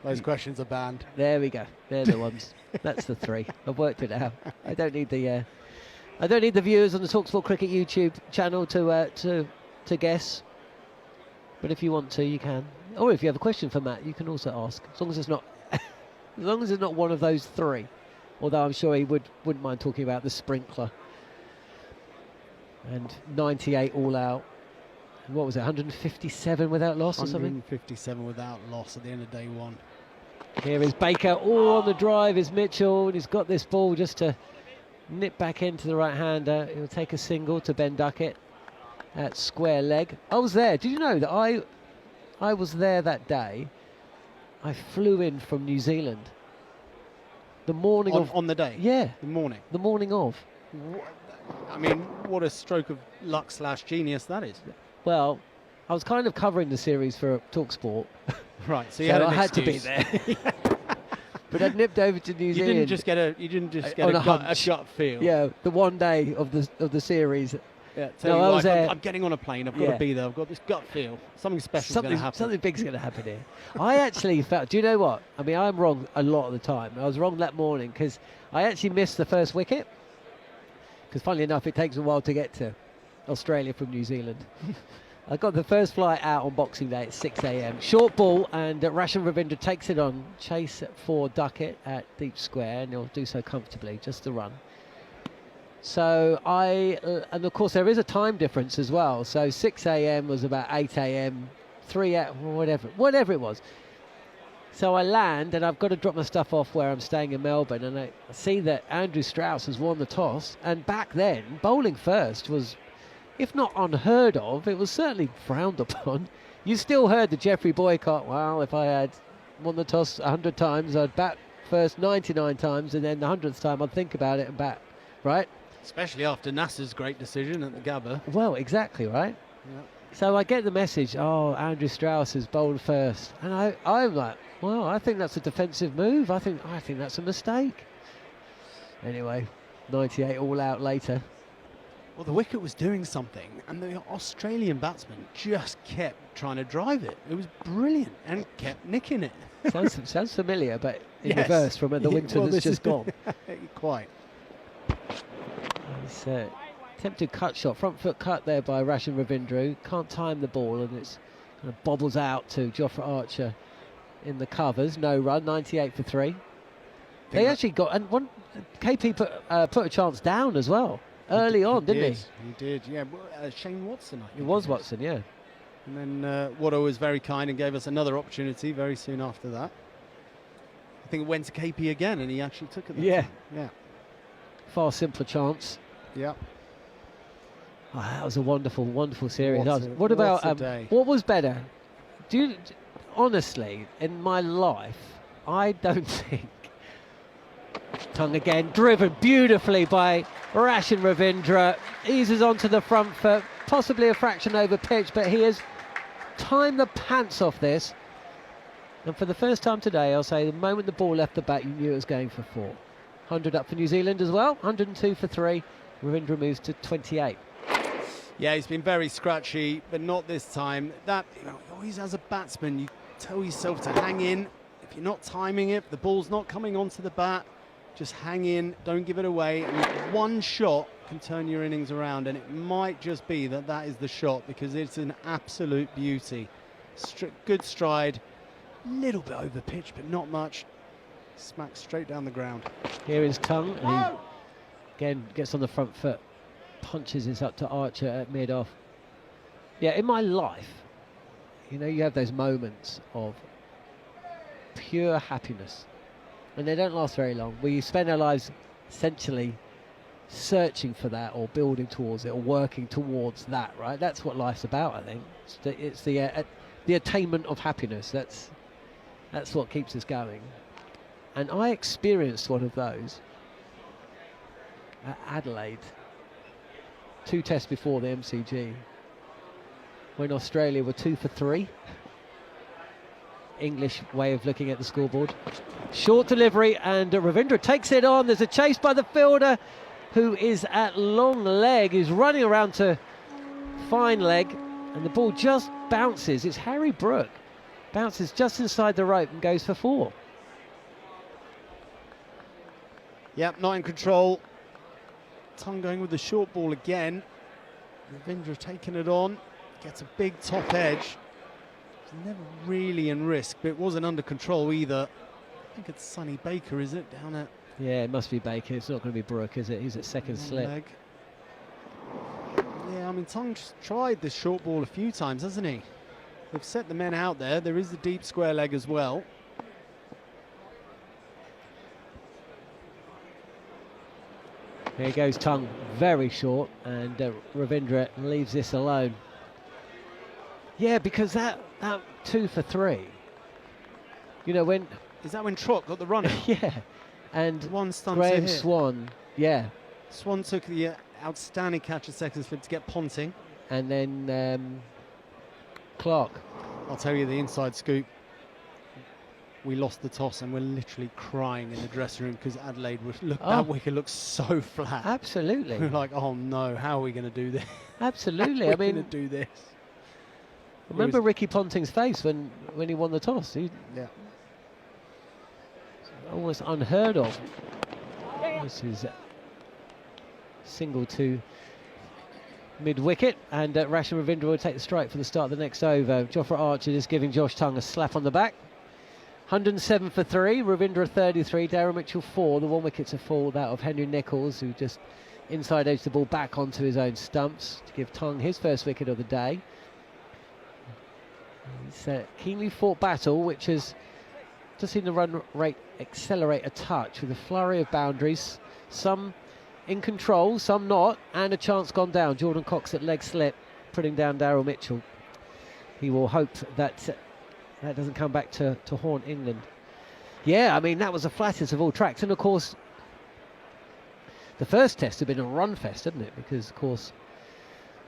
Those questions are banned. There we go. They're the ones. That's the 3. I've worked it out. I don't need the viewers on the Talksport Cricket YouTube channel to guess. But if you want to, you can. Or if you have a question for Matt, you can also ask. As long as it's not, one of those 3. Although I'm sure he wouldn't mind talking about the sprinkler. And 98 all out. And what was it? 157 without loss or something? 157 without loss at the end of day 1. Here is Baker. Oh, on the drive is Mitchell, and he's got this ball just to nip back into the right-hander. He'll take a single to Ben Duckett at square leg. I was there. Did you know that I was there that day? I flew in from New Zealand. The morning on the day? Yeah. The morning? The morning of. I mean, what a stroke of luck / genius that is. Well, I was kind of covering the series for Talksport, Right, so, so I had to be excuse. there. But I'd nipped over to New You Zealand. didn't just get a, on a gut hunch. feel. Yeah, the one day of the series. Yeah, No, I was there. I'm getting on a plane. I've got Yeah. to be there. I've got this gut feel. Something special is going to happen. Something big's going to happen here. I actually felt. Do you know what? I mean, I'm wrong a lot of the time. I was wrong that morning because I actually missed the first wicket. Because funnily enough, it takes a while to get to Australia from New Zealand. I got the first flight out on Boxing Day at 6 a.m. Short ball, and Rashan Ravindra takes it on. Chase for Duckett at deep square, and he'll do so comfortably, just the run. So and of course there is a time difference as well. So 6 a.m. was about 8 a.m., 3 a.m., whatever it was. So I land, and I've got to drop my stuff off where I'm staying in Melbourne, and I see that Andrew Strauss has won the toss. And back then, bowling first was, if not unheard of, it was certainly frowned upon. You still heard the Geoffrey boycott. Well, if I had won the toss 100 times, I'd bat first 99 times, and then the 100th time I'd think about it and bat, right? Especially after Nasser's great decision at the Gabba. Well, exactly, right? Yeah. So I get the message, oh, Andrew Strauss has bowled first. And I'm like, well, I think that's a defensive move. I think that's a mistake. Anyway, 98 all out later. Well, the wicket was doing something, and the Australian batsman just kept trying to drive it. It was brilliant, and kept nicking it. Sounds familiar, but in Yes. reverse from the winter that's this just is gone. Quite. It's attempted cut shot, front foot cut there by Rashan Ravindra. Can't time the ball, and it's kind of bobbles out to Jofra Archer in the covers. No run, 98 for 3. They actually got, and one KP put a chance down as well early on, didn't he? He did, yeah. Shane Watson, I think. It was Watson, yeah. And then Watto was very kind and gave us another opportunity very soon after that. I think it went to KP again, and he actually took it. Yeah. Yeah. Far simpler chance. Yeah. Oh, that was a wonderful, wonderful series. What What a day. what was better? Honestly, in my life, I don't think. Tongue again, driven beautifully by Rashan Ravindra. Eases onto the front foot, possibly a fraction over pitch, but he has timed the pants off this. And for the first time today, I'll say the moment the ball left the bat, you knew it was going for 4. 100 up for New Zealand as well, 102 for 3. Ravindra moves to 28. Yeah, he's been very scratchy, but not this time. That, always as a batsman, you tell yourself to hang in. If you're not timing it, the ball's not coming onto the bat, just hang in, don't give it away. And one shot can turn your innings around, and it might just be that is the shot, because it's an absolute beauty. Good stride, little bit over pitch, but not much. Smacked straight down the ground. Here is Tongue, and he again gets on the front foot, punches this up to Archer at mid-off. Yeah, in my life, you have those moments of pure happiness, and they don't last very long. We spend our lives essentially searching for that, or building towards it, or working towards that, right? That's what life's about, I think. It's the attainment of happiness. That's what keeps us going. And I experienced one of those at Adelaide, 2 tests before the MCG, when Australia were 2 for 3. English way of looking at the scoreboard. Short delivery, and Ravindra takes it on. There's a chase by the fielder, who is at long leg. He's running around to fine leg, and the ball just bounces. It's Harry Brook. Bounces just inside the rope and goes for 4. Yep, not in control. Tongue going with the short ball again. Ravindra taking it on. Gets a big top edge. Never really in risk, but it wasn't under control either. I think it's Sonny Baker, is it? Down at... Yeah, it must be Baker. It's not going to be Brook, is it? He's at second slip. leg. Yeah, I mean, Tongue's tried this short ball a few times, hasn't he? They've set the men out there. There is the deep square leg as well. Here goes Tongue, very short, and Ravindra leaves this alone. Yeah, because that 2 for 3, when... Is that when Trott got the run out? Yeah, and One stunt Graham to hit. Swan, yeah. Swan took the outstanding catch at second slip to get Ponting. And then Clark. I'll tell you the inside scoop. We lost the toss and we're literally crying in the dressing room because Adelaide that wicket looks so flat. Absolutely. We're like, oh no, how are we going to do this? Absolutely. How I are we mean, going to do this? remember Ricky Ponting's face when he won the toss? Yeah. Almost unheard of. This is single to mid-wicket, and Rashid Ravindra will take the strike for the start of the next over. Jofra Archer just giving Josh Tongue a slap on the back. 107 for 3, Ravindra 33, Darren Mitchell 4. The 1 wicket to fall, that of Henry Nicholls, who just inside edged the ball back onto his own stumps to give Tongue his first wicket of the day. It's a keenly fought battle, which has just seen the run rate accelerate a touch with a flurry of boundaries, some in control, some not, and a chance gone down. Jordan Cox at leg slip, putting down Daryl Mitchell. He will hope that that doesn't come back to haunt England. Yeah, I mean, that was the flattest of all tracks. And, of course, the first test had been a run fest, hadn't it? Because, of course,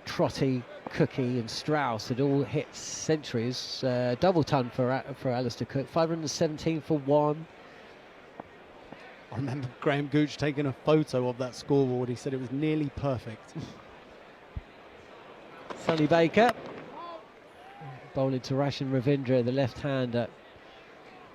Trotty, Cookie and Strauss had all hit centuries. Double ton for Alistair Cook, 517 for 1. I remember Graham Gooch taking a photo of that scoreboard. He said it was nearly perfect. Sonny Baker bowling to Rashid Ravindra, the left-hander.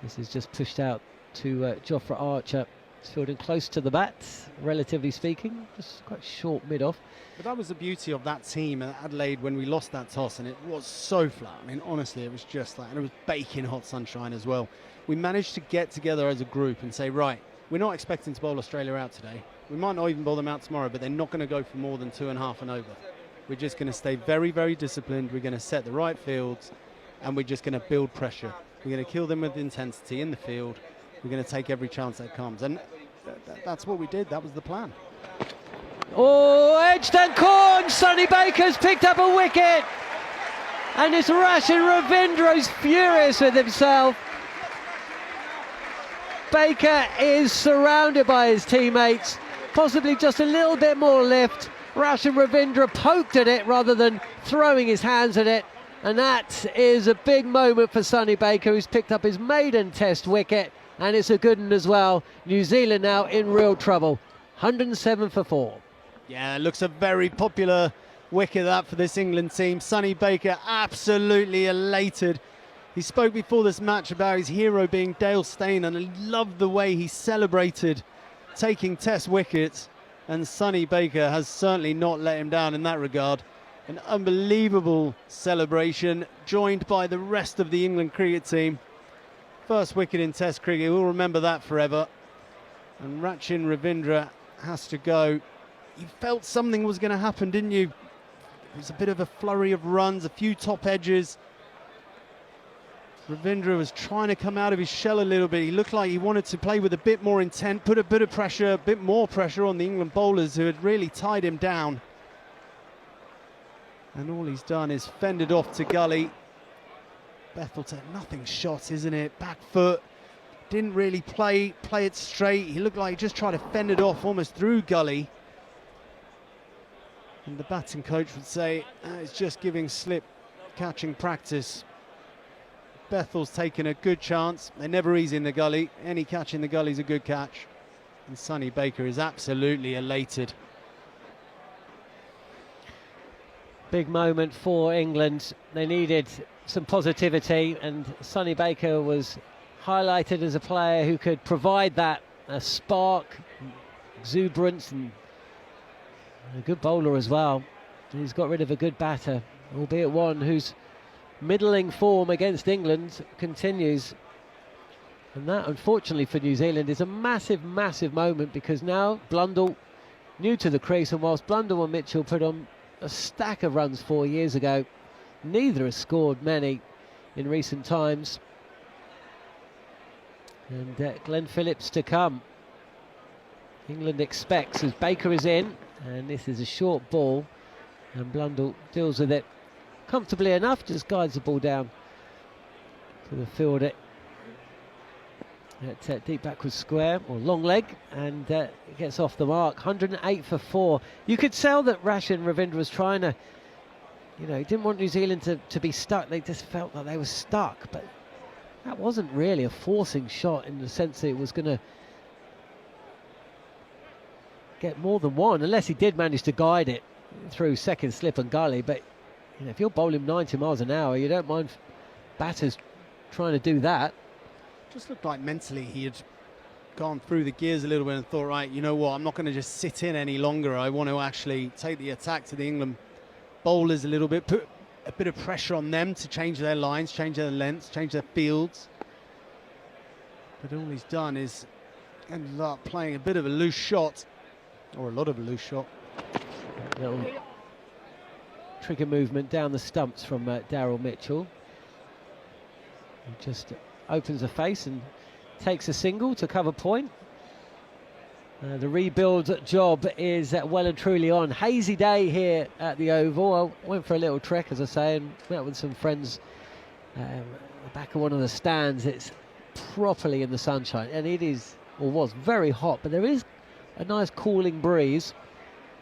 This is just pushed out to Jofra Archer. It's fielding close to the bat, relatively speaking, just quite short mid-off. But that was the beauty of that team at Adelaide when we lost that toss, and it was so flat. I mean, honestly, it was just like, and it was baking hot sunshine as well. We managed to get together as a group and say, right, we're not expecting to bowl Australia out today. We might not even bowl them out tomorrow, but they're not going to go for more than 2.5 and over. We're just going to stay very, very disciplined. We're going to set the right fields, and we're just going to build pressure. We're going to kill them with intensity in the field. We're going to take every chance that comes. And that's what we did. That was the plan. Oh, edged and corn. Sonny Baker's picked up a wicket. And it's Rashid Ravindra who's furious with himself. Baker is surrounded by his teammates. Possibly just a little bit more lift. Rashid Ravindra poked at it rather than throwing his hands at it. And that is a big moment for Sonny Baker, who's picked up his maiden test wicket. And it's a good one as well. New Zealand now in real trouble. 107 for 4. Yeah, it looks a very popular wicket that for this England team. Sonny Baker absolutely elated. He spoke before this match about his hero being Dale Steyn, and I loved the way he celebrated taking test wickets. And Sonny Baker has certainly not let him down in that regard. An unbelievable celebration, joined by the rest of the England cricket team. First wicket in Test cricket, we'll remember that forever. And Rashid Ravindra has to go. You felt something was going to happen, didn't you? It was a bit of a flurry of runs, a few top edges. Ravindra was trying to come out of his shell a little bit. He looked like he wanted to play with a bit more intent, put a bit of pressure, a bit more pressure on the England bowlers who had really tied him down. And all he's done is fended off to gully. Bethelton, nothing shot, isn't it? Back foot, didn't really play it straight. He looked like he just tried to fend it off almost through gully. And the batting coach would say, it's just giving slip catching practice. Bethel's taken a good chance. They're never easy in the gully. Any catch in the gully is a good catch. And Sonny Baker is absolutely elated. Big moment for England. They needed some positivity, and Sonny Baker was highlighted as a player who could provide that spark, exuberance, and a good bowler as well. He's got rid of a good batter, albeit one whose middling form against England continues. And that, unfortunately for New Zealand, is a massive, massive moment, because now Blundell new to the crease, and whilst Blundell and Mitchell put on a stack of runs 4 years ago, neither has scored many in recent times. And Glenn Phillips to come. England expects, as Baker is in, and this is a short ball, and Blundell deals with it comfortably enough, just guides the ball down to the fielder at deep backward square, or long leg, and it gets off the mark. 108 for 4. You could tell that Rachin Ravindra was trying to, he didn't want New Zealand to be stuck. They just felt like they were stuck, but that wasn't really a forcing shot in the sense that it was going to get more than one, unless he did manage to guide it through second slip and gully. But if you're bowling 90 miles an hour, you don't mind batters trying to do that. Just looked like mentally he had gone through the gears a little bit and thought, right, you know what, I'm not going to just sit in any longer. I want to actually take the attack to the England bowlers a little bit, put a bit of pressure on them to change their lines, change their lengths, change their fields. But all he's done is ended up playing a bit of a loose shot, or a lot of a loose shot. Little trigger movement down the stumps from Daryl Mitchell. He just opens the face and takes a single to cover point. The rebuild job is well and truly on. Hazy day here at the Oval. I went for a little trek, as I say, and met with some friends back of one of the stands. It's properly in the sunshine, and it is, or was, very hot, but there is a nice cooling breeze,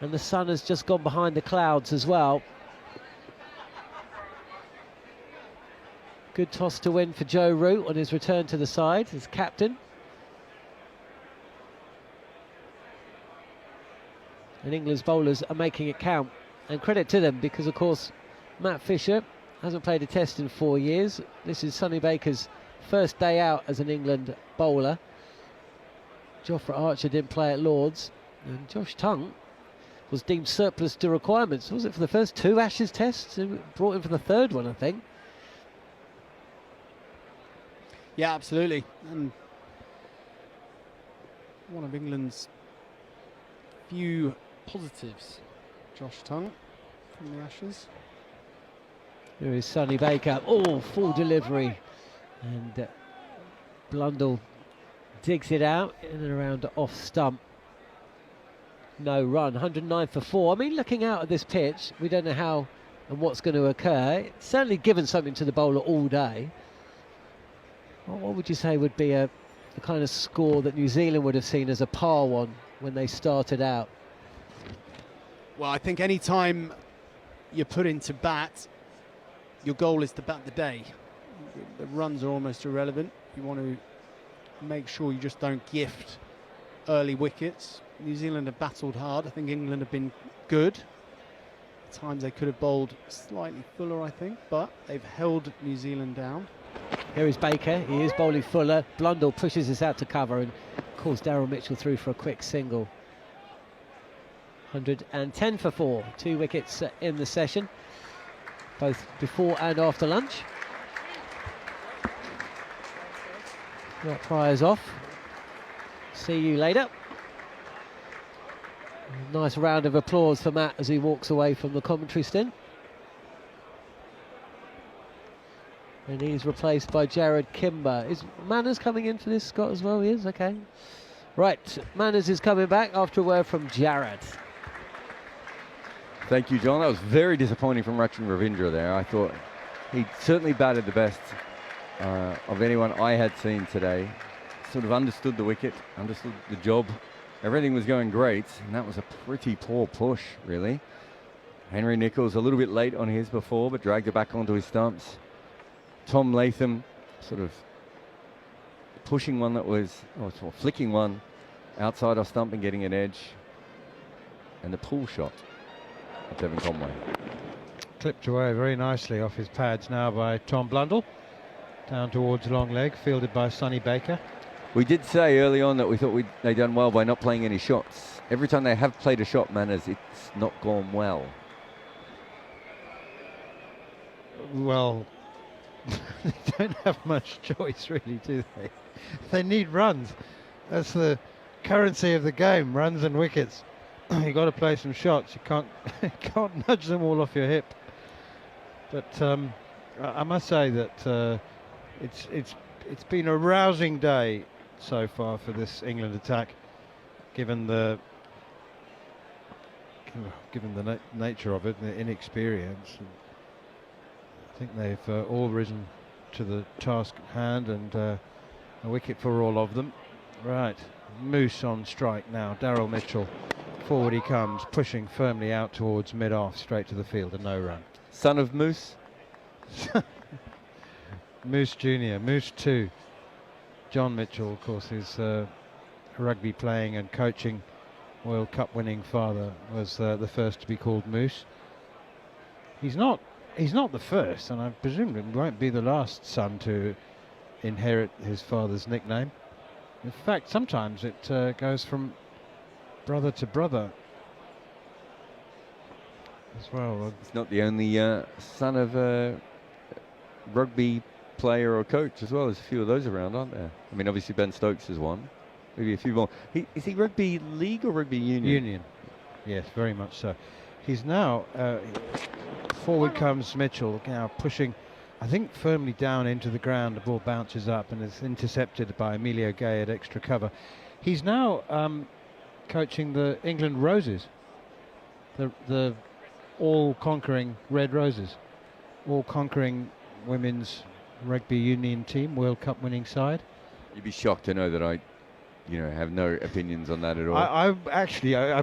and the sun has just gone behind the clouds as well. Good toss to win for Joe Root on his return to the side as captain. And England's bowlers are making it count. And credit to them, because of course Matt Fisher hasn't played a test in 4 years. This is Sonny Baker's first day out as an England bowler. Jofra Archer didn't play at Lord's. And Josh Tongue was deemed surplus to requirements. Was it for the first 2 Ashes tests? Brought in for the 3rd one, I think. Yeah, absolutely. And one of England's few positives, Josh Tongue from the Ashes. Here is Sonny Baker. Oh, full delivery. And Blundell digs it out in and around off stump. No run. 109 for 4. I mean, looking out at this pitch, we don't know how and what's going to occur. It's certainly given something to the bowler all day. What would you say would be the kind of score that New Zealand would have seen as a par one when they started out? Well, I think any time you put into bat, your goal is to bat the day. The runs are almost irrelevant. You want to make sure you just don't gift early wickets. New Zealand have battled hard. I think England have been good. At times they could have bowled slightly fuller, I think, but they've held New Zealand down. Here is Baker. He is bowling fuller. Blundell pushes this out to cover and calls Daryl Mitchell through for a quick single. 110 for 4. 2 wickets in the session, both before and after lunch. That Pryor's off. See you later. Nice round of applause for Matt as he walks away from the commentary stint. And he's replaced by Jarrod Kimber. Is Manners coming in for this, Scott, as well? He is, okay. Right, Manners is coming back after a word from Jarrod. Thank you, John. That was very disappointing from Rachin Ravindra there. I thought he certainly batted the best of anyone I had seen today. Sort of understood the wicket, understood the job. Everything was going great, and that was a pretty poor push, really. Henry Nicholls a little bit late on his before, but dragged it back onto his stumps. Tom Latham sort of pushing one that was, flicking one outside off stump and getting an edge. And the pull shot of Devon Conway. Clipped away very nicely off his pads now by Tom Blundell. Down towards long leg, fielded by Sonny Baker. We did say early on that we thought they'd done well by not playing any shots. Every time they have played a shot, Manners, it's not gone well. Well, they don't have much choice, really, do they? They need runs. That's the currency of the game, runs and wickets. You've got to play some shots. You can't nudge them all off your hip. But I must say that it's been a rousing day so far for this England attack, given the nature of it, the inexperience. And I think they've all risen to the task at hand, and A wicket for all of them. Right, Moose on strike now. Daryl Mitchell, forward he comes, pushing firmly out towards mid-off, straight to the field, a no run. Son of Moose. Moose Jr., Moose 2. John Mitchell, of course, his rugby playing and coaching World Cup winning father, was the first to be called Moose. He's not the first, and I presume it won't be the last son to inherit his father's nickname. In fact, sometimes it goes from brother to brother as well. He's not the only son of a rugby player or coach as well. There's a few of those around, aren't there? I mean, obviously Ben Stokes is one. Maybe a few more. Is he rugby league or rugby union? Union. Yes, very much so. He's now, forward comes Mitchell, now pushing, I think, firmly down into the ground. The ball bounces up and is intercepted by Emilio Gay at extra cover. He's now coaching the England Roses, the all-conquering Red Roses, all-conquering women's rugby union team, World Cup winning side. You'd be shocked to know that I have no opinions on that at all. I'll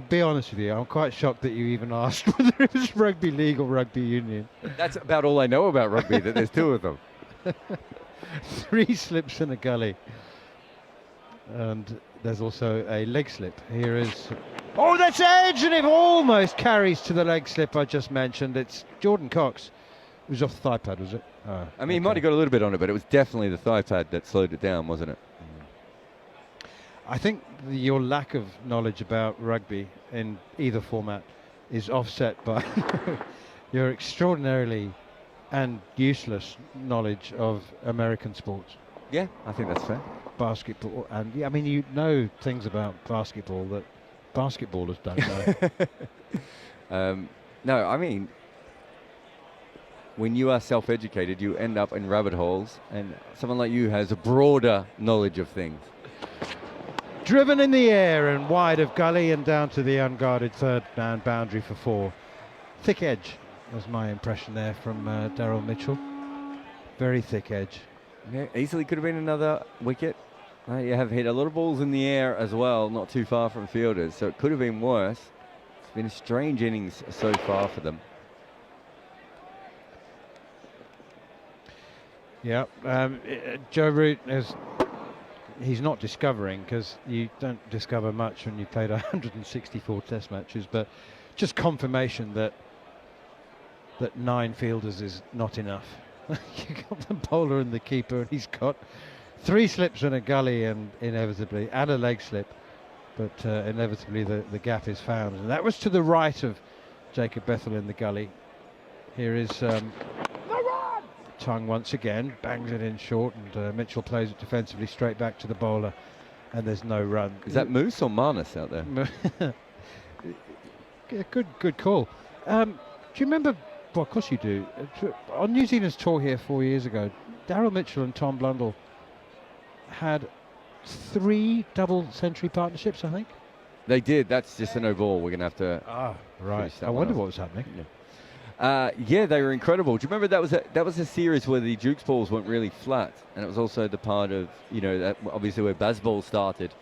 be honest with you, I'm quite shocked that you even asked whether it was rugby league or rugby union. That's about all I know about rugby, that there's two of them. 3 slips in a gully. And there's also a leg slip. Here is... Oh, that's edge! And it almost carries to the leg slip I just mentioned. It's Jordan Cox. It was off the thigh pad, was it? Oh, I mean, he might have got a little bit on it, but it was definitely the thigh pad that slowed it down, wasn't it? I think your lack of knowledge about rugby in either format is offset by your extraordinarily and useless knowledge of American sports. Yeah, I think that's fair. Basketball, and yeah, I mean, you know things about basketball that basketballers don't know. No, I mean, when you are self-educated, you end up in rabbit holes, and someone like you has a broader knowledge of things. Driven in the air and wide of gully and down to the unguarded third man boundary for 4. Thick edge was my impression there from Daryl Mitchell. Very thick edge. Yeah, easily could have been another wicket. You have hit a lot of balls in the air as well, not too far from fielders, so it could have been worse. It's been a strange innings so far for them. Yeah, Joe Root he's not discovering, because you don't discover much when you played 164 test matches, but just confirmation that 9 fielders is not enough. You got the bowler and the keeper, and he's got 3 slips in a gully and inevitably, and a leg slip, but inevitably the gap is found. And that was to the right of Jacob Bethel in the gully. Here is Tongue once again, bangs it in short, and Mitchell plays it defensively straight back to the bowler, and there's no run. Is that Moose or Marnus out there? Yeah, good call. Do you remember? Well, of course you do. On New Zealand's tour here 4 years ago, Daryl Mitchell and Tom Blundell had 3 double century partnerships, I think. They did. That's just a no ball. We're going to have to... Right. I wonder what was happening. Yeah, they were incredible. Do you remember that was a series where the Dukes balls weren't really flat, and it was also the part of, that obviously where Bazball started,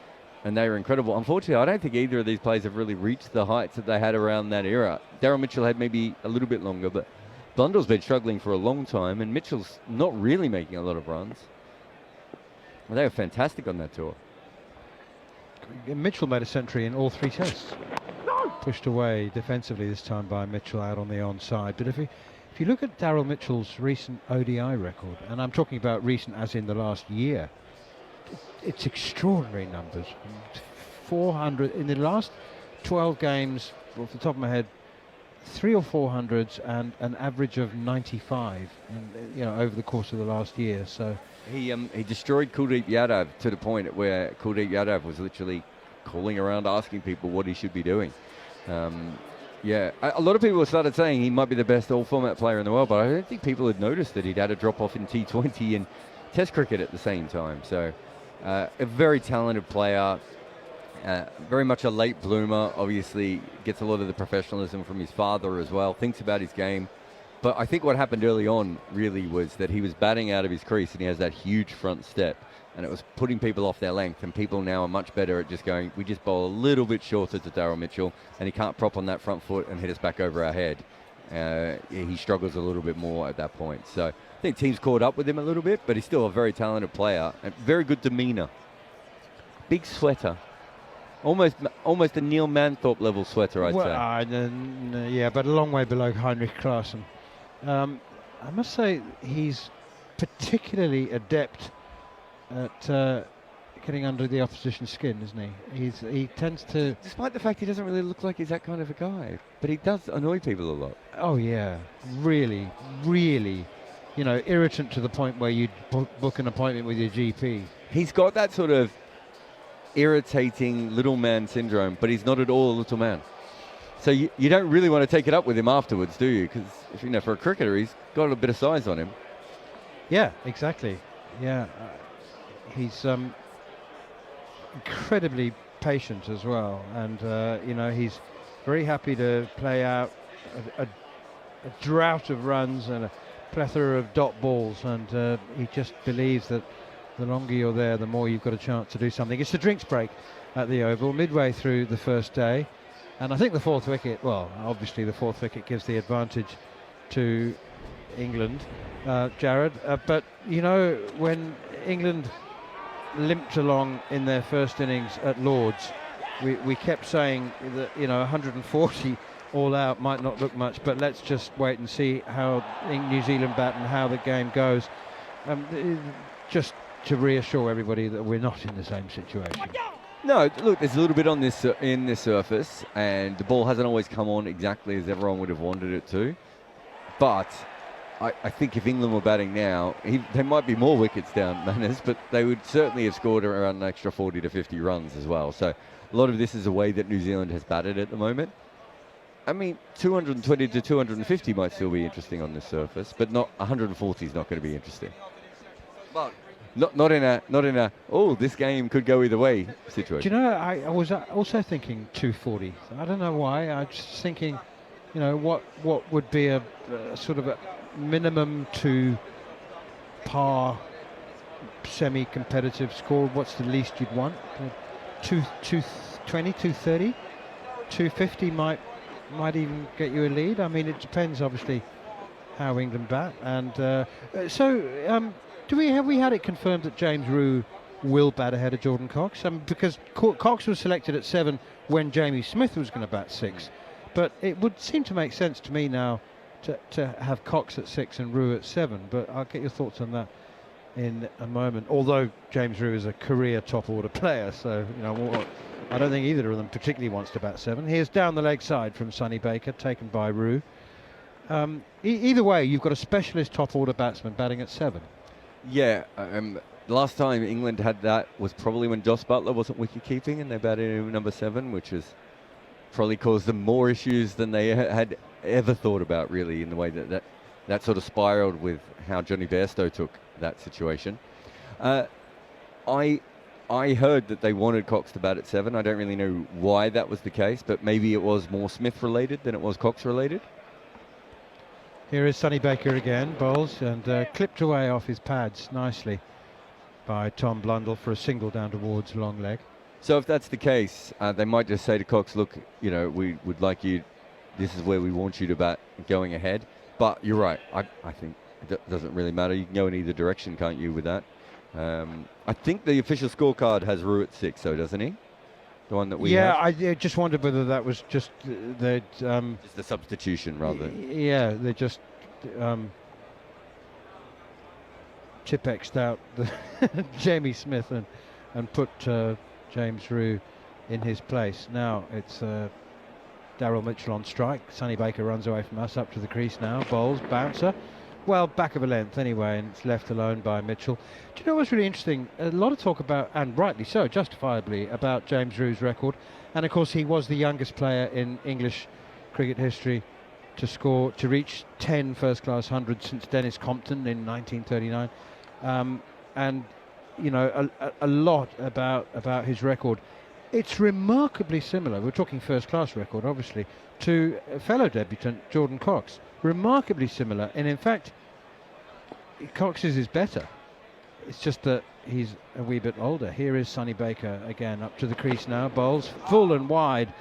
and they were incredible. Unfortunately, I don't think either of these players have really reached the heights that they had around that era. Daryl Mitchell had maybe a little bit longer, but Blundell's been struggling for a long time, and Mitchell's not really making a lot of runs. Well, they were fantastic on that tour. Mitchell made a century in all 3 tests. Pushed away defensively this time by Mitchell out on the onside. But if you look at Daryl Mitchell's recent ODI record, and I'm talking about recent as in the last year, it's extraordinary numbers. 400 in the last 12 games, off the top of my head, 3 or 400s and an average of 95 over the course of the last year. So he destroyed Kuldeep Yadav to the point at where Kuldeep Yadav was literally calling around asking people what he should be doing. A lot of people started saying he might be the best all-format player in the world, but I don't think people had noticed that he'd had a drop-off in T20 and Test cricket at the same time. So a very talented player, very much a late bloomer, obviously gets a lot of the professionalism from his father as well, thinks about his game. But I think what happened early on really was that he was batting out of his crease, and he has that huge front step. and it was putting people off their length, and people now are much better at just going, we just bowl a little bit shorter to Daryl Mitchell, and he can't prop on that front foot and hit us back over our head. He struggles a little bit more at that point. So I think teams caught up with him a little bit, but he's still a very talented player and very good demeanour. Big sweater. Almost a Neil Manthorp level sweater, I'd say. Yeah, but a long way below Heinrich Klaassen. I must say he's particularly adept at getting under the opposition's skin, isn't he? He tends to... Despite the fact he doesn't really look like he's that kind of a guy, but he does annoy people a lot. Oh, yeah. Really, really, irritant to the point where you'd book an appointment with your GP. He's got that sort of irritating little man syndrome, but he's not at all a little man. So you don't really want to take it up with him afterwards, do you? Because, for a cricketer, he's got a bit of size on him. Yeah, exactly. Yeah. He's incredibly patient as well. And, he's very happy to play out a drought of runs and a plethora of dot balls. And he just believes that the longer you're there, the more you've got a chance to do something. It's the drinks break at the Oval, midway through the first day. And I think the fourth wicket, obviously the fourth wicket gives the advantage to England, Jarrod. But, when England limped along in their first innings at Lord's, we kept saying that, 140 all out might not look much, but let's just wait and see how New Zealand bat and how the game goes. Just to reassure everybody that we're not in the same situation. No, look, there's a little bit on this in this surface, and the ball hasn't always come on exactly as everyone would have wanted it to. But I think if England were batting now, there might be more wickets down, Manners, but they would certainly have scored around an extra 40 to 50 runs as well. So a lot of this is a way that New Zealand has batted at the moment. I mean, 220 to 250 might still be interesting on this surface, but not 140 is not going to be interesting. But not in a this game could go either way situation. Do you know, I was also thinking 240. I don't know why. I was just thinking, what would be a sort of a minimum to par semi-competitive score? What's the least you'd want? 220, 230, 250 might even get you a lead. I mean, it depends obviously how England bat. And have we had it confirmed that James Roux will bat ahead of Jordan Cox? Because Cox was selected at 7 when Jamie Smith was going to bat 6. But it would seem to make sense to me now to have Cox at 6 and Roux at 7. But I'll get your thoughts on that in a moment. Although James Roux is a career top order player, so I don't think either of them particularly wants to bat 7. Here's down the leg side from Sonny Baker, taken by Roux. Either way, you've got a specialist top order batsman batting at 7. Yeah, the last time England had that was probably when Joss Buttler wasn't wicket-keeping and they batted in number 7, which has probably caused them more issues than they had ever thought about, really, in the way that sort of spiraled with how Johnny Bairstow took that situation. I heard that they wanted Cox to bat at 7. I don't really know why that was the case, but maybe it was more Smith-related than it was Cox-related. Here is Sonny Baker again, bowls, and clipped away off his pads nicely by Tom Blundell for a single down towards long leg. So if that's the case, they might just say to Cox, look, we would like you, this is where we want you to bat going ahead. But you're right, I think it doesn't really matter. You can go in either direction, can't you, with that? I think the official scorecard has Roux at 6, though, doesn't he? The one that we have? I just wondered whether that was just just the substitution, rather. Yeah, they just Chip-X'd out Jamie Smith and put James Roux in his place. Now it's Daryl Mitchell on strike. Sonny Baker runs away from us up to the crease now. Bowls, bouncer. Well, back of a length anyway, and it's left alone by Mitchell. Do you know what's really interesting? A lot of talk about, and rightly so, justifiably, about James Roux's record. And of course, he was the youngest player in English cricket history to reach 10 first-class hundreds since Dennis Compton in 1939. And, a lot about his record. It's remarkably similar, we're talking first-class record, obviously, to a fellow debutant, Jordan Cox. Remarkably similar, and in fact, Cox's is better. It's just that he's a wee bit older. Here is Sonny Baker again up to the crease now. Bowls full and wide,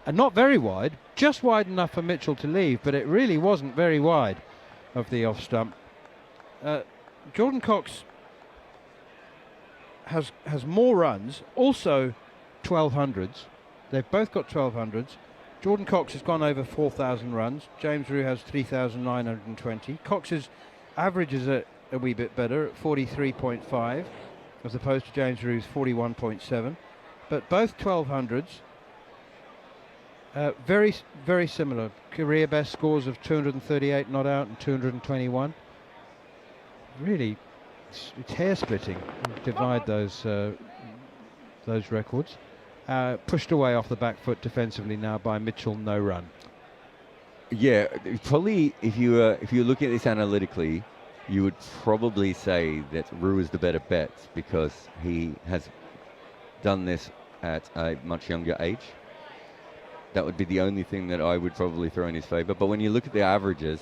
and not very wide, just wide enough for Mitchell to leave, but it really wasn't very wide of the off stump. Jordan Cox has more runs, also 1200s. They've both got 1200s. Jordan Cox has gone over 4,000 runs. James Rew has 3,920. Cox's average is a wee bit better at 43.5 as opposed to James Rew's 41.7. But both 1200s, very, very similar. Career best scores of 238 not out and 221. Really, it's hair splitting. Divide those records. Pushed away off the back foot defensively now by Mitchell, no run. Yeah, probably if you look at this analytically, you would probably say that Rew is the better bet because he has done this at a much younger age. That would be the only thing that I would probably throw in his favour. But when you look at the averages,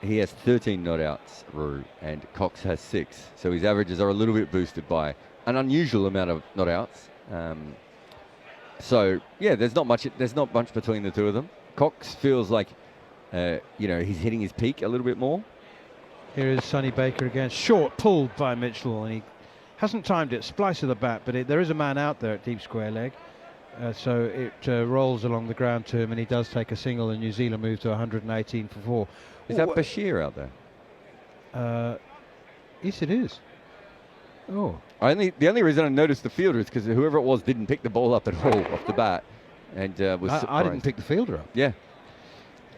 he has 13 not outs, Rew, and Cox has 6. So his averages are a little bit boosted by an unusual amount of not outs. So yeah, there's not much between the two of them. Cox feels like he's hitting his peak a little bit more. Here is Sonny Baker again, short pulled by Mitchell, and he hasn't timed it. Splice of the bat, but there is a man out there at deep square leg, so it rolls along the ground to him, and he does take a single, and New Zealand move to 118 for 4. Is that Bashir out there? Yes, it is. Oh. The only reason I noticed the fielder is because whoever it was didn't pick the ball up at all off the bat, and was surprised. I didn't pick the fielder up. Yeah.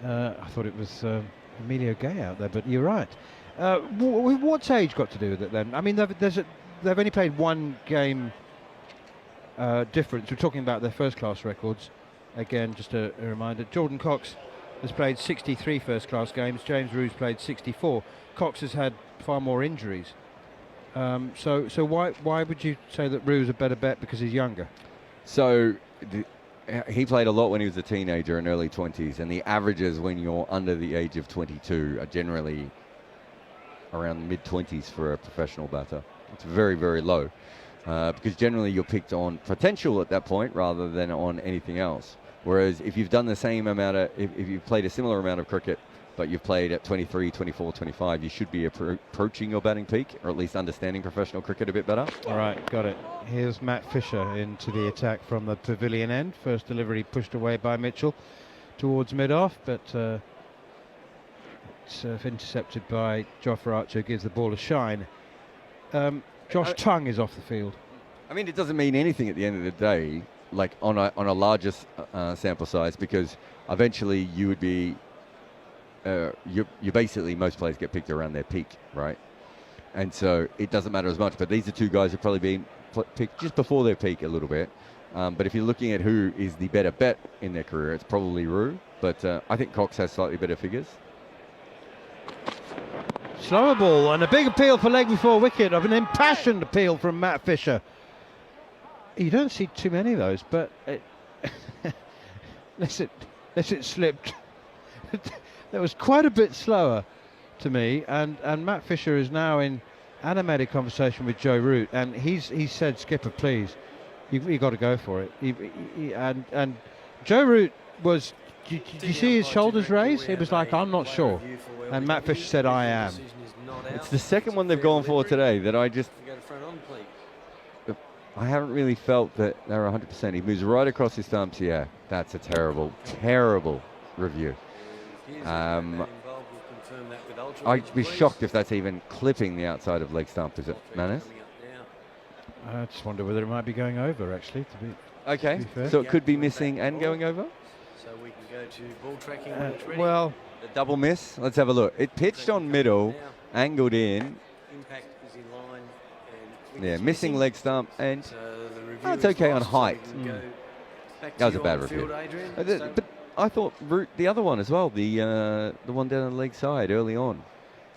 I thought it was Emilio Gay out there, but you're right. What's age got to do with it then? I mean, they've only played one game difference. We're talking about their first-class records. Again, just a reminder, Jordan Cox has played 63 first-class games. James Rew's played 64. Cox has had far more injuries. So why would you say that Rew's a better bet because he's younger? So he played a lot when he was a teenager in early 20s, and the averages when you're under the age of 22 are generally around mid-20s for a professional batter. It's very, very low because generally you're picked on potential at that point rather than on anything else. Whereas if you've done the same amount of, if you've played a similar amount of cricket, but you've played at 23, 24, 25, you should be approaching your batting peak, or at least understanding professional cricket a bit better. All right, got it. Here's Matt Fisher into the attack from the pavilion end. First delivery pushed away by Mitchell towards mid-off, but it's intercepted by Jofra Archer, who gives the ball a shine. Josh Tongue is off the field. I mean, it doesn't mean anything at the end of the day, like on a larger sample size, because eventually you would be you basically, most players get picked around their peak, right? And so it doesn't matter as much. But these are two guys who've probably been picked just before their peak a little bit. But if you're looking at who is the better bet in their career, it's probably Rew. But I think Cox has slightly better figures. Slower ball and a big appeal for leg before wicket, of an impassioned appeal from Matt Fisher. You don't see too many of those, but unless it slipped. That was quite a bit slower to me, and Matt Fisher is now in animated conversation with Joe Root, and he said, "Skipper, please, you got to go for it." And Joe Root was. Did you see his shoulders raise? He was like, "I'm not sure," and Matt Fisher said, "I am." It's the second one they've gone for today that I haven't really felt that they're 100%. He moves right across his stumps. Yeah, that's a terrible, terrible review. I'd be shocked if that's even clipping the outside of leg stump, is it, Manners? I just wonder whether it might be going over, actually. Okay, to be fair. So it could be missing and going over? So we can go to ball tracking when it's ready. Well, the double miss. Let's have a look. It pitched on middle, angled in. Impact is in line. And Yeah, missing leg stump, and so the review it's is okay on lost, so height. we can go back That was to a bad your review. field, Adrian. But I thought the other one as well, the one down the leg side early on.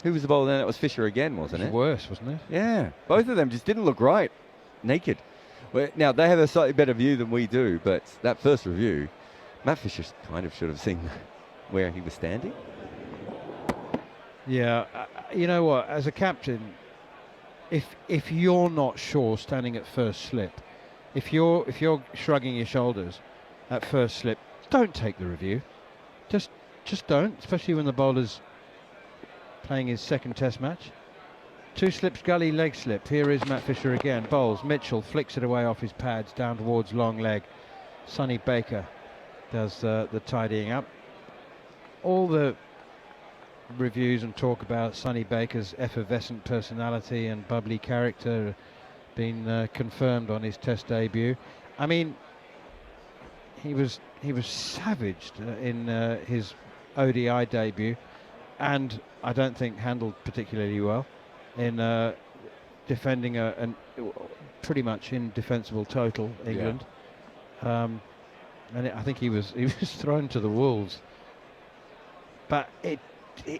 Who was the bowler then? It was Fisher again, wasn't it? Worse, wasn't it? Yeah, both of them just didn't look right, naked. Well, now, they have a slightly better view than we do, but that first review, Matt Fisher kind of should have seen where he was standing. Yeah, you know what? As a captain, if you're not sure standing at first slip, if you're shrugging your shoulders at first slip, don't take the review. Just don't, especially when the bowler's playing his second test match. 2 slips gully, leg slip. Here is Matt Fisher again. Bowls. Mitchell flicks it away off his pads down towards long leg. Sonny Baker does the tidying up. All the reviews and talk about Sonny Baker's effervescent personality and bubbly character been confirmed on his test debut. I mean, he was savaged in his ODI debut, and I don't think handled particularly well in defending a pretty much indefensible total England. Yeah. And I think he was thrown to the wolves. But it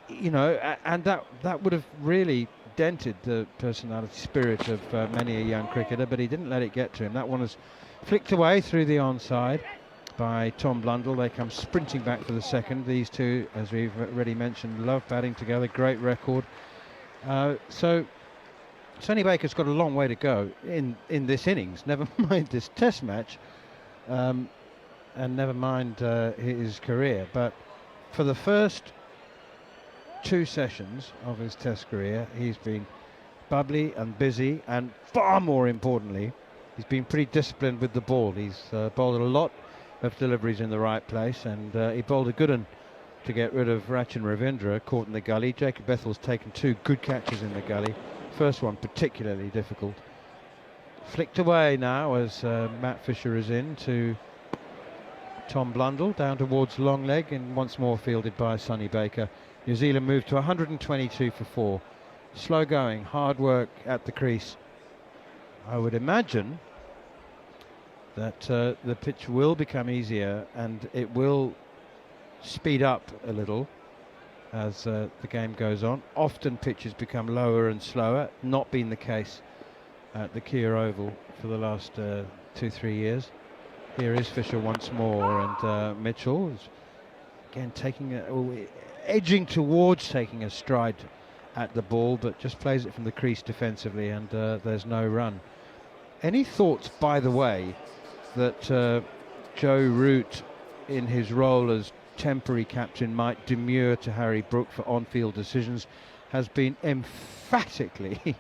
you know, and that would have really dented the personality spirit of many a young cricketer, but he didn't let it get to him. That one was flicked away through the onside by Tom Blundell. They come sprinting back for the second. These two, as we've already mentioned, love batting together, great record. So Sonny Baker's got a long way to go in this innings, never mind this test match, and never mind his career. But for the first 2 sessions of his test career, he's been bubbly and busy, and far more importantly, he's been pretty disciplined with the ball. He's bowled a lot of deliveries in the right place, and he bowled a good one to get rid of Rachin Ravindra, caught in the gully. Jacob Bethel's taken 2 good catches in the gully. First one particularly difficult. Flicked away now as Matt Fisher is in to Tom Blundell, down towards long leg, and once more fielded by Sonny Baker. New Zealand moved to 122 for 4. Slow going, hard work at the crease. I would imagine that the pitch will become easier and it will speed up a little as the game goes on. Often pitches become lower and slower. Not been the case at the Kia Oval for the last 2-3 years. Here is Fisher once more, and Mitchell is again edging towards taking a stride at the ball, but just plays it from the crease defensively, and there's no run. Any thoughts, by the way, that Joe Root, in his role as temporary captain, might demur to Harry Brook for on-field decisions, has been emphatically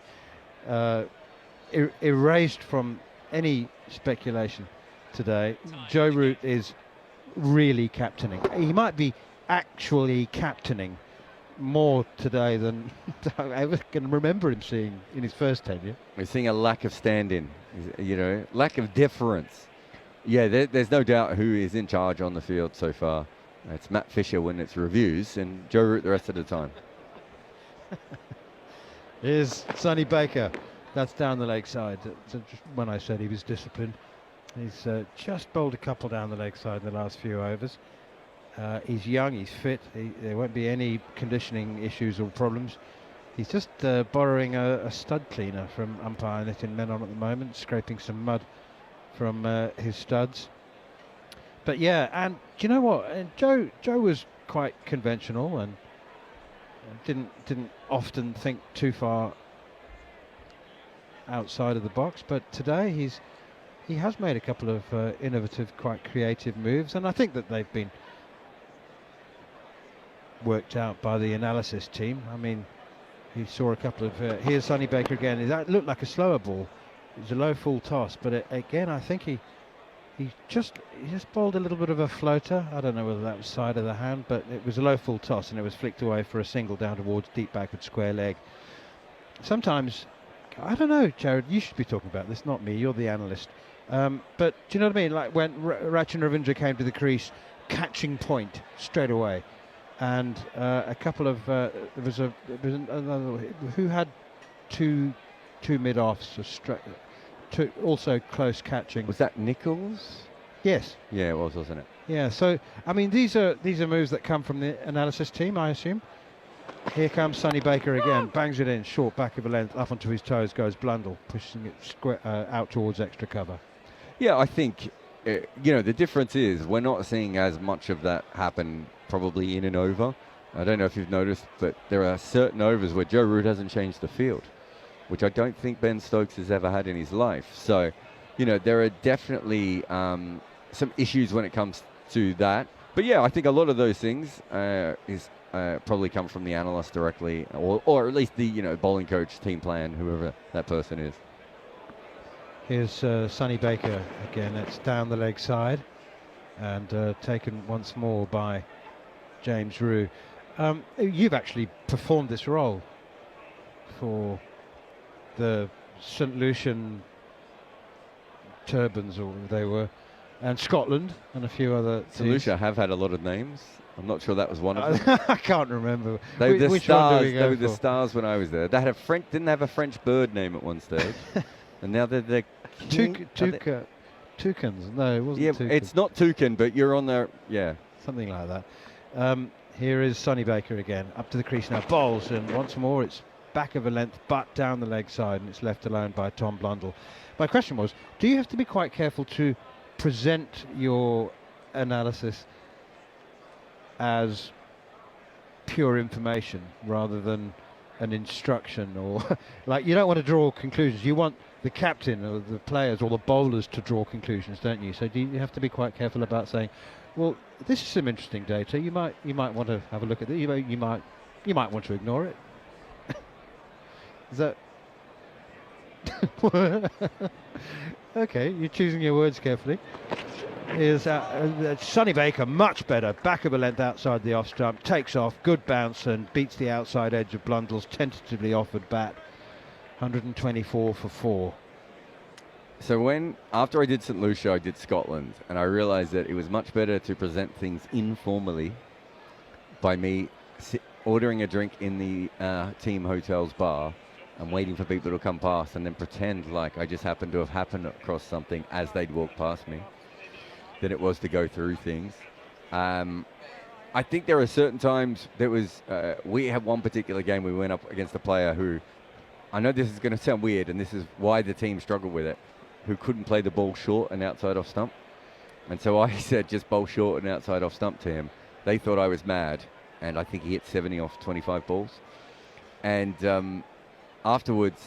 erased from any speculation today. Joe Root is really captaining. He might be actually captaining more today than I ever can remember him seeing in his first tenure. We're seeing a lack of stand-in, you know, lack of deference. Yeah, there's no doubt who is in charge on the field so far. It's Matt Fisher when it's reviews, and Joe Root the rest of the time. Here's Sonny Baker. That's down the leg side. So when I said he was disciplined, he's just bowled a couple down the leg side in the last few overs. He's young, he's fit, there won't be any conditioning issues or problems. He's just borrowing a stud cleaner from umpire Nitin Menon at the moment, scraping some mud from his studs. But yeah, and do you know what? Joe was quite conventional and didn't often think too far outside of the box. But today he has made a couple of innovative, quite creative moves, and I think that they've been worked out by the analysis team. I mean, he saw a couple of here's Sonny Baker again. That looked like a slower ball. It was a low full toss, but again I think he just bowled a little bit of a floater. I don't know whether that was side of the hand, but it was a low full toss and it was flicked away for a single down towards deep backward square leg. Sometimes, I don't know, Jarrod, you should be talking about this, not me, you're the analyst. But do you know what I mean? Like when Rachin Ravindra came to the crease, catching point straight away. And a couple of there was another who had two mid-offs, also close catching. Was that Nichols? Yes. Yeah, it was, wasn't it? Yeah. So I mean, these are moves that come from the analysis team, I assume. Here comes Sonny Baker again, bangs it in, short back of a length, up onto his toes goes Blundell, pushing it out towards extra cover. Yeah, I think you know, the difference is we're not seeing as much of that happen probably in an over. I don't know if you've noticed, but there are certain overs where Joe Root hasn't changed the field. which I don't think Ben Stokes has ever had in his life. So, you know, there are definitely some issues when it comes to that. But yeah, I think a lot of those things probably come from the analyst directly, or at least the bowling coach, team plan, whoever that person is. Here's Sonny Baker again. It's down the leg side and taken once more by James Rue. You've actually performed this role for the St Lucian Turbans, or they were, and Scotland and a few other teams. St Lucia have had a lot of names. I'm not sure that was one of them. I can't remember. They were the Which one Stars. do we go They were the for? Stars when I was there. They had didn't have a French bird name at one stage, and now they're the Toucans. No, it wasn't. Yeah, toucan. it's not toucan, but you're on there. Yeah. Something like that. Here is Sonny Baker again, up to the crease now, bowls, and once more it's back of a length, but down the leg side, and it's left alone by Tom Blundell. My question was, do you have to be quite careful to present your analysis as pure information rather than an instruction, or like, you don't want to draw conclusions, you want the captain or the players or the bowlers to draw conclusions, don't you? So do you have to be quite careful about saying, well, this is some interesting data, you might want to have a look at it, you might want to ignore it. Is that okay, you're choosing your words carefully. Here's Sonny Baker, much better, back of a length outside the off stump, takes off, good bounce, and beats the outside edge of Blundell's tentatively offered bat. 124 for 4. So after I did St Lucia, I did Scotland, and I realised that it was much better to present things informally by me ordering a drink in the team hotel's bar and waiting for people to come past, and then pretend like I just happened to have happened across something as they'd walk past me, than it was to go through things. I think there are certain times we had one particular game we went up against a player who, I know this is going to sound weird, and this is why the team struggled with it, who couldn't play the ball short and outside off stump. And so I said just bowl short and outside off stump to him. They thought I was mad, and I think he hit 70 off 25 balls. And afterwards,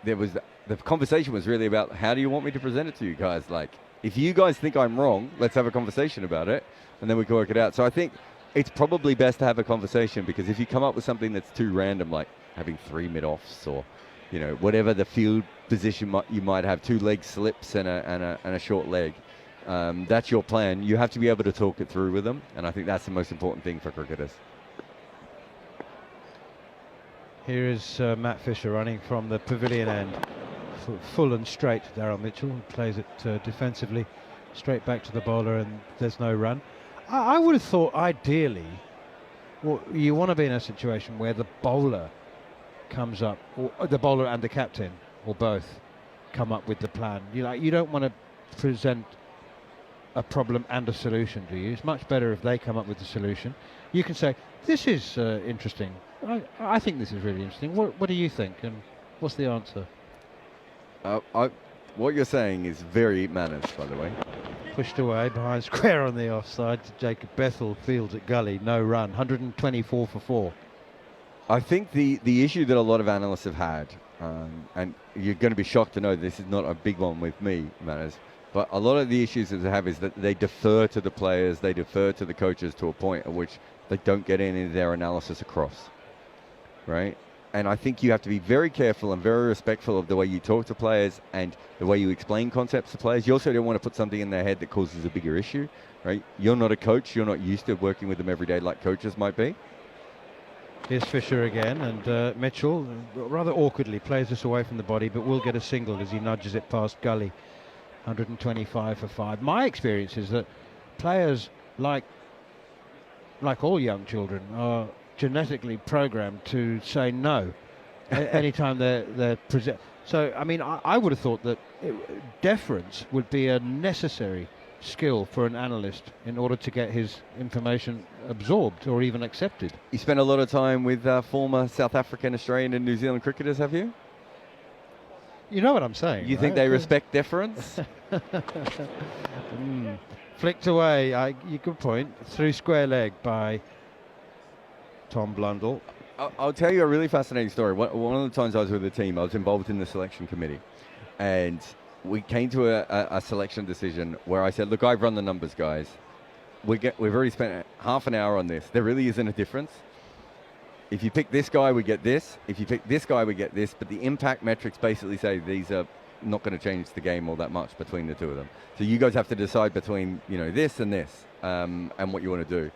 the conversation was really about, how do you want me to present it to you guys? Like, if you guys think I'm wrong, let's have a conversation about it, and then we can work it out. So I think it's probably best to have a conversation, because if you come up with something that's too random, like having 3 mid-offs, or whatever the field position you might have, 2 leg slips and a short leg, that's your plan. You have to be able to talk it through with them, and I think that's the most important thing for cricketers. Here is Matt Fisher running from the pavilion end, full and straight. Daryl Mitchell plays it defensively, straight back to the bowler, and there's no run. I would have thought ideally, you want to be in a situation where the bowler comes up, or the bowler and the captain, or both, come up with the plan. You don't want to present a problem and a solution, do you? It's much better if they come up with the solution. You can say, this is interesting. I think this is really interesting. What do you think? And what's the answer? What you're saying is very manners, by the way. Pushed away behind square on the offside to Jacob Bethel, fields at gully, no run, 124 for 4. I think the issue that a lot of analysts have had, and you're going to be shocked to know this is not a big one with me, Manners, but a lot of the issues that they have is that they defer to the players, they defer to the coaches to a point at which they don't get any of their analysis across, right? And I think you have to be very careful and very respectful of the way you talk to players and the way you explain concepts to players. You also don't want to put something in their head that causes a bigger issue, right? You're not a coach. You're not used to working with them every day like coaches might be. Here's Fisher again, and Mitchell rather awkwardly plays this away from the body, but will get a single as he nudges it past gully. 125 for 5. My experience is that players, like all young children, are genetically programmed to say no anytime they're present. So, I mean, I would have thought that deference would be a necessary skill for an analyst in order to get his information absorbed or even accepted. You spent a lot of time with former South African, Australian and New Zealand cricketers, have you? You know what I'm saying. You think they respect deference? Flicked away, good point, through square leg by Tom Blundell. I'll tell you a really fascinating story. One of the times I was with the team, I was involved in the selection committee, and we came to a selection decision where I said, look, I've run the numbers, guys. We've already spent half an hour on this. There really isn't a difference. If you pick this guy, we get this. If you pick this guy, we get this. But the impact metrics basically say these are not going to change the game all that much between the two of them. So you guys have to decide between, this and this, and what you want to do.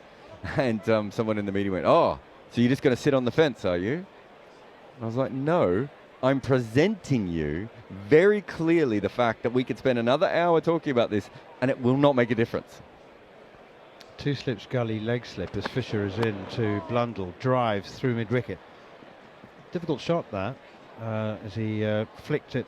And someone in the meeting went, oh, so you're just going to sit on the fence, are you? And I was like, no, I'm presenting you very clearly the fact that we could spend another hour talking about this and it will not make a difference. Two slips gully leg slip as Fisher is in to Blundell, drives through mid-wicket. Difficult shot that, as he flicked it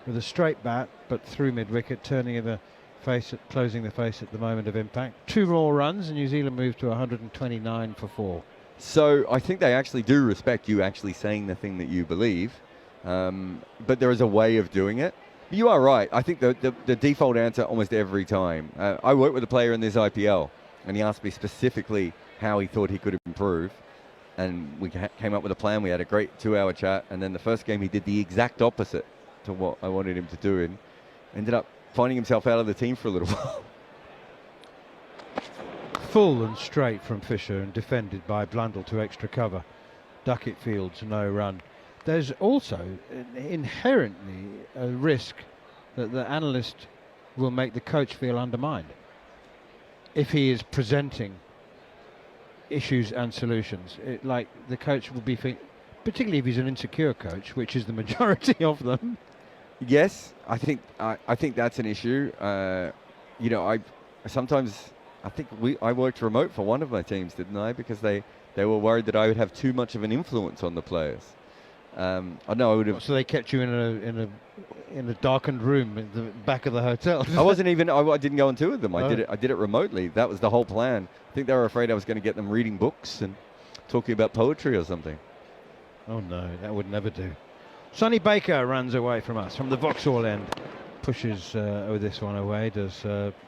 with a straight bat, but through mid-wicket, turning the face, closing the face at the moment of impact. 2 more runs and New Zealand move to 129 for 4. So I think they actually do respect you actually saying the thing that you believe, but there is a way of doing it. You are right. I think the default answer almost every time. I worked with a player in this IPL, and he asked me specifically how he thought he could improve, and we came up with a plan. We had a great 2-hour chat, and then the first game he did the exact opposite to what I wanted him to do, and ended up finding himself out of the team for a little while. Full and straight from Fisher and defended by Blundell to extra cover. Duckett fields no run. There's also inherently a risk that the analyst will make the coach feel undermined if he is presenting issues and solutions. Like the coach will be, particularly if he's an insecure coach, which is the majority of them. Yes, I think that's an issue. I worked remote for one of my teams, didn't I? Because they were worried that I would have too much of an influence on the players. I know I would have. So they kept you in a darkened room at the back of the hotel. I wasn't even. I didn't go on tour with them. I did it remotely. That was the whole plan. I think they were afraid I was going to get them reading books and talking about poetry or something. Oh no, that would never do. Sonny Baker runs away from us from the Vauxhall end. Pushes this one away. Does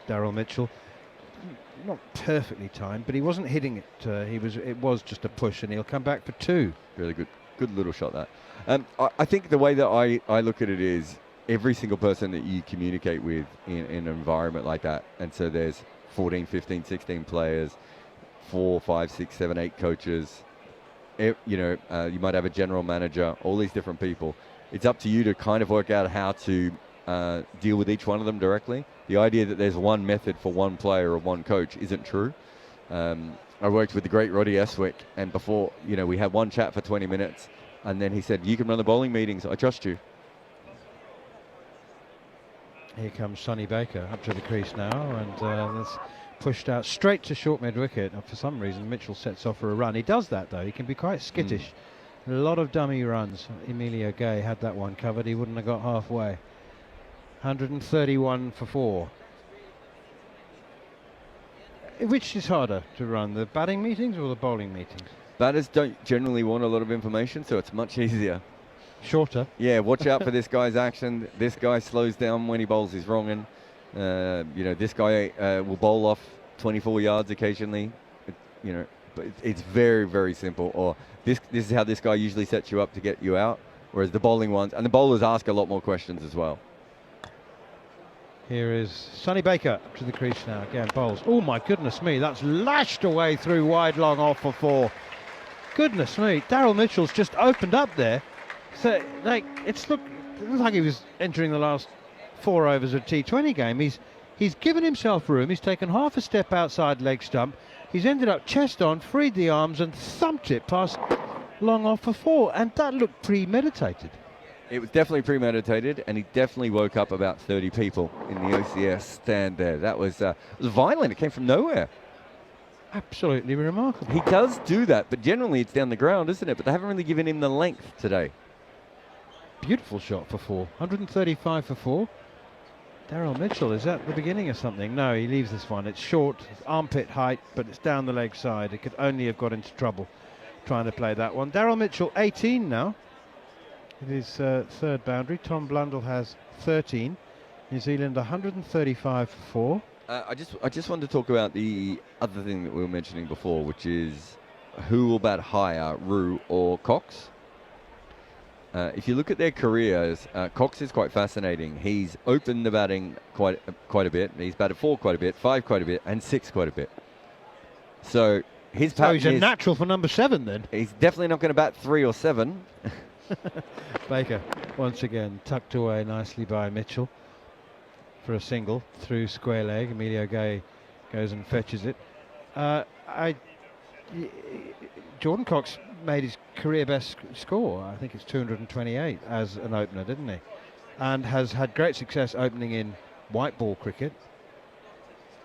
Daryl Mitchell? Not perfectly timed, but he wasn't hitting it. It was just a push, and he'll come back for 2. Really good little shot that. I think the way that I look at it is every single person that you communicate with in an environment like that, and so there's 14, 15, 16 players, 4, 5, 6, 7, 8 coaches. You might have a general manager, all these different people. It's up to you to kind of work out how to deal with each one of them directly. The idea that there's one method for one player or one coach isn't true. I worked with the great Roddy Eswick, and before, we had one chat for 20 minutes, and then he said, you can run the bowling meetings, I trust you. Here comes Sonny Baker up to the crease now, and that's pushed out straight to short mid-wicket. For some reason, Mitchell sets off for a run. He does that, though. He can be quite skittish. A lot of dummy runs. Emilio Gay had that one covered. He wouldn't have got halfway. 131 for 4. Which is harder to run, the batting meetings or the bowling meetings? Batters don't generally want a lot of information, so it's much easier. Shorter? Yeah, watch out for this guy's action. This guy slows down when he bowls his wrong, and this guy will bowl off 24 yards occasionally. But it's very, very simple. Or this is how this guy usually sets you up to get you out, whereas the bowling ones, and the bowlers ask a lot more questions as well. Here is Sonny Baker up to the crease now. Again, bowls. Oh my goodness me, that's lashed away through wide long off for 4. Goodness me, Daryl Mitchell's just opened up there. So it looks like he was entering the last 4 overs of a T20 game. He's given himself room. He's taken half a step outside leg stump. He's ended up chest on, freed the arms and thumped it past long off for 4. And that looked premeditated. It was definitely premeditated, and he definitely woke up about 30 people in the OCS stand there. That was violent. It came from nowhere. Absolutely remarkable. He does do that, but generally it's down the ground, isn't it? But they haven't really given him the length today. Beautiful shot for 4. 135 for 4. Daryl Mitchell, is that the beginning of something? No, he leaves this one. It's short, it's armpit height, but it's down the leg side. It could only have got into trouble trying to play that one. Daryl Mitchell, 18 now. It is 3rd boundary. Tom Blundell has 13. New Zealand 135 for 4. I just wanted to talk about the other thing that we were mentioning before, which is who will bat higher, Rue or Cox. If you look at their careers, Cox is quite fascinating. He's opened the batting quite a bit. He's batted 4 quite a bit, 5 quite a bit, and 6 quite a bit. So his pattern he's a natural for number 7 then. He's definitely not going to bat 3 or 7. Baker once again tucked away nicely by Mitchell for a single through square leg. Emilio Gay goes and fetches it. Jordan Cox made his career best score. I think it's 228 as an opener, didn't he? And has had great success opening in white ball cricket.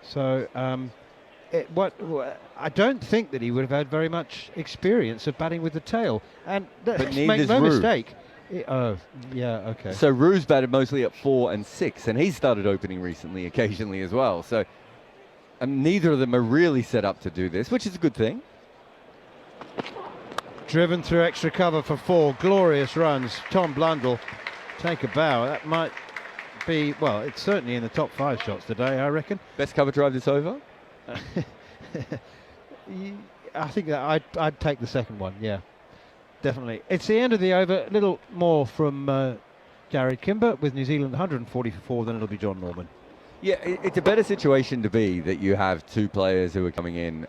So I don't think that he would have had very much experience of batting with the tail. And make no mistake. Oh, yeah, okay. So Rue's batted mostly at 4 and 6, and he's started opening recently, occasionally as well. So neither of them are really set up to do this, which is a good thing. Driven through extra cover for 4, glorious runs. Tom Blundell, take a bow. That might be, well, it's certainly in the top 5 shots today, I reckon. Best cover drive this over? I think that I'd take the second one, yeah. Definitely. It's the end of the over. A little more from Jarrod Kimber with New Zealand 140 for 4, then it'll be John Norman. Yeah, it's a better situation to be that you have 2 players who are coming in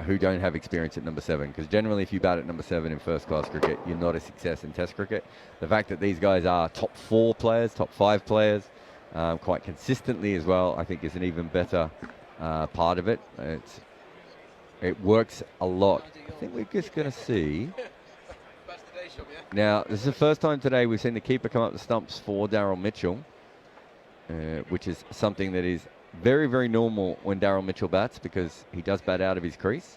who don't have experience at number 7, because generally if you bat at number 7 in first-class cricket, you're not a success in Test cricket. The fact that these guys are top 4 players, top 5 players, quite consistently as well, I think is an even better part of it. It works a lot. I think we're just going to see. Now, this is the first time today we've seen the keeper come up the stumps for Daryl Mitchell. Which is something that is very, very normal when Daryl Mitchell bats, because he does bat out of his crease.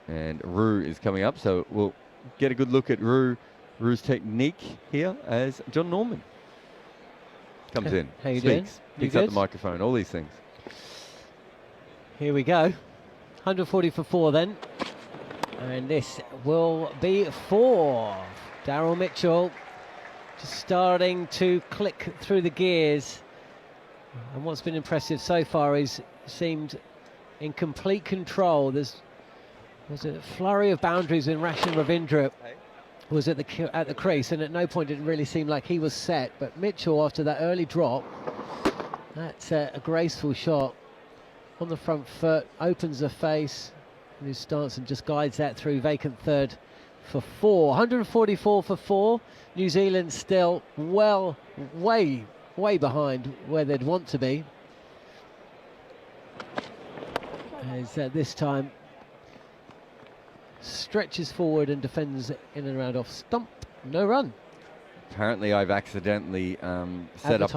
And Rue is coming up, so we'll get a good look at Rue's technique here as John Norman comes in, How you speaks, doing? picks up the microphone, all these things. Here we go. 140 for 4 then. And this will be 4. Daryl Mitchell just starting to click through the gears. And what's been impressive so far is seemed in complete control. There's a flurry of boundaries when Rachin Ravindra was at the crease, and at no point did it really seem like he was set. But Mitchell, after that early drop, that's a graceful shot on the front foot, opens the face in his stance and just guides that through vacant third for 4. 144 for 4. New Zealand still way behind where they'd want to be. As this time stretches forward and defends in and around off stump. No run. Apparently I've accidentally set up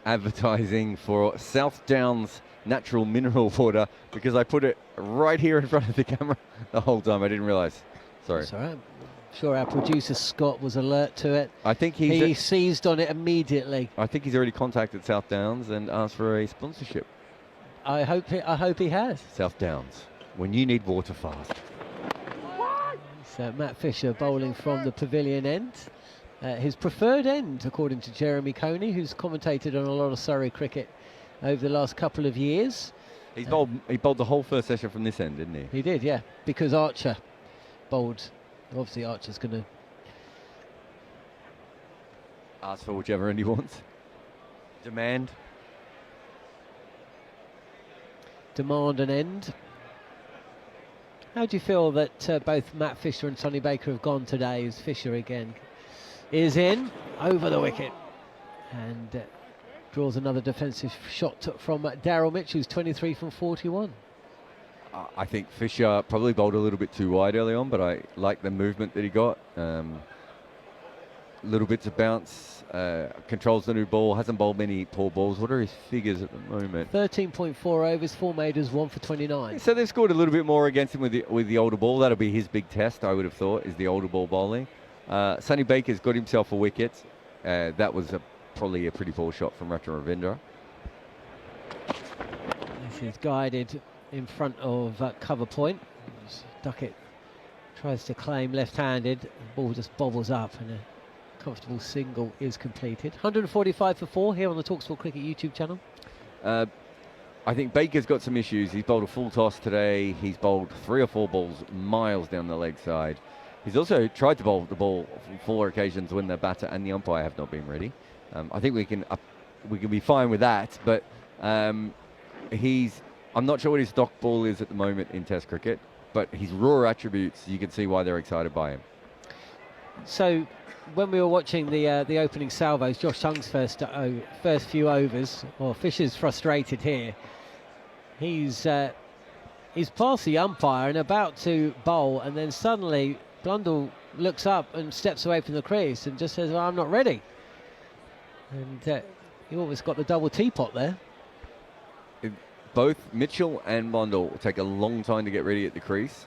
advertising for South Downs natural mineral water, because I put it right here in front of the camera the whole time. I didn't realise. Sorry. That's all right. I'm sure our producer Scott was alert to it. I think he seized on it immediately. I think he's already contacted South Downs and asked for a sponsorship. I hope he has. South Downs, when you need water fast. So Matt Fisher bowling from the pavilion end. His preferred end, according to Jeremy Coney, who's commentated on a lot of Surrey cricket over the last couple of years. He bowled the whole first session from this end, didn't he? He did, yeah, because Archer bowled. Obviously Archer's going to ask for whichever end he wants. Demand an end. How do you feel that both Matt Fisher and Sonny Baker have gone today, as Fisher again is in over the wicket and draws another defensive shot from Daryl Mitchell, who's 23 from 41. I think Fisher probably bowled a little bit too wide early on, but I like the movement that he got. Little bits of bounce, controls the new ball, hasn't bowled many poor balls. What are his figures at the moment? 13.4 overs, 4 maiders, 1 for 29. So they've scored a little bit more against him with the older ball. That'll be his big test, I would have thought, is the older ball bowling. Sonny Baker's got himself a wicket. That was probably a pretty poor shot from Rachin Ravindra. This is guided in front of cover point. Duckett tries to claim left-handed. The ball just bobbles up and a comfortable single is completed. 145 for 4 here on the Talksport Cricket YouTube channel. I think Baker's got some issues. He's bowled a full toss today. He's bowled 3 or 4 balls miles down the leg side. He's also tried to bowl the ball on 4 occasions when the batter and the umpire have not been ready. I think we can be fine with that, but I'm not sure what his stock ball is at the moment in Test cricket, but his raw attributes, you can see why they're excited by him. So when we were watching the opening salvos, Josh Tung's first few overs, well, Fisher's frustrated here. He's past the umpire and about to bowl, and then suddenly Blundell looks up and steps away from the crease and just says, well, I'm not ready. And he almost got the double teapot there. Both Mitchell and Blundell take a long time to get ready at the crease,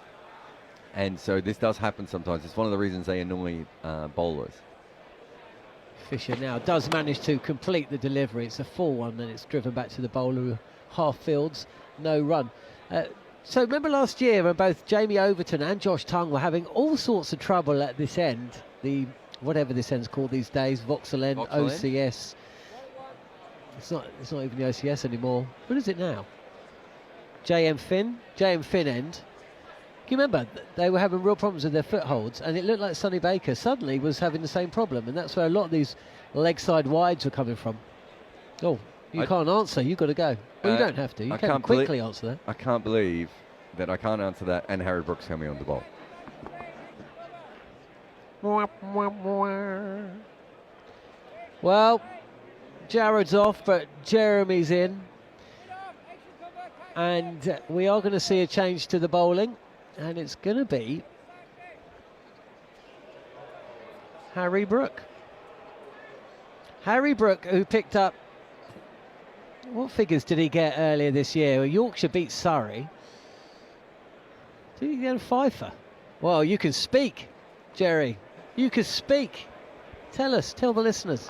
and so this does happen sometimes. It's one of the reasons they annoy bowlers. Fisher now does manage to complete the delivery. It's a full one, and it's driven back to the bowler who half fields, no run. So remember last year when both Jamie Overton and Josh Tongue were having all sorts of trouble at this end, the whatever this end's called these days, Vauxhall End, OCS. It's not even the OCS anymore. What is it now? JM Finn end. Can you remember? They were having real problems with their footholds, and it looked like Sonny Baker suddenly was having the same problem, and that's where a lot of these leg side wides were coming from. Oh, you can't answer, you've got to go. Well, you don't have to, you can quickly answer that. I can't believe that I can't answer that, and Harry Brooks coming on the ball. Well, Jarrod's off, but Jeremy's in. And we are going to see a change to the bowling. And it's going to be Harry Brook. Harry Brook, who picked up, what figures did he get earlier this year? Well, Yorkshire beat Surrey. Did he get a fifer? Well, you can speak, Jerry. You can speak. Tell the listeners.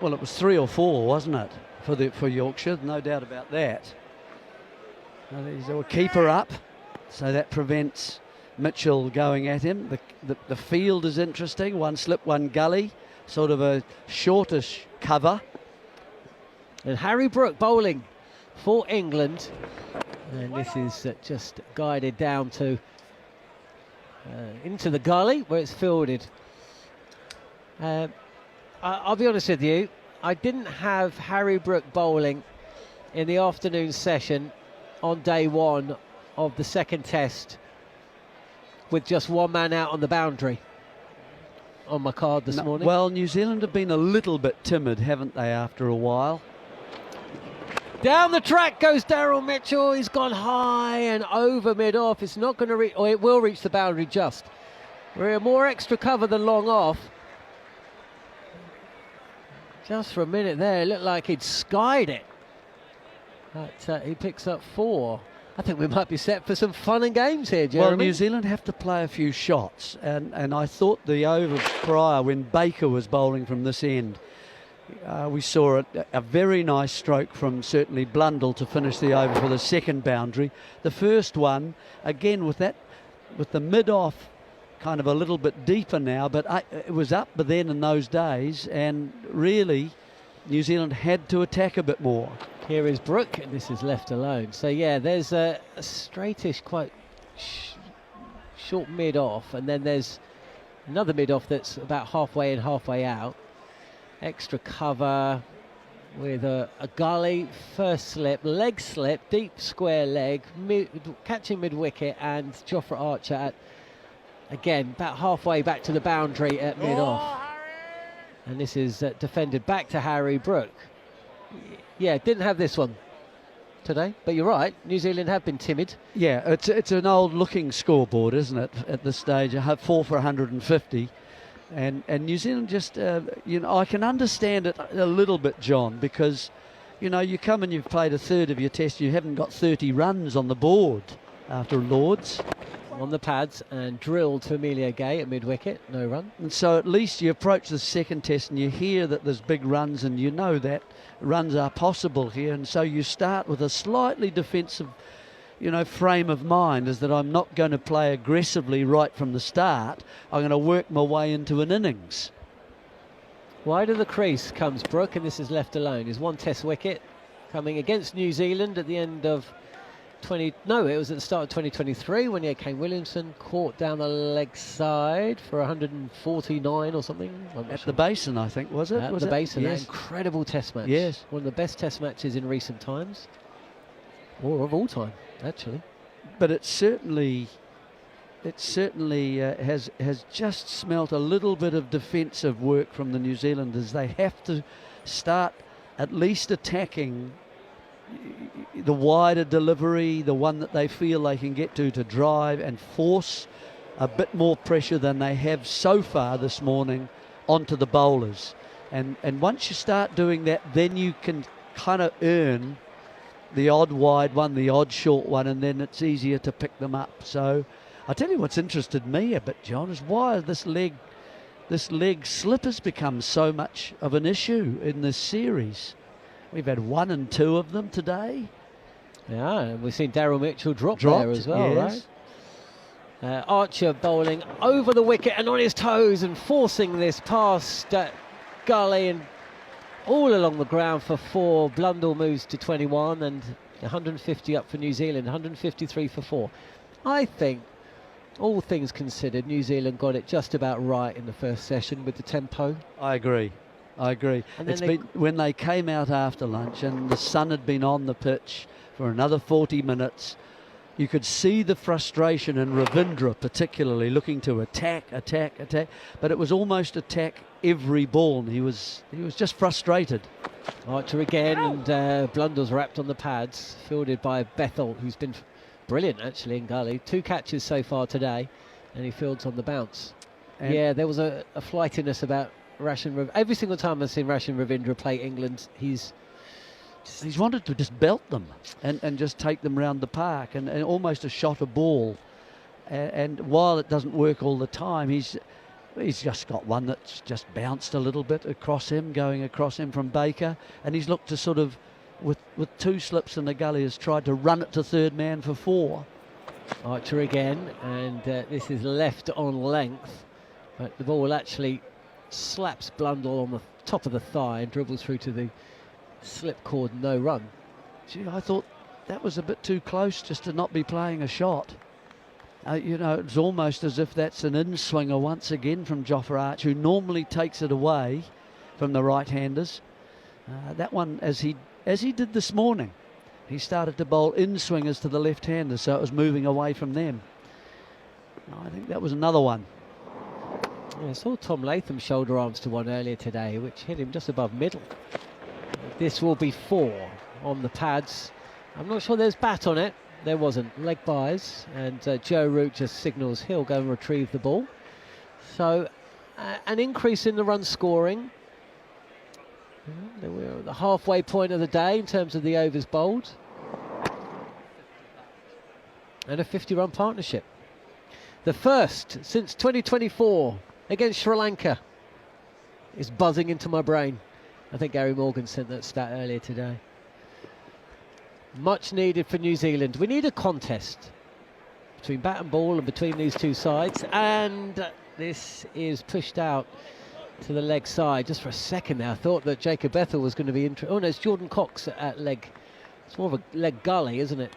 Well, it was 3 or 4, wasn't it, for Yorkshire? No doubt about that. He's a keeper up, so that prevents Mitchell going at him. The field is interesting. 1 slip, 1 gully, sort of a shortish cover. And Harry Brook bowling for England. And this is just guided down to into the gully where it's fielded. I'll be honest with you, I didn't have Harry Brook bowling in the afternoon session on day 1 of the second test with just 1 man out on the boundary on my card this morning. Well, New Zealand have been a little bit timid, haven't they, after a while? Down the track goes Daryl Mitchell. He's gone high and over mid-off. It's not going to reach, or it will reach the boundary just. We're more extra cover than long off. Just for a minute there, it looked like he'd skied it. But he picks up 4. I think we might be set for some fun and games here, Jeremy. Well, New Zealand have to play a few shots, and I thought the over prior when Baker was bowling from this end, we saw a very nice stroke from certainly Blundell to finish the over for the second boundary. The first one, again with the mid-off kind of a little bit deeper now, but it was up but then in those days, and really New Zealand had to attack a bit more. Here is Brook, and this is left alone. So yeah, there's a straightish, quite short mid-off, and then there's another mid-off that's about halfway in, halfway out. Extra cover with a gully, first slip, leg slip, deep square leg, catching mid-wicket, and Jofra Archer at, again, about halfway back to the boundary at mid-off. And this is defended back to Harry Brook. Yeah, didn't have this one today, but you're right, New Zealand have been timid. Yeah, it's an old-looking scoreboard, isn't it, at this stage? I have 4 for 150. And New Zealand just, I can understand it a little bit, John, because, you come and you've played a third of your test, you haven't got 30 runs on the board after Lords. On the pads and drilled to Amelia Gay at mid-wicket, no run. And so at least you approach the second test and you hear that there's big runs and you know that runs are possible here. And so you start with a slightly defensive, frame of mind, is that I'm not going to play aggressively right from the start. I'm going to work my way into an innings. Wide of the crease comes Brook, and this is left alone. His 1 test wicket coming against New Zealand at the end of it was at the start of 2023 when Kane Williamson caught down the leg side for 149 or something. At the Basin, I think, was it? At was the it? Basin, yes. that incredible test match. Yes. One of the best test matches in recent times. Or of all time, actually. But it certainly has just smelt a little bit of defensive work from the New Zealanders. They have to start at least attacking the wider delivery, the one that they feel they can get to drive and force a bit more pressure than they have so far this morning onto the bowlers. And once you start doing that, then you can kind of earn the odd wide one, the odd short one, and then it's easier to pick them up. So I tell you what's interested me a bit, John, is why this leg slip has become so much of an issue in this series. We've had 1 and 2 of them today. Yeah, and we've seen Daryl Mitchell dropped there as well, yes. right? Archer bowling over the wicket and on his toes and forcing this past gully and all along the ground for 4. Blundell moves to 21 and 150 up for New Zealand, 153 for 4. I think, all things considered, New Zealand got it just about right in the first session with the tempo. I agree. And It's been when they came out after lunch and the sun had been on the pitch for another 40 minutes, you could see the frustration in Ravindra particularly looking to attack, but it was almost attack every ball, and he was just frustrated. Archer again, and Blundell's wrapped on the pads, fielded by Bethel, who's been brilliant actually in gully. 2 catches so far today, and he fields on the bounce. And yeah, there was a flightiness about every single time I've seen Rashin Ravindra play England, he's wanted to just belt them and just take them round the park and almost a shot a ball. And while it doesn't work all the time, he's just got one that's just bounced a little bit going across him from Baker, and he's looked to sort of, with 2 slips in the gully, has tried to run it to third man for 4. Archer again, and this is left on length, but the ball actually slaps Blundell on the top of the thigh and dribbles through to the slip cord, no run. Gee, I thought that was a bit too close just to not be playing a shot. It's almost as if that's an in-swinger once again from Jofra Arch, who normally takes it away from the right-handers. That one, as he did this morning, he started to bowl in-swingers to the left-handers, so it was moving away from them. I think that was another one. Yeah, I saw Tom Latham shoulder arms to one earlier today, which hit him just above middle. This will be 4 on the pads. I'm not sure there's bat on it. There wasn't. Leg byes, and Joe Root just signals he'll go and retrieve the ball. So an increase in the run scoring. We're at the halfway point of the day in terms of the overs bowled. And a 50-run partnership. The first since 2024 against Sri Lanka is buzzing into my brain. I think Gary Morgan sent that stat earlier today. Much needed for New Zealand. We need a contest between bat and ball and between these 2 sides, and this is pushed out to the leg side. Just for a second there I thought that Jacob Bethel was going to be oh no, it's Jordan Cox at leg. It's more of a leg gully, isn't it?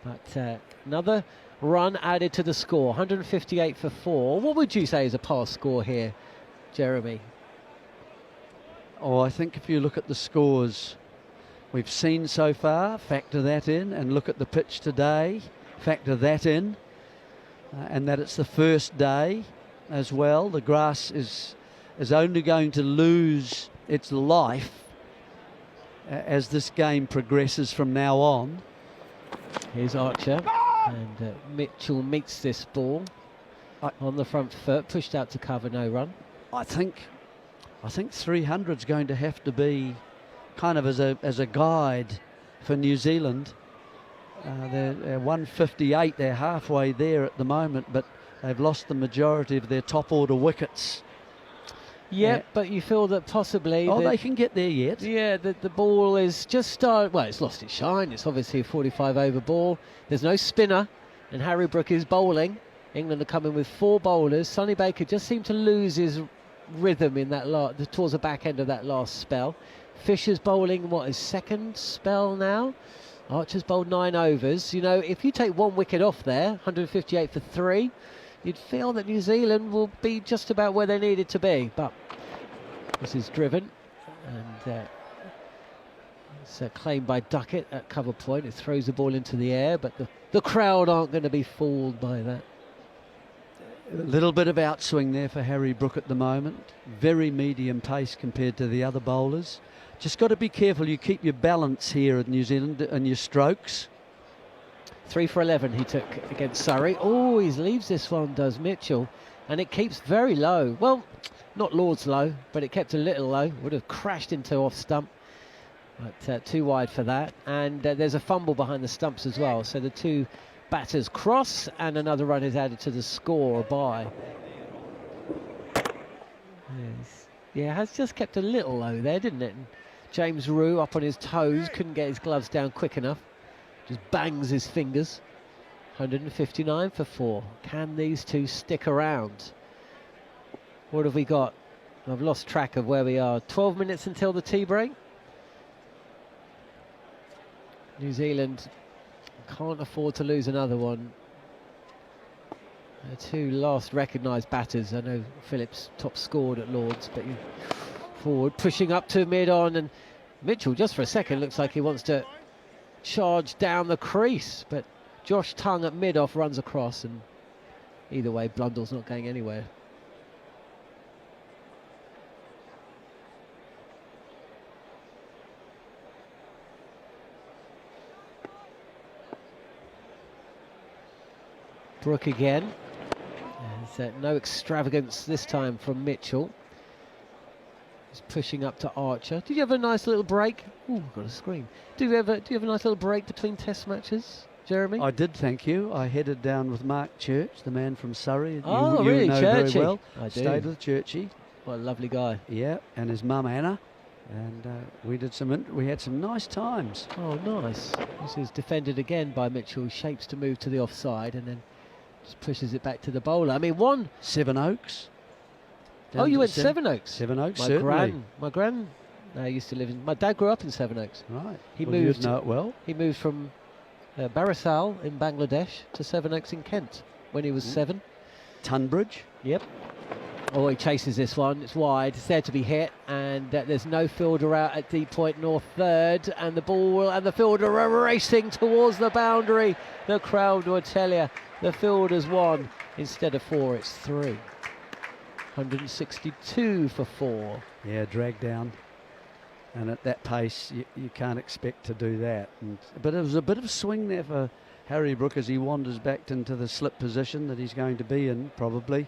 But another run added to the score, 158 for 4. What would you say is a pass score here, Jeremy? Oh, I think if you look at the scores we've seen so far, factor that in, and look at the pitch today, factor that in, and that it's the first day as well. The grass is only going to lose its life as this game progresses from now on. Here's Archer, and Mitchell meets this ball on the front foot, pushed out to cover, no run. I think 300's going to have to be kind of as a guide for New Zealand. They're 158, they're halfway there at the moment, but they've lost the majority of their top order wickets. Yeah, but you feel that possibly... they can get there yet. Yeah, the ball is just started... Well, it's lost its shine. It's obviously a 45 over ball. There's no spinner, and Harry Brook is bowling. England are coming with 4 bowlers. Sonny Baker just seemed to lose his rhythm in that towards the back end of that last spell. Fisher's bowling, what, his second spell now? Archer's bowled 9 overs. You know, if you take 1 wicket off there, 158 for 3, you'd feel that New Zealand will be just about where they needed to be. But this is driven, and it's claimed by Duckett at cover point. It throws the ball into the air, but the crowd aren't going to be fooled by that. A little bit of outswing there for Harry Brook at the moment. Very medium pace compared to the other bowlers. Just got to be careful you keep your balance here at New Zealand and your strokes. 3 for 11 he took against Surrey. Oh, he leaves this one, does Mitchell, and it keeps very low. Well, not Lord's low, but it kept a little low. Would have crashed into off stump, but too wide for that. And there's a fumble behind the stumps as well, so the two batters cross, and another run is added to the score by. Yes. Yeah, has just kept a little low there, didn't it? And James Rue up on his toes, couldn't get his gloves down quick enough. Just bangs his fingers. 159 for 4. Can these two stick around? What have we got? I've lost track of where we are. 12 minutes until the tea break. New Zealand can't afford to lose another one. The two last recognised batters. I know Phillips top scored at Lord's, but you forward, pushing up to mid-on, and Mitchell just for a second looks like he wants to charge down the crease, but Josh Tongue at mid-off runs across, and either way Blundell's not going anywhere. Brook again. There's no extravagance this time from Mitchell. He's pushing up to Archer. Did you have a nice little break? Oh, I've got a scream. Do you have a nice little break between test matches, Jeremy? I did, thank you. I headed down with Mark Church, the man from Surrey. Oh, you really? know Churchy. very well. I do. Stayed with Churchy. What a lovely guy. Yeah, and his mum Anna, and we had some nice times. Oh, nice. This is defended again by Mitchell, who shapes to move to the offside and then just pushes it back to the bowler. I mean, one. Sevenoaks. Oh, you went Sevenoaks. Sevenoaks, My certainly. gran used to live in. My dad grew up in Sevenoaks. Right. He Well, moved. you'd know it well. He moved from Barisal in Bangladesh to Sevenoaks in Kent when he was 7. Tunbridge. Yep. Oh, he chases this one. It's wide. It's there to be hit, and there's no fielder out at deep point north third, and the ball and the fielder are racing towards the boundary. The crowd will tell you the fielder's won. Instead of 4, it's 3. 162 for 4. Yeah, drag down. And at that pace, you can't expect to do that. But it was a bit of a swing there for Harry Brook as he wanders back into the slip position that he's going to be in, probably.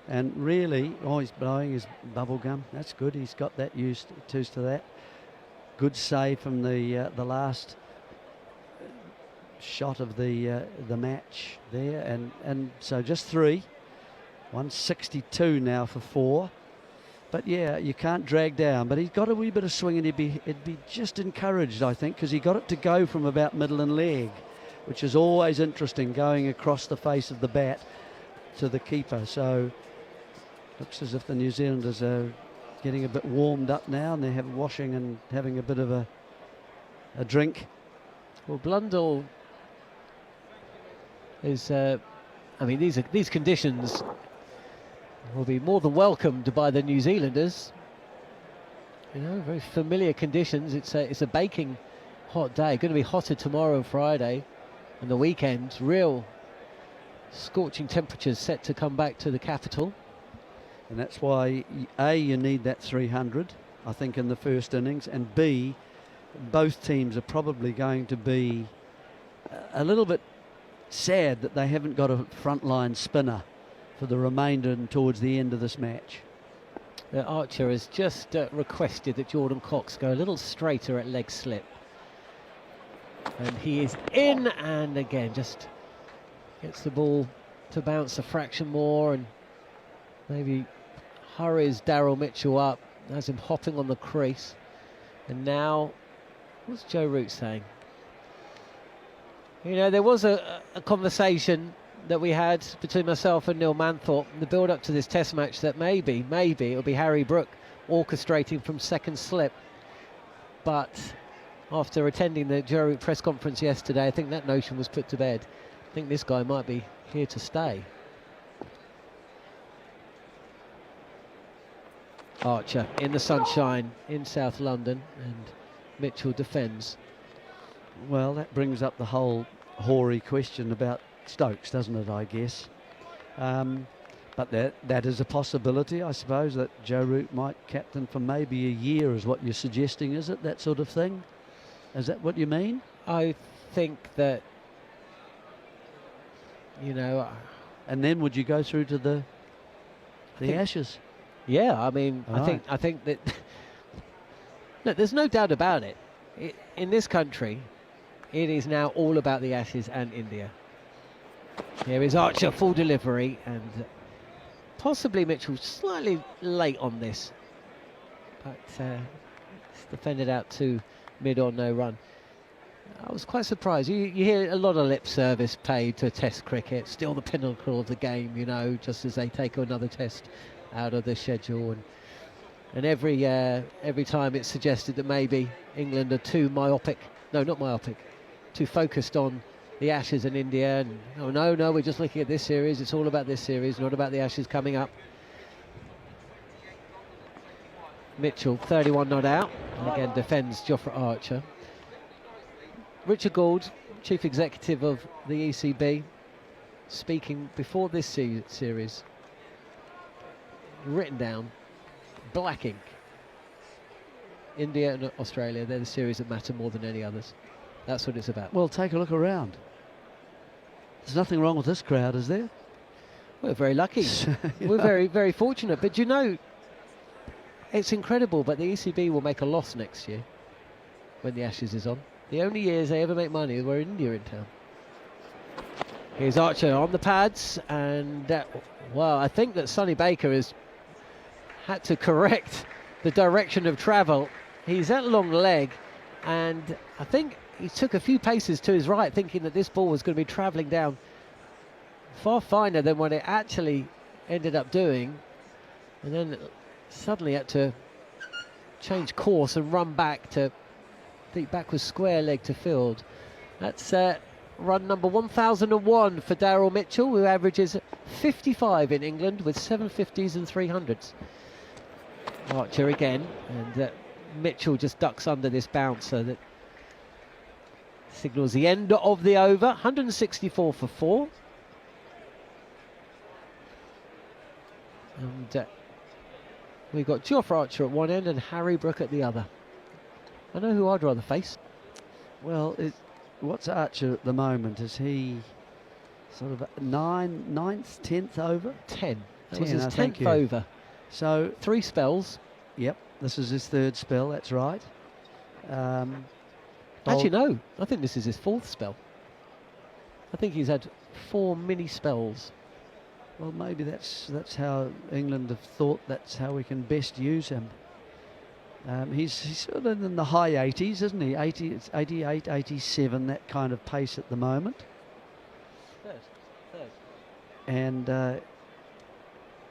And really, he's blowing his bubble gum. That's good. He's got that used to that. Good save from the last shot of the match there. And so just 3. 162 now for 4. But yeah, you can't drag down. But he's got a wee bit of swing, and it'd be just encouraged, I think, because he got it to go from about middle and leg, which is always interesting, going across the face of the bat to the keeper. So looks as if the New Zealanders are getting a bit warmed up now, and they're washing and having a bit of a drink. Well, Blundell is. I mean, these conditions will be more than welcomed by the New Zealanders. You know, very familiar conditions. It's a baking hot day. Going to be hotter tomorrow and Friday, and the weekend. Real scorching temperatures set to come back to the capital. And that's why you need that 300, I think, in the first innings, and B, both teams are probably going to be a little bit sad that they haven't got a frontline spinner for the remainder and towards the end of this match. Archer has just requested that Jordan Cox go a little straighter at leg slip, and he is in, and again just gets the ball to bounce a fraction more, and maybe hurries Daryl Mitchell up, has him hopping on the crease. And now, what's Joe Root saying? You know, there was a conversation that we had between myself and Neil Manthorp in the build-up to this test match that maybe it'll be Harry Brook orchestrating from second slip. but after attending the Jarrod press conference yesterday, I think that notion was put to bed. I think this guy might be here to stay. Archer in the sunshine in South London, and Mitchell defends. Well, that brings up the whole hoary question about Stokes, doesn't it, I guess? But that is a possibility, I suppose, that Jarrod might captain for maybe a year, is what you're suggesting, is it? That sort of thing? Is that what you mean? I think that, you know... And then would you go through to the Ashes? Yeah, I mean, Right. I think that... Look, there's no doubt about it. In this country, it is now all about the Ashes and India. Here is Archer, full delivery, and possibly Mitchell slightly late on this. But it's defended out to mid-on, no run. I was quite surprised. You hear a lot of lip service paid to Test cricket, still the pinnacle of the game, you know, just as they take another Test out of the schedule. And every time it's suggested that maybe England are too myopic. No, not myopic. Too focused on the Ashes and India. And oh no, we're just looking at this series. It's all about this series, not about the Ashes coming up. Mitchell, 31 not out, and again defends Jofra Archer. Richard Gould, Chief Executive of the ECB, speaking before this series, written down, black ink. India and Australia, they're the series that matter more than any others. That's what it's about. Well, take a look around. There's nothing wrong with this crowd, is there? We're very lucky. We're very, very fortunate. But you know, it's incredible, but the ECB will make a loss next year when the Ashes is on. The only years they ever make money were India in town. Here's Archer on the pads, and well, I think that Sonny Baker has had to correct the direction of travel. He's at long leg, and I think he took a few paces to his right, thinking that this ball was going to be travelling down far finer than what it actually ended up doing, and then suddenly had to change course and run back to deep backwards square leg to field. That's run number 1001 for Daryl Mitchell, who averages 55 in England with 750s and 300s. Archer again, and Mitchell just ducks under this bouncer that signals the end of the over. 164 for 4. And we've got Geoff Archer at one end and Harry Brook at the other. I know who I'd rather face. Well, what's Archer at the moment? Is he sort of ninth, 10th over? 10. That 10, was his thank 10th you. over. So 3 spells. Yep, this is his 3rd spell, that's right. Actually, no. I think this is his 4th spell. I think he's had 4 mini spells. Well, maybe that's how England have thought that's how we can best use him. He's sort of in the high 80s, isn't he? 80, it's 88, 87, that kind of pace at the moment. Third. And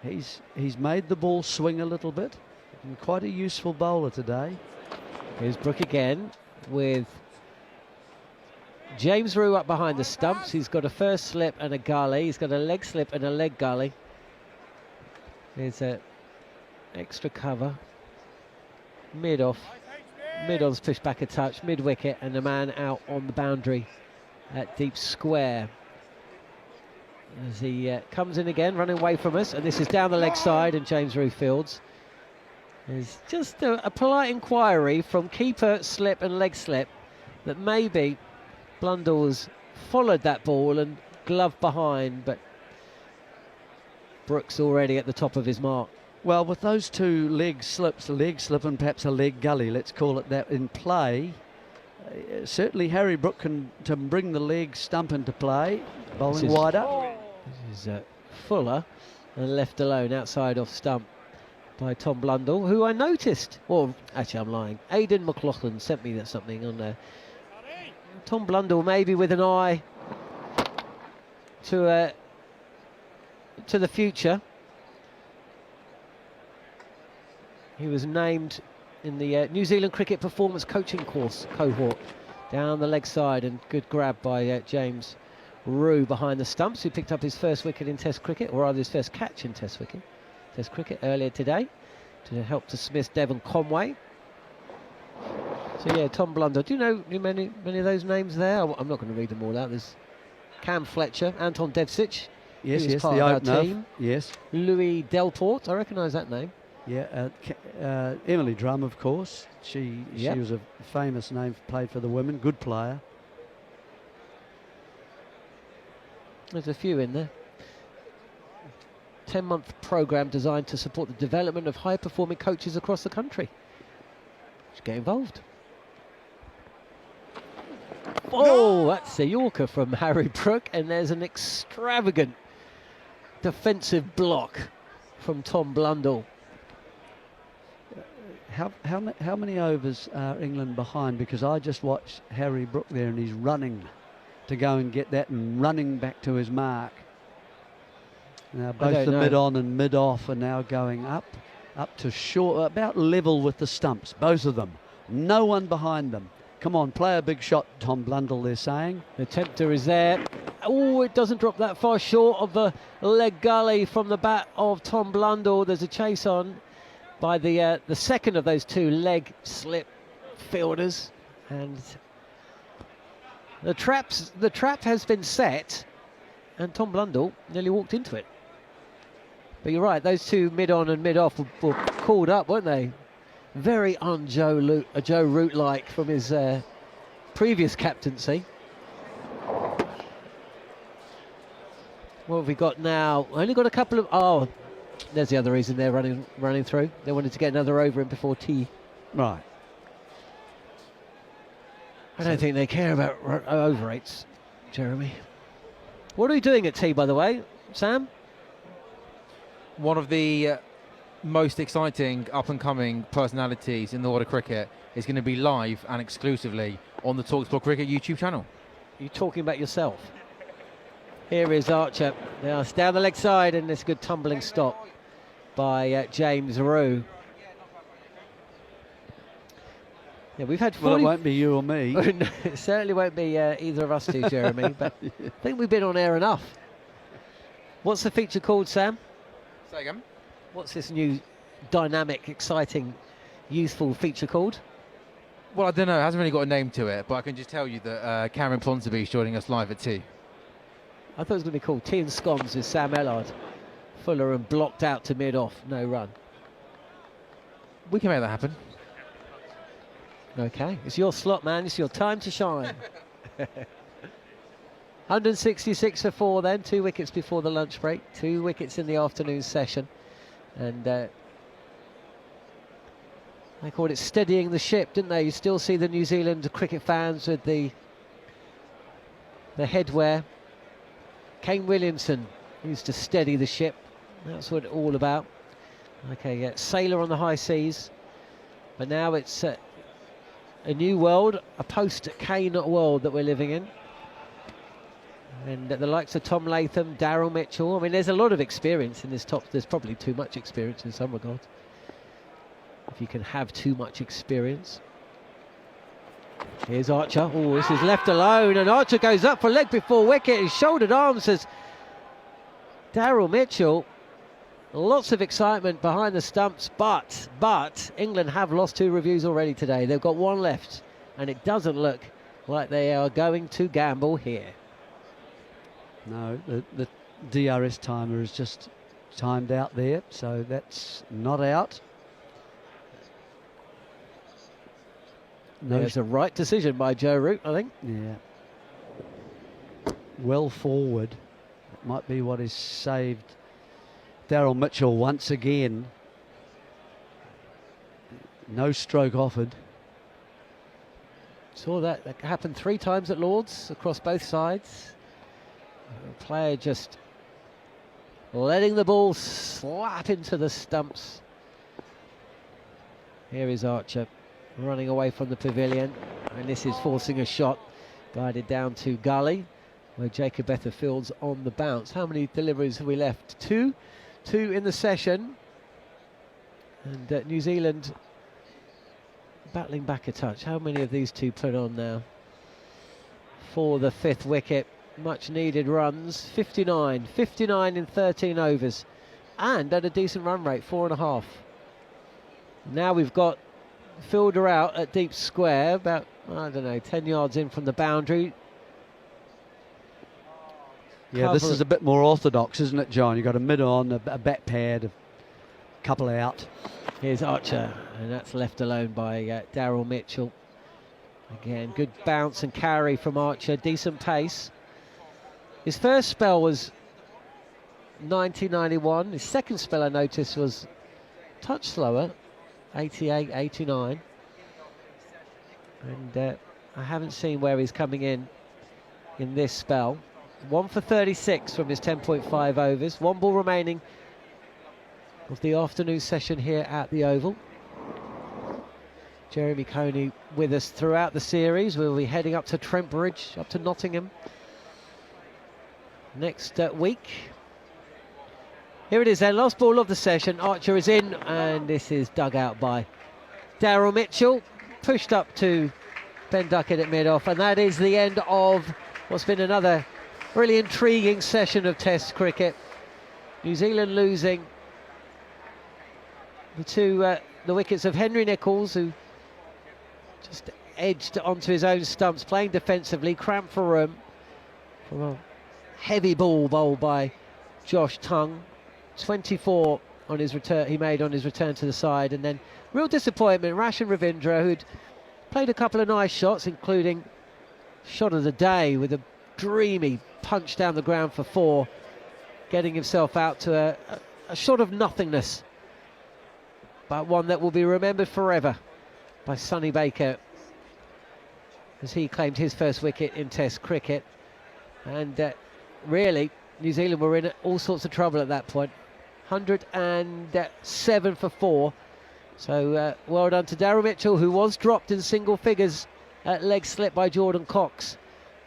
he's made the ball swing a little bit. And quite a useful bowler today. Here's Brook again with James Rew up behind the stumps. He's got a first slip and a gully. He's got a leg slip and a leg gully. There's a extra cover. Mid-off. Mid-on's pushed back a touch. Mid-wicket, and the man out on the boundary at deep square. As he comes in again, running away from us. And this is down the leg side, and James Rew fields. There's just a polite inquiry from keeper slip and leg slip that maybe Blundell's followed that ball and gloved behind, but Brooks already at the top of his mark. Well, with those 2 leg slips, a leg slip and perhaps a leg gully, let's call it that, in play, certainly Harry Brook can bring the leg stump into play, bowling wider. This is Fuller, and left alone outside off stump by Tom Blundell, who I noticed, well, actually I'm lying, Aidan McLaughlin sent me that something on there. Tom Blundell maybe with an eye to the future. He was named in the New Zealand cricket performance coaching course cohort. Down the leg side, and good grab by James Rue behind the stumps, who picked up his first wicket in Test cricket, or rather his first catch in Test cricket earlier today, to help dismiss Devon Conway. So yeah, Tom Blunder. Do you know many of those names there? I'm not going to read them all out. There's Cam Fletcher, Anton Devcic. Yes, he was yes, part the of our opener. team. Yes. Louis Delport, I recognise that name. Yeah, Emily Drum, of course. She was a famous name, played for the women, good player. There's a few in there. 10-month programme designed to support the development of high-performing coaches across the country. Just get involved. Oh, that's a Yorker from Harry Brook, and there's an extravagant defensive block from Tom Blundell. How many overs are England behind? Because I just watched Harry Brook there, and he's running to go and get that and running back to his mark. Now both the mid-on and mid-off are now going up to short, about level with the stumps, both of them. No one behind them. Come on, play a big shot, Tom Blundell, they're saying. The tempter is there. Oh, it doesn't drop that far short of the leg gully from the bat of Tom Blundell. There's a chase on by the second of those two leg slip fielders, and the trap has been set, and Tom Blundell nearly walked into it. But you're right, those two mid-on and mid-off were called up, weren't they? Very Joe Root-like from his previous captaincy. What have we got now? Only got a couple of... Oh, there's the other reason they're running through. They wanted to get another over in before tea. Right. I don't think they care about over rates, Jeremy. What are we doing at tea, by the way, Sam? One of the most exciting up-and-coming personalities in the world of cricket is going to be live and exclusively on the Talksport Cricket YouTube channel. You're talking about yourself. Here is Archer. Yes, down the leg side, and this good tumbling stop by James Rue. Yeah, we've had 40... Well, it won't be you or me. No, it certainly won't be either of us two, Jeremy, but I think we've been on air enough. What's the feature called, Sam? Say again? What's this new dynamic, exciting, youthful feature called? Well, I don't know. It hasn't really got a name to it, but I can just tell you that Cameron Ponsonby is joining us live at tea. I thought it was going to be called Tea and Scones with Sam Ellard. Fuller and blocked out to mid-off, no run. We can make that happen. Okay, it's your slot, man. It's your time to shine. 166 for 4 then, 2 wickets before the lunch break, 2 wickets in the afternoon session. And they called it steadying the ship, didn't they? You still see the New Zealand cricket fans with the headwear. Kane Williamson used to steady the ship. That's what it's all about. Okay, yeah, sailor on the high seas. But now it's a new world, a post-Kane world that we're living in. And the likes of Tom Latham, Daryl Mitchell. I mean, there's a lot of experience in this top. There's probably too much experience in some regards. If you can have too much experience. Here's Archer. Oh, this is left alone, and Archer goes up for leg before wicket. His shouldered arm says Daryl Mitchell. Lots of excitement behind the stumps, but England have lost 2 reviews already today. They've got 1 left, and it doesn't look like they are going to gamble here. No, the DRS timer is just timed out there, so that's not out. No, it's a right decision by Joe Root, I think. Yeah. Well forward. It might be what has saved Daryl Mitchell once again. No stroke offered. Saw that happened 3 times at Lord's across both sides. A player just letting the ball slap into the stumps. Here is Archer running away from the pavilion, and this is forcing a shot guided down to gully where Jacob Etherfield's on the bounce. How many deliveries have we left? 2 in the session, and New Zealand battling back a touch. How many of these two put on now? For the 5th wicket. Much needed runs. 59 in 13 overs. And at a decent run rate, 4.5. Now we've got fielder out at deep square, about, I don't know, 10 yards in from the boundary. Yeah, this is a bit more orthodox, isn't it, John? You've got a mid on, a bat pad, a couple out. Here's Archer, and that's left alone by Daryl Mitchell. Again, good bounce and carry from Archer, decent pace. His first spell was 1991. His second spell, I noticed, was a touch slower, 88, 89. And I haven't seen where he's coming in this spell. 1 for 36 from his 10.5 overs. 1 ball remaining of the afternoon session here at the Oval. Jeremy Coney with us throughout the series. We'll be heading up to Trent Bridge, up to Nottingham next week. Here it is then, last ball of the session. Archer is in, and this is dug out by Daryl Mitchell. Pushed up to Ben Duckett at mid-off, and that is the end of what's been another really intriguing session of Test cricket. New Zealand losing the wickets of Henry Nicholls, who just edged onto his own stumps, playing defensively, cramped for room, from a heavy ball bowled by Josh Tongue. 24 on his return, he made on his return to the side, and then real disappointment, Rashan Ravindra, who'd played a couple of nice shots, including shot of the day with a dreamy punch down the ground for 4, getting himself out to a shot of nothingness, but one that will be remembered forever by Sonny Baker, as he claimed his first wicket in Test cricket. And really, New Zealand were in all sorts of trouble at that point. 107 for 4. So well done to Daryl Mitchell, who was dropped in single figures at leg slip by Jordan Cox.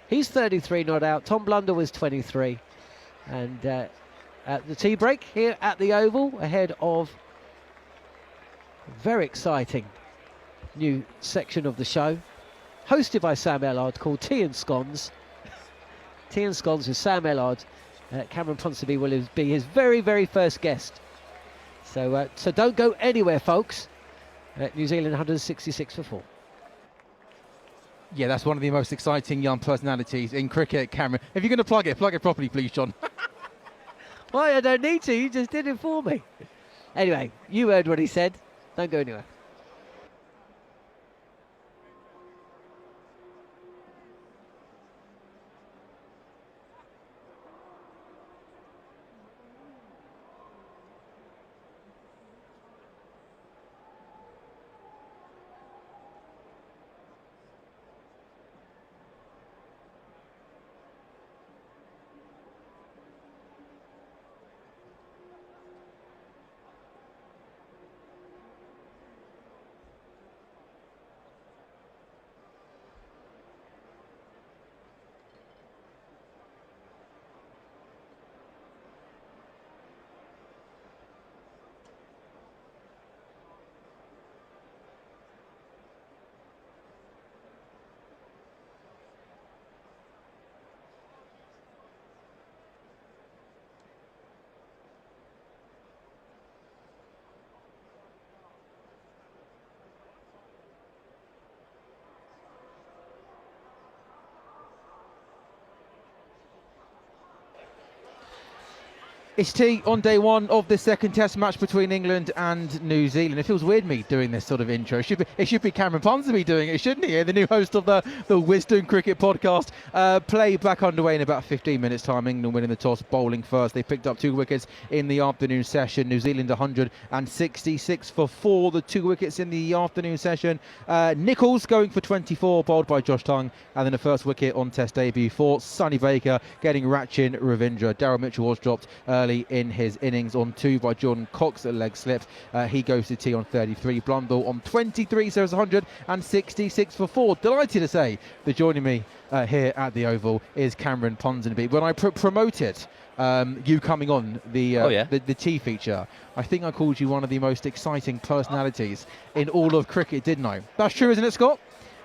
He's 33 not out. Tom Blunder was 23. And at the tea break here at the Oval, ahead of a very exciting new section of the show, hosted by Sam Ellard, called Tea and Scones. Tea and Scones with Sam Ellard. Cameron Ponsonby will be his very, very first guest. So don't go anywhere, folks. New Zealand 166 for 4. Yeah, that's one of the most exciting young personalities in cricket, Cameron. If you're going to plug it properly, please, John. Why, I don't need to. You just did it for me. Anyway, you heard what he said. Don't go anywhere. It's tea on day 1 of the second Test match between England and New Zealand. It feels weird me doing this sort of intro. It should be Cameron Ponsonby doing it, shouldn't he? The new host of the Wisdom Cricket podcast. Play back underway in about 15 minutes' time. England winning the toss, bowling first. They picked up 2 wickets in the afternoon session. New Zealand 166 for 4. The 2 wickets in the afternoon session. Nicholls going for 24, bowled by Josh Tongue, and then the first wicket on Test debut for Sonny Baker, getting Rashan Ravindra. Daryl Mitchell was dropped early in his innings on 2 by Jordan Cox at leg slip. He goes to tea on 33. Blundell on 23, so it's 166 for 4. Delighted to say that joining me here at the Oval is Cameron Ponsonby. When I promoted you coming on the yeah. the tea feature. I think I called you one of the most exciting personalities in all of cricket, didn't I? That's true, isn't it, Scott?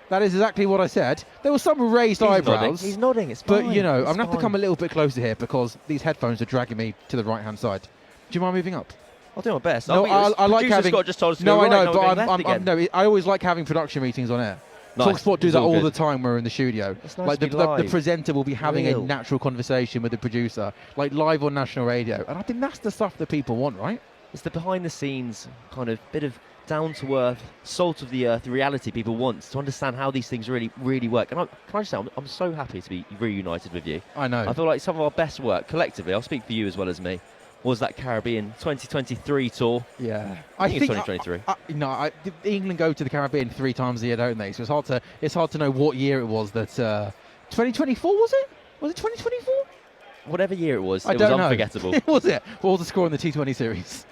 That is exactly what I said. There was some raised eyebrows. He's nodding. It's but fine. you know, It's I'm gonna have to fine. come a little bit closer here because these headphones are dragging me to the right-hand side. Do you mind moving up? I'll do my best. No, I like having. Scott just told us to no, go I right, know, now we're but going left again. no, I always like having production meetings on air. Nice. Talksport do It's that all all good. the time. We're in the studio. It's nice Like to the be live. presenter will be having a Real. natural conversation with the producer, like live on national radio, and I think that's the stuff that people want, right? It's the behind-the-scenes kind of bit of down-to-earth, salt-of-the-earth reality people want to understand how these things really, really work. And can I just say, I'm so happy to be reunited with you. I know. I feel like some of our best work collectively, I'll speak for you as well as me, was that Caribbean 2023 tour. Yeah, I think it's 2023. No, England go to the Caribbean 3 times a year, don't they? So it's hard to know what year it was that. 2024 was it? Was it 2024? Whatever year it was, I it was don't know. unforgettable. Was it? What was the score in the T20 series?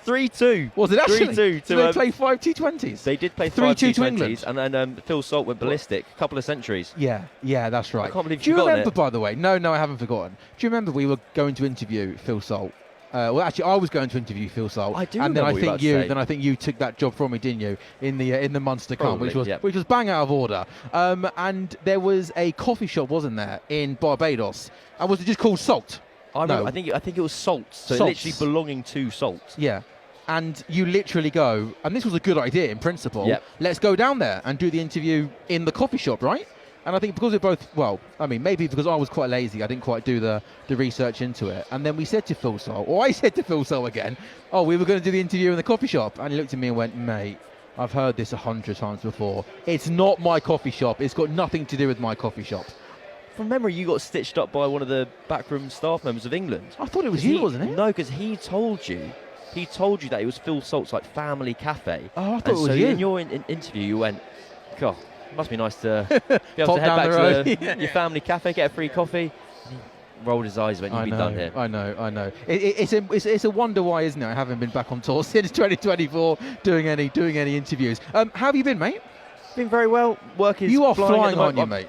3-2. Was it actually? 3-2 Did they play 5 T20s? They did play 3-2 5 to T20s, England. and then Phil Salt went ballistic. A couple of centuries. Yeah, that's right. I can't believe Do you you've forgotten remember, it. by the way? No, I haven't forgotten. Do you remember we were going to interview Phil Salt? Well, actually, I was going to interview Phil Salt, I do and then remember I what you were think about to say. you took that job from me, didn't you? In the months to come, Probably, which was bang out of order. And there was a coffee shop, wasn't there, in Barbados? And was it just called Salt? I think it was Salt, so Salts. literally belonging to Salt. Yeah. And you literally go, and this was a good idea in principle. Yep. Let's go down there and do the interview in the coffee shop, right? And I think because we're both, maybe because I was quite lazy, I didn't quite do the research into it. And then we said to Phil Salt, or I said to Phil Salt again, we were going to do the interview in the coffee shop. And he looked at me and went, mate, I've heard this 100 times before. It's not my coffee shop. It's got nothing to do with my coffee shop. From memory, you got stitched up by one of the backroom staff members of England. I thought it was you, wasn't it? No, because he told you that it was Phil Salt's like family cafe. Oh, I thought and it was so you. in your interview, you went, God, it must be nice to be able Pop to head down back the to road. your family cafe, get a free coffee. And he rolled his eyes when you'd be done here. I know. It's a wonder why, isn't it? I haven't been back on tour since 2024 doing any interviews. How have you been, mate? Been very well. Work is You are flying, flying, aren't you, mate?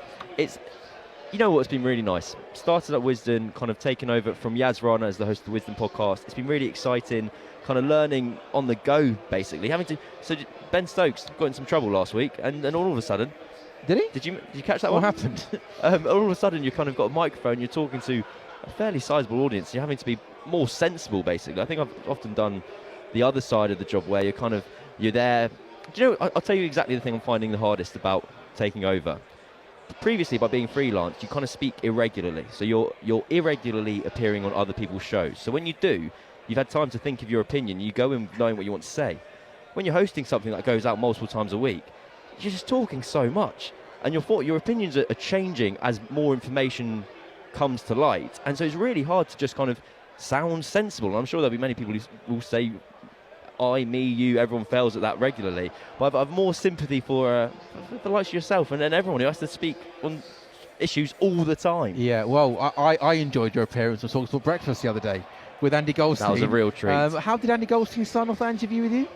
You know what's been really nice? Started at Wisdom, kind of taken over from Jarrod as the host of the Wisdom podcast. It's been really exciting, kind of learning on the go, basically. So Ben Stokes got in some trouble last week, and all of a sudden... Did he? Did you catch that What one? happened? All of a sudden, you kind of got a microphone, you're talking to a fairly sizable audience, you're having to be more sensible, basically. I think I've often done the other side of the job where you're there. Do you know, I'll tell you exactly the thing I'm finding the hardest about taking over. Previously, by being freelance, you kind of speak irregularly. So you're irregularly appearing on other people's shows. So when you do, you've had time to think of your opinion. You go in knowing what you want to say. When you're hosting something that goes out multiple times a week, you're just talking so much. And your opinions are changing as more information comes to light. And so it's really hard to just kind of sound sensible. And I'm sure there'll be many people who will say, I, me, you, everyone fails at that regularly. But I've more sympathy for the likes of yourself and everyone who has to speak on issues all the time. Yeah, well, I enjoyed your appearance on Talksport Breakfast the other day with Andy Goldstein. That was a real treat. How did Andy Goldstein sign off that interview with you?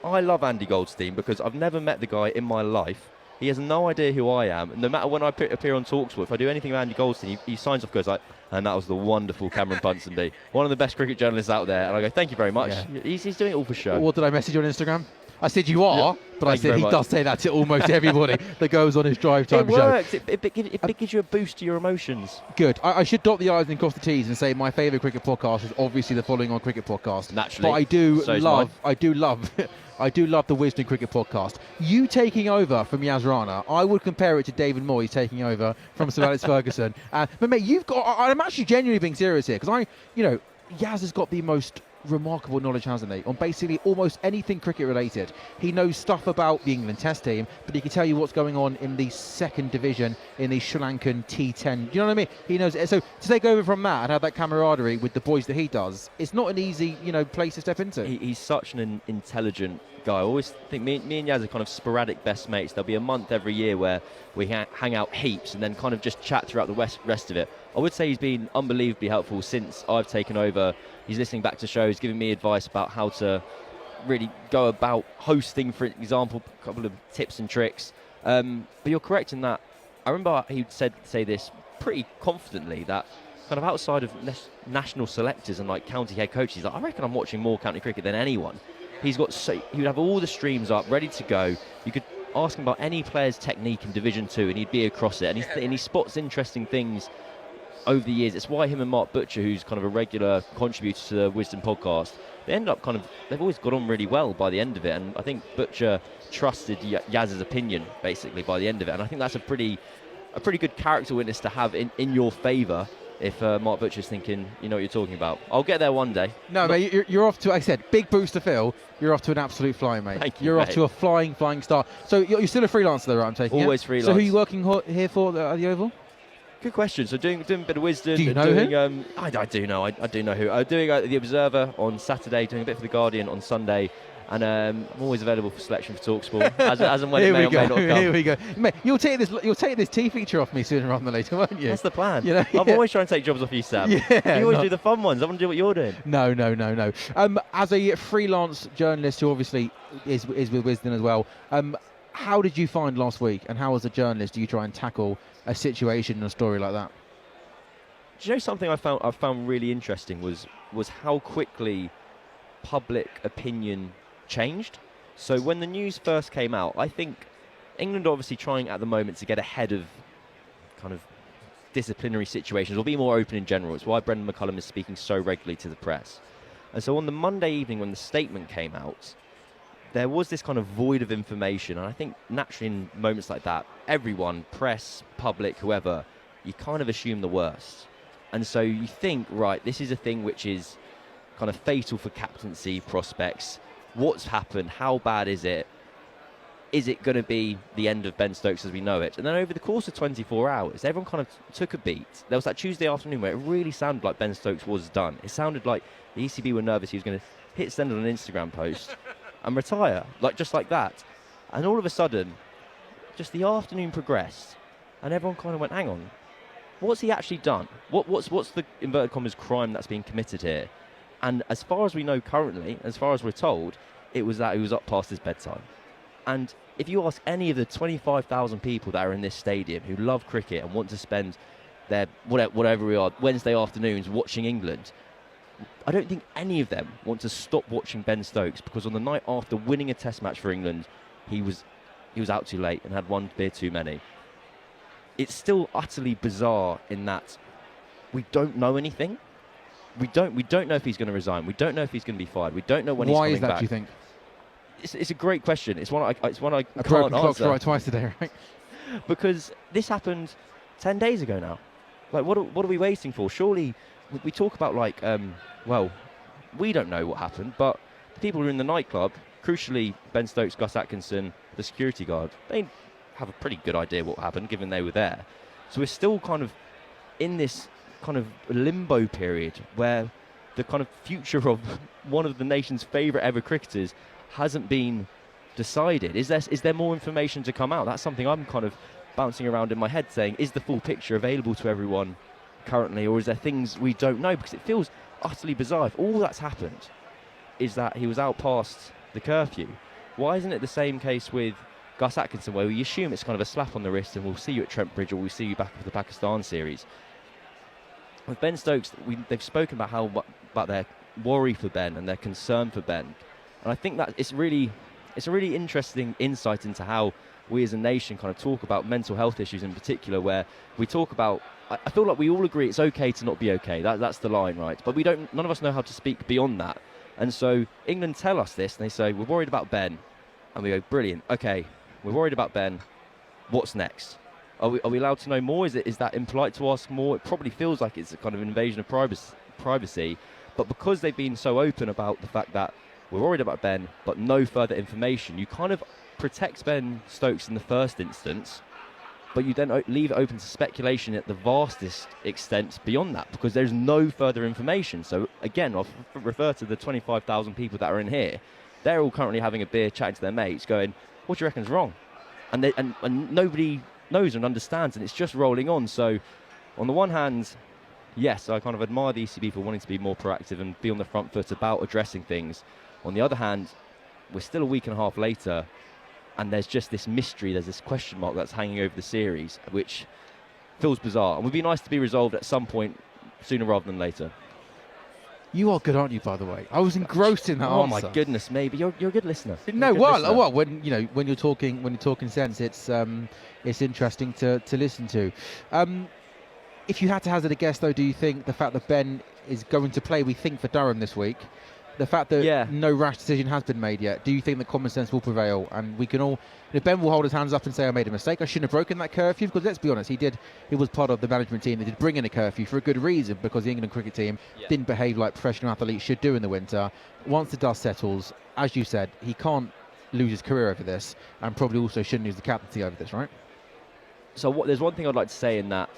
I love Andy Goldstein because I've never met the guy in my life. He has no idea who I am. No matter when I appear on Talksport, if I do anything with Andy Goldstein, he signs off, goes like, and that was the wonderful Cameron Ponsonby, one of the best cricket journalists out there. And I go, thank you very much. Yeah. He's doing it all for show. What did I message you on Instagram? I said you are, but I Thank you said very he much. does say that to almost everybody that goes on his drive time It show. works. It gives you a boost to your emotions. Good. I should dot the I's and cross the T's and say my favourite cricket podcast is obviously the Following On Cricket podcast. Naturally. But I do So is love mine. I do love the Wisdom Cricket podcast. You taking over from Yazrana, I would compare it to David Moyes taking over from Sir Alex Ferguson. But mate, I'm actually genuinely being serious here because Yaz has got the most remarkable knowledge, hasn't he, on basically almost anything cricket related. He knows stuff about the England Test team, but he can tell you what's going on in the second division in the Sri Lankan T10. Do you know what I mean? He knows. So to take over from that and have that camaraderie with the boys that he does, it's not an easy, place to step into. He's such an intelligent guy. I always think me and Yaz are kind of sporadic best mates. There'll be a month every year where we hang out heaps and then kind of just chat throughout the rest of it. I would say he's been unbelievably helpful since I've taken over. He's listening back to shows, giving me advice about how to really go about hosting, for example, a couple of tips and tricks. But you're correct in that. I remember he would say this pretty confidently that kind of outside of national selectors and like county head coaches, like, I reckon I'm watching more county cricket than anyone. He would have all the streams up, ready to go. You could ask him about any player's technique in Division 2 and he'd be across it. And he spots interesting things over the years. It's why him and Mark Butcher, who's kind of a regular contributor to the Wisdom podcast, they've always got on really well by the end of it. And I think Butcher trusted Yaz's opinion, basically, by the end of it. And I think that's a pretty good character witness to have in your favour. If Mark Butcher's thinking, you know what you're talking about. I'll get there one day. No, mate, you're off to, like I said, big boost to Phil. You're off to an absolute flying, mate. Thank you, You're mate. off to a flying star. So you're still a freelancer, though, right? I'm taking Always it? freelance. So who are you working here for at the Oval? Good question. So doing a bit of Wisdom. Do you know him? I do know. I do know who. I'm doing the Observer on Saturday, doing a bit for the Guardian on Sunday. And I'm always available for selection for Talksport, as and when it may or may not come. Here we go. Mate, you'll take this T feature off me sooner rather than later, won't you? That's the plan. You know, I'm always trying to take jobs off you, Sam. Yeah, you always do the fun ones. I want to do what you're doing. No. As a freelance journalist who obviously is with Wisdom as well, how did you find last week? And how, as a journalist, do you try and tackle a situation and a story like that? Do you know something I found really interesting was how quickly public opinion changed. So when the news first came out, I think England are obviously trying at the moment to get ahead of kind of disciplinary situations or be more open in general. It's why Brendan McCullum is speaking so regularly to the press. And so on the Monday evening when the statement came out, there was this kind of void of information. And I think naturally in moments like that, everyone, press, public, whoever, you kind of assume the worst. And so you think, right, this is a thing which is kind of fatal for captaincy prospects. What's happened? How bad is it? Is it going to be the end of Ben Stokes as we know it? And then over the course of 24 hours, everyone kind of took a beat. There was that Tuesday afternoon where it really sounded like Ben Stokes was done. It sounded like the ECB were nervous he was going to hit send on an Instagram post and retire, just like that. And all of a sudden, just the afternoon progressed and everyone kind of went, hang on, what's he actually done? What's the, inverted commas, crime that's being committed here? And as far as we know currently, as far as we're told, it was that he was up past his bedtime. And if you ask any of the 25,000 people that are in this stadium who love cricket and want to spend their, whatever we are, Wednesday afternoons watching England, I don't think any of them want to stop watching Ben Stokes because on the night after winning a test match for England, he was out too late and had one beer too many. It's still utterly bizarre in that we don't know anything. We don't know if he's going to resign. We don't know if he's going to be fired. We don't know when he's coming back. Why is that, do you think? It's a great question. It's one I A can't broken clock's answer. right twice today, right? Because this happened 10 days ago now. Like, what are we waiting for? Surely we talk about well, we don't know what happened, but the people who are in the nightclub, crucially Ben Stokes, Gus Atkinson, the security guard, they have a pretty good idea what happened given they were there. So we're still kind of in this kind of limbo period where the kind of future of one of the nation's favourite ever cricketers hasn't been decided. Is there more information to come out? That's something I'm kind of bouncing around in my head saying, is the full picture available to everyone currently, or is there things we don't know? Because it feels utterly bizarre. If all that's happened is that he was out past the curfew, why isn't it the same case with Gus Atkinson, where we assume it's kind of a slap on the wrist and we'll see you at Trent Bridge or we'll see you back for the Pakistan series? With Ben Stokes, they've spoken about about their worry for Ben and their concern for Ben, and I think that it's a really interesting insight into how we as a nation kind of talk about mental health issues in particular, where we talk about. I feel like we all agree it's okay to not be okay. That's the line, right? But none of us know how to speak beyond that. And so England tell us this, and they say we're worried about Ben, and we go, brilliant. Okay, we're worried about Ben. What's next? Are we allowed to know more? Is that impolite to ask more? It probably feels like it's a kind of invasion of privacy. But because they've been so open about the fact that we're worried about Ben, but no further information, you kind of protect Ben Stokes in the first instance, but you then leave it open to speculation at the vastest extent beyond that, because there's no further information. So again, I'll refer to the 25,000 people that are in here. They're all currently having a beer, chatting to their mates, going, what do you reckon's wrong? And nobody knows and understands, and it's just rolling on. So on the one hand, yes, I kind of admire the ECB for wanting to be more proactive and be on the front foot about addressing things. On the other hand, we're still a week and a half later, and there's just this mystery, there's this question mark that's hanging over the series, which feels bizarre, and would be nice to be resolved at some point sooner rather than later. You are good, aren't you? By the way, I was engrossed in that Oh answer. my goodness, maybe you're a good listener. No, You're a good listener. well, when you're talking sense, it's interesting to listen to. If you had to hazard a guess, though, do you think the fact that Ben is going to play, we think, for Durham this week, the fact that no rash decision has been made yet, do you think that common sense will prevail? And we can all, Ben will hold his hands up and say, I made a mistake, I shouldn't have broken that curfew, because let's be honest, he was part of the management team that did bring in a curfew for a good reason, because the England cricket team didn't behave like professional athletes should do in the winter. Once the dust settles, as you said, he can't lose his career over this, and probably also shouldn't lose the captaincy over this, right? So there's one thing I'd like to say in that.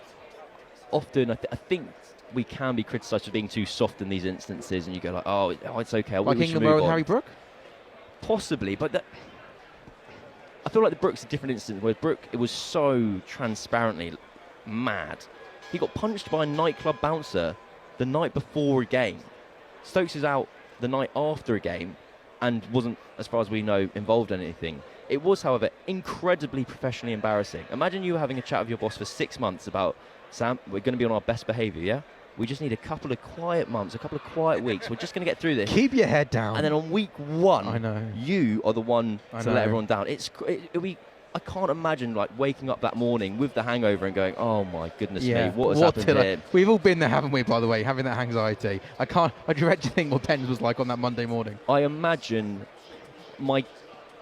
Often, I think we can be criticised for being too soft in these instances, and you go like, oh it's okay. Like England were with Harry Brook? Possibly, but I feel like the Brook's a different instance, where Brook, it was so transparently mad. He got punched by a nightclub bouncer the night before a game. Stokes is out the night after a game and wasn't, as far as we know, involved in anything. It was, however, incredibly professionally embarrassing. Imagine you having a chat with your boss for 6 months about, Sam, we're going to be on our best behaviour, yeah? We just need a couple of quiet months, a couple of quiet weeks. We're just going to get through this. Keep your head down. And then on week 1, I know, you are the one to know. let everyone down. I can't imagine like waking up that morning with the hangover and going, oh my goodness me, what has happened here? We've all been there, haven't we, by the way, having that anxiety. I dread to think what Penn's was like on that Monday morning. I imagine my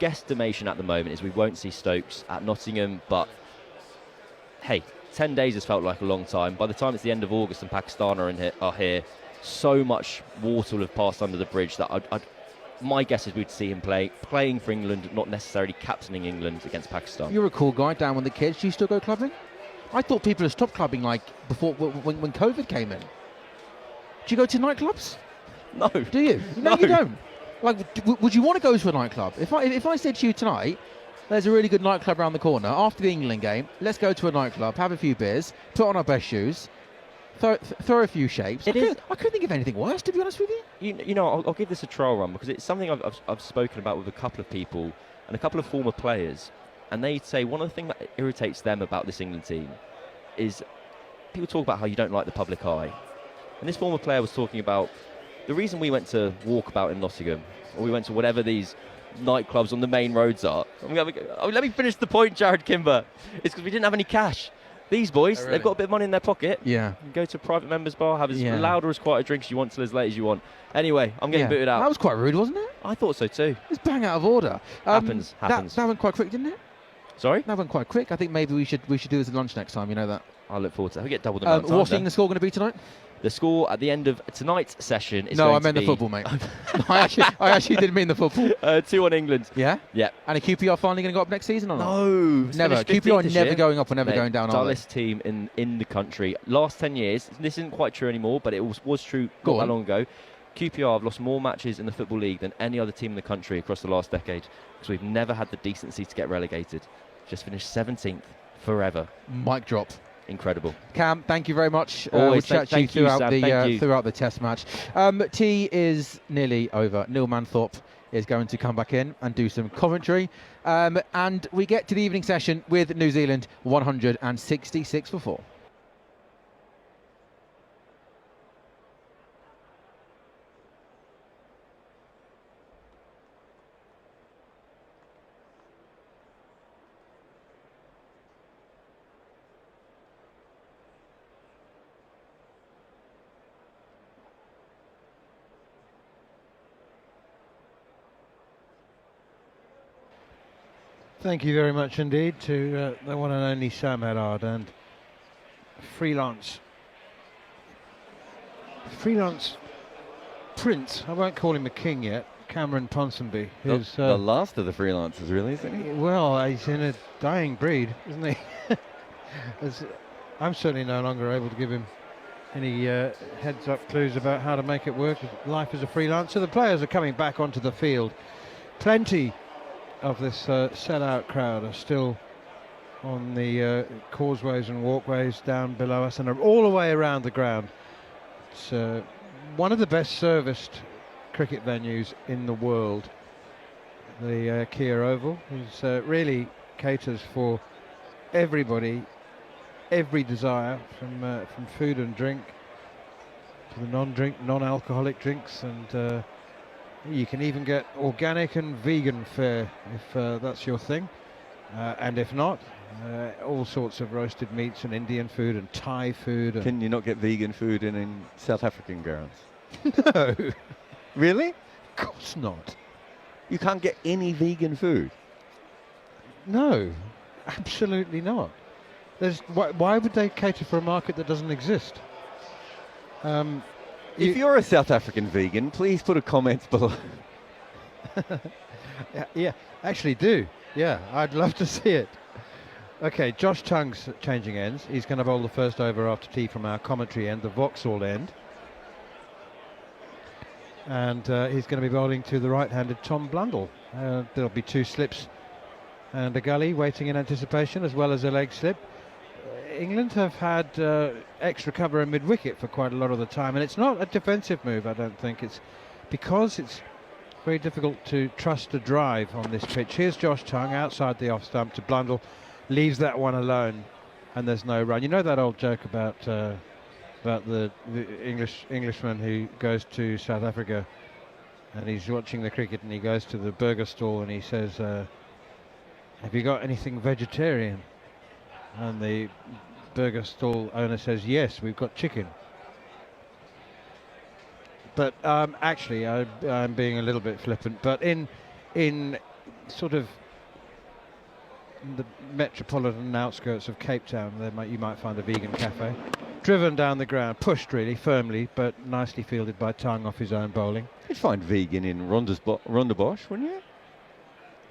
guesstimation at the moment is we won't see Stokes at Nottingham, but hey, 10 days has felt like a long time. By the time it's the end of August and Pakistan are here, so much water will have passed under the bridge that my guess is we'd see him playing for England, not necessarily captaining England against Pakistan. You're a cool guy down with the kids. Do you still go clubbing? I thought people had stopped clubbing like before when COVID came in. Do you go to nightclubs? No. Do you? No, you don't. Like, would you want to go to a nightclub? If I said to you tonight, there's a really good nightclub around the corner after the England game, let's go to a nightclub, have a few beers, put on our best shoes, throw a few shapes. I couldn't think of anything worse, to be honest with you. You know, I'll give this a trial run because it's something I've spoken about with a couple of people and a couple of former players, and they say one of the things that irritates them about this England team is people talk about how you don't like the public eye. And this former player was talking about the reason we went to Walkabout in Nottingham, or we went to whatever these nightclubs on the main roads are. Let me finish the point, Jarrod Kimber. It's because we didn't have any cash. These boys, they've got a bit of money in their pocket. Yeah. You can go to a private members bar, have as loud or as quiet a drink as you want till as late as you want. Anyway, I'm getting booted out. That was quite rude, wasn't it? I thought so too. It's bang out of order. Happens. That went quite quick, didn't it? Sorry? That went quite quick. I think maybe we should do this at lunch next time, you know that. I look forward to it. We get double the amount of time. What's the score going to be tonight? The score at the end of tonight's session is No, going I meant to the be football, mate. I actually didn't mean the football. 2-1 England. Yeah? Yeah. And are QPR finally going to go up next season or not? No. Never. QPR never going up or never going down, are they? Dullest team in the country. Last 10 years, this isn't quite true anymore, but it was true not that long ago. QPR have lost more matches in the Football League than any other team in the country across the last decade, because we've never had the decency to get relegated. Just finished 17th forever. Mic drop. Incredible. Cam, thank you very much. Always. We'll chat to you throughout the test match. Tea is nearly over. Neil Manthorp is going to come back in and do some commentary. And we get to the evening session with New Zealand 166 for 4. Thank you very much indeed to the one and only Sam Gerrard and freelance prince. I won't call him a king yet. Cameron Ponsonby, who's the last of the freelancers, really, isn't he? Well, he's in a dying breed, isn't he? I'm certainly no longer able to give him any heads-up clues about how to make it work. Life as a freelancer. The players are coming back onto the field. Plenty of this sellout crowd are still on the causeways and walkways down below us and are all the way around the ground. It's one of the best serviced cricket venues in the world. The Kia Oval is really caters for everybody every desire, from food and drink to the non-alcoholic drinks, and you can even get organic and vegan fare if that's your thing, and if not, all sorts of roasted meats and Indian food and Thai food. And Can you not get vegan food in South African grounds? no, Really? of course not. You can't get any vegan food. No, absolutely not. Why would they cater for a market that doesn't exist? If you're a South African vegan, please put a comment below. Yeah, actually do. Yeah, I'd love to see it. Okay, Josh Tung's changing ends. He's going to bowl the first over after tea from our commentary end, the Vauxhall end. And he's going to be bowling to the right-handed Tom Blundell. There'll be 2 slips and a gully waiting in anticipation, as well as a leg slip. England have had extra cover and mid-wicket for quite a lot of the time, and it's not a defensive move, I don't think. It's because it's very difficult to trust a drive on this pitch. Here's Josh Tongue outside the off stump to Blundell, leaves that one alone, and there's no run. You know that old joke about the Englishman who goes to South Africa and he's watching the cricket and he goes to the burger stall and he says, "Have you got anything vegetarian?" And the burger stall owner says, "Yes, we've got chicken." But actually, I'm being a little bit flippant. But in sort of the metropolitan outskirts of Cape Town, you might find a vegan cafe. Driven down the ground, pushed really firmly, but nicely fielded by Tongue off his own bowling. You'd find vegan in Rondebosch, wouldn't you?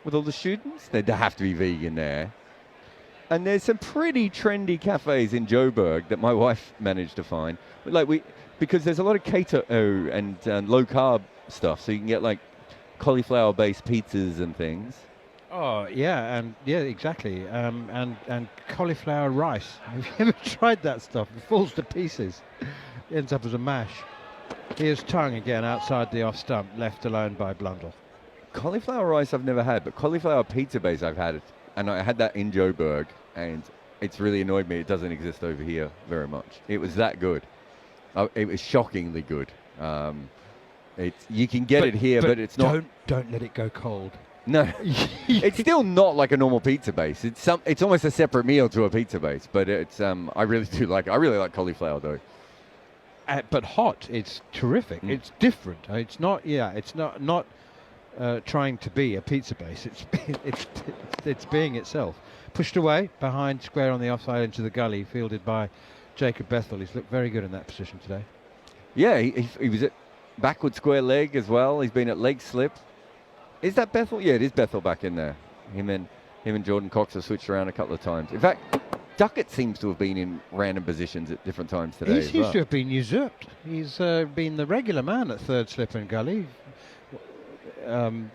With all the students, there'd have to be vegan there. And there's some pretty trendy cafes in Joburg that my wife managed to find. Because there's a lot of keto and low carb stuff, so you can get like cauliflower-based pizzas and things. Oh yeah, exactly. And cauliflower rice. Have you ever tried that stuff? It falls to pieces. It ends up as a mash. Here's Tongue again outside the off stump, left alone by Blundell. Cauliflower rice I've never had, but cauliflower pizza base I've had it, and I had that in Joburg, and it's really annoyed me. It doesn't exist over here very much. It was that good. It was shockingly good. You can get it here, but it's not. Don't let it go cold. No, it's still not like a normal pizza base. It's almost a separate meal to a pizza base, but it's I really do like. I really like cauliflower though. But hot, it's terrific. It's different. It's not. Yeah, it's not trying to be a pizza base. It's being itself. Pushed away behind square on the offside into the gully, fielded by Jacob Bethell. He's looked very good in that position today. Yeah, he was at backward square leg as well. He's been at leg slip. Is that Bethell? Yeah, it is Bethell back in there. Him and Jordan Cox have switched around a couple of times. In fact, Duckett seems to have been in random positions at different times today. He seems to have been usurped. He's been the regular man at third slip and gully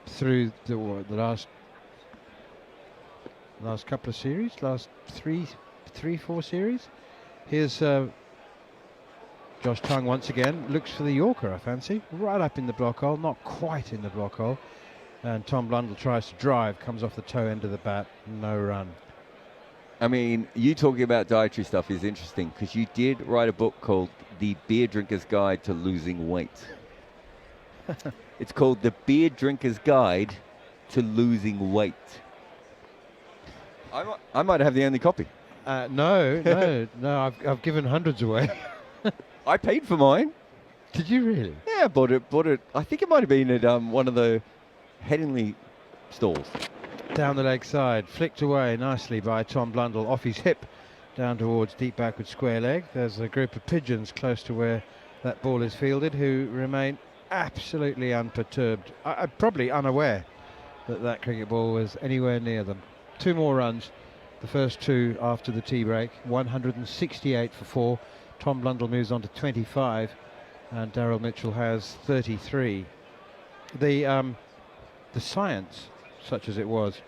through the last couple of series, last four series. Here's Josh Tongue once again, looks for the Yorker, I fancy, right up in the block hole, not quite in the block hole. And Tom Blundell tries to drive, comes off the toe end of the bat, no run. I mean, you talking about dietary stuff is interesting because you did write a book called The Beer Drinker's Guide to Losing Weight. It's called The Beer Drinker's Guide to Losing Weight. I might have the only copy. No, I've given hundreds away. I paid for mine. Did you really? Yeah, bought it. I think it might have been at one of the Headingley stalls. Down the leg side, flicked away nicely by Tom Blundell off his hip, down towards deep backward square leg. There's a group of pigeons close to where that ball is fielded who remain absolutely unperturbed, probably unaware that cricket ball was anywhere near them. 2 more runs, the first 2 after the tea break, 168 for 4. Tom Blundell moves on to 25 and Daryl Mitchell has 33. The science, such as it was,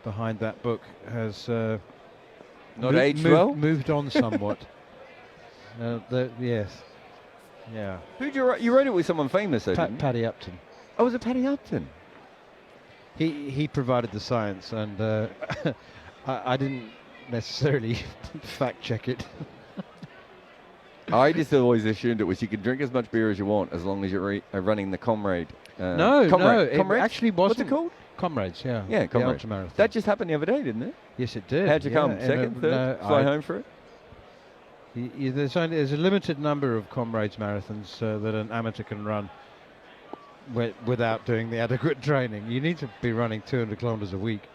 behind that book has not aged well? Moved on somewhat. Yes. Yeah. Who'd you write? You wrote it with someone famous, though, didn't you? Paddy Upton. Oh, was it Paddy Upton? He provided the science, and I didn't necessarily fact check it. I just always assumed it was you can drink as much beer as you want as long as you're running the Comrade. No, it Comrades? actually wasn't. What's it called? Comrades, yeah. Yeah, the Comrades. ultramarathon. That just happened the other day, didn't it? Yes, it did. How'd you come? yeah, Second, third? no, Fly home for it? There's a limited number of Comrades marathons that an amateur can run without doing the adequate training. You need to be running 200 kilometres a week to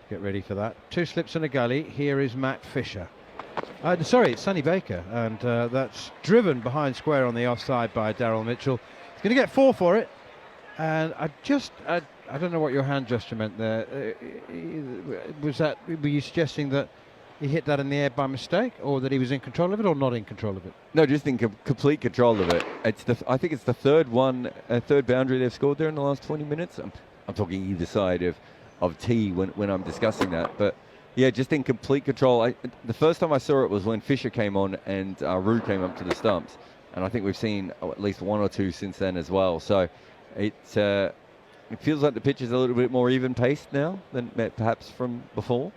get ready for that. 2 slips in a gully. Here is Matt Fisher. Sorry, it's Sonny Baker, and that's driven behind square on the offside by Daryl Mitchell. He's going to get 4 for it, and I don't know what your hand gesture meant there. Were you suggesting that he hit that in the air by mistake, or that he was in control of it, or not in control of it? No, just in complete control of it. I think it's the third boundary they've scored there in the last 20 minutes. I'm talking either side of T when I'm discussing that, but yeah, just in complete control. The first time I saw it was when Fisher came on and Rue came up to the stumps, and I think we've seen at least 1 or 2 since then as well. So it feels like the pitch is a little bit more even-paced now than perhaps from before.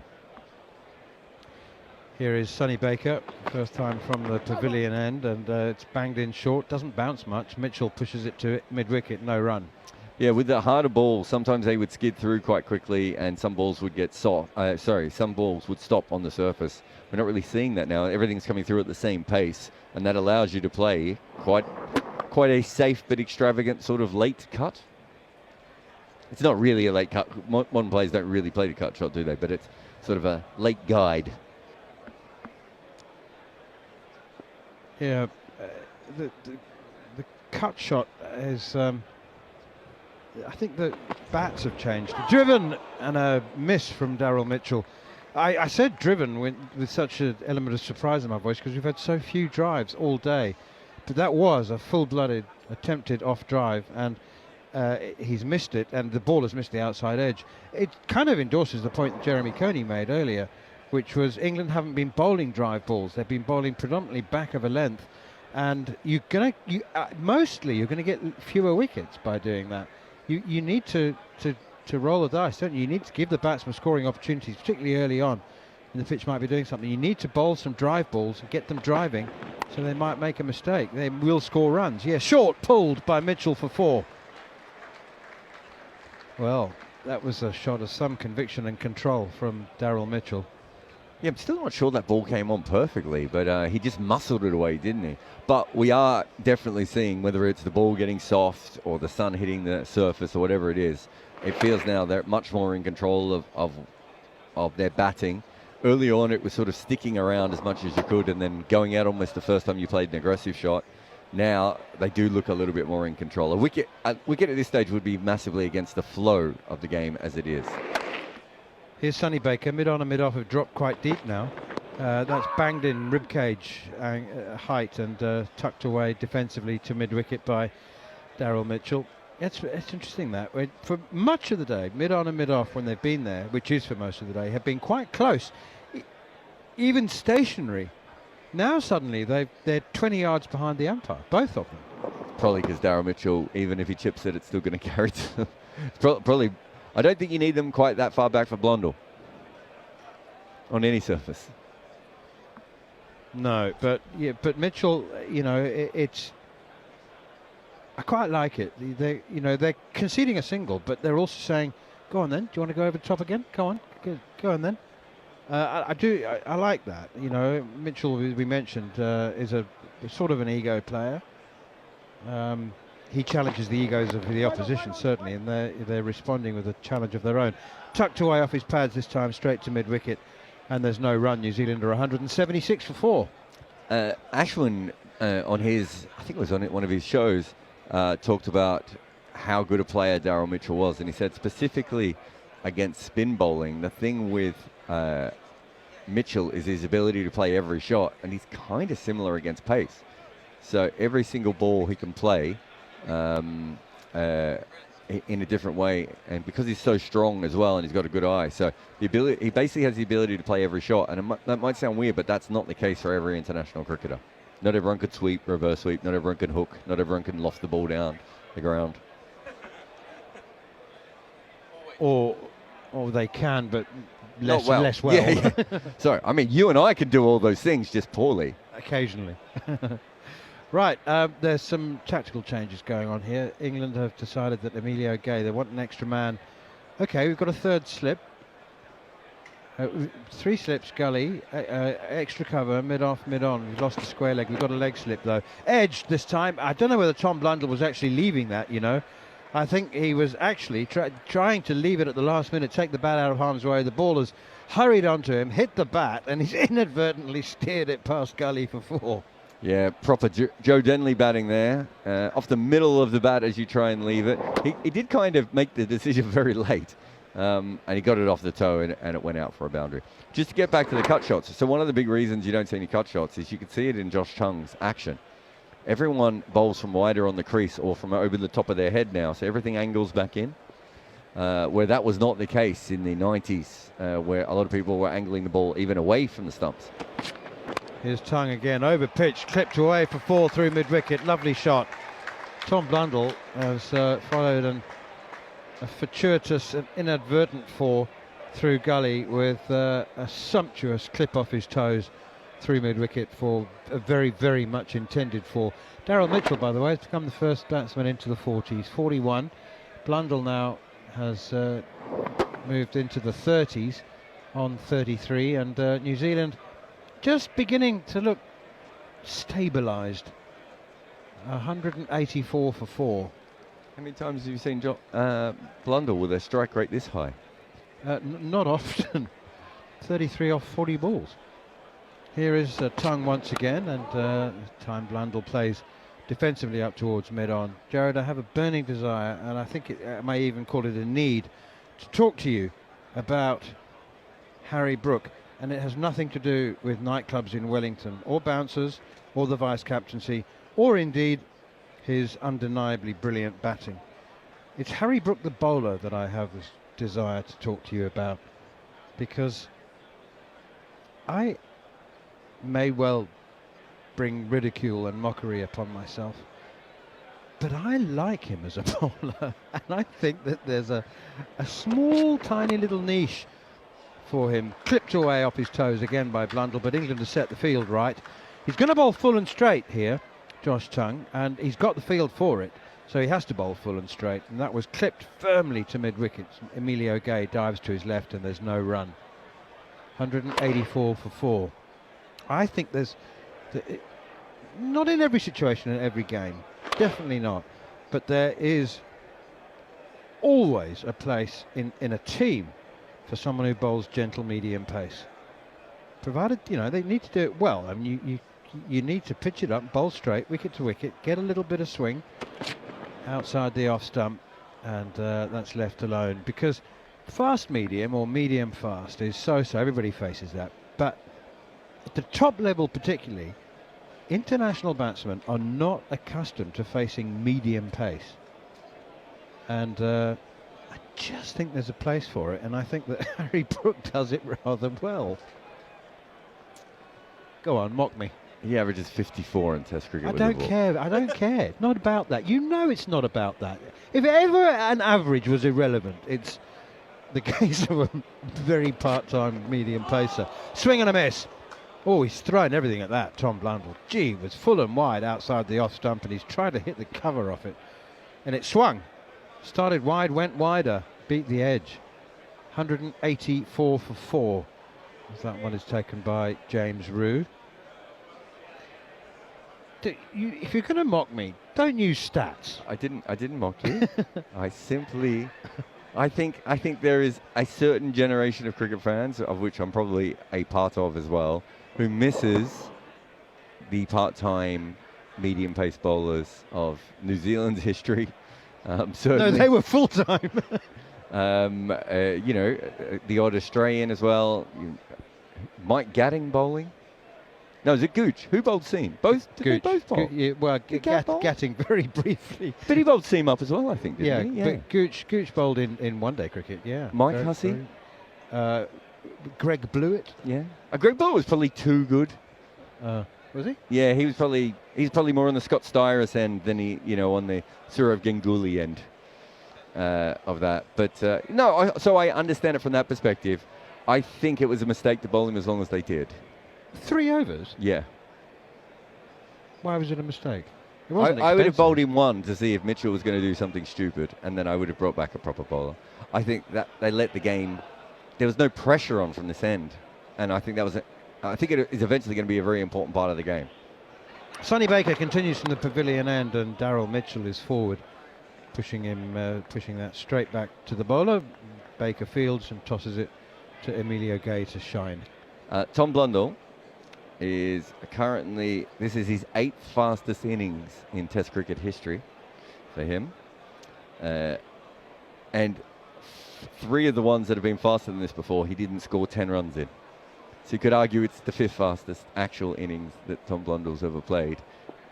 Here is Sonny Baker, first time from the pavilion end, and it's banged in short, doesn't bounce much. Mitchell pushes it to mid-wicket, no run. Yeah, with the harder ball, sometimes they would skid through quite quickly, and some balls would get some balls would stop on the surface. We're not really seeing that now. Everything's coming through at the same pace, and that allows you to play quite a safe but extravagant sort of late cut. It's not really a late cut. Modern players don't really play the cut shot, do they? But it's sort of a late guide. Yeah, the cut shot is. I think the bats have changed. Driven and a miss from Daryl Mitchell. I said driven with such an element of surprise in my voice because we've had so few drives all day. But that was a full-blooded attempted off drive, and he's missed it, and the ball has missed the outside edge. It kind of endorses the point that Jeremy Coney made earlier, which was England haven't been bowling drive balls. They've been bowling predominantly back of a length, and mostly you're gonna get fewer wickets by doing that. You need to roll the dice, don't you? You need to give the batsman scoring opportunities, particularly early on. And the pitch might be doing something. You need to bowl some drive balls and get them driving, so they might make a mistake. They will score runs. Yeah, short pulled by Mitchell for 4. Well, that was a shot of some conviction and control from Daryl Mitchell. Yeah, I'm still not sure that ball came on perfectly, but he just muscled it away, didn't he? But we are definitely seeing, whether it's the ball getting soft or the sun hitting the surface or whatever it is, it feels now they're much more in control of their batting. Early on, it was sort of sticking around as much as you could and then going out almost the first time you played an aggressive shot. Now they do look a little bit more in control. A wicket at this stage would be massively against the flow of the game as it is. Here's Sonny Baker, mid-on and mid-off have dropped quite deep now. That's banged in ribcage height and tucked away defensively to mid-wicket by Daryl Mitchell. It's interesting that. For much of the day, mid-on and mid-off when they've been there, which is for most of the day, have been quite close, even stationary. Now suddenly they're 20 yards behind the umpire, both of them. Probably because Daryl Mitchell, even if he chips it, it's still going to carry to probably. I don't think you need them quite that far back for Blondell on any surface. No, but Mitchell, it's. I quite like it. They're conceding a single, but they're also saying, "Go on then. Do you want to go over the top again? Go on, go on then." I like that. Mitchell, as we mentioned, is a sort of an ego player. He challenges the egos of the opposition, certainly, and they're responding with a challenge of their own. Tucked away off his pads this time, straight to mid-wicket, and there's no run. New Zealand are 176 for 4. Ashwin, on his, I think it was on one of his shows, talked about how good a player Daryl Mitchell was, and he said specifically against spin bowling, the thing with Mitchell is his ability to play every shot, and he's kind of similar against pace. So every single ball he can play in a different way, and because he's so strong as well, and he's got a good eye, so he basically has the ability to play every shot. And that might sound weird, but that's not the case for every international cricketer. Not everyone could sweep, reverse sweep. Not everyone can hook. Not everyone can loft the ball down the ground. Or they can, but less, Not well. less well. Yeah, yeah. Sorry, I mean, you and I can do all those things just poorly. Occasionally. Right, there's some tactical changes going on here. England have decided that Emilio Gay, they want an extra man. Okay, we've got a third slip. 3 slips, gully, extra cover, mid-off, mid-on. We've lost the square leg. We've got a leg slip, though. Edge this time. I don't know whether Tom Blundell was actually leaving that, you know. I think he was actually trying to leave it at the last minute, take the bat out of harm's way. The ball has hurried onto him, hit the bat, and he's inadvertently steered it past gully for 4. Yeah, proper Joe Denley batting there. Off the middle of the bat as you try and leave it. He did kind of make the decision very late. And he got it off the toe and it went out for a boundary. Just to get back to the cut shots. So one of the big reasons you don't see any cut shots is you can see it in Josh Chung's action. Everyone bowls from wider on the crease or from over the top of their head now. So everything angles back in. Where that was not the case in the 90s, where a lot of people were angling the ball even away from the stumps. Here's Tung again, over pitch, clipped away for 4 through mid-wicket. Lovely shot. Tom Blundell has followed a fortuitous and inadvertent 4 through gully with a sumptuous clip off his toes through mid-wicket for a very, very much intended 4. Daryl Mitchell, by the way, has become the first batsman into the 40s, 41. Blundell now has moved into the 30s on 33, and New Zealand just beginning to look stabilised. 184 for 4. How many times have you seen Blundell with a strike rate this high? Not often. 33 off 40 balls. Here is Tung once again, and time Blundell plays defensively up towards mid-on. Jarrod, I have a burning desire, and I think I may even call it a need, to talk to you about Harry Brook, and it has nothing to do with nightclubs in Wellington, or bouncers, or the vice-captaincy, or indeed his undeniably brilliant batting. It's Harry Brook the bowler that I have this desire to talk to you about, because I may well bring ridicule and mockery upon myself, but I like him as a bowler, and I think that there's a small tiny little niche for him. Clipped away off his toes again by Blundell, but England has set the field right. He's going to bowl full and straight here, Josh Tung, and he's got the field for it, so he has to bowl full and straight, and that was clipped firmly to mid-wicket. Emilio Gay dives to his left and there's no run. 184 for 4. I think there's not in every situation in every game, definitely not, but there is always a place in a team for someone who bowls gentle medium pace, provided, you know, they need to do it well. I mean, you need to pitch it up, bowl straight, wicket to wicket, get a little bit of swing outside the off stump, and that's left alone, because fast medium or medium fast is so-so, everybody faces that, but at the top level particularly, international batsmen are not accustomed to facing medium pace, and I just think there's a place for it, and I think that Harry Brook does it rather well. Go on, mock me. He averages 54 in Test cricket. I don't care. I don't care. It's not about that. You know it's not about that. If ever an average was irrelevant, it's the case of a very part-time medium pacer. Swing and a miss. Oh, he's thrown everything at that, Tom Blundell. Gee, it was full and wide outside the off stump, and he's tried to hit the cover off it. And it swung. Started wide, went wider, beat the edge. 184 for 4. That one is taken by James Root. If you're going to mock me, don't use stats. I didn't mock you. I think there is a certain generation of cricket fans, of which I'm probably a part of as well, who misses the part-time medium-pace bowlers of New Zealand's history. No, they were full-time. You know, the odd Australian as well. Mike Gatting bowling. No, is it Gooch? Who bowled seam? Both? Did they both bowl? Well, Gatting very briefly. But he bowled seam up as well, I think, didn't he? Yeah, but Gooch bowled in one-day cricket, yeah. Mike Hussey? Greg Blewett? Yeah. Greg Blewett was probably too good. Was he? Yeah, he's probably more on the Scott Styrus end than he, you know, on the Sourav Ganguly end of that. But no, so I understand it from that perspective. I think it was a mistake to bowl him as long as they did. 3 overs? Yeah. Why was it a mistake? It I wasn't would have expensive. bowled him 1 to see if Mitchell was going to do something stupid, and then I would have brought back a proper bowler. I think that they let the game. There was no pressure on from this end, and I think that was. I think it is eventually going to be a very important part of the game. Sonny Baker continues from the pavilion end, and Daryl Mitchell is forward, pushing that straight back to the bowler. Baker fields and tosses it to Emilio Gay to shine. Tom Blundell is currently, this is his 8th fastest innings in Test cricket history for him. And 3 of the ones that have been faster than this before, he didn't score 10 runs in. So you could argue it's the 5th fastest actual innings that Tom Blundell's ever played.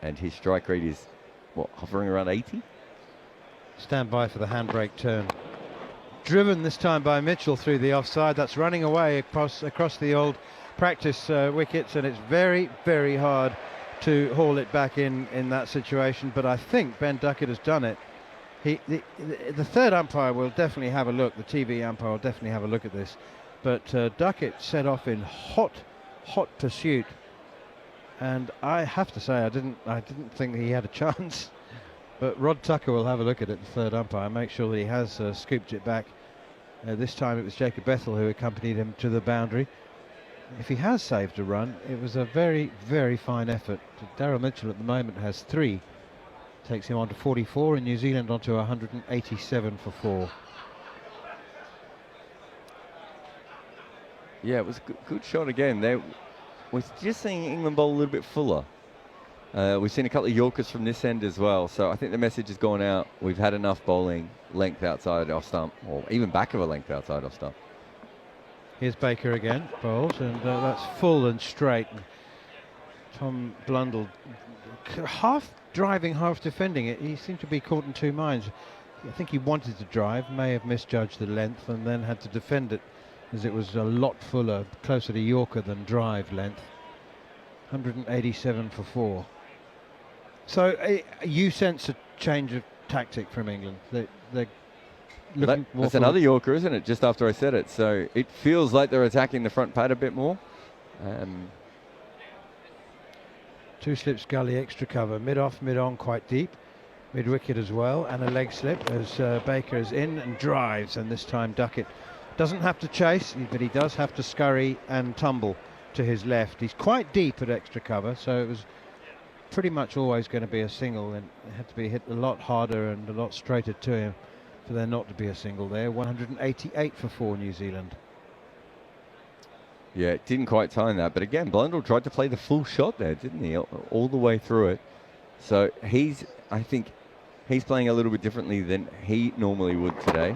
And his strike rate is, what, hovering around 80? Stand by for the handbrake turn. Driven this time by Mitchell through the offside. That's running away across the old practice wickets, and it's very, very hard to haul it back in that situation. But I think Ben Duckett has done it. The third umpire will definitely have a look. The TV umpire will definitely have a look at this. But Duckett set off in hot pursuit, and I have to say I didn't think he had a chance. But Rod Tucker will have a look at it, the third umpire, make sure that he has scooped it back. This time it was Jacob Bethel who accompanied him to the boundary. If he has saved a run, it was a very, very fine effort. Daryl Mitchell at the moment has 3. Takes him on to 44, and New Zealand on to 187 for 4. Yeah, it was a good shot again. We're just seeing England bowl a little bit fuller. We've seen a couple of Yorkers from this end as well, so I think the message has gone out. We've had enough bowling length outside off stump, or even back of a length outside off stump. Here's Baker again, bowls, and that's full and straight. And Tom Blundell half driving, half defending it. He seemed to be caught in 2 minds. I think he wanted to drive, may have misjudged the length, and then had to defend it, as it was a lot fuller, closer to Yorker than drive length. 187 for 4. So you sense a change of tactic from England. They're looking more. That's another Yorker, isn't it? Just after I said it, so it feels like they're attacking the front pad a bit more. 2 slips gully, extra cover, mid off, mid on, quite deep, mid wicket as well, and a leg slip as Baker is in and drives, and this time Duckett doesn't have to chase, but he does have to scurry and tumble to his left. He's quite deep at extra cover, so it was pretty much always going to be a single, and it had to be hit a lot harder and a lot straighter to him for there not to be a single there. 188 for 4 New Zealand. Yeah, it didn't quite time that, but again, Blundell tried to play the full shot there, didn't he? All the way through it. So I think he's playing a little bit differently than he normally would today.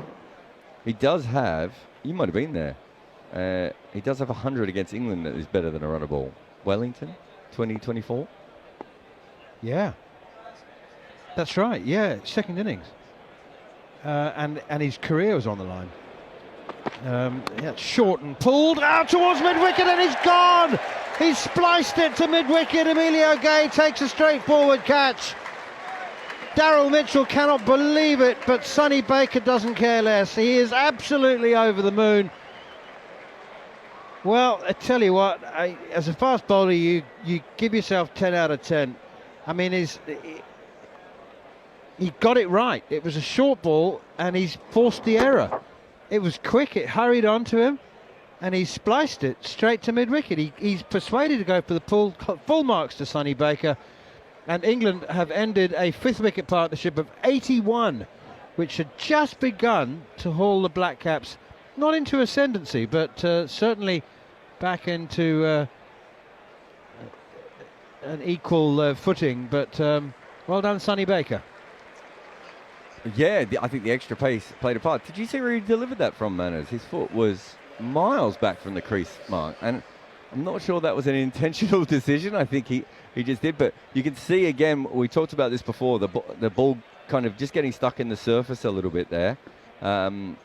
He does have, you might have been there, he does have 100 against England that is better than a runner ball. Wellington, 2024. Yeah, that's right. Yeah, second innings, and his career was on the line. Yeah, short and pulled out towards mid-wicket, and he's gone. He's spliced it to mid-wicket. Emilio Gay takes a straightforward catch. Daryl Mitchell cannot believe it, but Sonny Baker doesn't care less. He is absolutely over the moon. Well, I tell you what, as a fast bowler, you give yourself 10 out of 10. I mean, he got it right. It was a short ball, and he's forced the error. It was quick, it hurried onto him, and he spliced it straight to mid-wicket. He's persuaded to go for the full marks to Sonny Baker, and England have ended a 5th wicket partnership of 81, which had just begun to haul the Black Caps, not into ascendancy, but certainly back into an equal footing. But well done, Sonny Baker. Yeah, I think the extra pace played a part. Did you see where he delivered that from, Manners? His foot was miles back from the crease mark, and I'm not sure that was an intentional decision. I think he just did, but you can see again, we talked about this before, the ball kind of just getting stuck in the surface a little bit there, and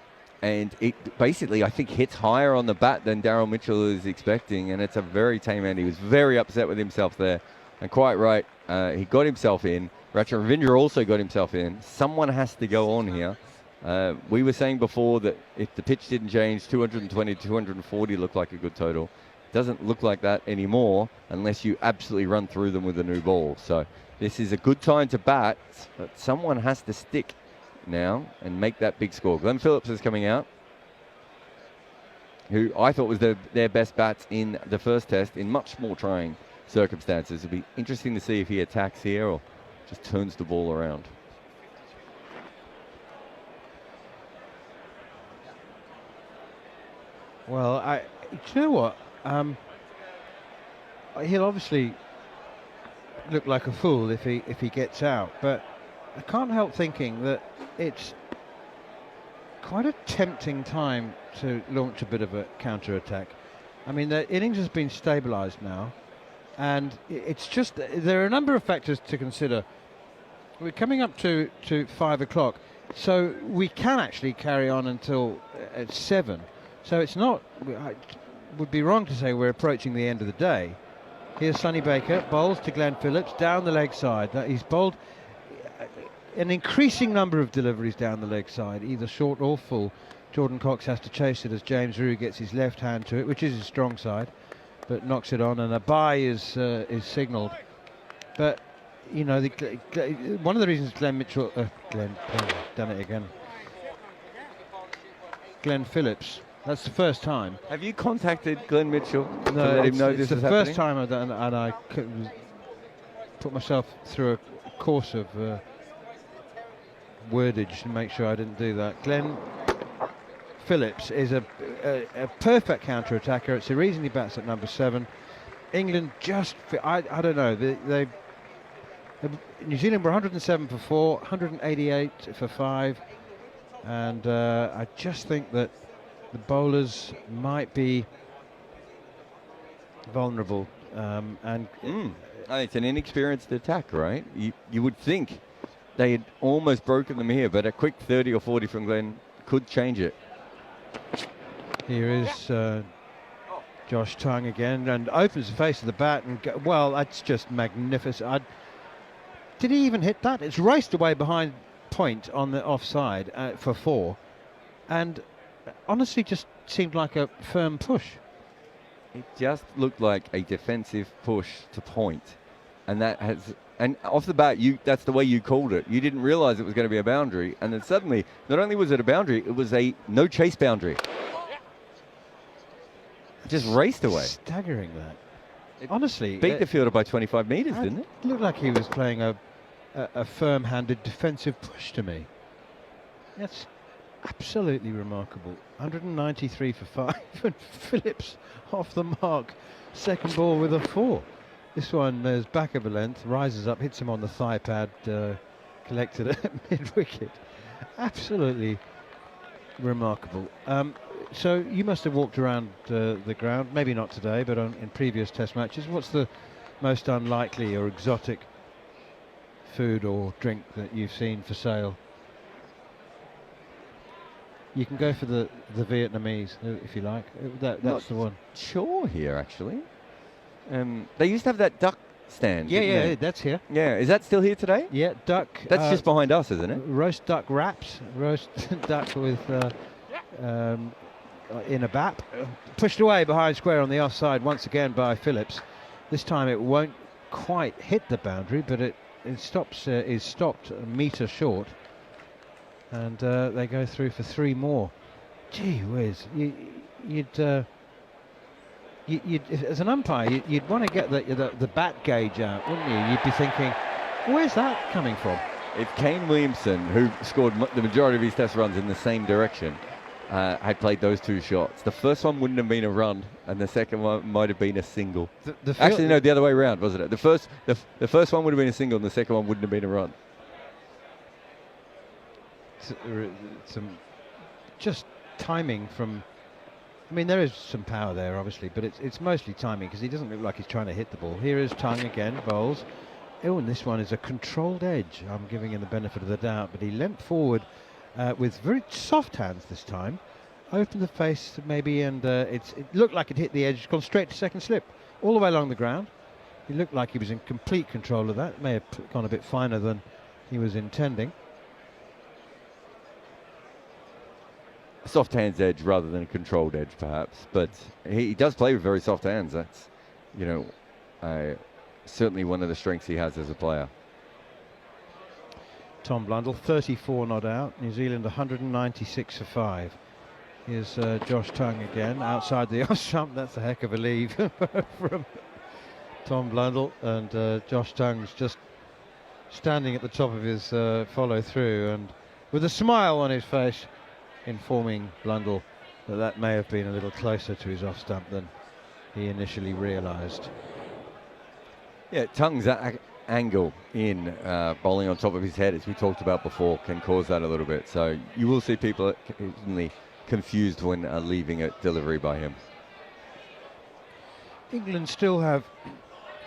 it basically, I think, hits higher on the bat than Daryl Mitchell is expecting, and it's a very tame end. He was very upset with himself there, and quite right, he got himself in. Ratchavindra also got himself in. Someone has to go on here, We were saying before that if the pitch didn't change, 220 to 240 looked like a good total. Doesn't look like that anymore unless you absolutely run through them with a new ball. So this is a good time to bat, but someone has to stick now and make that big score. Glenn Phillips is coming out, who I thought was their best bats in the first test in much more trying circumstances. It'll be interesting to see if he attacks here or just turns the ball around. Well, do you know what? He'll obviously look like a fool if he gets out, but I can't help thinking that it's quite a tempting time to launch a bit of a counter-attack. I mean, the innings has been stabilised now, and it's just there are a number of factors to consider. We're coming up to 5 o'clock, so we can actually carry on until 7. So it's not, I would be wrong to say we're approaching the end of the day. Here's Sonny Baker, bowls to Glenn Phillips, down the leg side. He's bowled an increasing number of deliveries down the leg side, either short or full. Jordan Cox has to chase it as James Rue gets his left hand to it, which is his strong side, but knocks it on, and a bye is signalled. But, you know, one of the reasons Glenn Phillips, that's the first time. Have you contacted Glenn Mitchell to No, let him know it's this the is first happening? time I've done, and I put myself through a course of wordage to make sure I didn't do that. Glenn Phillips is a perfect counter-attacker. It's the reason he bats at number 7. England just, I don't know, New Zealand were 107 for 4, 188 for 5, and I just think that the bowlers might be vulnerable, and it's an inexperienced attack, right? You would think they had almost broken them here, but a quick 30 or 40 from Glenn could change it. Here is Josh Tongue again, and opens the face of the bat, and well, that's just magnificent. Did he even hit that? It's raced away behind point on the offside for 4, and honestly just seemed like a firm push. It just looked like a defensive push to point, and off the bat, that's the way you called it. You didn't realise it was going to be a boundary, and then suddenly, not only was it a boundary, it was a no chase boundary. Just raced away. Staggering that. Honestly, Beat the fielder by 25 metres, didn't it? It looked like he was playing a firm-handed defensive push to me. That's absolutely remarkable. 193 for 5, and Phillips off the mark. Second ball with a 4. This one is back of a length, rises up, hits him on the thigh pad, collected at mid-wicket. Absolutely remarkable. So you must have walked around the ground, maybe not today, but in previous test matches. What's the most unlikely or exotic food or drink that you've seen for sale? You can go for the Vietnamese if you like. That's the one. Sure, here actually. They used to have that duck stand. Yeah, that's here. Yeah, is that still here today? Yeah, duck. That's just behind us, isn't it? Roast duck wraps, roast duck with in a bap, pushed away behind square on the offside once again by Phillips. This time it won't quite hit the boundary, but it stops is stopped a metre short, and they go through for 3 more. Gee whiz, you'd as an umpire, you'd want to get the bat gauge out, wouldn't you? You'd be thinking, where's that coming from? If Kane Williamson, who scored the majority of his test runs in the same direction, had played those 2 shots, the first one wouldn't have been a run, and the second one might have been a single. Actually, no, the other way around, wasn't it? The first one would have been a single, and the second one wouldn't have been a run. Some just timing from. I mean, there is some power there, obviously, but it's mostly timing because he doesn't look like he's trying to hit the ball. Here is Tongue again, bowls. Oh, and this one is a controlled edge. I'm giving him the benefit of the doubt, but he leant forward with very soft hands this time. Opened the face maybe, and it looked like it hit the edge, gone straight to second slip, all the way along the ground. He looked like he was in complete control of that. May have gone a bit finer than he was intending. soft hands edge rather than a controlled edge, perhaps. But he does play with very soft hands. That's, certainly one of the strengths he has as a player. Tom Blundell, 34 not out. New Zealand 196 for 5. Here's Josh Tongue again, outside the off stump. That's a heck of a leave from Tom Blundell. And Josh Tongue's just standing at the top of his follow through and with a smile on his face, informing Blundell that may have been a little closer to his off stump than he initially realised. Yeah, Tongue's angle in bowling on top of his head, as we talked about before, can cause that a little bit. So you will see people occasionally confused when leaving a delivery by him. England still have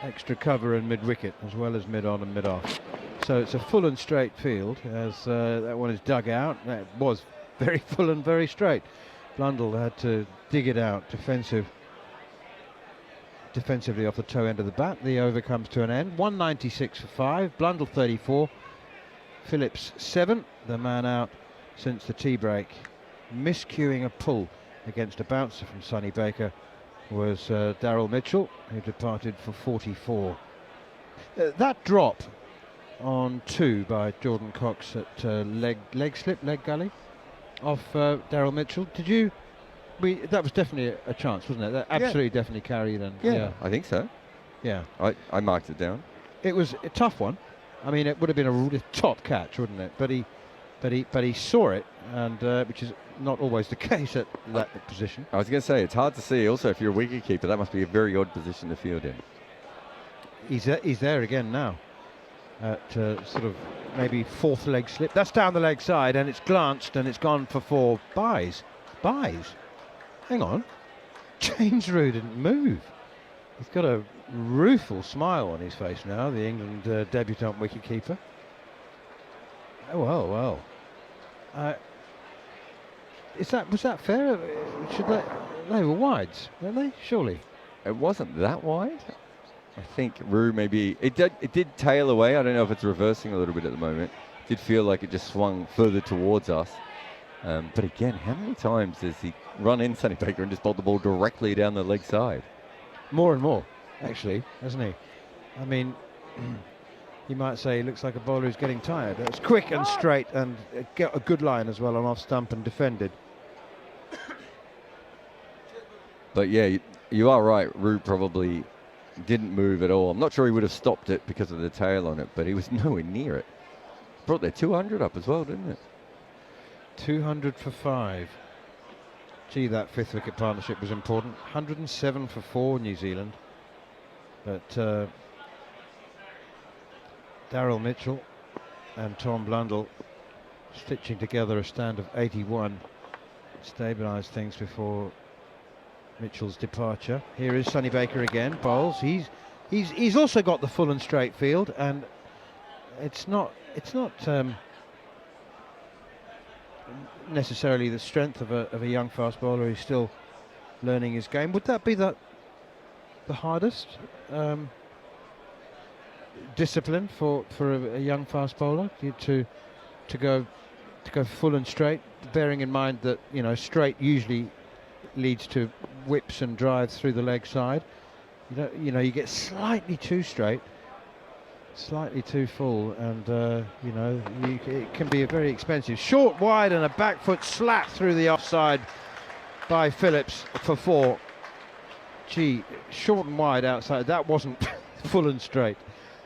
extra cover and mid-wicket as well as mid-on and mid-off. So it's a full and straight field as that one is dug out. That was very full and very straight. Blundell had to dig it out defensively off the toe end of the bat. The over comes to an end. 196 for 5. Blundell 34. Phillips 7. The man out since the tea break. Miscuing a pull against a bouncer from Sonny Baker was Daryl Mitchell, who departed for 44. That drop on 2 by Jordan Cox at leg gully off Daryl Mitchell. That was definitely a chance, wasn't it? That absolutely definitely carried. And yeah, I think so. Yeah, I marked it down. It was a tough one. I mean, it would have been a really top catch, wouldn't it? But he saw it, and which is not always the case at that position. I was going to say, it's hard to see. Also, if you're a wicketkeeper, that must be a very odd position to field in. He's there again now at sort of maybe fourth leg slip. That's down the leg side, and it's glanced, and it's gone for 4 buys. Hang on. James Rew didn't move. He's got a rueful smile on his face now, the England debutant wicketkeeper. Oh, well. Was that fair? They were wides, weren't they? Surely. It wasn't that wide. I think Rew maybe it did tail away. I don't know if it's reversing a little bit at the moment. It did feel like it just swung further towards us. But again, how many times has he run in Sonny Baker and just bowled the ball directly down the leg side? More and more, actually, hasn't he? I mean, you might say he looks like a bowler who's getting tired. It's quick and straight and get a good line as well on off stump and defended. But yeah, you are right. Rew probably didn't move at all. I'm not sure he would have stopped it because of the tail on it, but he was nowhere near it. Brought their 200 up as well, didn't it? 200 for 5. Gee, that fifth wicket partnership was important. 107 for 4 New Zealand. But Daryl Mitchell and Tom Blundell stitching together a stand of 81 stabilised things before Mitchell's departure. Here is Sonny Baker again, bowls. He's also got the full and straight field, and it's not necessarily the strength of a young fast bowler who's still learning his game. Would that be the hardest discipline for a young fast bowler to go full and straight, bearing in mind that straight usually leads to whips and drives through the leg side. You get slightly too straight, slightly too full, and it can be a very expensive. Short, wide, and a back foot slap through the offside by Phillips for 4. Gee, short and wide outside. That wasn't full and straight.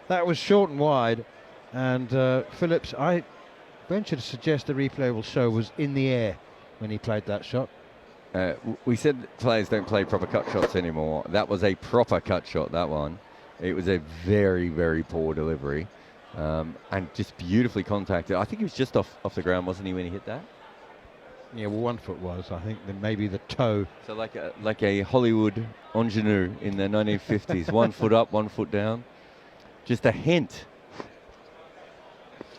That was short and wide, and Phillips, I venture to suggest the replay will show, was in the air when he played that shot. We said that players don't play proper cut shots anymore. That was a proper cut shot, that one. It was a very, very poor delivery, and just beautifully contacted. I think he was just off the ground, wasn't he, when he hit that? Yeah, well, 1 foot was. I think that maybe the toe. So like a Hollywood ingenue in the 1950s. 1 foot up, 1 foot down. Just a hint.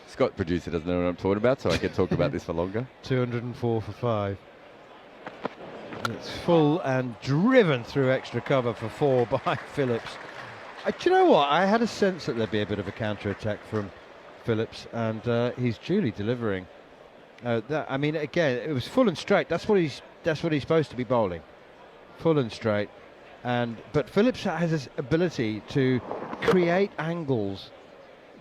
Scott, producer, doesn't know what I'm talking about, so I can talk about this for longer. 204 for 5. It's full and driven through extra cover for 4 by Phillips. Do you know what? I had a sense that there'd be a bit of a counter-attack from Phillips, and he's duly delivering I mean, again, it was full and straight. That's what he's supposed to be bowling, full and straight. But Phillips has this ability to create angles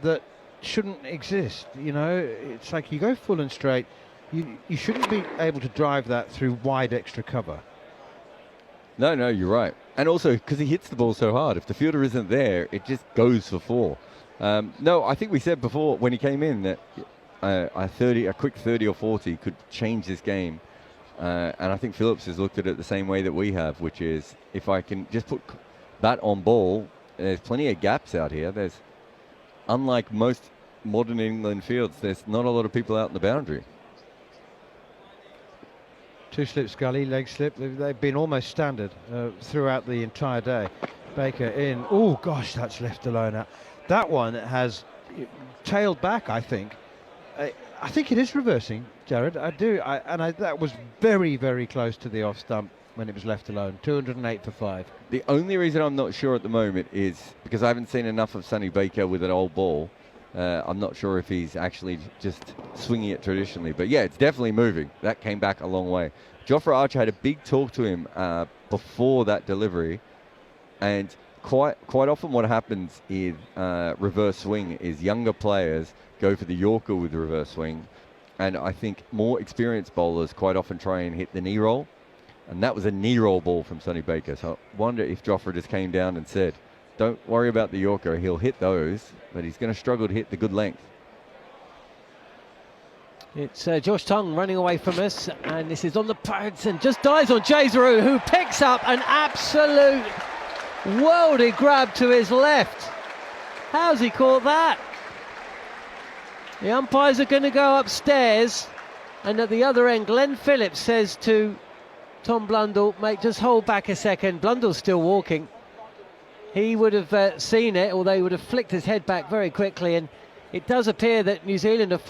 that shouldn't exist. You know, it's like you go full and straight. You shouldn't be able to drive that through wide extra cover. No, you're right. And also because he hits the ball so hard, if the fielder isn't there, it just goes for 4. No, I think we said before when he came in that a quick 30 or 40 could change this game. And I think Phillips has looked at it the same way that we have, which is if I can just put bat on ball, there's plenty of gaps out here. Unlike most modern England fields, there's not a lot of people out in the boundary. 2 slips gully, leg slip. They've been almost standard throughout the entire day. Baker in. Oh gosh, that's left alone out. That one has tailed back, I think. I think it is reversing, Jarrod. I do. That was very, very close to the off stump when it was left alone. 208 for 5. The only reason I'm not sure at the moment is because I haven't seen enough of Sonny Baker with an old ball. I'm not sure if he's actually just swinging it traditionally. But yeah, it's definitely moving. That came back a long way. Jofra Archer had a big talk to him before that delivery. And quite often what happens in reverse swing is younger players go for the Yorker with the reverse swing. And I think more experienced bowlers quite often try and hit the knee roll. And that was a knee roll ball from Sonny Baker. So I wonder if Jofra just came down and said, don't worry about the Yorker, he'll hit those, but he's going to struggle to hit the good length. It's Josh Tongue running away from us, and this is on the pads and just dives on Jazeru, who picks up an absolute worldy grab to his left. How's he caught that? The umpires are going to go upstairs, and at the other end, Glenn Phillips says to Tom Blundell, mate, just hold back a second. Blundell's still walking. He would have seen it, although he would have flicked his head back very quickly, and it does appear that New Zealand have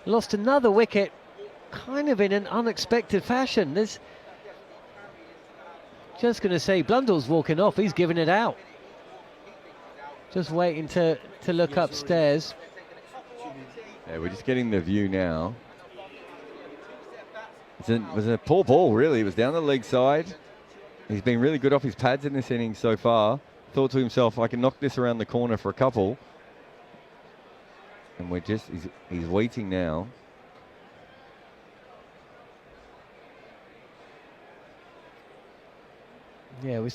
lost another wicket, kind of in an unexpected fashion. There's just going to say Blundell's walking off. He's giving it out. Just waiting to look upstairs. Yeah, we're just getting the view now. It was a poor ball, really. It was down the leg side. He's been really good off his pads in this inning so far. Thought to himself, I can knock this around the corner for a couple. And he's waiting now. Yeah, we're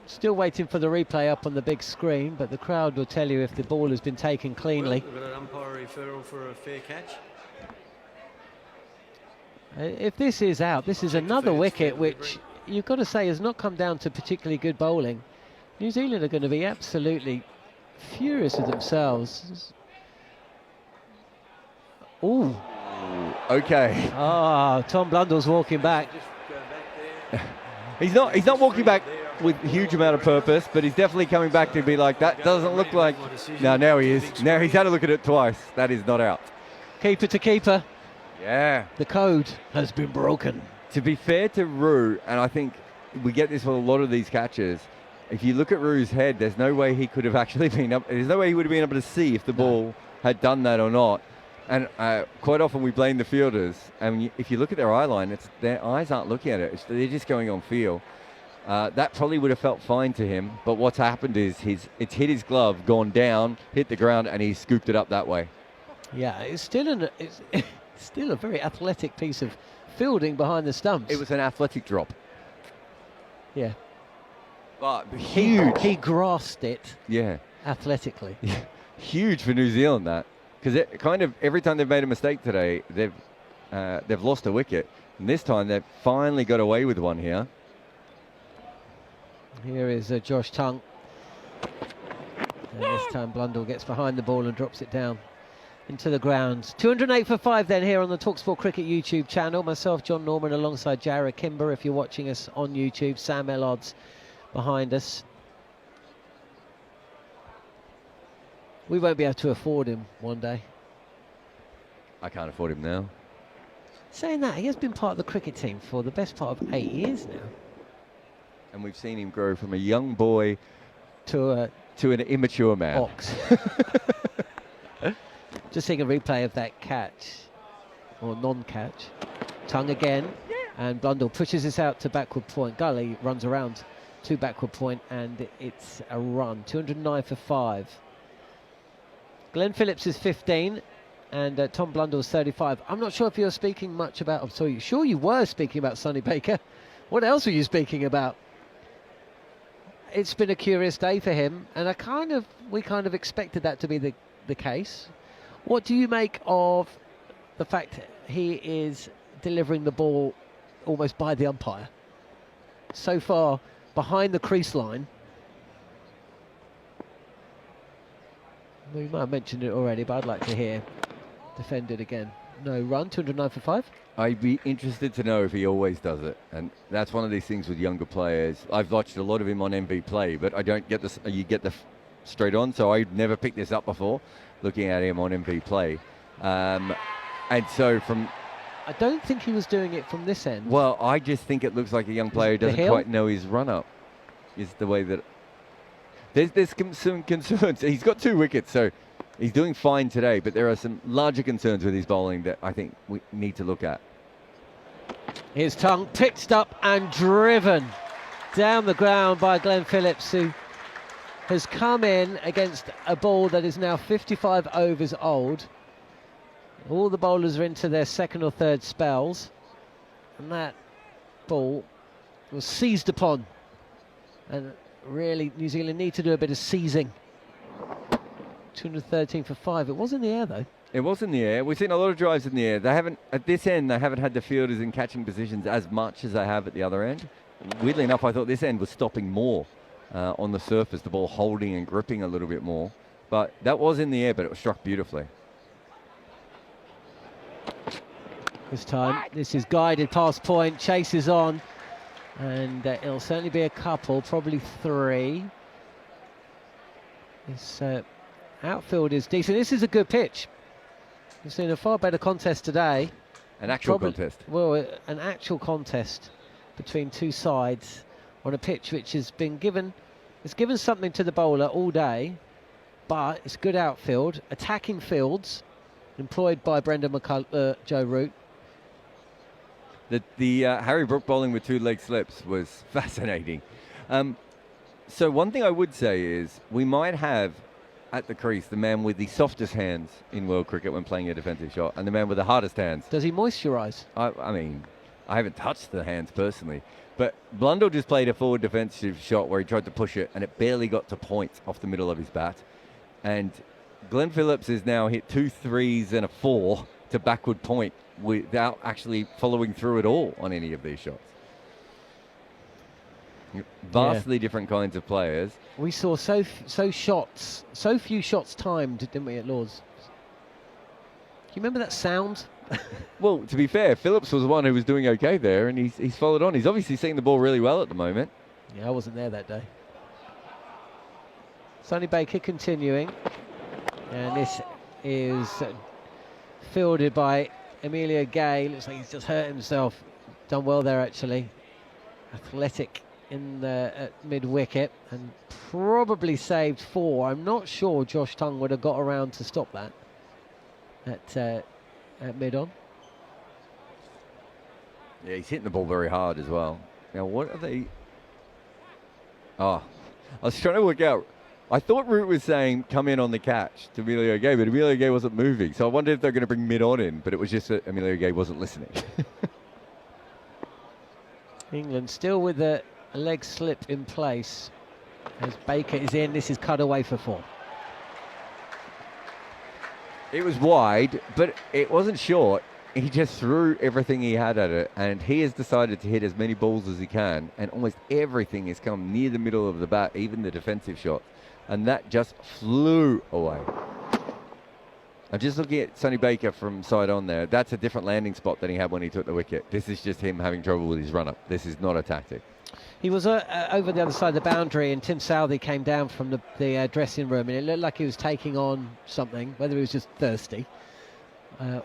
still waiting for the replay up on the big screen, but the crowd will tell you if the ball has been taken cleanly. We've got an umpire referral for a fair catch. If this is out, this is another wicket which you've got to say has not come down to particularly good bowling. New Zealand are going to be absolutely furious with themselves. Ooh. Okay. Tom Blundell's walking back. He's not walking back with a huge amount of purpose, but he's definitely coming back to be like, that doesn't look like... Now he is. Now he's had a look at it twice. That is not out. Keeper to keeper. Yeah. The code has been broken. To be fair to Roo, and I think we get this with a lot of these catches, if you look at Roo's head, there's no way he could have actually been up. There's no way he would have been able to see if the ball had done that or not. And quite often we blame the fielders. And if you look at their eye line, their eyes aren't looking at it. They're just going on feel. That probably would have felt fine to him. But what's happened is it's hit his glove, gone down, hit the ground, and he scooped it up that way. Yeah, it's still a very athletic piece of fielding behind the stumps. It was an athletic drop. Yeah. But huge. He grasped it. Yeah. Athletically. Yeah. Huge for New Zealand, that. Because kind of every time they've made a mistake today, they've lost a wicket. And this time they've finally got away with one here. Here is Josh Tongue. And this time Blundell gets behind the ball and drops it down into the ground. 208 for 5 then here on the Talksport Cricket YouTube channel. Myself, John Norman, alongside Jarrod Kimber. If you're watching us on YouTube, Sam Ellard's behind us. We won't be able to afford him one day. I can't afford him now. Saying that, he has been part of the cricket team for the best part of 8 years now. And we've seen him grow from a young boy to an immature man. Ox. Just seeing a replay of that catch. or non-catch. Tongue again, and Blundell pushes this out to backward point. Gully runs around to backward point, and it's a run. 209 for 5. Glenn Phillips is 15, and Tom Blundell is 35. I'm not sure if you're speaking much about... I'm sorry, sure you were speaking about Sonny Baker. What else were you speaking about? It's been a curious day for him, and we kind of expected that to be the case. What do you make of the fact he is delivering the ball almost by the umpire? So far, behind the crease line. We might have mentioned it already, but I'd like to hear defended again. No run, 209 for 5. I'd be interested to know if he always does it, and that's one of these things with younger players. I've watched a lot of him on MV Play, but I don't get this. You get the straight on, so I'd never picked this up before, looking at him on MV Play, and so from. I don't think he was doing it from this end. Well, I just think it looks like a young player who doesn't quite know his run up. Is the way that there's some concerns. He's got 2 wickets, so. He's doing fine today, but there are some larger concerns with his bowling that I think we need to look at. His tongue picked up and driven down the ground by Glenn Phillips, who has come in against a ball that is now 55 overs old. All the bowlers are into their 2nd or 3rd spells, and that ball was seized upon. And really, New Zealand need to do a bit of seizing. 213 for 5. It was in the air though. It was in the air. We've seen a lot of drives in the air. They haven't, at this end, they haven't had the fielders in catching positions as much as they have at the other end. Weirdly enough, I thought this end was stopping more on the surface, the ball holding and gripping a little bit more. But that was in the air, but it was struck beautifully. This time, this is guided past point, chases on, and it'll certainly be a couple, probably 3. This outfield is decent. This is a good pitch. We've seen a far better contest today. An actual contest. Well, an actual contest between 2 sides on a pitch which has been given. It's given something to the bowler all day, but it's good outfield, attacking fields, employed by Brendan Joe Root. The Harry Brook bowling with 2 leg slips was fascinating. So one thing I would say is we might have at the crease the man with the softest hands in world cricket when playing a defensive shot, and the man with the hardest hands. Does he moisturise? I mean, I haven't touched the hands personally, but Blundell just played a forward defensive shot where he tried to push it, and it barely got to point off the middle of his bat. And Glenn Phillips has now hit 2 3s and a 4 to backward point without actually following through at all on any of these shots. Vastly different kinds of players. We saw so few shots timed, didn't we, at Lord's? Do you remember that sound? Well, to be fair, Phillips was the one who was doing okay there, and he's followed on. He's obviously seeing the ball really well at the moment. Yeah, I wasn't there that day. Sonny Baker continuing, and this is fielded by Emilio Gay. Looks like he's just hurt himself. Done well there, actually. Athletic in the mid-wicket, and probably saved 4. I'm not sure Josh Tongue would have got around to stop that at mid-on. Yeah, he's hitting the ball very hard as well. Now, what are they... Oh, I was trying to work out. I thought Root was saying, come in on the catch to Emilio Gay, but Emilio Gay wasn't moving. So I wondered if they're going to bring mid-on in, but it was just that Emilio Gay wasn't listening. England still with a leg slip in place as Baker is in. This is cut away for 4. It was wide, but it wasn't short. He just threw everything he had at it, and he has decided to hit as many balls as he can, and almost everything has come near the middle of the bat, even the defensive shots, and that just flew away. I'm just looking at Sonny Baker from side on there. That's a different landing spot than he had when he took the wicket. This is just him having trouble with his run-up. This is not a tactic. He was over the other side of the boundary, and Tim Southey came down from the dressing room, and it looked like he was taking on something, whether he was just thirsty.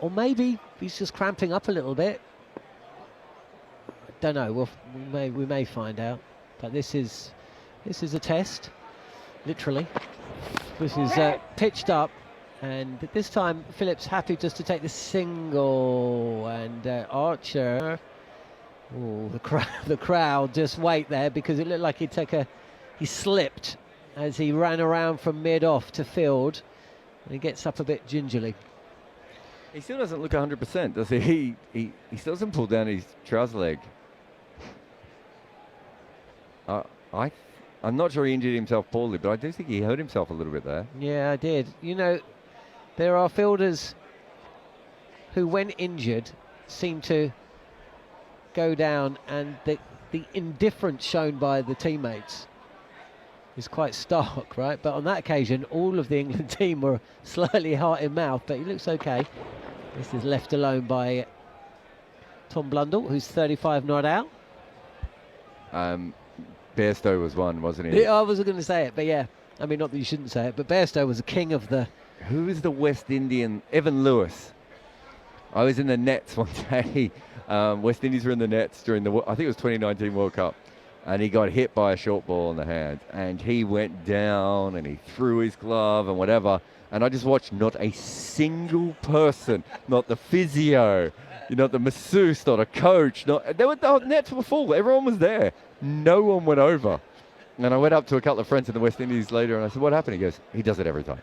Or maybe he's just cramping up a little bit. Don't know. We may find out. But this is a test, literally. This is pitched up. And this time Phillips happy just to take the single, and Archer, oh, the crowd just wait there, because it looked like he slipped as he ran around from mid-off to field, and he gets up a bit gingerly. He still doesn't look 100%, does he? He still doesn't pull down his trouser leg. I'm not sure he injured himself poorly, but I do think he hurt himself a little bit there. Yeah, I did. You know, there are fielders who, when injured, seem to go down, and the indifference shown by the teammates is quite stark, right? But on that occasion, all of the England team were slightly heart in mouth, but he looks okay. This is left alone by Tom Blundell, who's 35 not out. Bairstow was one, wasn't he? Yeah, I wasn't going to say it, but yeah. I mean, not that you shouldn't say it, but Bairstow was the king of the... Who is the West Indian? Evan Lewis. I was in the nets one day. West Indies were in the nets during I think it was 2019 World Cup. And he got hit by a short ball in the hand. And he went down and he threw his glove and whatever. And I just watched not a single person, not the physio, not the masseuse, not a coach. The nets were full. Everyone was there. No one went over. And I went up to a couple of friends in the West Indies later and I said, what happened? He goes, he does it every time.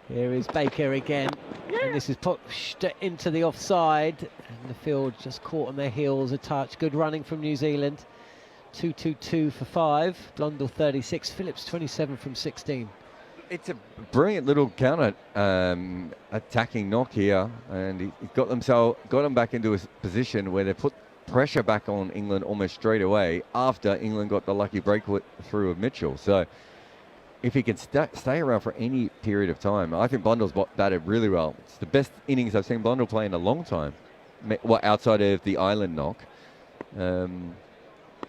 Here is Baker again. And this is pushed into the offside. And the field just caught on their heels a touch. Good running from New Zealand. 2-2-2 for 5. Blundell 36. Phillips 27 from 16. It's a brilliant little counter attacking knock here, and he got them back into a position where they put pressure back on England almost straight away after England got the lucky breakthrough of Mitchell. So if he can stay around for any period of time, I think Blundell's batted really well. It's the best innings I've seen Blundell play in a long time, outside of the island knock.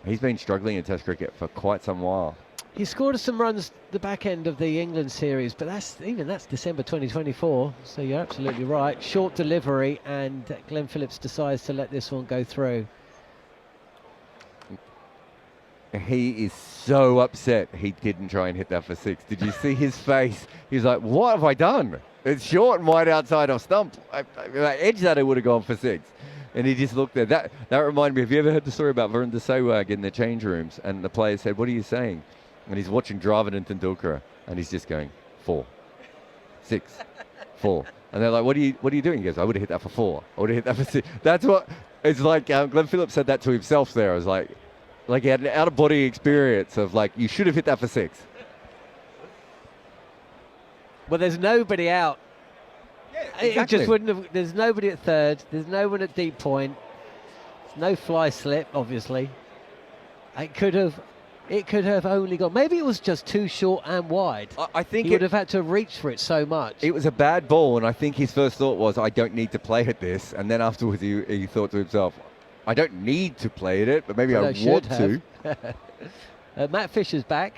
He's been struggling in Test cricket for quite some while. He scored some runs the back end of the England series, but that's December 2024, so you're absolutely right. Short delivery, and Glenn Phillips decides to let this one go through. He is so upset he didn't try and hit that for 6. Did you see his face? He's like, what have I done? It's short and wide outside off stump. I edge that, I would have gone for 6. And he just looked there. That reminded me, have you ever heard the story about Virender Sehwag in the change rooms? And the player said, what are you saying? And he's watching Dravid and Tendulkar, and he's just going 4, 6, 4. And they're like, what are you doing? He goes, I would have hit that for 4. I would have hit that for 6. That's what it's like. Glenn Phillips said that to himself there. I was like he had an out-of-body experience of like, you should have hit that for 6. Well, there's nobody out. Yeah, It exactly. just wouldn't have. There's nobody at third. There's no one at deep point. There's no fly slip, obviously. It could have only gone. Maybe it was just too short and wide. I think he would have had to reach for it so much. It was a bad ball, and I think his first thought was, I don't need to play at this. And then afterwards, he thought to himself, I don't need to play at it, but maybe I want to. Matt Fisher's back.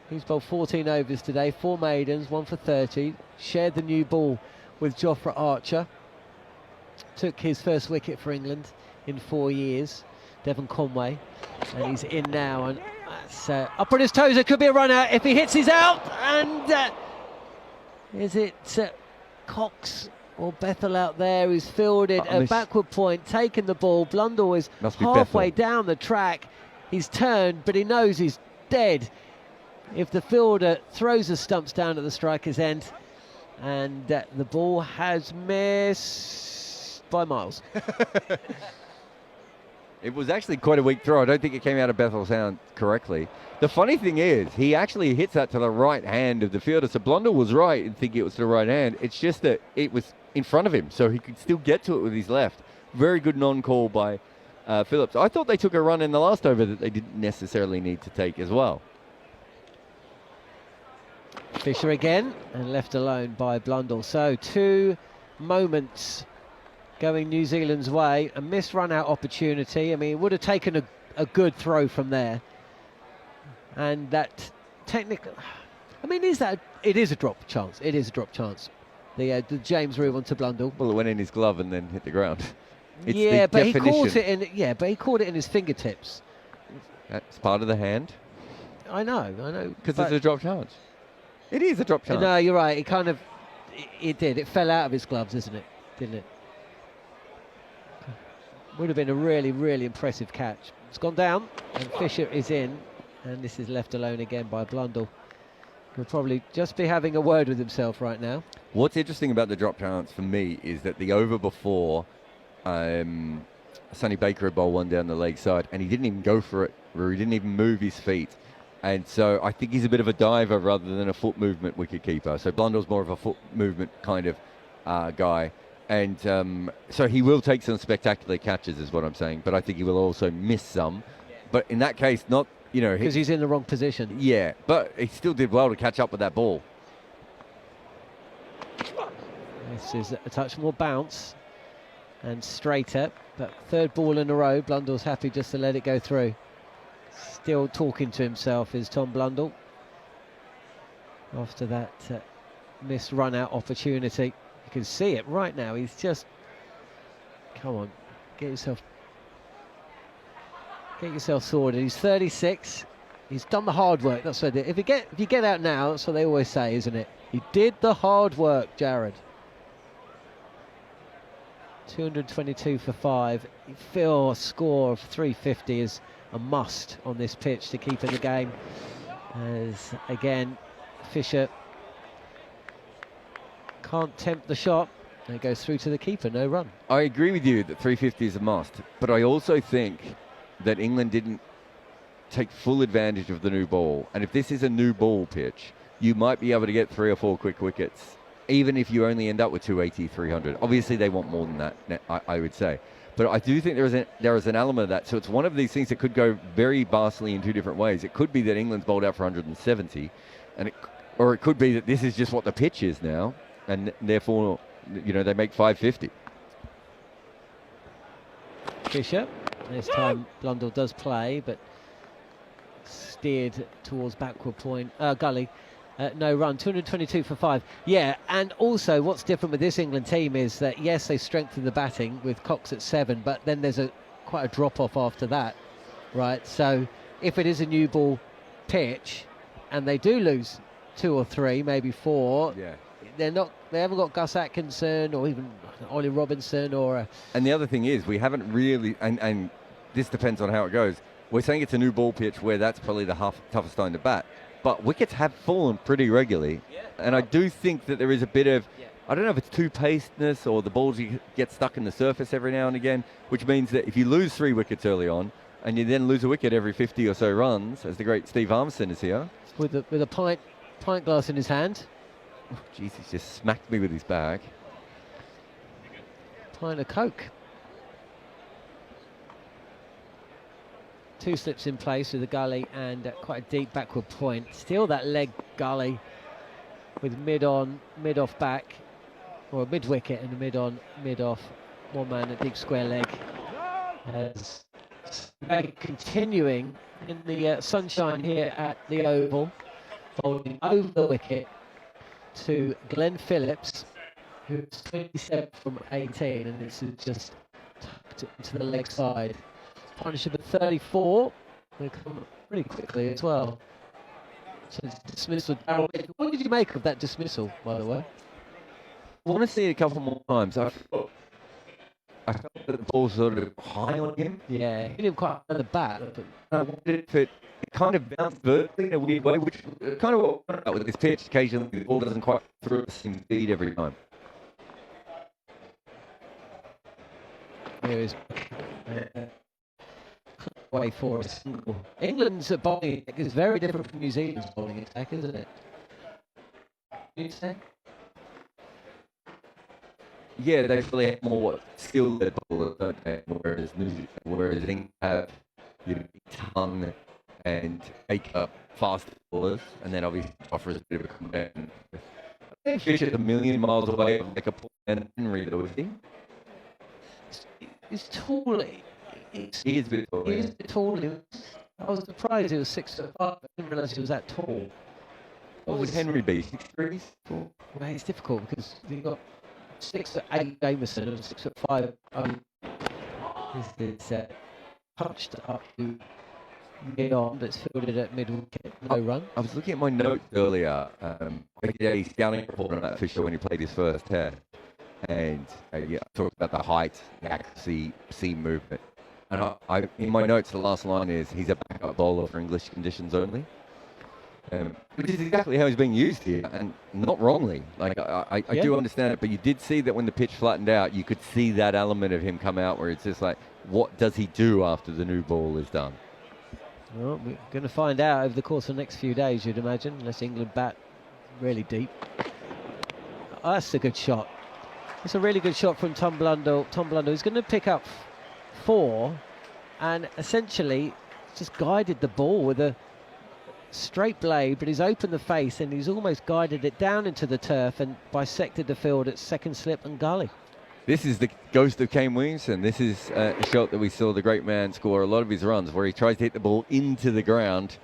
He's bowled 14 overs today, 4 maidens, 1 for 30. Shared the new ball with Jofra Archer. Took his first wicket for England in 4 years. Devon Conway, and he's in now, and that's up on his toes. It could be a run out. If he hits, he's out. And is it Cox or Bethel out there who's fielded a backward point, taken the ball? Blundell is halfway down the track. He's turned, but he knows he's dead if the fielder throws the stumps down at the striker's end. And the ball has missed by miles. It was actually quite a weak throw. I don't think it came out of Bethel's hand correctly. The funny thing is, he actually hits that to the right hand of the fielder. So Blundell was right in thinking it was to the right hand. It's just that it was in front of him, so he could still get to it with his left. Very good non-call by Phillips. I thought they took a run in the last over that they didn't necessarily need to take as well. Fisher again, and left alone by Blundell. So 2 moments going New Zealand's way. A missed run-out opportunity. I mean, it would have taken a good throw from there. And that technical... I mean, it is a drop chance. It is a drop chance. The James move onto Blundell. Well, it went in his glove and then hit the ground. It's yeah, the but definition. he caught it in his fingertips. That's part of the hand. I know. Because it's a drop chance. It is a drop chance. No, you're right. It did. It fell out of his gloves, isn't it? Didn't it? Would have been a really, really impressive catch. It's gone down, and Fisher is in, and this is left alone again by Blundell. He'll probably just be having a word with himself right now. What's interesting about the drop chance for me is that the over before, Sonny Baker had bowled one down the leg side, and he didn't even go for it, or he didn't even move his feet. And so I think he's a bit of a diver rather than a foot movement wicketkeeper. So Blundell's more of a foot movement kind of guy. And so he will take some spectacular catches is what I'm saying, but I think he will also miss some. But in that case, not, because he's in the wrong position. Yeah, but he still did well to catch up with that ball. This is a touch more bounce and straighter, but third ball in a row. Blundell's happy just to let it go through. Still talking to himself is Tom Blundell after that missed run-out opportunity. You can see it right now. He's just, come on, get yourself sorted. He's 36. He's done the hard work. That's what if you get out now, that's what they always say, isn't it? He did the hard work, Jarrod. 222 for 5. You feel a score of 350 is a must on this pitch to keep in the game. As again, Fisher can't tempt the shot. And it goes through to the keeper, no run. I agree with you that 350 is a must, but I also think that England didn't take full advantage of the new ball. And if this is a new ball pitch, you might be able to get 3 or 4 quick wickets, even if you only end up with 280, 300. Obviously, they want more than that, I would say. But I do think there is an element of that. So it's one of these things that could go very vastly in two different ways. It could be that England's bowled out for 170, or it could be that this is just what the pitch is now, and therefore, they make 550. Fisher, this time Blundell does play, but steered towards backward point, gully. No run, 222 for 5. Yeah, and also what's different with this England team is that, yes, they strengthened the batting with Cox at 7, but then there's quite a drop-off after that, right? So if it is a new ball pitch and they do lose 2 or 3, maybe 4, they haven't got Gus Atkinson or even Ollie Robinson And the other thing is, we haven't really, and this depends on how it goes, we're saying it's a new ball pitch where that's probably the toughest time to bat. But wickets have fallen pretty regularly, and I do think that there is a bit of, I don't know if it's too-pacedness or the balls get stuck in the surface every now and again, which means that if you lose 3 wickets early on, and you then lose a wicket every 50 or so runs, as the great Steve Harmison is here. With a pint glass in his hand. Oh, jeez, he's just smacked me with his bag. Pint of Coke. 2 slips in place with a gully and quite a deep backward point. Still that leg gully with mid-off back, or a mid-wicket and a mid-on, mid-off. One man at deep square leg. As continuing in the sunshine here at the Oval, folding over the wicket to Glenn Phillips, who's 27 from 18, and this is just tucked into the leg side. Partnership at 34. They come pretty quickly as well. So it's dismissal. Jarrod, what did you make of that dismissal, by the way? I want to see it a couple more times. I felt that the ball sort of high on him. Yeah, he hit him quite on the bat. It kind of bounced vertically in a weird way, which kind of what we're with this pitch. Occasionally, the ball doesn't quite through the same speed every time. Here is way for a single. England's bowling attack is very different from New Zealand's bowling attack, isn't it? You'd say? Yeah, they really have more skill-led bowlers, don't they? Whereas England have Tongue and Baker fast bowlers, and then obviously offers a bit of a combination. I think Fisher's a million miles away from like a Paul and Henry, though, is he? He's tall. He is a bit tall. He is a bit tall. I was surprised he was 6'5". I didn't realise he was that tall. What would Henry be? 6'3"? Well, it's difficult because you've got 6'8" Jamieson and 6'5". This is punched up to beyond. It's fielded at mid-wicket, no run. I was looking at my notes earlier. A scouting report on that Fisher when he played his first test. And I talked about the height, the accuracy, seam movement. And I in my notes, the last line is he's a backup bowler for English conditions only. Which is exactly how he's being used here, and not wrongly. Like I do understand it, but you did see that when the pitch flattened out, you could see that element of him come out where it's just like, what does he do after the new ball is done? Well, we're going to find out over the course of the next few days, you'd imagine, unless England bat really deep. Oh, that's a good shot. It's a really good shot from Tom Blundell. Tom Blundell is going to pick up 4 and essentially just guided the ball with a straight blade, but he's opened the face and he's almost guided it down into the turf and bisected the field at second slip and gully. This is the ghost of Kane Williamson. This is a shot that we saw the great man score a lot of his runs, where he tries to hit the ball into the ground,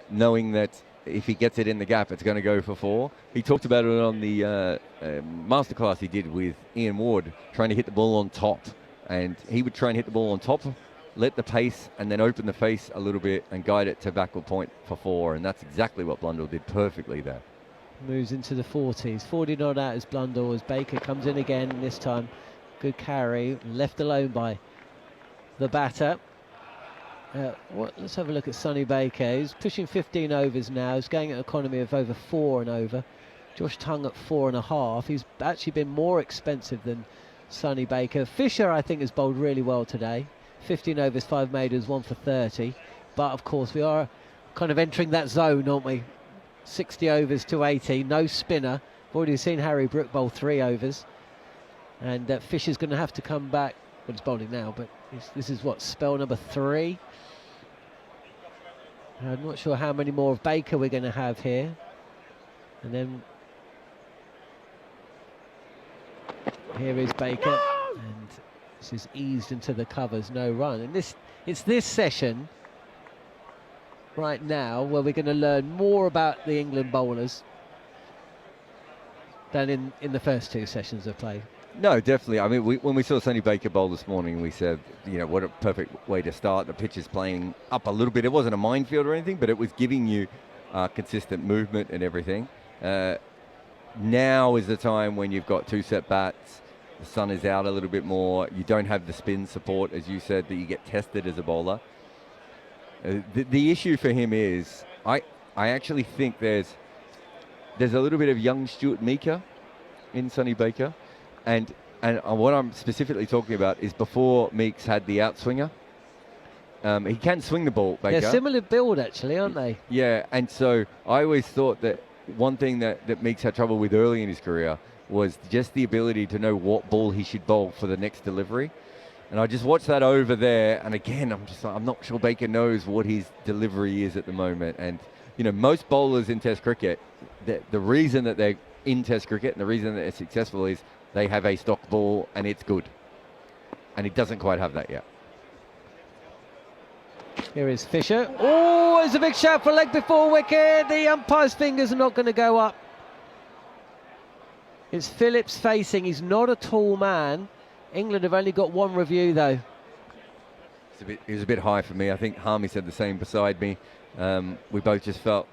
knowing that if he gets it in the gap, it's going to go for 4. He talked about it on the masterclass he did with Ian Ward, trying to hit the ball on top. And he would try and hit the ball on top, let the pace, and then open the face a little bit and guide it to backward point for 4. And that's exactly what Blundell did perfectly there. Moves into the 40s. 40 not out as Blundell, as Baker comes in again this time. Good carry, left alone by the batter. Let's have a look at Sonny Baker. He's pushing 15 overs now. He's going at an economy of over 4 and over. Josh Tongue at 4.5. He's actually been more expensive than Sonny Baker. Fisher, I think, has bowled really well today. 15 overs, 5 maidens, 1 for 30. But of course, we are kind of entering that zone, aren't we? 60 overs to 80, no spinner. We've already seen Harry Brook bowl 3 overs. And Fisher's going to have to come back. Well, he's bowling now, but this is what, spell number 3. I'm not sure how many more of Baker we're going to have here. And then here is Baker, and this is eased into the covers, no run. And it's this session right now where we're going to learn more about the England bowlers than in the first 2 sessions of play. No, definitely. I mean, when we saw Sonny Baker bowl this morning, we said, you know, what a perfect way to start. The pitch is playing up a little bit. It wasn't a minefield or anything, but it was giving you consistent movement and everything. Now is the time when you've got 2 set bats. The sun is out a little bit more. You don't have the spin support, as you said, that you get tested as a bowler. The issue for him is, I actually think there's a little bit of young Stuart Meeker in Sonny Baker. And what I'm specifically talking about is before Meeks had the outswinger. He can swing the ball, Baker. They're similar build, actually, aren't they? Yeah, and so I always thought that one thing that Meeks had trouble with early in his career was just the ability to know what ball he should bowl for the next delivery. And I just watched that over there, and again, I'm not sure Baker knows what his delivery is at the moment. And, you know, most bowlers in Test cricket, the reason that they're in Test cricket and the reason that they're successful is they have a stock ball and it's good. And he doesn't quite have that yet. Here is Fisher. Oh, it's a big shout for leg before wicket. The umpire's fingers are not going to go up. It's Phillips facing. He's not a tall man. England have only got 1 review, though. It was a bit high for me. I think Harmy said the same beside me. We both just felt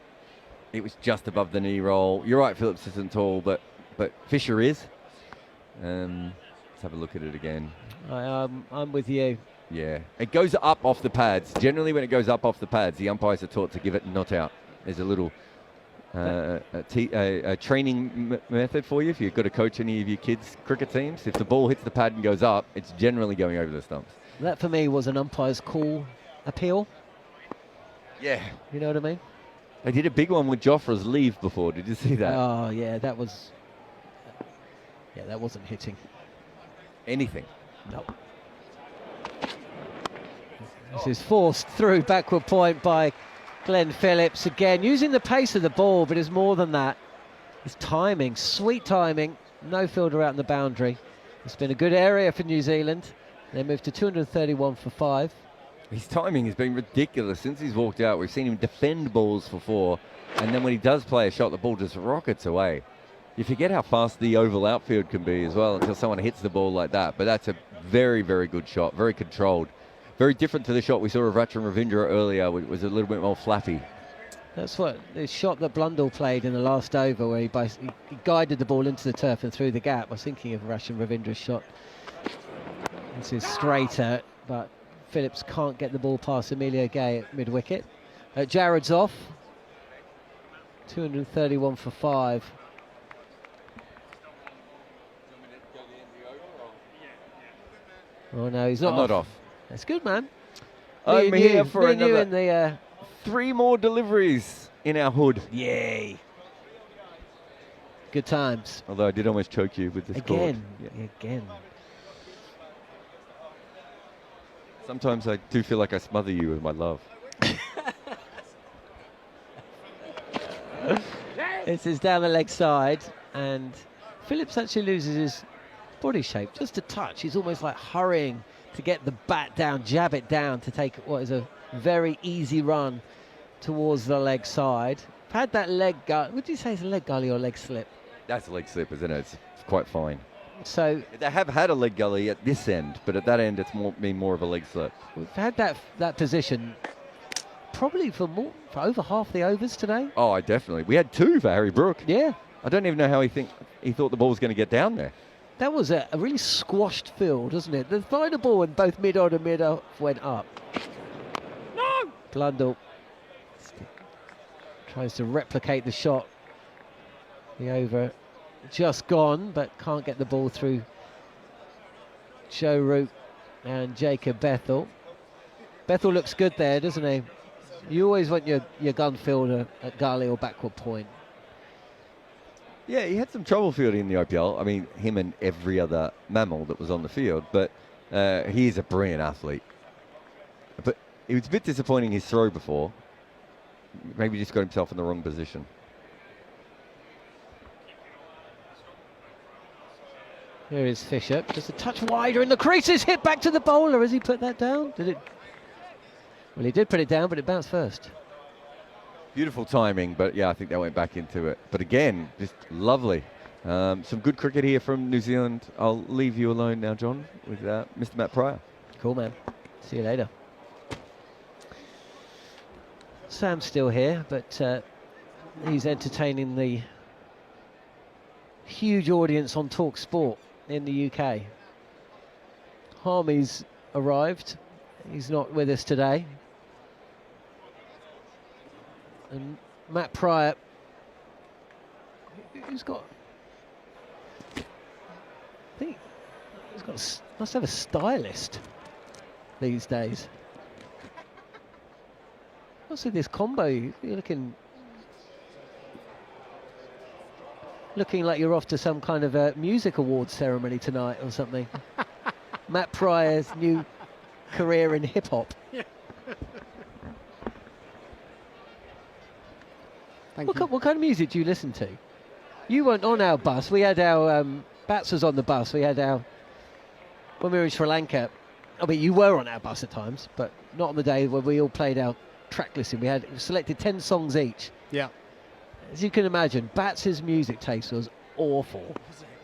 it was just above the knee roll. You're right, Phillips isn't tall, but Fisher is. Let's have a look at it again. I'm with you. Yeah, it goes up off the pads. Generally, when it goes up off the pads, the umpires are taught to give it not out. There's a little a training method for you if you've got to coach any of your kids' cricket teams. If the ball hits the pad and goes up, it's generally going over the stumps. That, for me, was an umpire's call appeal. Yeah. You know what I mean? They did a big one with Jofra's leave before. Did you see that? Oh, yeah, that was... Yeah, that wasn't hitting. Anything. No. This is forced through backward point by Glenn Phillips. Again, using the pace of the ball, but it's more than that. It's timing, sweet timing. No fielder out in the boundary. It's been a good area for New Zealand. They moved to 231 for 5. His timing has been ridiculous since he's walked out. We've seen him defend balls for 4, and then when he does play a shot, the ball just rockets away. You forget how fast the oval outfield can be as well until someone hits the ball like that. But that's a very, very good shot, very controlled very different to the shot we saw of Rachin Ravindra earlier, which was a little bit more flappy. That's what the shot that Blundell played in the last over, where he guided the ball into the turf and through the gap. I was thinking of Rachin Ravindra's shot. This is straighter, but Phillips can't get the ball past Emilio Gay at mid-wicket. Jarrod's off. 231 for 5. Oh no, he's not off. That's good, man. I'm here for me and you another in the 3 more deliveries in our hood. yay. Good times. Although I did almost choke you with this cord. Again. Sometimes I do feel like I smother you with my love. This is down the leg side, and Phillips actually loses his body shape just a touch. He's almost like hurrying to get the bat down, jab it down to take what is a very easy run towards the leg side. Had that leg gully. Would you say it's a leg gully or leg slip? That's a leg slip, isn't it? It's quite fine. So they have had a leg gully at this end, but at that end it's been more of a leg slip. we've had that position probably for over half the overs today. Oh, I definitely. We had 2 for Harry Brook. Yeah. I don't even know how he thought the ball was going to get down there. That was a really squashed field, wasn't it? The final ball when both mid-on and mid-off went up. No! Blundell tries to replicate the shot. The over just gone, but can't get the ball through Joe Root and Jacob Bethel. Bethel looks good there, doesn't he? You always want your gun fielder at gully or backward point. Yeah, he had some trouble fielding in the IPL. I mean, him and every other mammal that was on the field, but he is a brilliant athlete. But it was a bit disappointing his throw before. Maybe he just got himself in the wrong position. Here is Fisher, just a touch wider in the creases, hit back to the bowler. Has he put that down? Did it? Well, he did put it down, but it bounced first. Beautiful timing, but yeah, I think that went back into it. But again, just lovely. Some good cricket here from New Zealand. I'll leave you alone now, John, with Mr. Matt Pryor. Cool, man. See you later. Sam's still here, but he's entertaining the huge audience on Talksport in the UK. Harmy's arrived. He's not with us today. And Matt Pryor, who's got, I think he's got, must have a stylist these days. What's with this combo? You're looking like you're off to some kind of a music awards ceremony tonight or something. Matt Pryor's new career in hip hop. What kind of music do you listen to? You weren't on our bus. We had our Bats was on the bus. We had our, when we were in Sri Lanka. I mean, you were on our bus at times, but not on the day when we all played our track listing. We had selected 10 songs each. Yeah. As you can imagine, Bats' music taste was awful.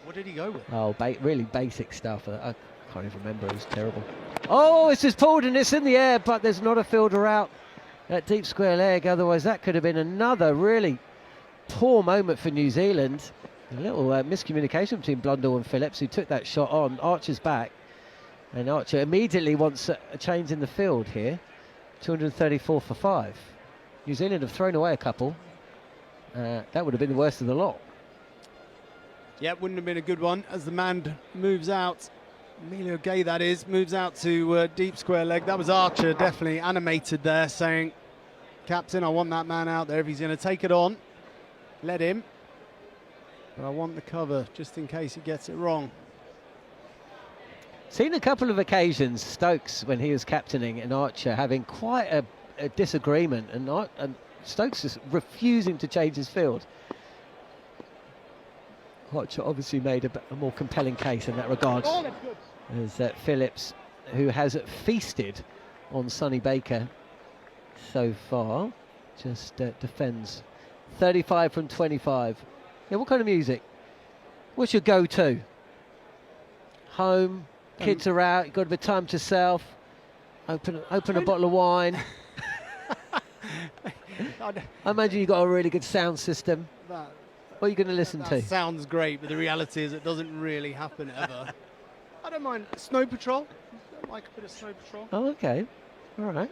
What did he go with? Oh, really basic stuff. I can't even remember. It was terrible. Oh, it's just pulled and it's in the air, but there's not a fielder out at deep square leg. Otherwise, that could have been another really poor moment for New Zealand. A little miscommunication between Blundell and Phillips, who took that shot on. Archer's back, and Archer immediately wants a change in the field here. 234 for 5. New Zealand have thrown away a couple. That would have been the worst of the lot. Yeah, wouldn't have been a good one as the man moves out. Emilio Gay, that is, moves out to deep square leg. That was Archer, definitely animated there, saying, Captain, I want that man out there. If he's going to take it on, let him. But I want the cover, just in case he gets it wrong. Seen a couple of occasions, Stokes, when he was captaining, and Archer having quite a disagreement, and Stokes is refusing to change his field. Archer obviously made a more compelling case in that regard. As Phillips, who has feasted on Sonny Baker so far, just defends. 35 from 25. Yeah, what kind of music? What's your go-to? Home, kids are out, you've got a bit of time to yourself. Open a bottle of wine. I imagine you've got a really good sound system. That, What are you going to listen that to? sounds great, but the reality is it doesn't really happen ever. I don't mind Snow Patrol. I like a bit of Snow Patrol. Oh, okay. All right.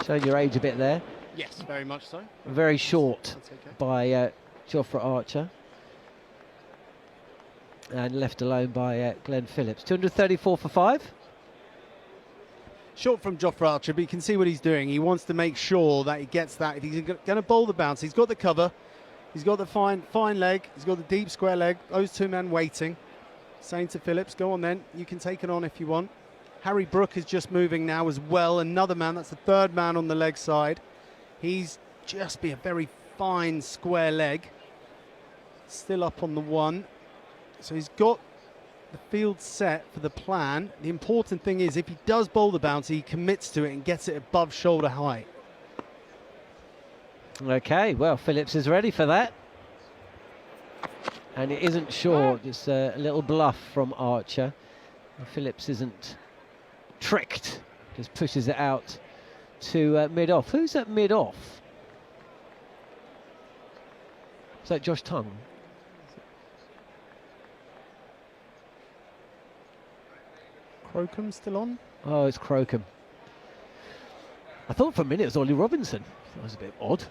Showing your age a bit there. Yes, very much so. Very short That's okay. by Jofra Archer. And left alone by Glenn Phillips. 234 for 5. Short from Jofra Archer, but you can see what he's doing. He wants to make sure that he gets that. If he's going to bowl the bounce, he's got the cover. He's got the fine leg. He's got the deep square leg. Those two men waiting. Saying to Phillips, go on then. You can take it on if you want. Harry Brook is just moving now as well. Another man. That's the third man on the leg side. He's just be a very fine square leg. Still up on the one. So he's got the field set for the plan. The important thing is if he does bowl the bounce, he commits to it and gets it above shoulder height. Okay, well, Phillips is ready for that. And it isn't short, it's a little bluff from Archer. And Phillips isn't tricked, just pushes it out to mid-off. Who's at mid-off? Is that Josh Tongue? Crocombe still on? Oh, it's Crocombe. I thought for a minute it was Ollie Robinson. That was a bit odd.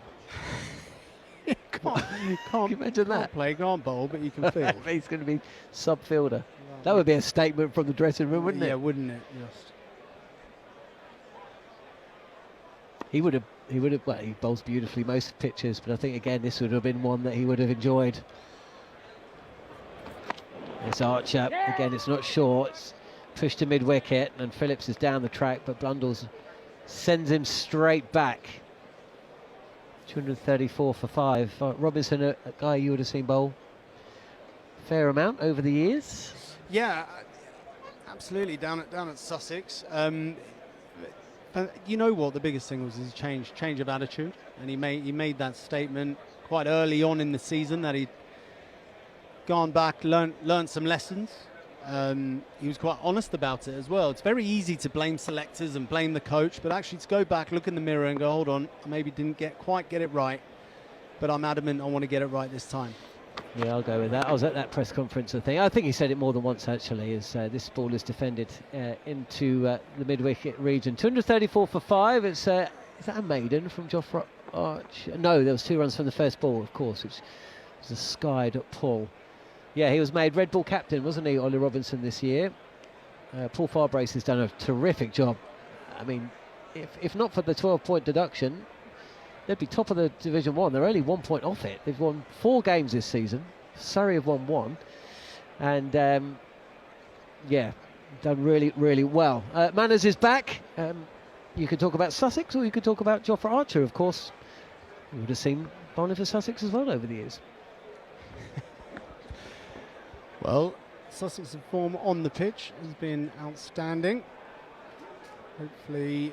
Can't Can you imagine that? Can't play, can't bowl, but you can field. He's going to be sub-fielder. That would be a statement from the dressing room, wouldn't it? Yeah, wouldn't it? Just. He would have, well, he bowls beautifully most pitches, but I think, again, this would have been one that he would have enjoyed. It's Archer. Again, it's not short. It's pushed to mid-wicket, and Phillips is down the track, but Blundell's sends him straight back. 234 for 5. Robinson, a guy you would have seen bowl fair amount over the years. Yeah, absolutely. Down at Sussex. But you know what? The biggest thing was his change of attitude, and he made that statement quite early on in the season that he'd gone back, learned some lessons. He was quite honest about it as well. It's very easy to blame selectors and blame the coach, but actually to go back, look in the mirror and go, hold on, I maybe didn't quite get it right, but I'm adamant I want to get it right this time. Yeah, I'll go with that. I was at that press conference, I think he said it more than once actually, as this ball is defended into the mid-wicket region. 234 for 5. It's is that a maiden from Jofra Archer? No, there was 2 runs from the first ball, of course, which was a skied pull. Yeah, he was made Red Bull captain, wasn't he, Ollie Robinson, this year? Paul Farbrace has done a terrific job. I mean, if not for the 12-point deduction, they'd be top of the Division 1. They're only 1 point off it. They've won 4 games this season. Surrey have won 1. And, yeah, done really, really well. Manners is back. You could talk about Sussex, or you could talk about Jofra Archer, of course. You would have seen bowling for Sussex as well over the years. Well, Sussex's form on the pitch has been outstanding. Hopefully,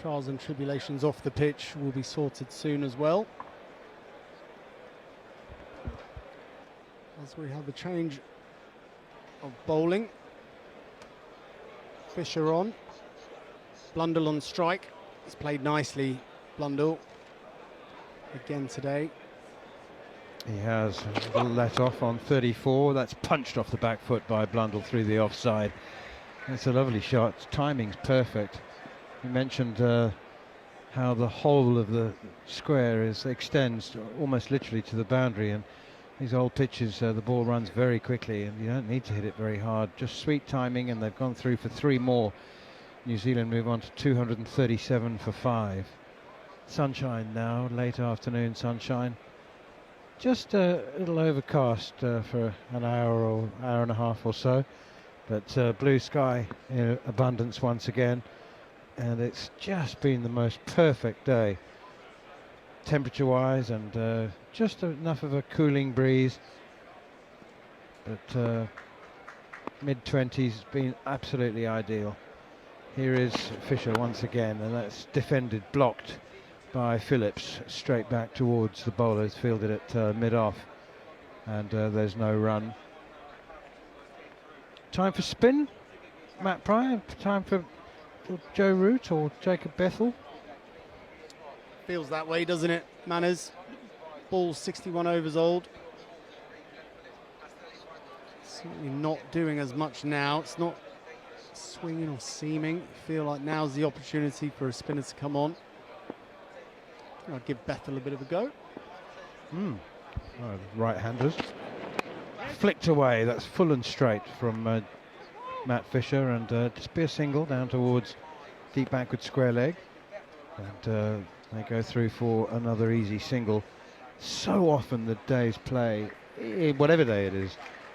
trials and tribulations off the pitch will be sorted soon as well. As we have a change of bowling. Fisher on. Blundell on strike. He's played nicely, Blundell, again today. He has a little let off on 34. That's punched off the back foot by Blundell through the offside. That's a lovely shot. Timing's perfect. You mentioned how the whole of the square extends almost literally to the boundary, and these old pitches, the ball runs very quickly, and you don't need to hit it very hard. Just sweet timing, and they've gone through for 3 more. New Zealand move on to 237 for 5. Sunshine now, late afternoon sunshine. Just a little overcast for an hour or hour and a half or so, but blue sky in abundance once again, and it's just been the most perfect day temperature wise, and just enough of a cooling breeze, but mid-20s has been absolutely ideal. Here is Fisher once again, and that's defended, blocked by Phillips, straight back towards the bowlers, fielded at mid-off, and there's no run. Time for spin, Matt Pryor. Time for Joe Root or Jacob Bethel? Feels that way, doesn't it, Manners? Ball's 61 overs old. Certainly not doing as much now. It's not swinging or seaming. Feel like now's the opportunity for a spinner to come on. I'll give Bethel a bit of a go. Right-handers. Flicked away. That's full and straight from Matt Fisher, and just be a single down towards deep backward square leg. And they go through for another easy single. So often the day's play, whatever day it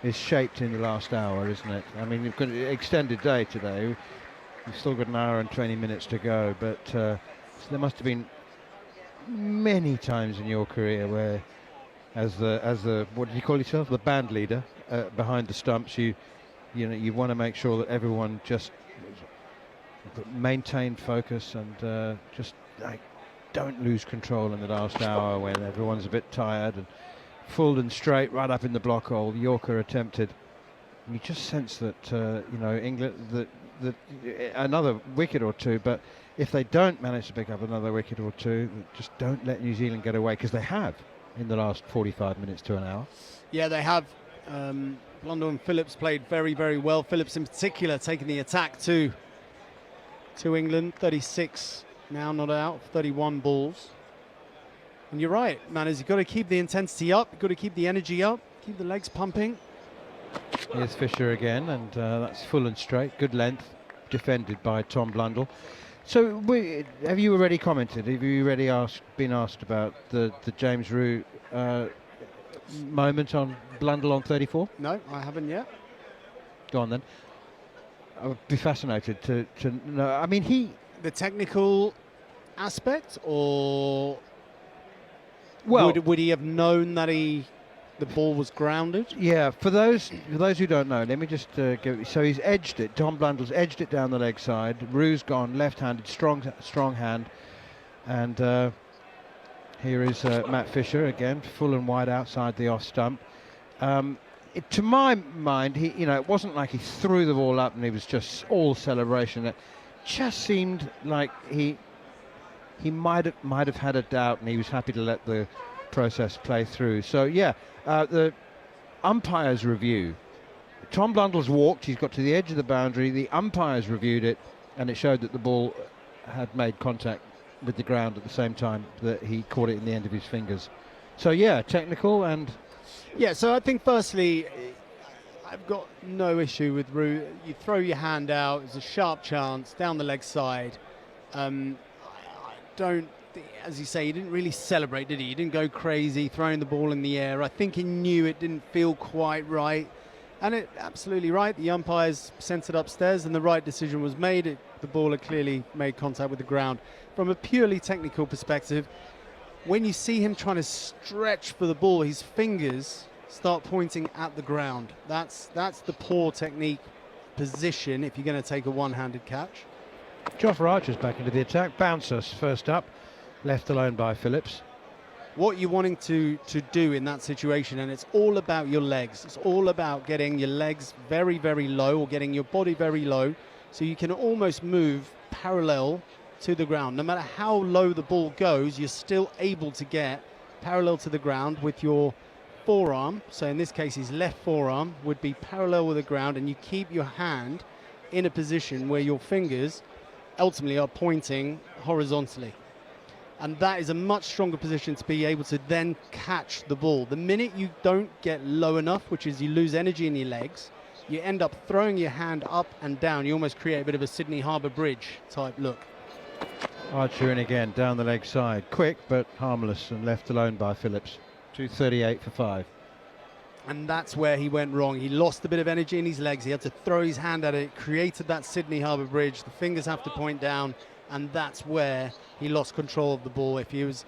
is shaped in the last hour, isn't it? I mean, you've got an extended day today. You've still got an hour and 20 minutes to go, but so there must have been many times in your career where, as the what do you call yourself, the band leader behind the stumps, you want to make sure that everyone just maintain focus and just don't lose control in the last hour when everyone's a bit tired, and full and straight right up in the block hole. Yorker attempted, and you just sense that England that another wicket or two, but if they don't manage to pick up another wicket or two, just don't let New Zealand get away, because they have in the last 45 minutes to an hour. Yeah, they have. Blundell and Phillips played very, very well. Phillips in particular taking the attack to England. 36 now not out, 31 balls. And you're right, Manners, you've got to keep the intensity up, you've got to keep the energy up, keep the legs pumping. Here's Fisher again, and that's full and straight, good length, defended by Tom Blundell. So have you already commented, have you already been asked about the James Root moment on Blundell on 34? No, I haven't yet. Go on then. I would be fascinated to know. I mean, the technical aspect, or would he have known that the ball was grounded? Yeah, for those who don't know, let me just give. So he's edged it. Tom Blundell's edged it down the leg side. Rue's gone left-handed, strong hand, and here is Matt Fisher again, full and wide outside the off stump. To my mind, it wasn't like he threw the ball up and he was just all celebration. It just seemed like he might have had a doubt, and he was happy to let the process play through. So yeah, the umpire's review. Tom Blundell's walked. He's got to the edge of the boundary. The umpires reviewed it, and it showed that the ball had made contact with the ground at the same time that he caught it in the end of his fingers. So yeah, technical and. Yeah, so I think firstly, I've got no issue with Root. You throw your hand out, it's a sharp chance down the leg side. I don't, as you say, he didn't really celebrate, did he? He didn't go crazy throwing the ball in the air. I think he knew it didn't feel quite right. And it absolutely right. The umpires sent it upstairs and the right decision was made. The ball had clearly made contact with the ground. From a purely technical perspective, when you see him trying to stretch for the ball, his fingers start pointing at the ground. That's the poor technique position if you're going to take a one-handed catch. Jofra Archer's back into the attack. Bouncers first up, left alone by Phillips. What you're wanting to do in that situation, and it's all about your legs. It's all about getting your legs very, very low, or getting your body very low, so you can almost move parallel to the ground. No matter how low the ball goes, you're still able to get parallel to the ground with your forearm. So in this case, his left forearm would be parallel with the ground, and you keep your hand in a position where your fingers ultimately are pointing horizontally. And that is a much stronger position to be able to then catch the ball. The minute you don't get low enough, which is you lose energy in your legs, you end up throwing your hand up and down. You almost create a bit of a Sydney Harbour Bridge type look. Archer in again, down the leg side. Quick, but harmless, and left alone by Phillips. 238 for 5. And that's where he went wrong. He lost a bit of energy in his legs. He had to throw his hand at it, created that Sydney Harbour Bridge. The fingers have to point down, and that's where he lost control of the ball. If he was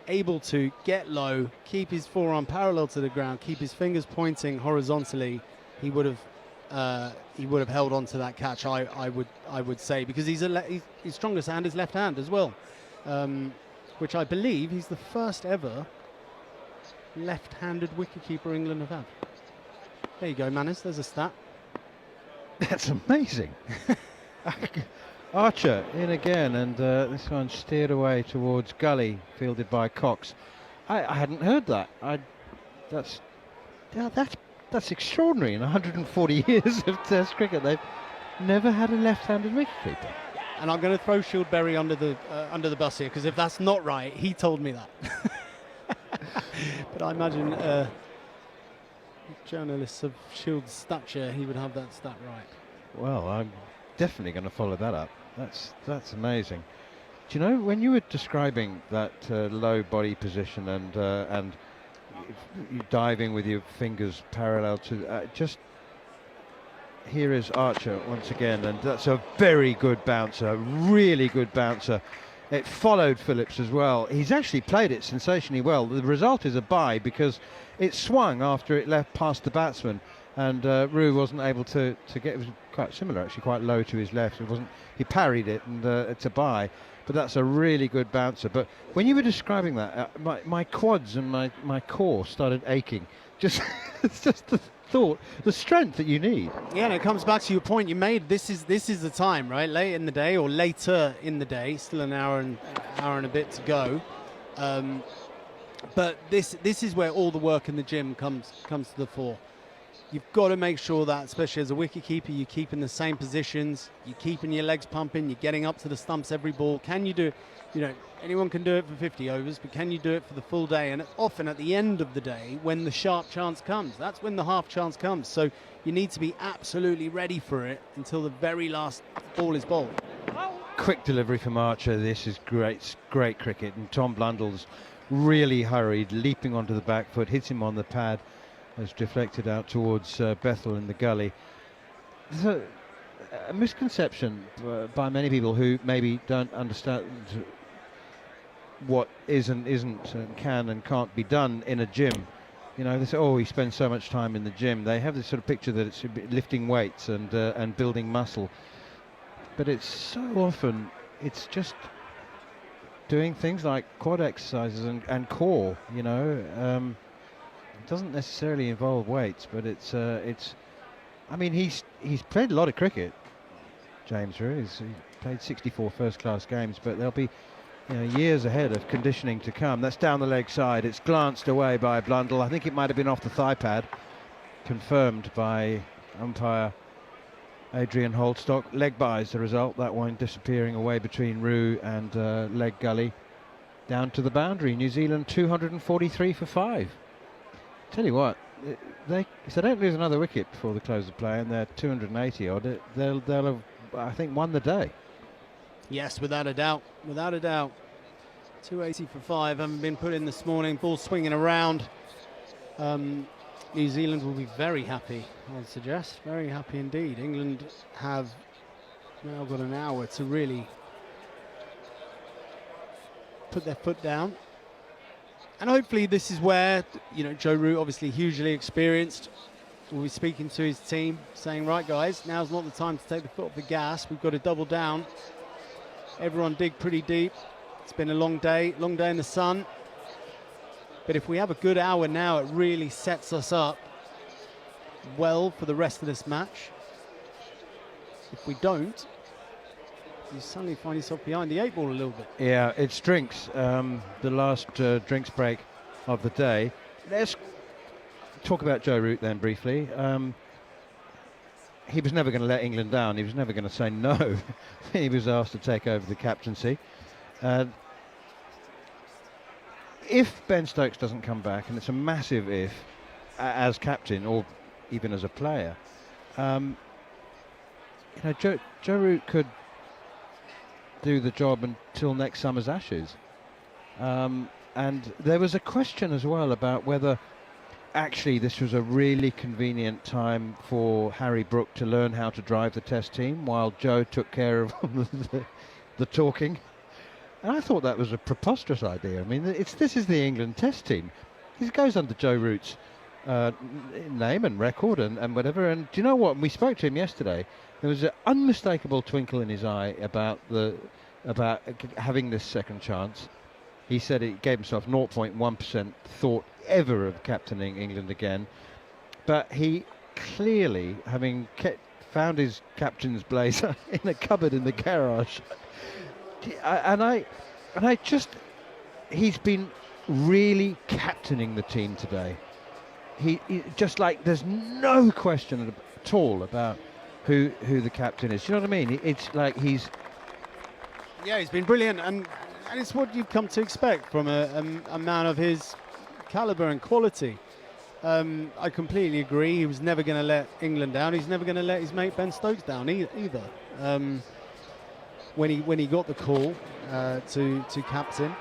able to get low, keep his forearm parallel to the ground, keep his fingers pointing horizontally, he would have held on to that catch, I would say, because his strongest hand is left hand as well, which I believe he's the first ever left-handed wicketkeeper England have had. There you go, Manners, there's a stat. That's amazing. Archer in again, and this one steered away towards Gully, fielded by Cox. I hadn't heard that. That's extraordinary. In 140 years of Test cricket, they've never had a left-handed wicketkeeper. And I'm going to throw Shieldberry under the bus here, because if that's not right, he told me that. But I imagine journalists of Shield's stature, he would have that stat right. Well, I'm definitely going to follow that up. That's amazing. Do you know, when you were describing that low body position and you diving with your fingers parallel to just here is Archer once again, and that's a very good bouncer, really good bouncer. It followed Phillips as well. He's actually played it sensationally well. The result is a bye because it swung after it left past the batsman, and Roux wasn't able to get. It was quite similar, actually, quite low to his left. It wasn't. He parried it, and it's a bye. But that's a really good bouncer. But when you were describing that, my quads and my core started aching. Just it's just the thought, the strength that you need. Yeah, and it comes back to your point you made. This is the time, right? Late in the day, or later in the day. Still an hour and a bit to go. But this is where all the work in the gym comes to the fore. You've got to make sure that, especially as a wicketkeeper, you keep in the same positions, you're keeping your legs pumping, you're getting up to the stumps every ball. Can you do it? You know, anyone can do it for 50 overs, but can you do it for the full day? And often at the end of the day, when the sharp chance comes, that's when the half chance comes. So you need to be absolutely ready for it until the very last ball is bowled. Quick delivery from Archer. This is great cricket. And Tom Blundell's really hurried, leaping onto the back foot, hits him on the pad. Has deflected out towards Bethel in the gully. There's a misconception by many people who maybe don't understand what is and isn't and can and can't be done in a gym. You know, they say, oh, he spends so much time in the gym. They have this sort of picture that it's lifting weights and building muscle. But it's so often, it's just doing things like quad exercises and core, you know. It doesn't necessarily involve weights, but it's. I mean, he's played a lot of cricket, James Roux. He played 64 first-class games, but there'll be, you know, years ahead of conditioning to come. That's down the leg side. It's glanced away by Blundell. I think it might have been off the thigh pad, confirmed by umpire Adrian Holdstock. Leg bye is the result. That one disappearing away between Roux and leg gully, down to the boundary. New Zealand 243 for 5. Tell you what, if they don't lose another wicket before the close of play, and they're 280 odd, they'll have, I think, won the day. Yes, without a doubt, without a doubt. 280 for 5 haven't been put in this morning. Ball swinging around. New Zealand will be very happy, I'd suggest, very happy indeed. England have now got an hour to really put their foot down. And hopefully this is where, you know, Joe Root, obviously hugely experienced, will be speaking to his team, saying, right guys, now's not the time to take the foot off the gas. We've got to double down. Everyone dig pretty deep. It's been a long day in the sun. But if we have a good hour now, it really sets us up well for the rest of this match. If we don't, you suddenly find yourself behind the 8 ball a little bit. Yeah, it's drinks, the last drinks break of the day. Let's talk about Joe Root then briefly. He was never going to let England down. He was never going to say no. He was asked to take over the captaincy. If Ben Stokes doesn't come back, and it's a massive if, as captain or even as a player, you know, Joe Root could do the job until next summer's Ashes. And there was a question as well about whether actually this was a really convenient time for Harry Brook to learn how to drive the Test team while Joe took care of the talking. And I thought that was a preposterous idea. I mean, this is the England Test team. He goes under Joe Root's name and record and whatever. And do you know what? When we spoke to him yesterday, there was an unmistakable twinkle in his eye about having this second chance. He said he gave himself 0.1% thought ever of captaining England again. But he clearly, having found his captain's blazer in a cupboard in the garage. And I just, he's been really captaining the team today. He just like, there's no question at all about who the captain is. You know what I mean? It's like he's been brilliant, and it's what you've come to expect from a man of his caliber and quality. I completely agree. He was never going to let England down. He's never going to let his mate Ben Stokes down either. When he got the call to captain,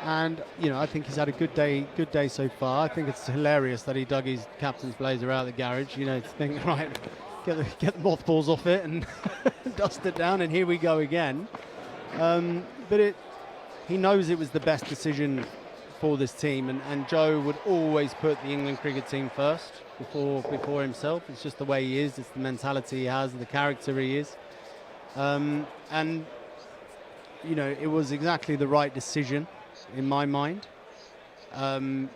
and I think he's had a good day so far. I think it's hilarious that he dug his captain's blazer out of the garage. To think, right, get the mothballs off it and dust it down, and here we go again. But he knows it was the best decision for this team, and Joe would always put the England cricket team first before himself. It's just the way he is. It's the mentality he has, the character he is. And it was exactly the right decision in my mind. If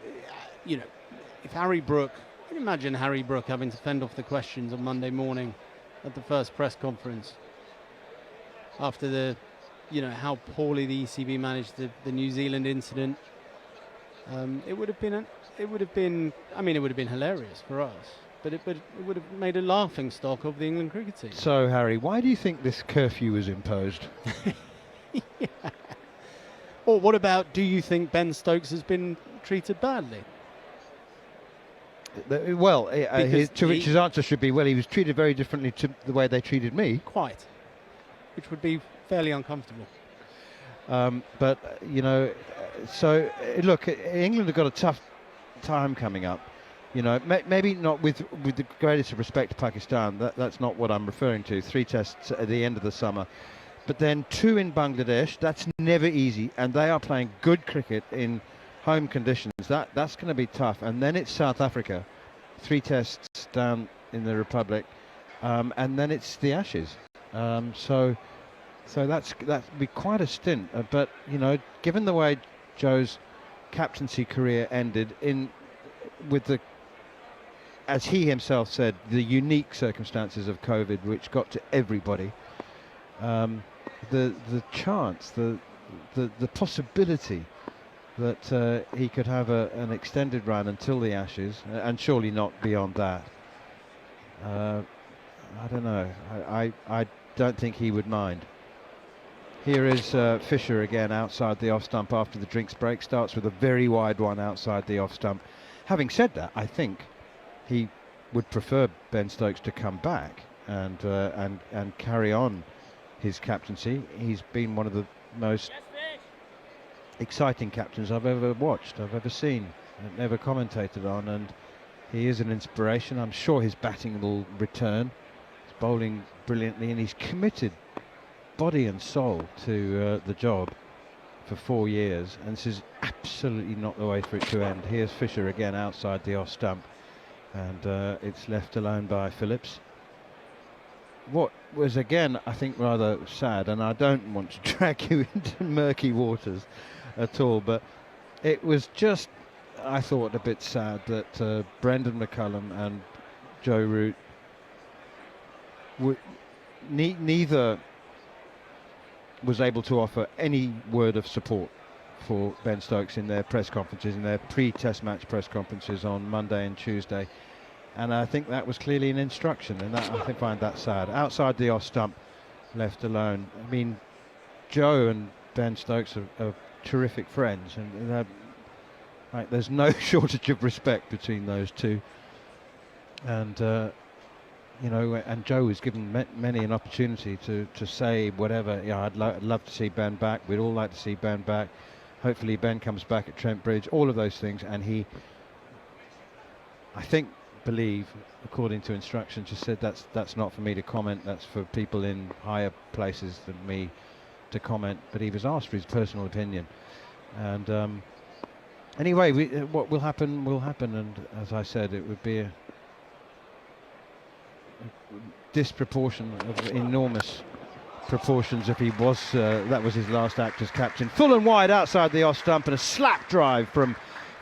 Harry Brook, can you imagine Harry Brook having to fend off the questions on Monday morning at the first press conference after how poorly the ECB managed the New Zealand incident. It would have been hilarious for us, but it would have made a laughing stock of the England cricket team. So, Harry, why do you think this curfew was imposed? Yeah. Or what about, do you think Ben Stokes has been treated badly? Well, his answer should be, well, he was treated very differently to the way they treated me. Quite. Which would be fairly uncomfortable. But so look, England have got a tough time coming up. Maybe not with the greatest of respect to Pakistan. That's not what I'm referring to. 3 tests at the end of the summer, but then 2 in Bangladesh. That's never easy, and they are playing good cricket in home conditions. That's going to be tough. And then it's South Africa, 3 tests down in the Republic, and then it's the Ashes. So that'd be quite a stint. But given the way Joe's captaincy career ended with the, as he himself said, the unique circumstances of COVID, which got to everybody, the chance, the possibility that he could have an extended run until the Ashes, and surely not beyond that. I don't know. I don't think he would mind. Here is Fisher again outside the off stump after the drinks break. Starts with a very wide one outside the off stump. Having said that, I think he would prefer Ben Stokes to come back and carry on his captaincy. He's been one of the most exciting captains I've ever watched, I've ever seen, I've ever commentated on, and he is an inspiration. I'm sure his batting will return. He's bowling brilliantly, and he's committed body and soul to the job for 4 years, and this is absolutely not the way for it to end. Here's Fisher again outside the off stump, and it's left alone by Phillips. What was again, I think, rather sad, and I don't want to drag you into murky waters at all, but it was just, I thought, a bit sad that Brendan McCullum and Joe Root neither was able to offer any word of support for Ben Stokes in their press conferences, in their pre-test match press conferences on Monday and Tuesday. And I think that was clearly an instruction, and I find that sad. Outside the off stump, left alone. I mean, Joe and Ben Stokes are terrific friends, and there's no shortage of respect between those two. And and Joe was given many an opportunity to say whatever. I'd love to see Ben back. We'd all like to see Ben back. Hopefully Ben comes back at Trent Bridge. All of those things, and he, I think, according to instructions, just said that's not for me to comment. That's for people in higher places than me to comment. But he was asked for his personal opinion, and anyway, what will happen will happen. And as I said, it would be a disproportion of enormous proportions if he was that was his last act as captain. Full and wide outside the off stump, and a slap drive from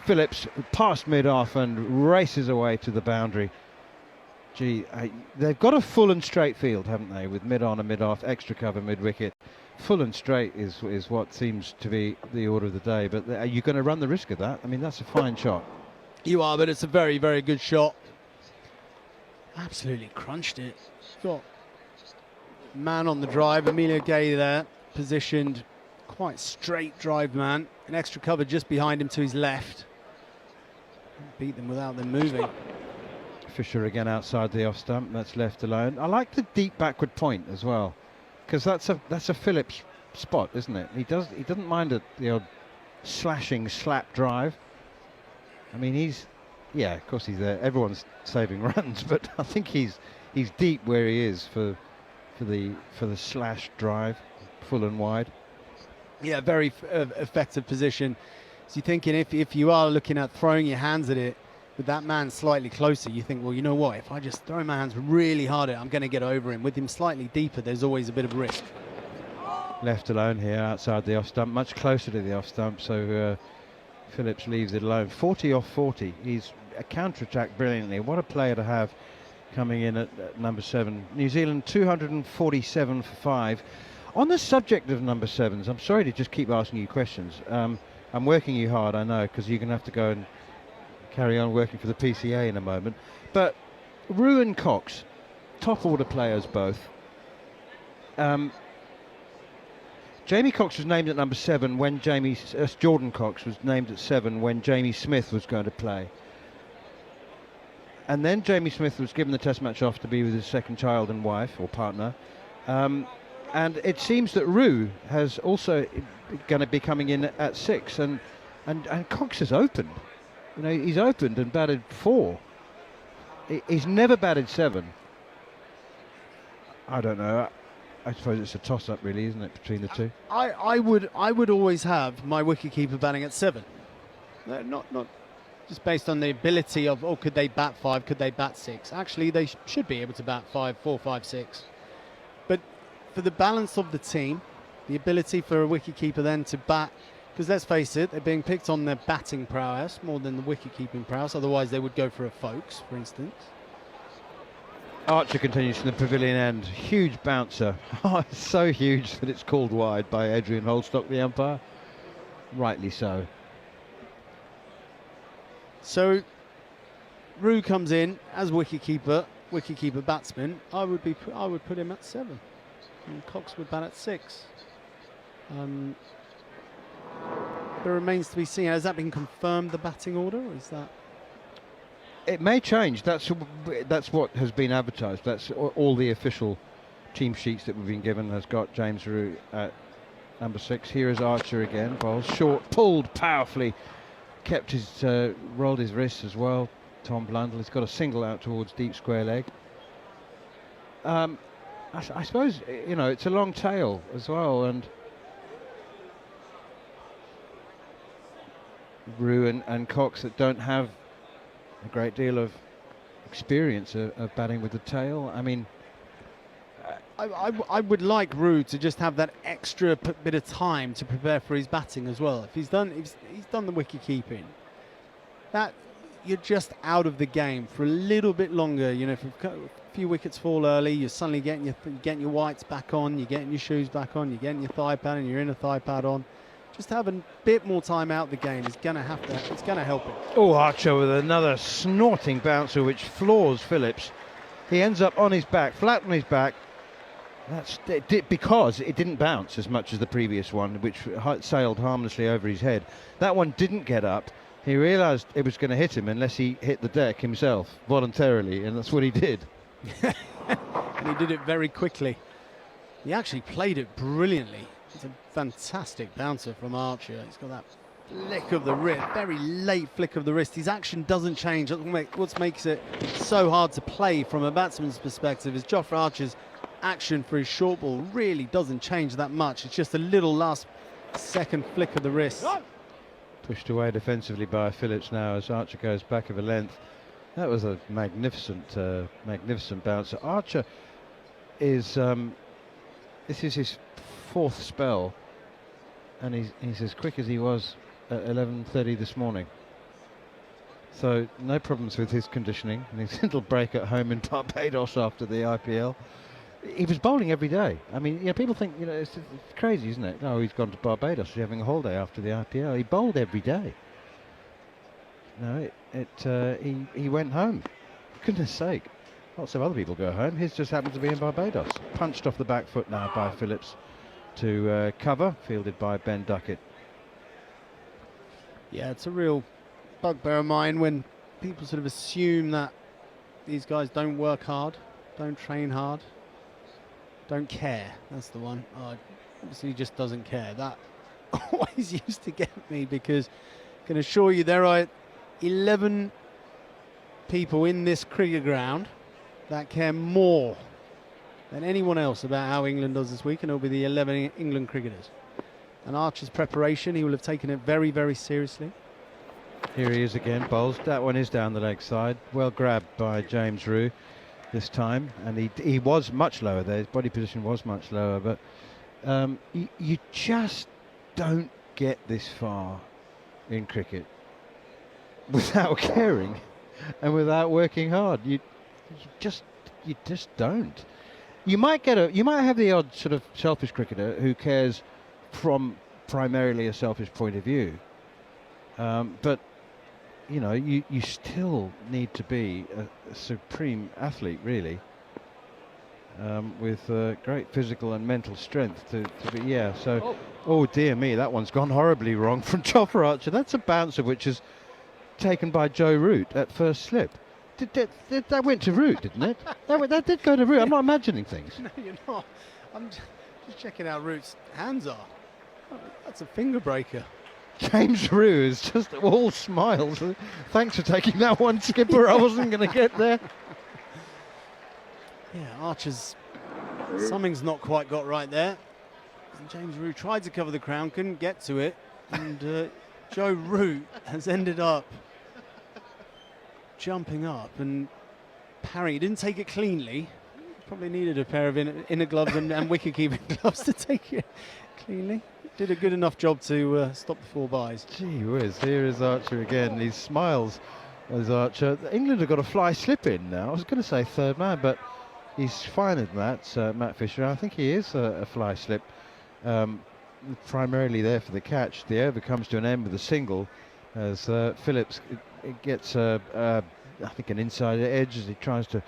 Phillips past mid-off and races away to the boundary. They've got a full and straight field, haven't they, with mid-on and mid-off, extra cover, mid-wicket. Full and straight is what seems to be the order of the day, but are you going to run the risk of that? I mean, that's a fine shot. You are, but it's a very, very good shot. Absolutely crunched it. Got man on the drive, Emilio Gay there, positioned quite straight drive man. An extra cover just behind him to his left. Beat them without them moving. Fisher again outside the off stump, that's left alone. I like the deep backward point as well, because that's a Phillips spot, isn't it? He doesn't mind the odd slashing slap drive. I mean, of course he's there. Everyone's saving runs, but I think he's deep where he is for the slash drive, full and wide. Yeah, very effective position. So you're thinking if you are looking at throwing your hands at it with that man slightly closer, you think, well, you know what? If I just throw my hands really hard at it, I'm going to get over him. With him slightly deeper, there's always a bit of risk. Left alone here outside the off stump, much closer to the off stump, so Phillips leaves it alone. 40 off 40. He's a counter-attack brilliantly. What a player to have coming in at number 7. New Zealand 247 for 5. On the subject of number 7s, I'm sorry to just keep asking you questions. I'm working you hard, I know, because you're going to have to go and carry on working for the PCA in a moment. But Roux and Cox, top order players both. Jamie Cox was named at number 7 when Jordan Cox was named at 7 when Jamie Smith was going to play. And then Jamie Smith was given the test match off to be with his second child and wife, or partner. And it seems that Roux has also going to be coming in at 6, and Cox has opened. You know, he's opened and batted 4. He's never batted 7. I don't know. I suppose it's a toss-up, really, isn't it, between the two? I would always have my wicketkeeper batting at 7. Not just based on the ability of, could they bat 5, could they bat 6? Actually, they should be able to bat 5, 4, 5, 6. But for the balance of the team, the ability for a wicketkeeper then to bat, because let's face it, they're being picked on their batting prowess more than the wicket-keeping prowess. Otherwise, they would go for a Folkes, for instance. Archer continues from the pavilion end. Huge bouncer. Oh, it's so huge that it's called wide by Adrian Holstock, the umpire. Rightly so. So, Roux comes in as wicketkeeper batsman. I would put him at 7, and Cox would bat at 6. There remains to be seen. Has that been confirmed, the batting order, or is that? It may change. That's what has been advertised. That's all the official team sheets that we've been given has got James Roux at number 6. Here is Archer again. Bowls short, pulled powerfully, kept his rolled his wrists as well. Tom Blundell has got a single out towards deep square leg. I suppose, you know, it's a long tail as well, and Roux and Cox that don't have a great deal of experience of batting with the tail. I mean, I would like Roux to just have that extra bit of time to prepare for his batting as well. If he's done the wicket keeping, that you're just out of the game for a little bit longer. You know, if a few wickets fall early, you're suddenly getting your whites back on, you're getting your shoes back on, you're getting your thigh pad and your inner thigh pad on. Just having a bit more time out the game is going to help him. Oh, Archer with another snorting bouncer which floors Phillips. He ends up on his back, flat on his back. That's because it didn't bounce as much as the previous one, which sailed harmlessly over his head. That one didn't get up. He realised it was going to hit him unless he hit the deck himself voluntarily, and that's what he did. And he did it very quickly. He actually played it brilliantly. It's a fantastic bouncer from Archer. He's got that flick of the wrist, very late flick of the wrist. His action doesn't change. What makes it so hard to play from a batsman's perspective is Jofra Archer's action for his short ball really doesn't change that much. It's just a little last second flick of the wrist. Pushed away defensively by Phillips now as Archer goes back of a length. That was a magnificent bouncer. Archer is this is his 4th spell, and he's as quick as he was at 11:30 this morning. So no problems with his conditioning and his little break at home in Barbados after the IPL. He was bowling every day. I mean, people think, it's crazy, isn't it? Oh, he's gone to Barbados, he's having a holiday after the IPL. He bowled every day. No, he went home. For goodness sake. Lots of other people go home. His just happened to be in Barbados. Punched off the back foot now by Phillips to cover, fielded by Ben Duckett. Yeah, it's a real bugbear of mine when people sort of assume that these guys don't work hard, don't train hard, don't care. That's the one. Obviously, he just doesn't care. That always used to get me, because I can assure you there are 11 people in this cricket ground that care more than anyone else about how England does this week, and it'll be the 11 England cricketers. And Archer's preparation, he will have taken it very, very seriously. Here he is again, bowls. That one is down the leg side. Well grabbed by James Rue this time, and he was much lower there. His body position was much lower, but you just don't get this far in cricket without caring and without working hard. You just don't. You might have the odd sort of selfish cricketer who cares from primarily a selfish point of view, but you still need to be a supreme athlete, really, with great physical and mental strength to be. Oh dear me, that one's gone horribly wrong from Jofra Archer. That's a bouncer which is taken by Joe Root at first slip. That went to Root, didn't it? That did go to Root. I'm not imagining things. No, you're not. I'm just checking how Root's hands are. Oh, that's a finger breaker. James Rue is just all smiles. Thanks for taking that one, Skipper. I wasn't going to get there. Yeah, Archer's something's not quite got right there. And James Rue tried to cover the crown, couldn't get to it, and Joe Root has ended up jumping up and parrying. He didn't take it cleanly. Probably needed a pair of inner gloves and wicket-keeping gloves to take it cleanly. Did a good enough job to stop the 4 byes. Gee whiz, here is Archer again. He smiles as Archer. England have got a fly slip in now. I was going to say third man, but he's finer than that, Matt Fisher. I think he is a fly slip, primarily there for the catch. The over comes to an end with a single as Phillips gets, I think, an inside edge as he tries to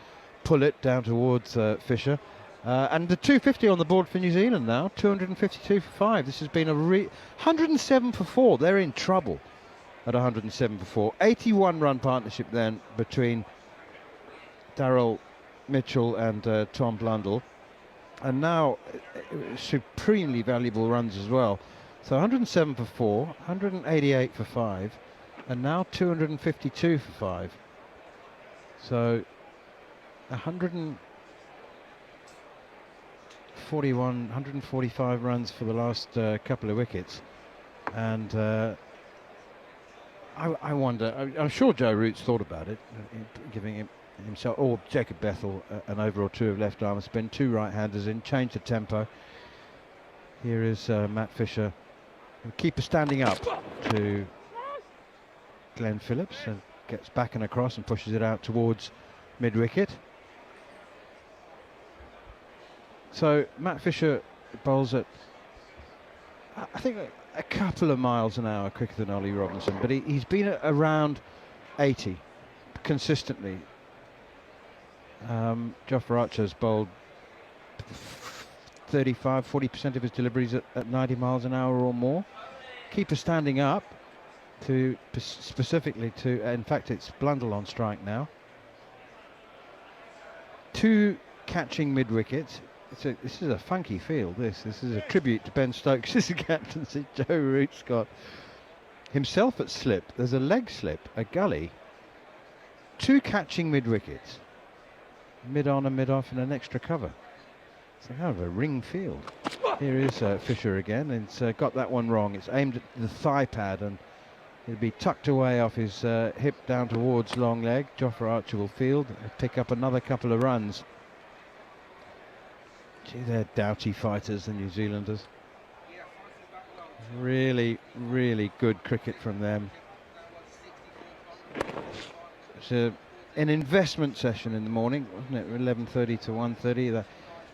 pull it down towards Fisher. And the 250 on the board for New Zealand now, 252 for 5. This has been a 107 for 4. They're in trouble at 107 for 4. 81 run partnership then between Darrell Mitchell and Tom Blundell. And now supremely valuable runs as well. So 107 for 4, 188 for 5, and now 252 for 5. So 145 runs for the last couple of wickets, and I wonder, I'm sure Joe Root's thought about it, giving himself or Jacob Bethel an over or two of left arm spin, 2 right-handers in, change the tempo. Here is Matt Fisher, keeper standing up to Glenn Phillips, and gets back and across and pushes it out towards mid-wicket. So Matt Fisher bowls at, I think, a couple of miles an hour quicker than Ollie Robinson, but he's been at around 80 consistently. Jofra Archer's bowled 35-40% of his deliveries at 90 miles an hour or more. Keeper standing up to specifically to, in fact, it's Blundell on strike now. 2 catching mid-wicket. This is a funky field. This is a tribute to Ben Stokes' captaincy. Joe Root's got himself at slip. There's a leg slip, a gully. 2 catching mid-wickets. Mid-on and mid-off and an extra cover. It's kind of a ring field. Here is Fisher again. It's got that one wrong. It's aimed at the thigh pad and it'll be tucked away off his hip down towards long leg. Jofra Archer will field and pick up another couple of runs. Gee, they're doughty fighters, the New Zealanders. Really, really good cricket from them. It's an investment session in the morning, wasn't it? 11:30 to 1:30.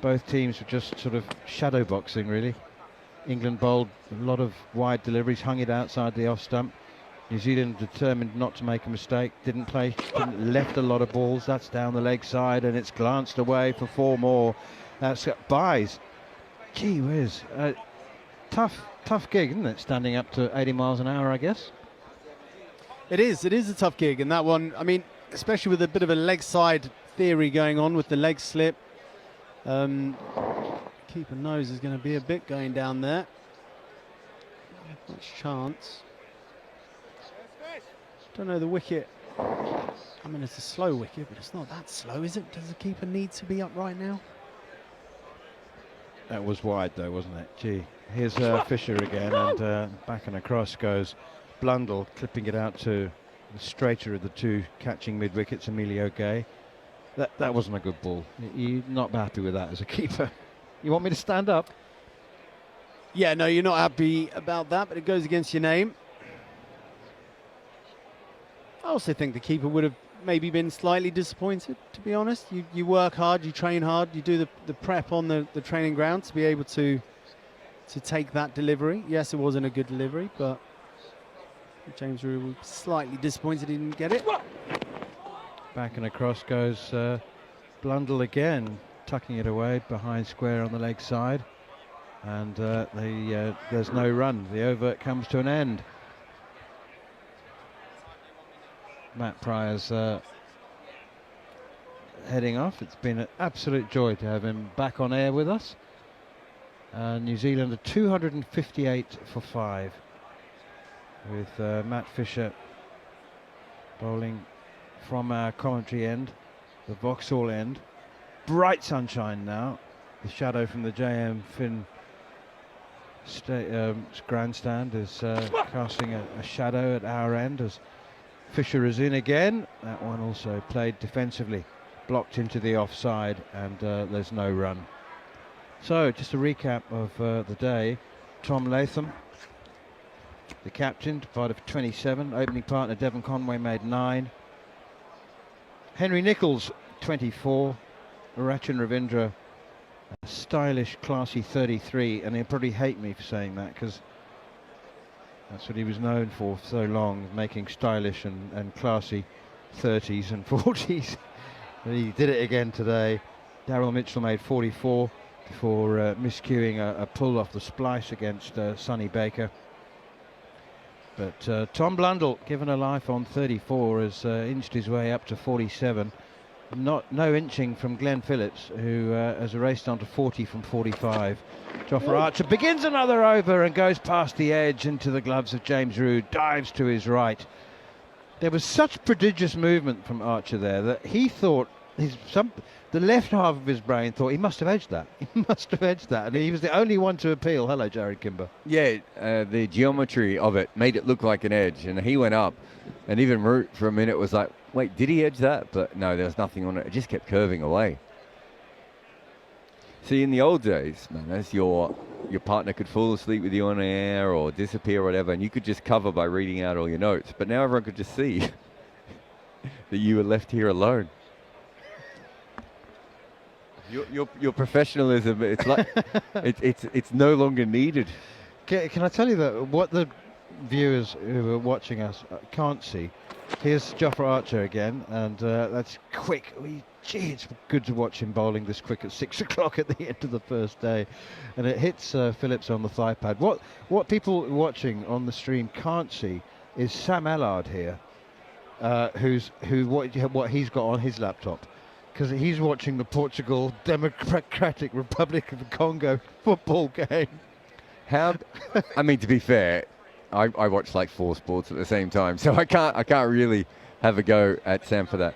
Both teams were just sort of shadow boxing, really. England bowled a lot of wide deliveries, hung it outside the off stump. New Zealand determined not to make a mistake, left a lot of balls. That's down the leg side, and it's glanced away for 4 more. That's buys. Gee whiz. Tough gig, isn't it? Standing up to 80 miles an hour, I guess. It is a tough gig, and that one, I mean, especially with a bit of a leg side theory going on with the leg slip. Keeper knows there's going to be a bit going down there. Not much chance. Don't know the wicket. I mean, it's a slow wicket, but it's not that slow, is it? Does the keeper need to be upright now? That was wide, though, wasn't it? Gee. Here's Fisher again, and back and across goes Blundell, clipping it out to the straighter of the two catching mid-wickets, Emilio Gay. That wasn't a good ball. You're not happy with that as a keeper. You want me to stand up? Yeah, no, you're not happy about that, but it goes against your name. I also think the keeper would have maybe been slightly disappointed, to be honest. You work hard, you train hard, you do the prep on the training ground to be able to take that delivery. Yes, it wasn't a good delivery, but James Root was slightly disappointed he didn't get it. Back and across goes Blundell again, tucking it away behind square on the leg side. And there's no run. The over comes to an end. Matt Pryor's heading off. It's been an absolute joy to have him back on air with us. New Zealand are 258 for 5, with Matt Fisher bowling from our commentary end, the Vauxhall end. Bright sunshine now. The shadow from the JM Finn grandstand is casting a shadow at our end as Fisher is in again. That one also played defensively, blocked into the offside, and there's no run. So just a recap of the day. Tom Latham, the captain, departed for 27. Opening partner Devon Conway made 9. Henry Nicholls 24. Rachin Ravindra, a stylish, classy 33, and he'll probably hate me for saying that because that's what he was known for so long, making stylish and classy 30s and 40s. He did it again today. Daryl Mitchell made 44 before miscuing a pull off the splice against Sonny Baker. But Tom Blundell, given a life on 34, has inched his way up to 47. No inching from Glenn Phillips, who has raced on to 40 from 45. Jofra Archer begins another over and goes past the edge into the gloves of James Root, dives to his right. There was such prodigious movement from Archer there that he thought the left half of his brain thought he must have edged that. He must have edged that, and he was the only one to appeal. Hello, Jarrod Kimber. Yeah, the geometry of it made it look like an edge, and he went up, and even Root for a minute was like, wait, did he edge that? But no, there was nothing on it. It just kept curving away. See, in the old days, man, as your partner could fall asleep with you on air or disappear or whatever, and you could just cover by reading out all your notes. But now everyone could just see that you were left here alone. Your professionalism, it's like it's no longer needed. Can I tell you that what the viewers who are watching us can't see? Here's Jofra Archer again, and that's quick. Gee, it's good to watch him bowling this quick at 6 o'clock at the end of the first day, and it hits Phillips on the thigh pad. What people watching on the stream can't see is Sam Allard here, what he's got on his laptop, because he's watching the Portugal Democratic Republic of the Congo football game. I mean, to be fair, I watch like 4 sports at the same time, so I can't really have a go at Sam for that.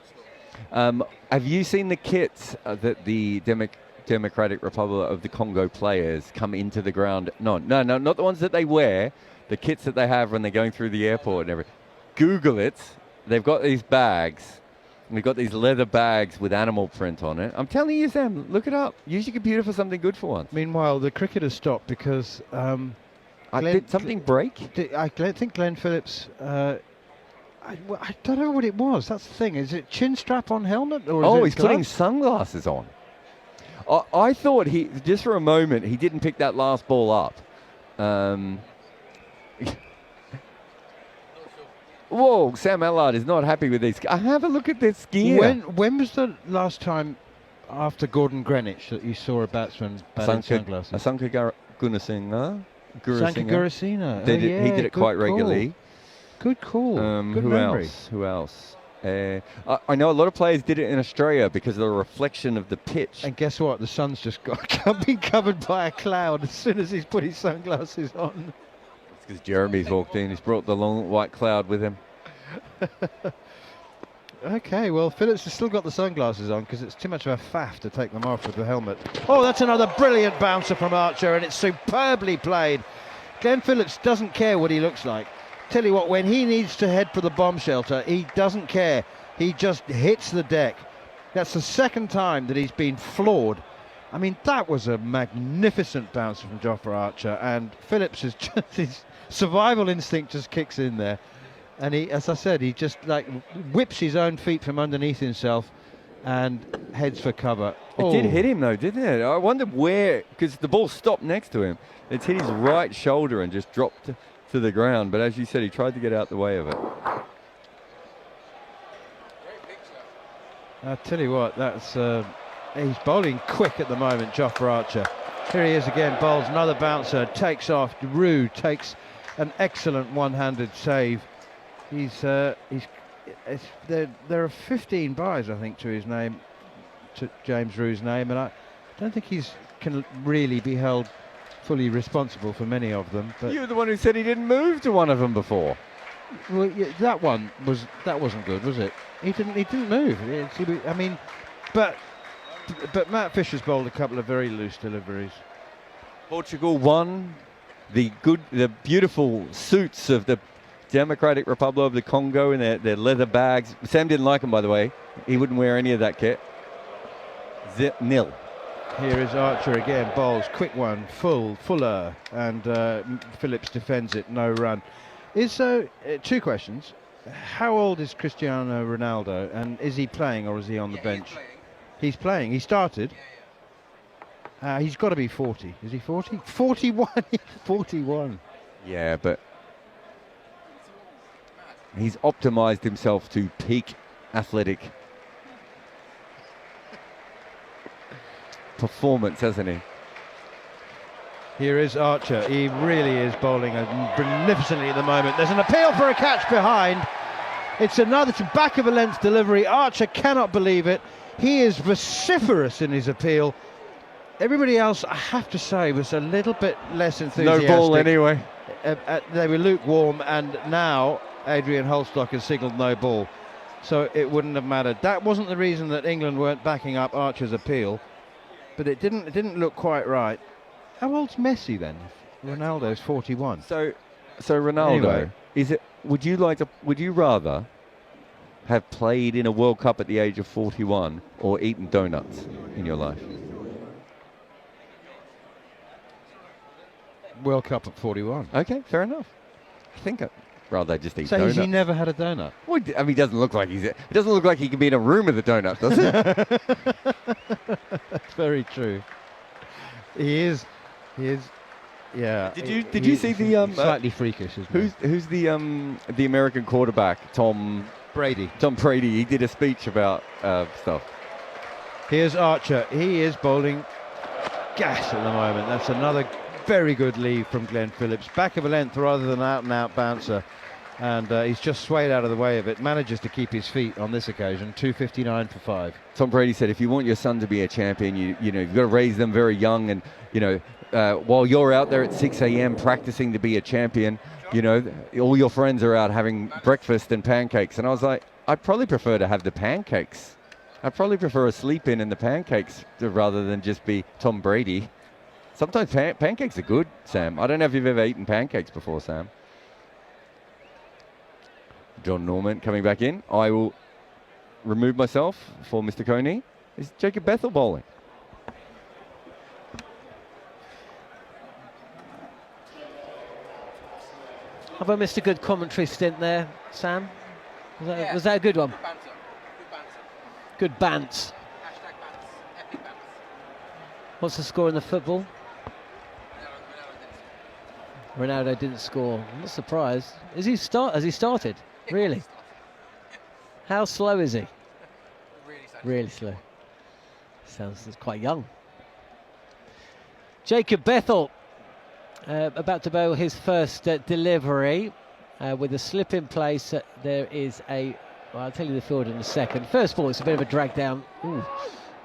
Have you seen the kits that the Democratic Republic of the Congo players come into the ground? No, not the ones that they wear. The kits that they have when they're going through the airport and everything. Google it. They've got these bags. We've got these leather bags with animal print on it. I'm telling you, Sam, look it up. Use your computer for something good for once. Meanwhile, the cricket has stopped because did something break? I think Glenn Phillips I don't know what it was. That's the thing. Is it chin strap on helmet? Or is it he's putting gloves? sunglasses on. I thought just for a moment, he didn't pick that last ball up. Whoa, Sam Allard is not happy with this. Have a look at this gear. When was the last time after Gordon Greenwich that you saw a batsman batting sunglasses? Asanka Gunasinha. Sanka Gurasena. He did it quite regularly. Good call. Good memory. Who else? I know a lot of players did it in Australia because of the reflection of the pitch. And guess what? The sun's just been covered by a cloud as soon as he's put his sunglasses on. It's because Jeremy's walked in. He's brought the long white cloud with him. Okay, well, Phillips has still got the sunglasses on because it's too much of a faff to take them off with the helmet. Oh, that's another brilliant bouncer from Archer, and it's superbly played. Glenn Phillips doesn't care what he looks like. Tell you what, when he needs to head for the bomb shelter, he doesn't care. He just hits the deck. That's the second time that he's been floored. I mean, that was a magnificent bouncer from Jofra Archer, and Phillips is just, his survival instinct just kicks in there. And he, as I said, he just like whips his own feet from underneath himself and heads for cover. It did hit him though, didn't it? I wonder where, because the ball stopped next to him. It's hit his right shoulder and just dropped to the ground. But as you said, he tried to get out the way of it. I'll tell you what, that's he's bowling quick at the moment, Jofra Archer. Here he is again, bowls another bouncer, takes off. Roux takes an excellent one-handed save. There are 15 byes, I think, to his name, to James Roux's name, and I don't think he can really be held fully responsible for many of them. But you were the one who said he didn't move to one of them before. Well, yeah, that wasn't good, was it? He didn't move. I mean, but Matt Fisher's bowled a couple of very loose deliveries. Portugal won. The beautiful suits of the Democratic Republic of the Congo in their leather bags. Sam didn't like them, by the way. He wouldn't wear any of that kit. 0-0. Here is Archer again, bowls, quick one, fuller, and Phillips defends it, no run. Two questions. How old is Cristiano Ronaldo, and is he playing or is he on the bench? He's playing. He started. He's got to be 40. Is he 40? 41. 41. Yeah, but he's optimized himself to peak athletic performance, hasn't he? Here is Archer. He really is bowling magnificently at the moment. There's an appeal for a catch behind. It's a back of a length delivery. Archer cannot believe it. He is vociferous in his appeal. Everybody else, I have to say, was a little bit less enthusiastic. No ball anyway. They were lukewarm, and now Adrian Holstock has signalled no ball. So it wouldn't have mattered. That wasn't the reason that England weren't backing up Archer's appeal, but it didn't look quite right. How old's Messi then? Ronaldo's 41. So Ronaldo, Anyway. Would you rather have played in a World Cup at the age of 41 or eaten donuts in your life? World Cup at 41. Okay, fair enough. I think I'd rather just eat So donuts. he never had a donut? Well, I mean, it doesn't look like it doesn't look like he can be in a room with a donut, does it? That's very true. He is. Yeah. Did you see the slightly freakish? Isn't who's the American quarterback, Tom Brady? Tom Brady. He did a speech about stuff. Here's Archer. He is bowling gas at the moment. That's another very good lead from Glenn Phillips. Back of a length rather than out-and-out bouncer. And he's just swayed out of the way of it. Manages to keep his feet on this occasion. 259 for 5. Tom Brady said, if you want your son to be a champion, you know, you've got to raise them very young. And, you know, while you're out there at 6 a.m. practicing to be a champion, you know, all your friends are out having breakfast and pancakes. And I was like, I'd probably prefer to have the pancakes. I'd probably prefer a sleep in and the pancakes rather than just be Tom Brady. Sometimes pancakes are good, Sam. I don't know if you've ever eaten pancakes before, Sam. John Norman coming back in. I will remove myself for Mr. Coney. Is Jacob Bethel bowling? Have I missed a good commentary stint there, Sam? Was that a good one? Good bants. What's the score in the football? Ronaldo didn't score. I'm not surprised. Has he started? Really? How slow is he? Really slow. Sounds quite young. Jacob Bethel about to bowl his first delivery with a slip in place. There is a, well, I'll tell you the field in a second. First ball, it's a bit of a drag down. Ooh,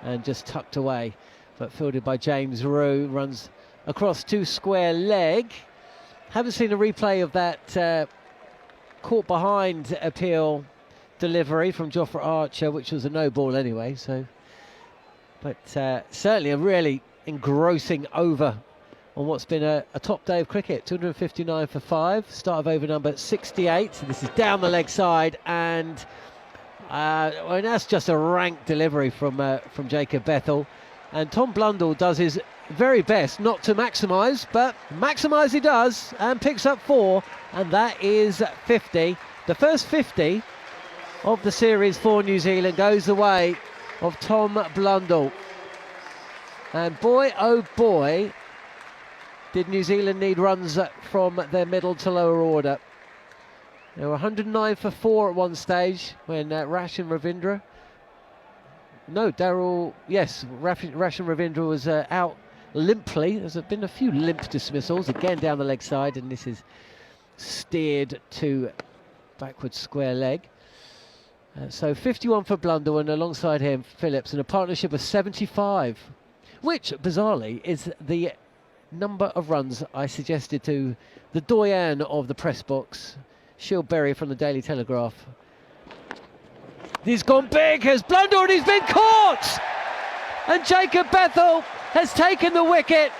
and just tucked away, but fielded by James Roux, runs across to square leg. Haven't seen a replay of that caught behind appeal delivery from Jofra Archer, which was a no ball anyway. So, but certainly a really engrossing over on what's been a top day of cricket. 259 for 5. Start of over number 68. So this is down the leg side, and well, that's just a rank delivery from Jacob Bethel. And Tom Blundell does his very best not to maximise, but maximise he does, and picks up 4, and that is 50. The first 50 of the series for New Zealand goes the way of Tom Blundell. And boy, oh boy, did New Zealand need runs from their middle to lower order. They were 109 for 4 at one stage when Rashan Ravindra... No, Darryl... Yes, Rashan Ravindra was out limply. There's been a few limp dismissals, again down the leg side, and this is steered to backward square leg. So 51 for Blundell, and alongside him Phillips, in a partnership of 75, which bizarrely is the number of runs I suggested to the doyen of the press box, Shield Berry from the Daily Telegraph. He's gone big, has Blundell, and he's been caught! And Jacob Bethel has taken the wicket.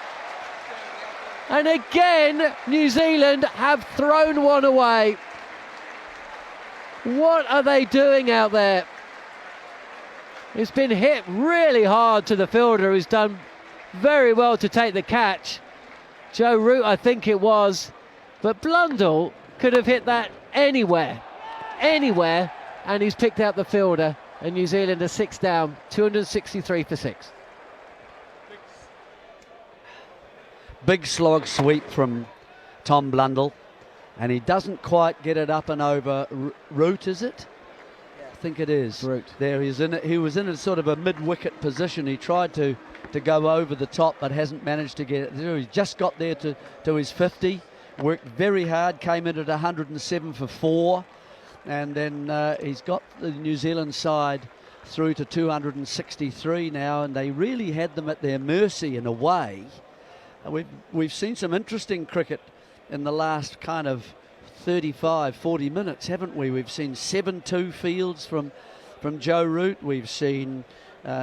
And again, New Zealand have thrown one away. What are they doing out there? It's been hit really hard to the fielder, who's done very well to take the catch. Joe Root, I think it was. But Blundell could have hit that anywhere, and he's picked out the fielder. And New Zealand are 6 down, 263 for 6. Big slog sweep from Tom Blundell, and he doesn't quite get it up and over. Root, is it? I think it is. Root. There he was in a sort of a mid-wicket position. He tried to go over the top, but hasn't managed to get it through. He's just got there to his 50. Worked very hard, came in at 107 for 4. And then he's got the New Zealand side through to 263 now, and they really had them at their mercy in a way. We've seen some interesting cricket in the last kind of 35, 40 minutes, haven't we? We've seen 7-2 fields from Joe Root. We've seen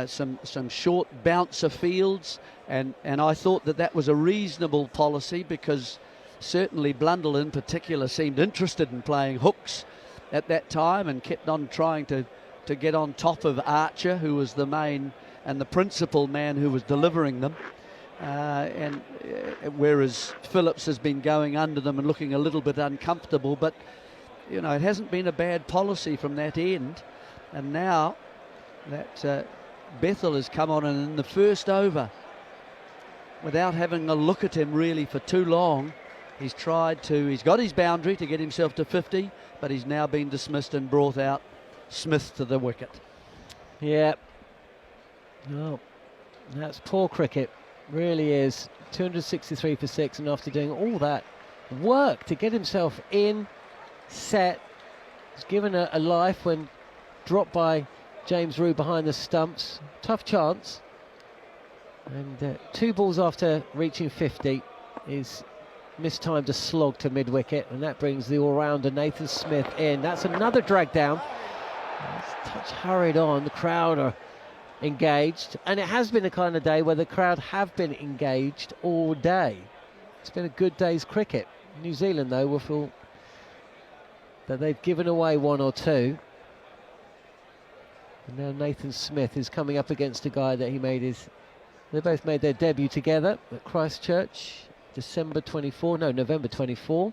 some short bouncer fields, and I thought that was a reasonable policy, because certainly Blundell in particular seemed interested in playing hooks at that time and kept on trying to get on top of Archer, who was the main and the principal man who was delivering them. Whereas Phillips has been going under them and looking a little bit uncomfortable, but you know, it hasn't been a bad policy from that end. And now that Bethel has come on, and in the first over, without having a look at him really for too long, he's got his boundary to get himself to 50, but he's now been dismissed and brought out Smith to the wicket. Yeah. Oh, that's poor cricket. Really is. 263 for 6, and after doing all that work to get himself in, set, he's given a life when dropped by James Roux behind the stumps. Tough chance. And 2 balls after reaching 50 is mistimed a slog to mid-wicket, and that brings the all-rounder Nathan Smith in. That's another drag down. It's touch hurried on. The crowd are engaged, and it has been a kind of day where the crowd have been engaged all day. It's been a good day's cricket. New Zealand, though, will feel that they've given away 1 or 2. And now Nathan Smith is coming up against a guy that they both made their debut together at Christchurch, November 24.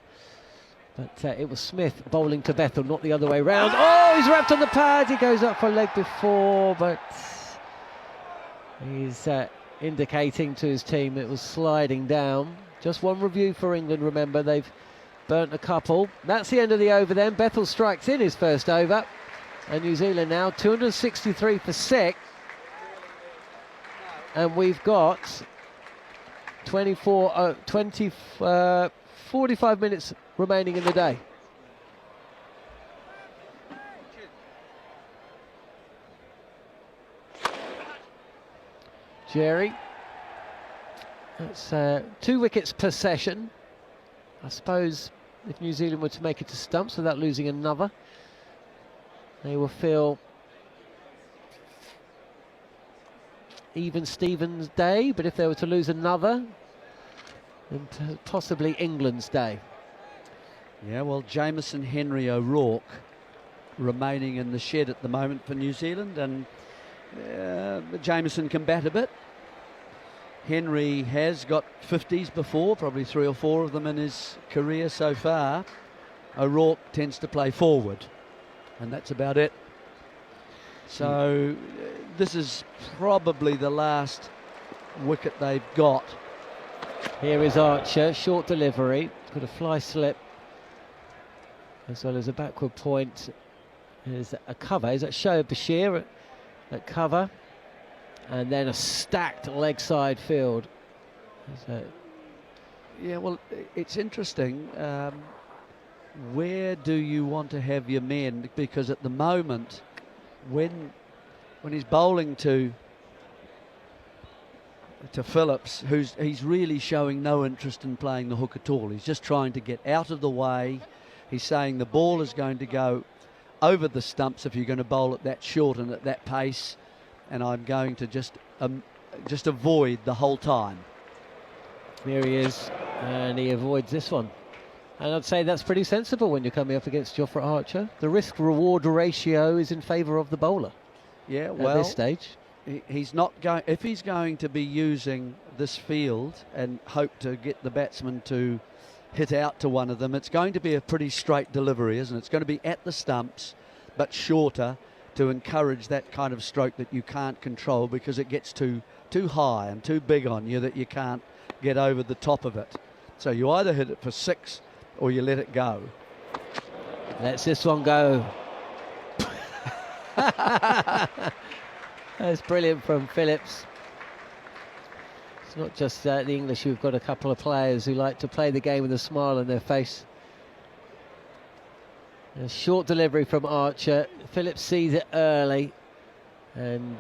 But it was Smith bowling to Bethel, not the other way round. Oh, he's wrapped on the pad. He goes up for a leg before, but he's indicating to his team it was sliding down. Just one review for England, remember. They've burnt a couple. That's the end of the over then. Bethel strikes in his first over. And New Zealand now 263 for 6. And we've got 45 minutes remaining in the day. Jerry. That's 2 wickets per session. I suppose if New Zealand were to make it to stumps without losing another, they will feel even Stevens' day, but if they were to lose another, then possibly England's day. Yeah, well, Jamieson, Henry, O'Rourke remaining in the shed at the moment for New Zealand, and Jamieson can bat a bit. Henry has got 50s before, probably 3 or 4 of them in his career so far. O'Rourke tends to play forward, and that's about it. So this is probably the last wicket they've got. Here is Archer, short delivery, got a fly slip as well as a backward point. There's a cover, is that Shoaib Bashir at cover, and then a stacked leg side field. Yeah, well, it's interesting. Where do you want to have your men? Because at the moment, when he's bowling to Phillips, he's really showing no interest in playing the hook at all. He's just trying to get out of the way. He's saying the ball is going to go over the stumps if you're going to bowl at that short and at that pace, and I'm going to just avoid the whole time. Here he is, and he avoids this one. And I'd say that's pretty sensible when you're coming up against Jofra Archer. The risk-reward ratio is in favour of the bowler. Yeah, well, at this stage, he's not going. If he's going to be using this field and hope to get the batsman to hit out to one of them, it's going to be a pretty straight delivery, isn't it? It's going to be at the stumps, but shorter, to encourage that kind of stroke that you can't control because it gets too high and too big on you that you can't get over the top of it. So you either hit it for 6 or you let it go. Let's this one go. That's brilliant from Phillips. It's not just the English who've got a couple of players who like to play the game with a smile on their face. A short delivery from Archer. Phillips sees it early and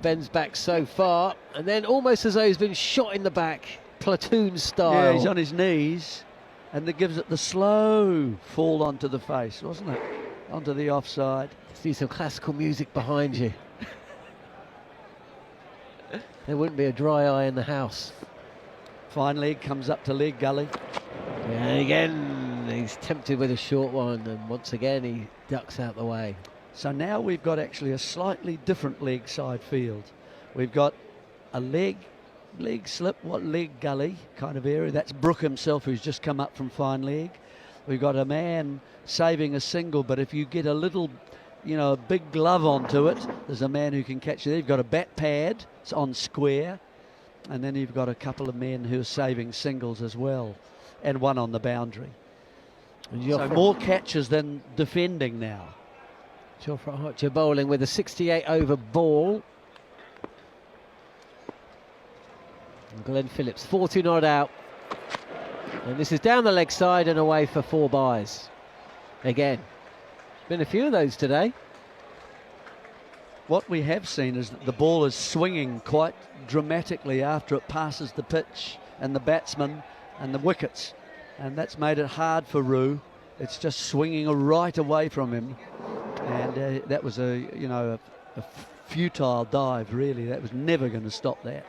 bends back so far, and then almost as though he's been shot in the back, platoon style. Yeah, he's on his knees, and that gives it the slow fall onto the face, wasn't it? Onto the offside. See some classical music behind you. There wouldn't be a dry eye in the house. Fine leg, comes up to leg gully. And again, he's tempted with a short one, and once again he ducks out the way. So now we've got actually a slightly different leg side field. We've got a leg slip, leg gully kind of area. That's Brook himself, who's just come up from fine leg. We've got a man saving a single, but if you get a little, a big glove onto it, there's a man who can catch it. You've got a bat pad, it's on square, and then you've got a couple of men who are saving singles as well, and one on the boundary. So more catches than defending now. Jofra Archer bowling with a 68 over ball. And Glenn Phillips 40 not out. And this is down the leg side and away for 4 byes. Again. Been a few of those today. What we have seen is that the ball is swinging quite dramatically after it passes the pitch and the batsman and the wickets. And that's made it hard for Roo. It's just swinging right away from him. And that was a futile dive, really. That was never going to stop that.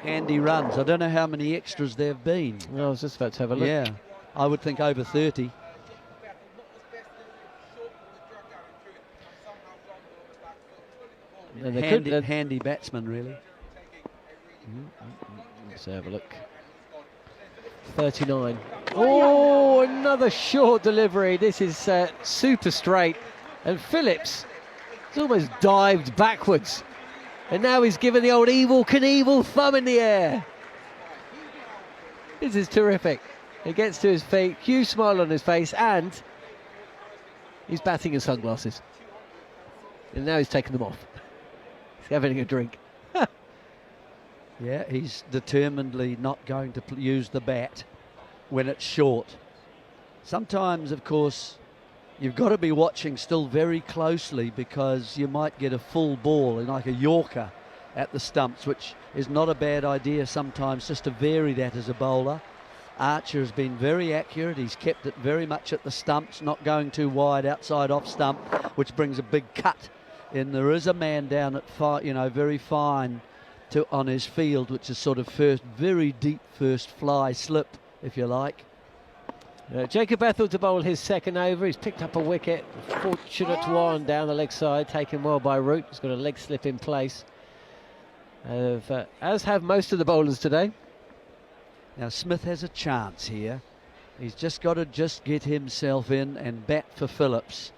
Handy runs. I don't know how many extras there have been. Well, I was just about to have a look. Yeah, I would think over 30. And handy batsman, really. Let's have a look. 39. Oh, another short delivery. This is super straight. And Phillips has almost dived backwards. And now he's given the old Evel Knievel thumb in the air. This is terrific. He gets to his feet, huge smile on his face, and he's batting in sunglasses. And now he's taking them off. He's having a drink. Yeah, he's determinedly not going to use the bat when it's short. Sometimes, of course, you've got to be watching still very closely because you might get a full ball, like a Yorker, at the stumps, which is not a bad idea sometimes, just to vary that as a bowler. Archer has been very accurate. He's kept it very much at the stumps, not going too wide outside off stump, which brings a big cut in. There is a man down at very fine on his field, which is sort of very deep first fly slip, if you like. Jacob Bethell to bowl his second over. He's picked up a wicket. Fortunate one down the leg side, taken well by Root. He's got a leg slip in place, as have most of the bowlers today. Now Smith has a chance here. He's just got to get himself in and bat for Phillips.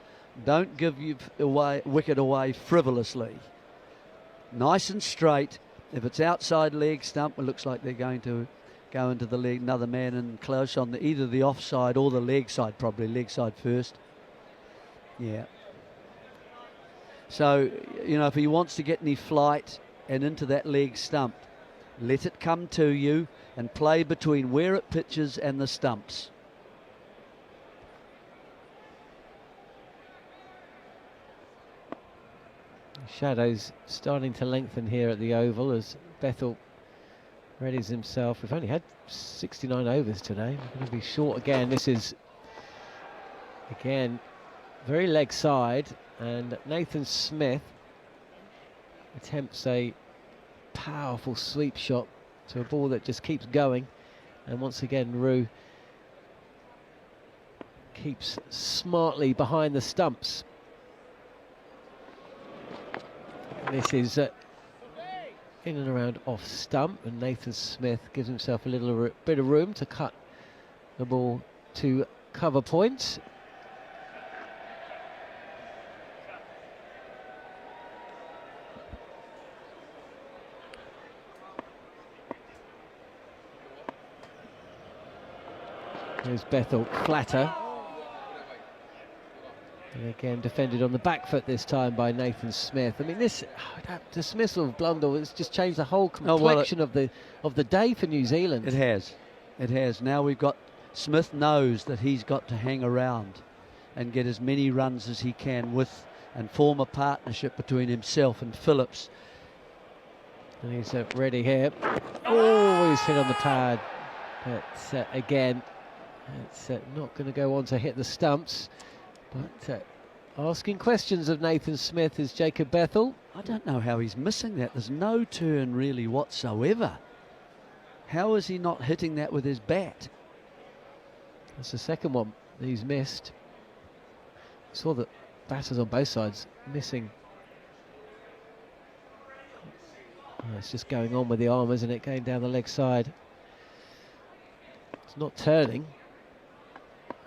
Don't give wicket away frivolously. Nice and straight. If it's outside leg stump, it looks like they're going to go into the leg. Another man in close on either the offside or the leg side, probably leg side first. Yeah. So, if he wants to get any flight and into that leg stump, let it come to you and play between where it pitches and the stumps. Shadows starting to lengthen here at the Oval as Bethell readies himself. We've only had 69 overs today. We're going to be short again. This is, again, very leg side. And Nathan Smith attempts a powerful sweep shot to a ball that just keeps going. And once again, Roo keeps smartly behind the stumps. This is in and around off stump, and Nathan Smith gives himself a little bit of room to cut the ball to cover points. There's Bethell flatter. And again, defended on the back foot this time by Nathan Smith. I mean, this dismissal of Blundell has just changed the whole complexion of the day for New Zealand. It has. Now we've got Smith knows that he's got to hang around and get as many runs as he can and form a partnership between himself and Phillips. And he's ready here. Oh, he's hit on the pad. But again, it's not going to go on to hit the stumps. But asking questions of Nathan Smith is Jacob Bethell. I don't know how he's missing that. There's no turn really whatsoever. How is he not hitting that with his bat? That's the second one that he's missed. Saw the batters on both sides missing. It's just going on with the arm, isn't it? Going down the leg side. It's not turning.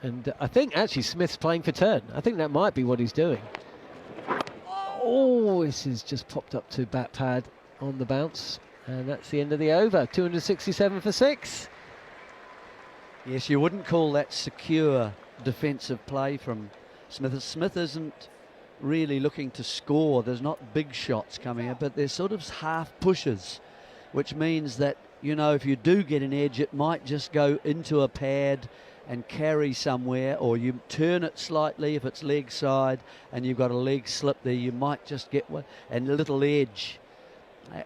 And I think actually Smith's playing for turn. I think that might be what he's doing. Oh, this has just popped up to bat pad on the bounce. And that's the end of the over. 267 for 6. Yes, you wouldn't call that secure defensive play from Smith. Smith isn't really looking to score. There's not big shots coming in, but there's sort of half pushes, which means that, if you do get an edge, it might just go into a pad and carry somewhere, or you turn it slightly if it's leg side and you've got a leg slip there, you might just get one and a little edge,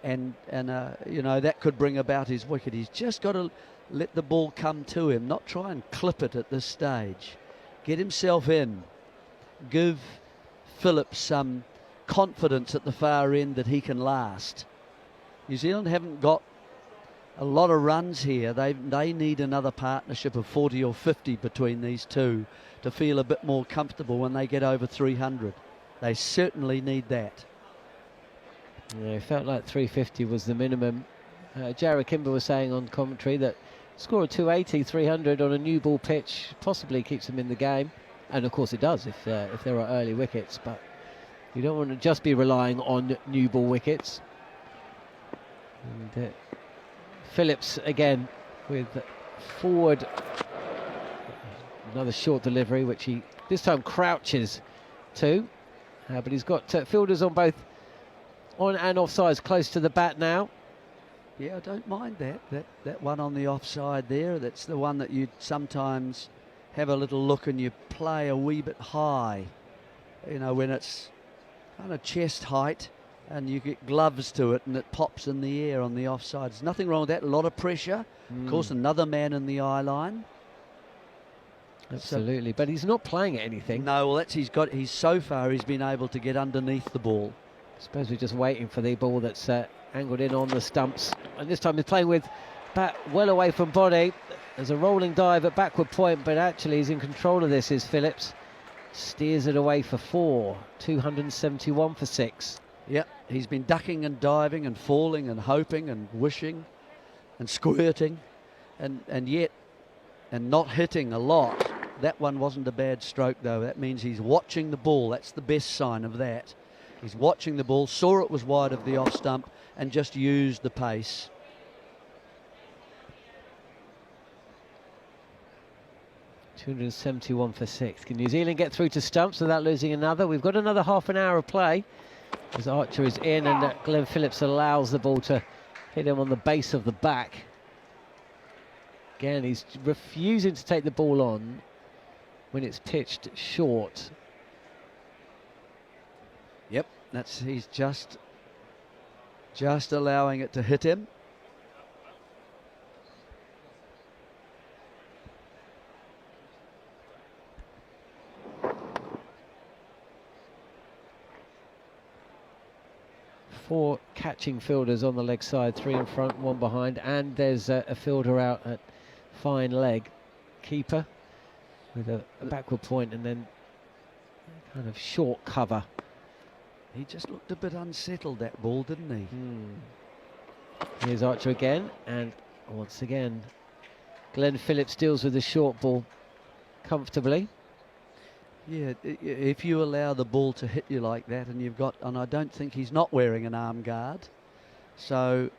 and that could bring about his wicket. He's just got to let the ball come to him, not try and clip it at this stage. Get himself in, give Phillips some confidence at the far end that he can last. New Zealand haven't got a lot of runs here. They need another partnership of 40 or 50 between these two to feel a bit more comfortable when they get over 300. They certainly need that. Yeah, it felt like 350 was the minimum. Jarrod Kimber was saying on commentary that score of 280, 300 on a new ball pitch possibly keeps them in the game. And of course it does if there are early wickets, but you don't want to just be relying on new ball wickets. And Phillips again with forward, another short delivery which he this time crouches to, but he's got fielders on both on and off sides close to the bat now. Yeah, I don't mind that one on the offside there. That's the one that you'd sometimes have a little look and you play a wee bit high, you know, when it's kind of chest height and you get gloves to it and it pops in the air on the offside. There's nothing wrong with that. A lot of pressure. Of course, another man in the eye line. Absolutely, but he's not playing at anything. No, well, he's so far he's been able to get underneath the ball. I suppose we're just waiting for the ball that's angled in on the stumps, and this time he's playing with bat well away from body. There's a rolling dive at backward point, but actually he's in control of this, is Phillips. Steers it away for 4, 271 for 6. Yep, he's been ducking and diving and falling and hoping and wishing and squirting and yet not hitting a lot. That one wasn't a bad stroke though. That means he's watching the ball. That's the best sign of that. He's watching the ball, saw it was wide of the off stump and just used the pace. .271 for 6. Can New Zealand get through to stumps without losing another? We've got another half an hour of play as Archer is in and Glenn Phillips allows the ball to hit him on the base of the back. Again, he's refusing to take the ball on when it's pitched short. Yep, he's just allowing it to hit him. Four catching fielders on the leg side, 3 in front, 1 behind, and there's a fielder out at fine leg. Keeper with a backward point and then kind of short cover. He just looked a bit unsettled, that ball, didn't he? Here's Archer again, and once again Glenn Phillips deals with the short ball comfortably. Yeah, if you allow the ball to hit you like that, and I don't think he's not wearing an arm guard, so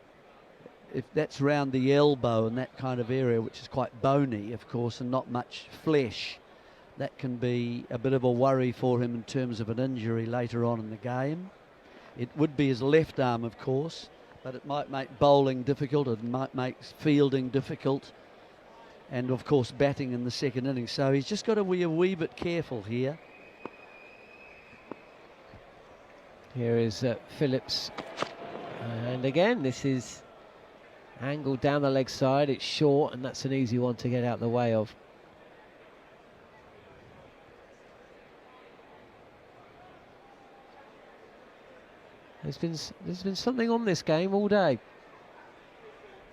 if that's round the elbow and that kind of area, which is quite bony, of course, and not much flesh, that can be a bit of a worry for him in terms of an injury later on in the game. It would be his left arm, of course, but it might make bowling difficult, it might make fielding difficult, and of course batting in the second innings. So he's just got to be a wee bit careful here. Here is Phillips, and again this is angled down the leg side. It's short, and that's an easy one to get out the way of. There's been something on this game all day,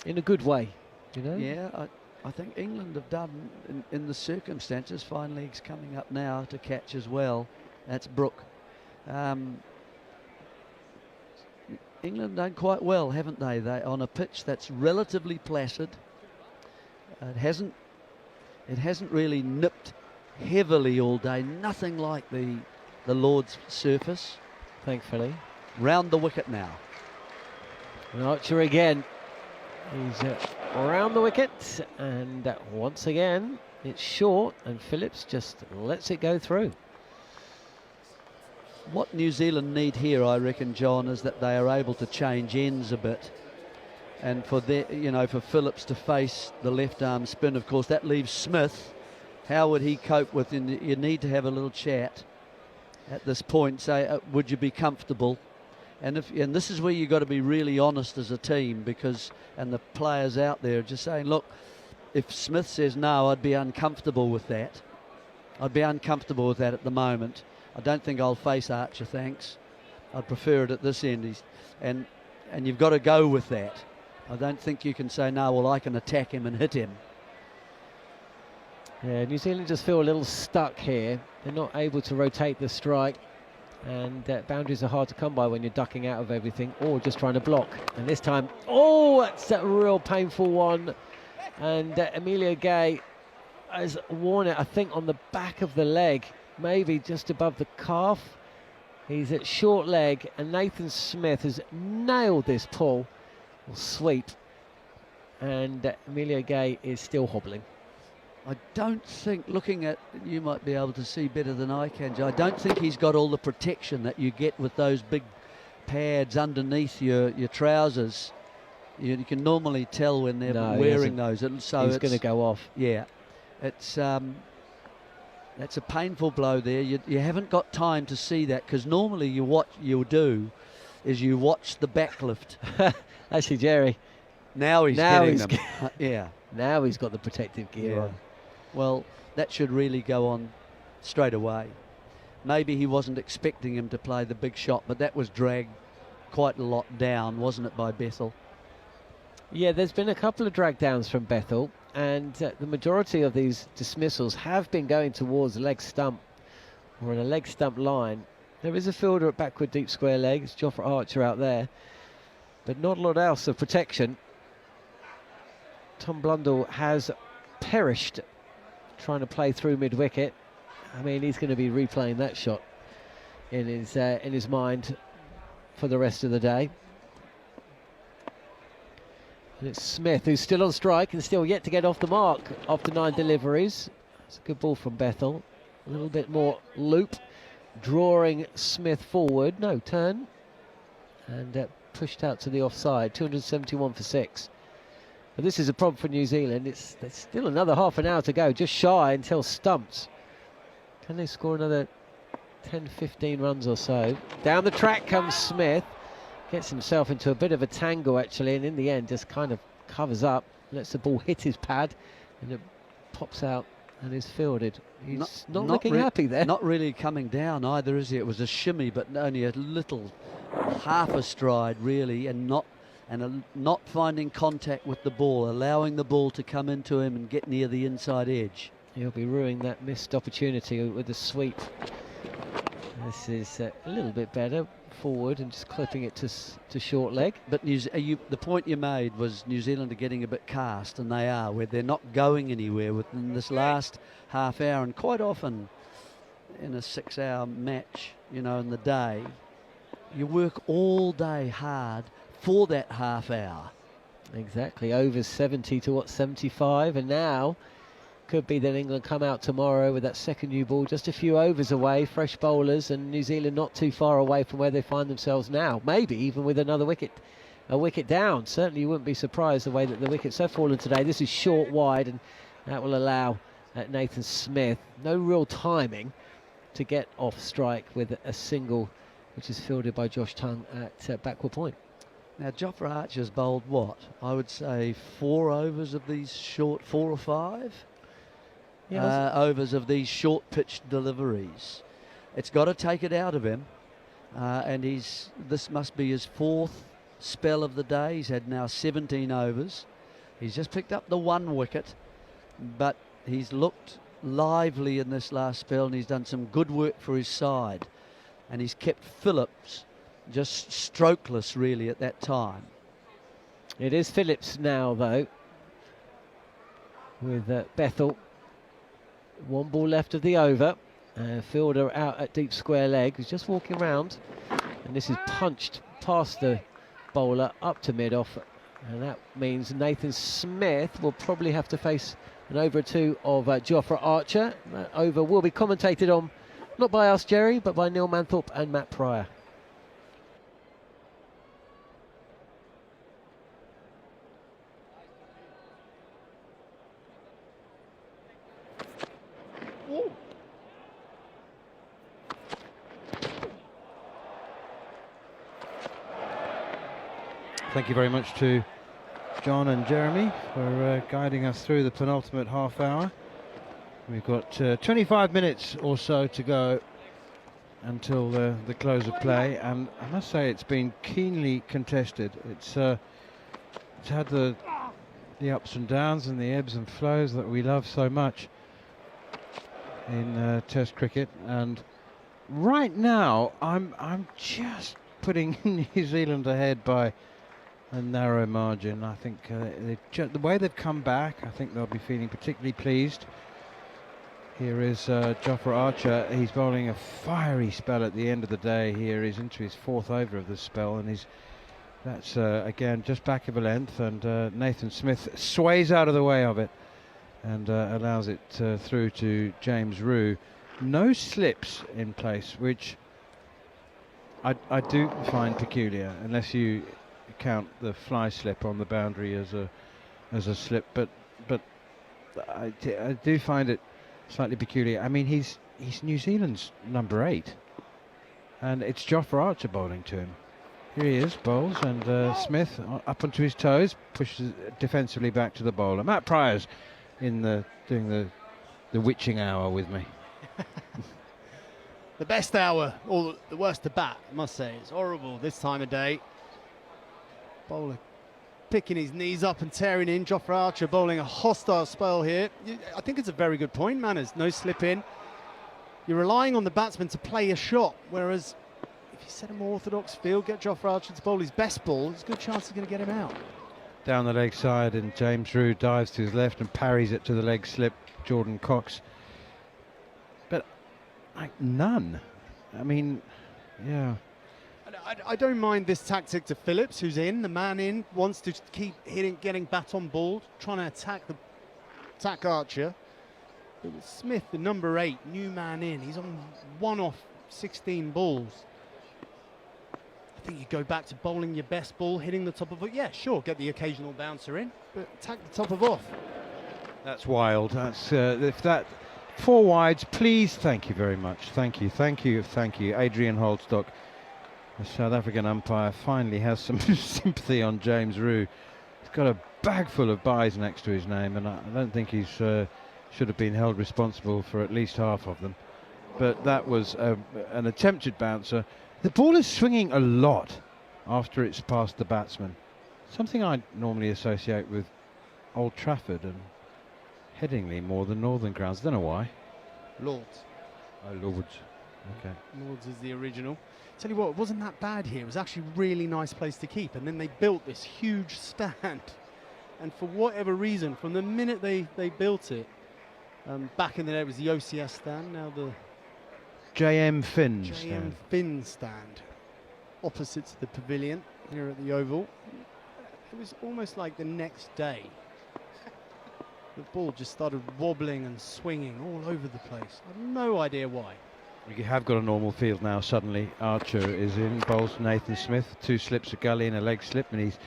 in a good way, you know. Yeah, I think England have done in the circumstances. Fine legs coming up now to catch as well. That's Brook. England done quite well, haven't they? They on a pitch that's relatively placid. It hasn't really nipped heavily all day. Nothing like the Lord's surface. Thankfully. Round the wicket now. And Archer again. He's around the wicket, and once again it's short, and Phillips just lets it go through. What New Zealand need here, I reckon, John, is that they are able to change ends a bit, and for Phillips to face the left arm spin. Of course, that leaves Smith. How would he cope with? You need to have a little chat at this point. Say, would you be comfortable? And this is where you've got to be really honest as a team, and the players out there just saying, look, if Smith says no, I'd be uncomfortable with that. I'd be uncomfortable with that at the moment. I don't think I'll face Archer, thanks. I'd prefer it at this end. And you've got to go with that. I don't think you can say, no, well, I can attack him and hit him. Yeah, New Zealand just feel a little stuck here. They're not able to rotate the strike. And boundaries are hard to come by when you're ducking out of everything or just trying to block. And this time, oh, that's a real painful one. and Emilio Gay has worn it, I think, on the back of the leg, maybe just above the calf. He's at short leg, and Nathan Smith has nailed this pull or sweep, and Emilio Gay is still hobbling. I don't think, looking at, you might be able to see better than I can, Joe, I don't think he's got all the protection that you get with those big pads underneath your trousers. You can normally tell when they're wearing those. So he's going to go off. Yeah, it's that's a painful blow there. You haven't got time to see that, because normally what you'll do is you watch the backlift. Actually, Jerry, now he's getting them. Yeah, now he's got the protective gear on. Well, that should really go on straight away. Maybe he wasn't expecting him to play the big shot, but that was dragged quite a lot down, wasn't it, by Bethel? Yeah, there's been a couple of drag downs from Bethel, and the majority of these dismissals have been going towards the leg stump or in a leg stump line. There is a fielder at backward deep square leg. It's Jofra Archer out there, but not a lot else of protection. Tom Blundell has perished trying to play through mid-wicket. I mean, he's going to be replaying that shot in his mind for the rest of the day. And it's Smith who's still on strike and still yet to get off the mark after 9 deliveries. It's a good ball from Bethel. A little bit more loop, drawing Smith forward. No, turn. And pushed out to the offside. 271 for 6. But this is a problem for New Zealand. There's still another half an hour to go, just shy until stumped. Can they score another 10, 15 runs or so? Down the track comes Smith. Gets himself into a bit of a tangle, actually, and in the end just kind of covers up, lets the ball hit his pad, and it pops out and is fielded. He's not looking happy there. Not really coming down either, is he? It was a shimmy, but only a little, half a stride, really, and not finding contact with the ball, allowing the ball to come into him and get near the inside edge. He'll be ruining that missed opportunity with the sweep. This is a little bit better forward and just clipping it to short leg. But the point you made was New Zealand are getting a bit cast, and they are, where they're not going anywhere within this last half hour, and quite often in a 6-hour match, in the day, you work all day hard for that half hour. Exactly, over 70 to 75, and now could be that England come out tomorrow with that second new ball just a few overs away, fresh bowlers, and New Zealand not too far away from where they find themselves now, maybe even with a wicket down. Certainly you wouldn't be surprised the way that the wickets have fallen today. This is short wide, and that will allow Nathan Smith no real timing to get off strike with a single, which is fielded by Josh Tongue at backward point. Now, Jofra Archer's bowled what? I would say 4 overs of these short, 4 or 5 overs of these short pitched deliveries. It's got to take it out of him, and this must be his 4th spell of the day. He's had now 17 overs. He's just picked up the 1 wicket, but he's looked lively in this last spell, and he's done some good work for his side, and he's kept Phillips just strokeless really at that time. It is Phillips now, though, with Bethel. 1 ball left of the over. Fielder out at deep square leg, who's just walking round, and this is punched past the bowler up to mid-off, and that means Nathan Smith will probably have to face an over 2 of Jofra Archer. That over will be commentated on, not by us, Jerry, but by Neil Manthorp and Matt Pryor. Thank you very much to John and Jeremy for guiding us through the penultimate half hour. We've got 25 minutes or so to go until the close of play, and I must say it's been keenly contested. It's had the ups and downs and the ebbs and flows that we love so much in Test cricket, and right now I'm just putting New Zealand ahead by a narrow margin. I think the way they've come back, I think they'll be feeling particularly pleased. Here is Jofra Archer. He's bowling a fiery spell at the end of the day here. He's into his 4th over of the spell, and that's again just back of a length, and Nathan Smith sways out of the way of it and allows it through to James Rew. No slips in place, which I do find peculiar, unless you count the fly slip on the boundary as a slip, but I do find it slightly peculiar. I mean, he's New Zealand's number 8, and it's Jofra Archer bowling to him. Here he is, bowls, and Smith up onto his toes, pushes defensively back to the bowler. Matt Pryor's doing the witching hour with me. The best hour, or the worst to bat, I must say. It's horrible this time of day. Bowler picking his knees up and tearing in. Jofra Archer bowling a hostile spell here. I think it's a very good point, Manners. No slip in. You're relying on the batsman to play a shot, whereas if you set a more orthodox field, get Jofra Archer to bowl his best ball, there's a good chance he's going to get him out. Down the leg side, and James Rew dives to his left and parries it to the leg slip, Jordan Cox. But like none. I mean, yeah. I don't mind this tactic to Phillips, who's in, the man in, wants to keep hitting, getting bat on ball, trying to attack Archer. It was Smith, the number 8, new man in. He's on 1 off 16 balls. I think you go back to bowling your best ball, hitting the top of it. Yeah, sure, get the occasional bouncer in, but attack the top of off. That's wild. That's if that 4 wides, please. Thank you very much. Thank you. Adrian Holdstock, the South African umpire, finally has some sympathy on James Rew. He's got a bag full of byes next to his name, and I don't think he's should have been held responsible for at least half of them. But that was an attempted bouncer. The ball is swinging a lot after it's past the batsman. Something I normally associate with Old Trafford and Headingley more than Northern grounds. Don't know why. Lords. Oh, Lords. Okay. Lords is the original. Tell you what, it wasn't that bad here. It was actually a really nice place to keep. And then they built this huge stand. And for whatever reason, from the minute they built it, back in the day it was the OCS stand, now the JM Finn JM stand. Finn stand, opposite to the pavilion here at the Oval. It was almost like the next day. The ball just started wobbling and swinging all over the place. I have no idea why. You have got a normal field now. Suddenly Archer is in, bowls Nathan Smith, 2 slips, a gully and a leg slip, and he's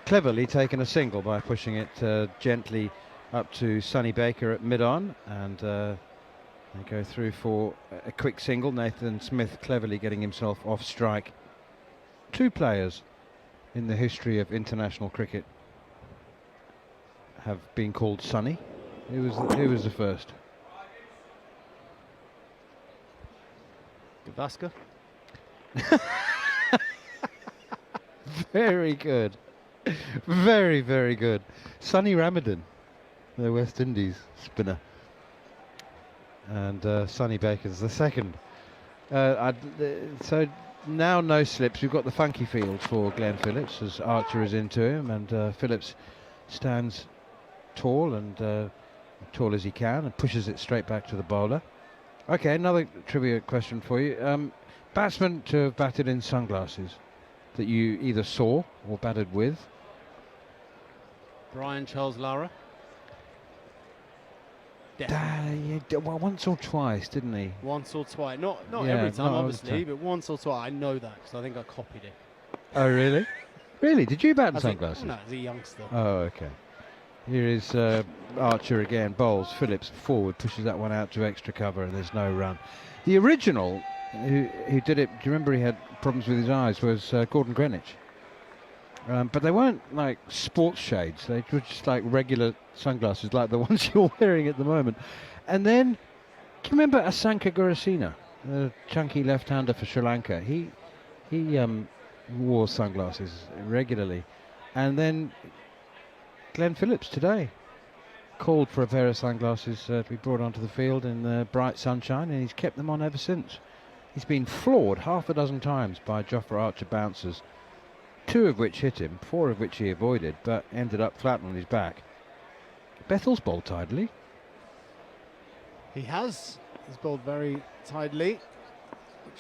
cleverly taken a single by pushing it gently up to Sonny Baker at mid-on, and they go through for a quick single. Nathan Smith cleverly getting himself off strike. 2 players in the history of international cricket have been called Sonny. Who was the first? Gavaskar. Very good. Very, very good. Sonny Ramadan, the West Indies spinner. And Sonny Baker's the second. So now no slips. We've got the funky field for Glenn Phillips as Archer is into him, and Phillips stands tall and tall as he can and pushes it straight back to the bowler. Okay, another trivia question for you. Batsman to have batted in sunglasses that you either saw or batted with? Brian Charles Lara. Well, once or twice, didn't he? Once or twice. Not Yeah, every time, not all the obviously, time. but once or twice. I know that because I think I copied it. Oh, really? Really? Did you bat in As a- sunglasses? No, as a youngster. Oh, okay. Here is Archer again, bowls. Phillips forward, pushes that one out to extra cover, and there's no run. The original who did it, do you remember he had problems with his eyes, was Gordon Greenwich. But they weren't like sports shades, they were just like regular sunglasses like the ones you're wearing at the moment. And then, do you remember Asanka Gurusena, the chunky left-hander for Sri Lanka? He wore sunglasses regularly. And then Glenn Phillips today called for a pair of sunglasses to be brought onto the field in the bright sunshine, and he's kept them on ever since. He's been floored half a dozen times by Jofra Archer bouncers, 2 of which hit him, 4 of which he avoided, but ended up flat on his back. Bethel's bowled tidily. He has. He's bowled very tidily, which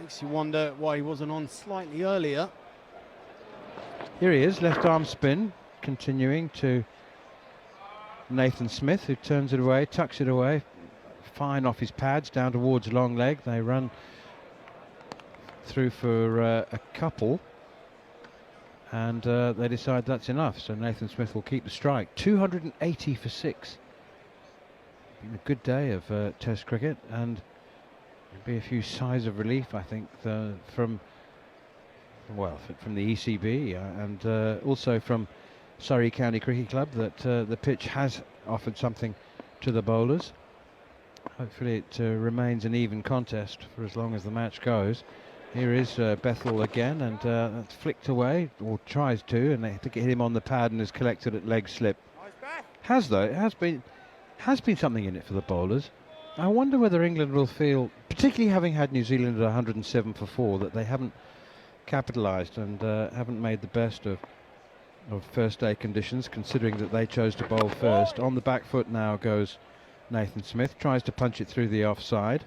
makes you wonder why he wasn't on slightly earlier. Here he is, left arm spin, continuing to Nathan Smith, who turns it away, tucks it away, fine off his pads, down towards long leg. They run through for a couple, and they decide that's enough, so Nathan Smith will keep the strike. 280 for 6. Been a good day of Test cricket, and there'll be a few sighs of relief, I think, from the ECB and also from Surrey County Cricket Club, that the pitch has offered something to the bowlers. Hopefully it remains an even contest for as long as the match goes. Here is Bethel again, and that's flicked away, or tries to, and they think it hit him on the pad and is collected at leg slip. Has though, it has been something in it for the bowlers. I wonder whether England will feel, particularly having had New Zealand at 107 for 4, that they haven't capitalised and haven't made the best of first day conditions, considering that they chose to bowl first. On the back foot now goes Nathan Smith, tries to punch it through the offside.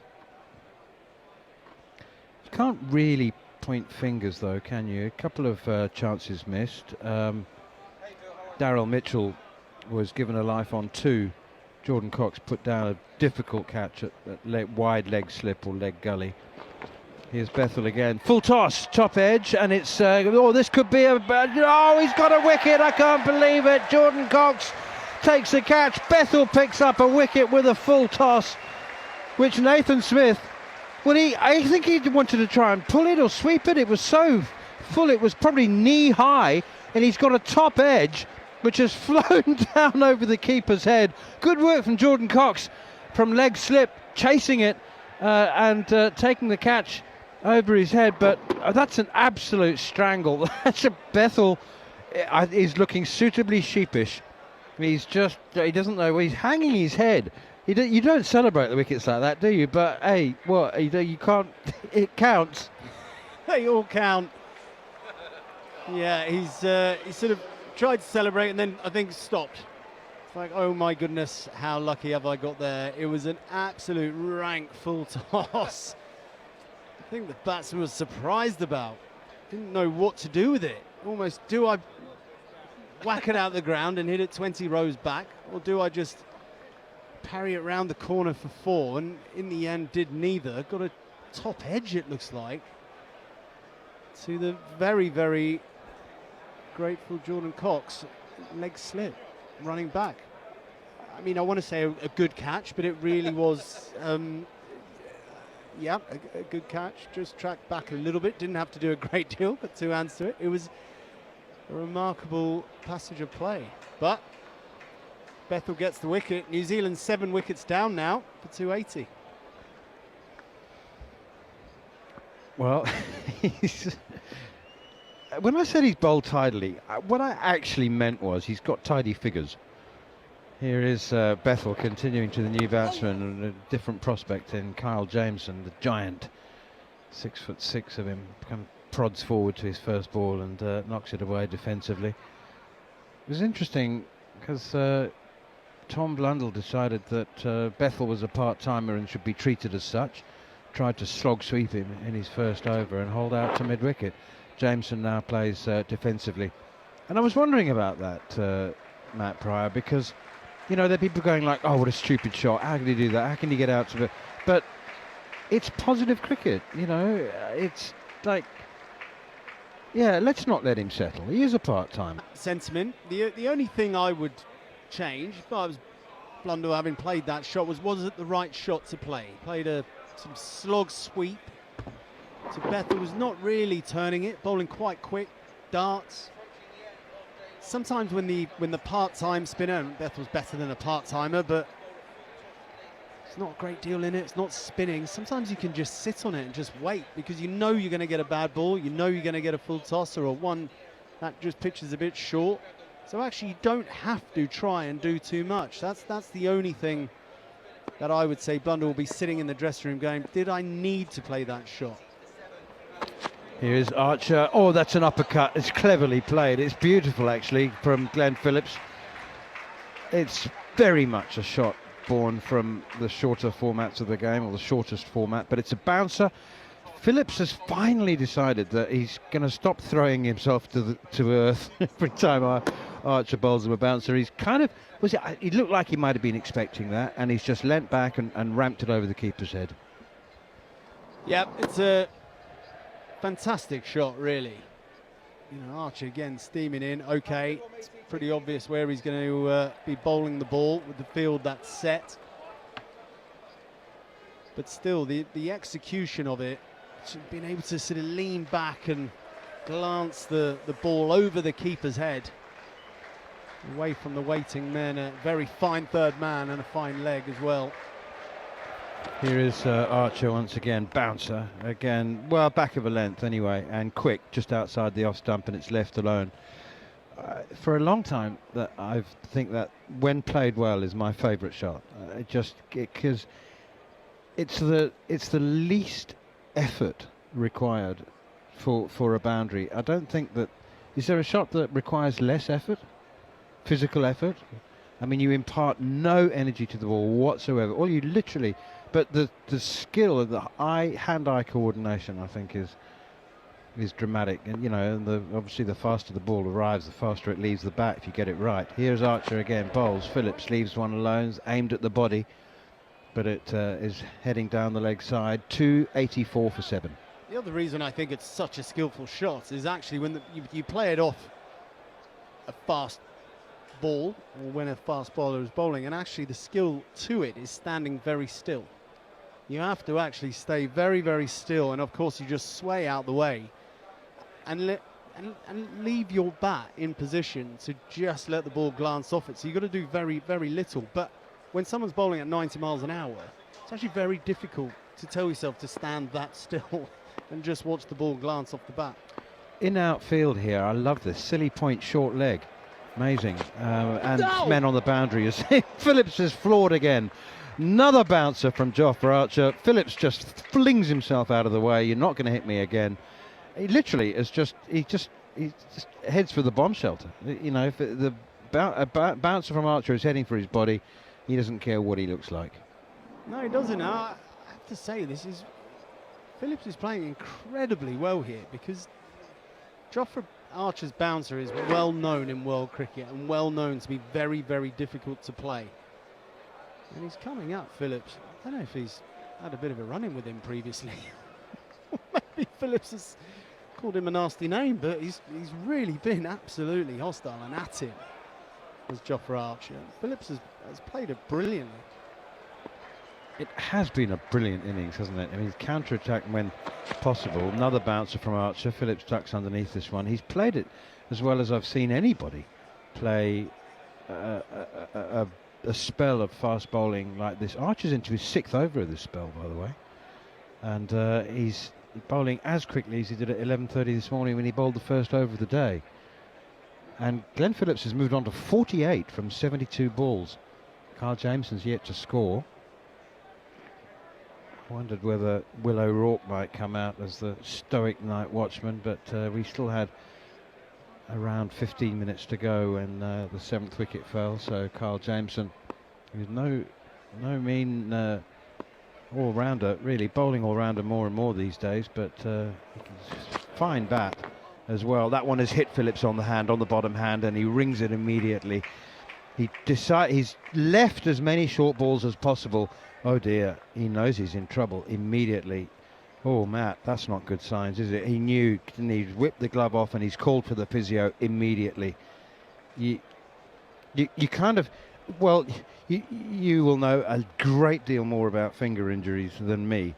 You can't really point fingers though, can you? A couple of chances missed. Daryl Mitchell was given a life on 2. Jordan Cox put down a difficult catch at wide leg slip or leg gully. Here's Bethel again, full toss, top edge, and it's this could be a he's got a wicket, I can't believe it. Jordan Cox takes the catch. Bethel picks up a wicket with a full toss, which Nathan Smith, I think he wanted to try and pull it or sweep it. It was so full, it was probably knee high, and he's got a top edge which has flown down over the keeper's head. Good work from Jordan Cox from leg slip, chasing it and taking the catch over his head, but that's an absolute strangle. That's a Bethel is looking suitably sheepish. He doesn't know, he's hanging his head. You don't celebrate the wickets like that, do you? But hey, what you can't. It counts. They all count. Yeah, he sort of tried to celebrate and then I think stopped. It's like, oh my goodness, how lucky have I got there? It was an absolute rank full toss. I think the batsman was surprised about. Didn't know what to do with it. Almost, do I whack it out the ground and hit it 20 rows back, or do I just parry it round the corner for 4? And in the end did neither. Got a top edge, it looks like, to the very, very grateful Jordan Cox. Leg slip, running back. I mean, I want to say a good catch, but it really was yeah, a good catch. Just tracked back a little bit, didn't have to do a great deal, but 2 hands to it. It was a remarkable passage of play. But Bethel gets the wicket. New Zealand 7 wickets down now for 280. Well, when I said he's bowled tidily, what I actually meant was he's got tidy figures. Here is Bethel continuing to the new batsman, and a different prospect in Kyle Jameson, the giant. 6'6" of him, prods forward to his first ball and knocks it away defensively. It was interesting because Tom Blundell decided that Bethel was a part-timer and should be treated as such. Tried to slog sweep him in his first over and hold out to mid-wicket. Jameson now plays defensively. And I was wondering about that, Matt Pryor, because you know, there are people going like, oh, what a stupid shot. How can he do that? How can he get out of it? But it's positive cricket, you know. It's like, yeah, let's not let him settle. He is a part-time. Sentiment. The only thing I would change, if I was Blundell having played that shot, was it the right shot to play? Played some slog sweep. So Bethel was not really turning it, bowling quite quick, darts. Sometimes when the part-time spinner, and Bethel's better than a part-timer, but it's not a great deal in it, it's not spinning. Sometimes you can just sit on it and just wait, because you know you're going to get a bad ball, you know you're going to get a full toss or a one that just pitches a bit short. So actually you don't have to try and do too much. That's the only thing that I would say Blundell will be sitting in the dressing room going, did I need to play that shot? Here's Archer. Oh, that's an uppercut. It's cleverly played. It's beautiful, actually, from Glenn Phillips. It's very much a shot born from the shorter formats of the game, or the shortest format, but it's a bouncer. Phillips has finally decided that he's going to stop throwing himself to earth every time Archer bowls him a bouncer. He's kind of, he looked like he might have been expecting that, and he's just leant back and ramped it over the keeper's head. Yeah, it's a fantastic shot, really. You know, Archer again steaming in. Okay, it's pretty obvious where he's going to be bowling the ball with the field that's set. But still, the execution of it, being able to sort of lean back and glance the ball over the keeper's head, away from the waiting men, a very fine third man and a fine leg as well. Here is Archer once again, bouncer again, well, back of a length anyway, and quick, just outside the off stump, and it's left alone. For a long time, that I think that when played well is my favourite shot. Because it's the least effort required for a boundary. I don't think that, is there a shot that requires less effort, physical effort? I mean, you impart no energy to the ball whatsoever. All you literally, but the skill of the hand-eye coordination, I think, is dramatic. And you know, and obviously the faster the ball arrives, the faster it leaves the bat if you get it right. Here's Archer again, bowls. Phillips leaves one alone, aimed at the body, but it is heading down the leg side. 284 for 7. The other reason I think it's such a skillful shot is actually when you play it off a fast ball, or when a fast bowler is bowling, and actually the skill to it is standing very still. You have to actually stay very, very still, and of course you just sway out the way and leave your bat in position to just let the ball glance off it. So you've got to do very, very little. But when someone's bowling at 90 miles an hour, it's actually very difficult to tell yourself to stand that still and just watch the ball glance off the bat. In outfield here, I love this silly point short leg. Amazing. And men on the boundary. Phillips is floored again. Another bouncer from Jofra Archer. Phillips just flings himself out of the way. You're not going to hit me again. He literally is he just heads for the bomb shelter. You know, if the bouncer from Archer is heading for his body, he doesn't care what he looks like. No, he doesn't. I have to say, Phillips is playing incredibly well here, because Jofra Archer's bouncer is well known in world cricket and well known to be very, very difficult to play. And he's coming up, Phillips. I don't know if he's had a bit of a run-in with him previously. Maybe Phillips has called him a nasty name, but he's really been absolutely hostile and at him as Jofra Archer. Phillips has played it brilliantly. It has been a brilliant innings, hasn't it? I mean, counter-attack when possible. Another bouncer from Archer. Phillips ducks underneath this one. He's played it as well as I've seen anybody play a spell of fast bowling like this. Archer's into his 6th over of this spell, by the way. And he's bowling as quickly as he did at 11:30 this morning when he bowled the first over of the day. And Glenn Phillips has moved on to 48 from 72 balls. Carl Jameson's yet to score. Wondered whether Will O'Rourke might come out as the stoic night watchman, but we still had around 15 minutes to go when the 7th wicket fell. So Carl Jameson, who's no mean all-rounder, really bowling all-rounder more and more these days, but fine bat as well. That one has hit Phillips on the hand, on the bottom hand, and he rings it immediately. He's left as many short balls as possible. Oh dear, he knows he's in trouble immediately. Oh, Matt, that's not good signs, is it? He knew, and he's whipped the glove off and he's called for the physio immediately. You kind of, well, you will know a great deal more about finger injuries than me,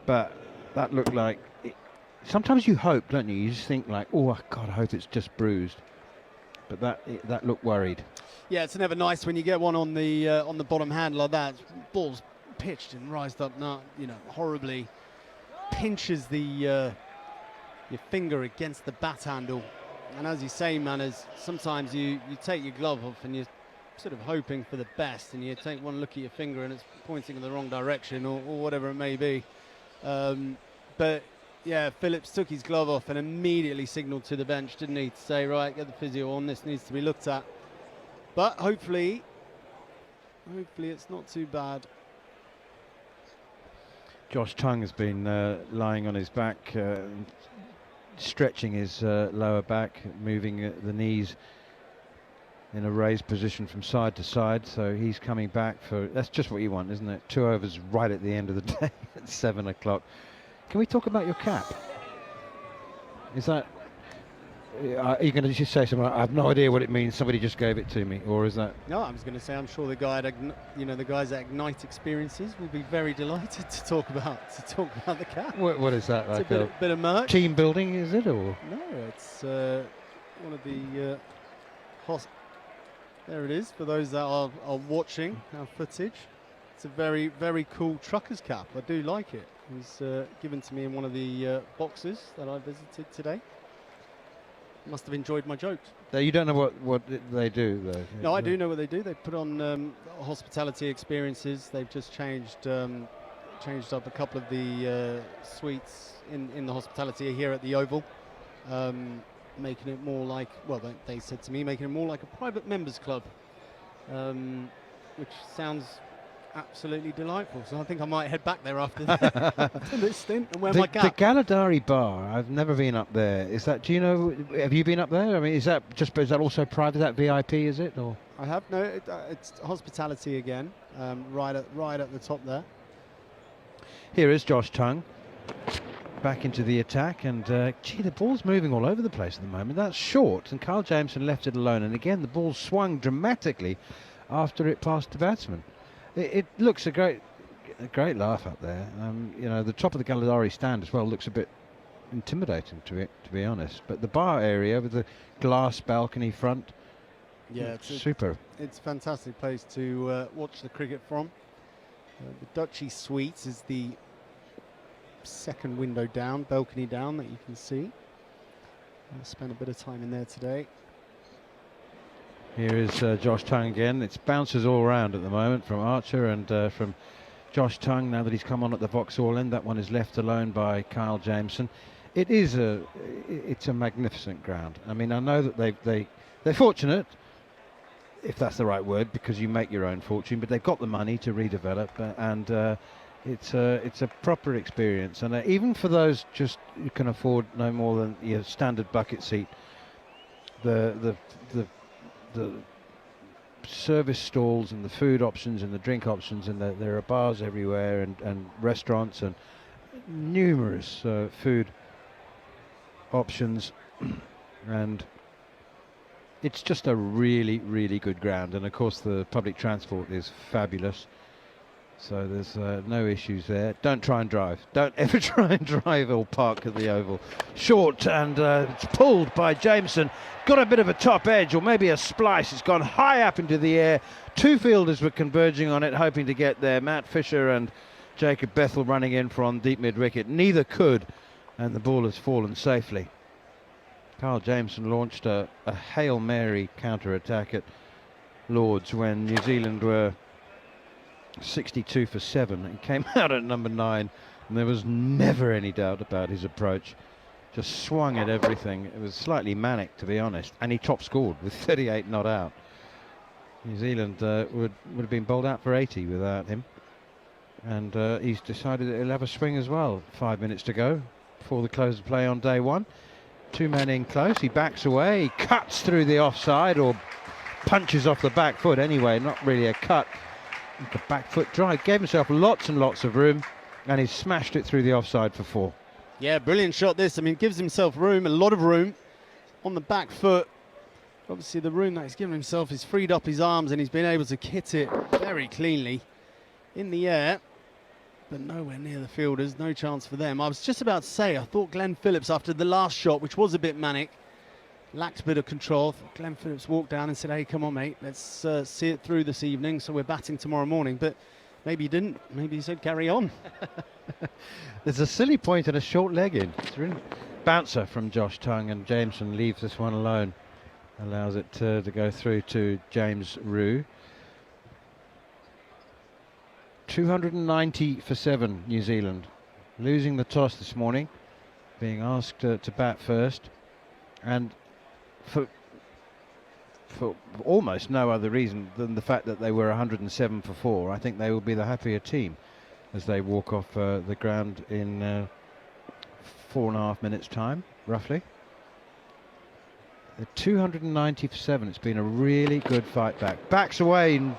but that looked like, sometimes you hope, don't you? You just think like, oh God, I hope it's just bruised. But that looked worried. Yeah, it's never nice when you get one on the bottom hand like that. Ball's pitched and rised up, horribly. Pinches your finger against the bat handle, and as you say, Manners, sometimes you take your glove off and you're sort of hoping for the best, and you take one look at your finger and it's pointing in the wrong direction or whatever it may be. But Yeah, Phillips took his glove off and immediately signalled to the bench, didn't he, to say, right, get the physio on, this needs to be looked at. But hopefully it's not too bad. Josh Tongue has been lying on his back, stretching his lower back, moving the knees in a raised position from side to side, so he's coming back for, that's just what you want, isn't it? 2 overs right at the end of the day at 7 o'clock. Can we talk about your cap? Is that, are you going to just say something like, I have no idea what it means, somebody just gave it to me, or is that? No, I was going to say, I'm sure the guy at the guys at Ignite Experiences will be very delighted to talk about the cap. What is that, like it's a bit of merch? Team building, is it, or? No, it's one of the there it is, for those that are watching our footage. It's a very, very cool trucker's cap. I do like it. It was given to me in one of the boxes that I visited today. Must have enjoyed my jokes. You don't know what they do, though? No, I do know what they do. They put on hospitality experiences. They've just changed up a couple of the suites in the hospitality here at the Oval. Making it more like, well, they said to me, making it more like a private members club, which sounds absolutely delightful. So I think I might head back there after this stint and wear my cap. The Galladari Bar, I've never been up there. Is that, do you know, have you been up there? I mean, is that also private, is that VIP, is it? Or? I have, no, it's hospitality again, right at the top there. Here is Josh Tongue. Back into the attack, and the ball's moving all over the place at the moment. That's short, and Kyle Jameson left it alone, and again the ball swung dramatically after it passed the batsman. It looks a great laugh up there. The top of the Galladari stand as well looks a bit intimidating to be honest, but the bar area with the glass balcony front, yeah, it's super. It's a fantastic place to watch the cricket from. The Duchy Suites is the second window down, balcony down, that you can see. I spent a bit of time in there today. Here is Josh Tongue again. It's bounces all around at the moment from Archer and from Josh Tongue. Now that he's come on at the Vauxhall end, that one is left alone by Kyle Jameson. It's a magnificent ground. I mean, I know that they're fortunate, if that's the right word, because you make your own fortune, but they've got the money to redevelop, and it's a proper experience, and even for those just who can afford no more than your standard bucket seat, the service stalls and the food options and the drink options, and there are bars everywhere and restaurants and numerous food options, and it's just a really, really good ground. And of course the public transport is fabulous. So there's no issues there. Don't try and drive. Don't ever try and drive or park at the Oval. Short, and it's pulled by Jameson. Got a bit of a top edge, or maybe a splice. It's gone high up into the air. Two fielders were converging on it, hoping to get there. Matt Fisher and Jacob Bethel running in for on deep mid-wicket. Neither could, and the ball has fallen safely. Kyle Jameson launched a Hail Mary counter-attack at Lords when New Zealand were 62 for 7. He came out at number 9, and there was never any doubt about his approach. Just swung at everything. It was slightly manic, to be honest, and he top scored with 38 not out. New Zealand would have been bowled out for 80 without him, and he's decided that he'll have a swing as well. 5 minutes to go before the close of play on day 1. 2 men in close. He backs away. He cuts through the offside, or punches off the back foot anyway. Not really a cut. The back foot drive, gave himself lots and lots of room, and he smashed it through the offside for 4. Yeah, brilliant shot this. I mean, gives himself room, a lot of room on the back foot. Obviously the room that he's given himself has freed up his arms, and he's been able to hit it very cleanly in the air, but nowhere near the fielders. No chance for them. I was just about to say, I thought Glenn Phillips, after the last shot, which was a bit manic, lacked a bit of control. Glenn Phillips walked down and said, hey, come on, mate, let's see it through this evening, so we're batting tomorrow morning. But maybe he didn't. Maybe he said, carry on. There's a silly point and a short leg in. It's really bouncer from Josh Tongue, and Jameson leaves this one alone. Allows it to go through to James Rue. 290 for 7, New Zealand. Losing the toss this morning. being asked to bat first, and for almost no other reason than the fact that they were 107 for 4. I think they will be the happier team as they walk off the ground in 4.5 minutes time, roughly. 290 for 7. It's been a really good fight back. Backs away and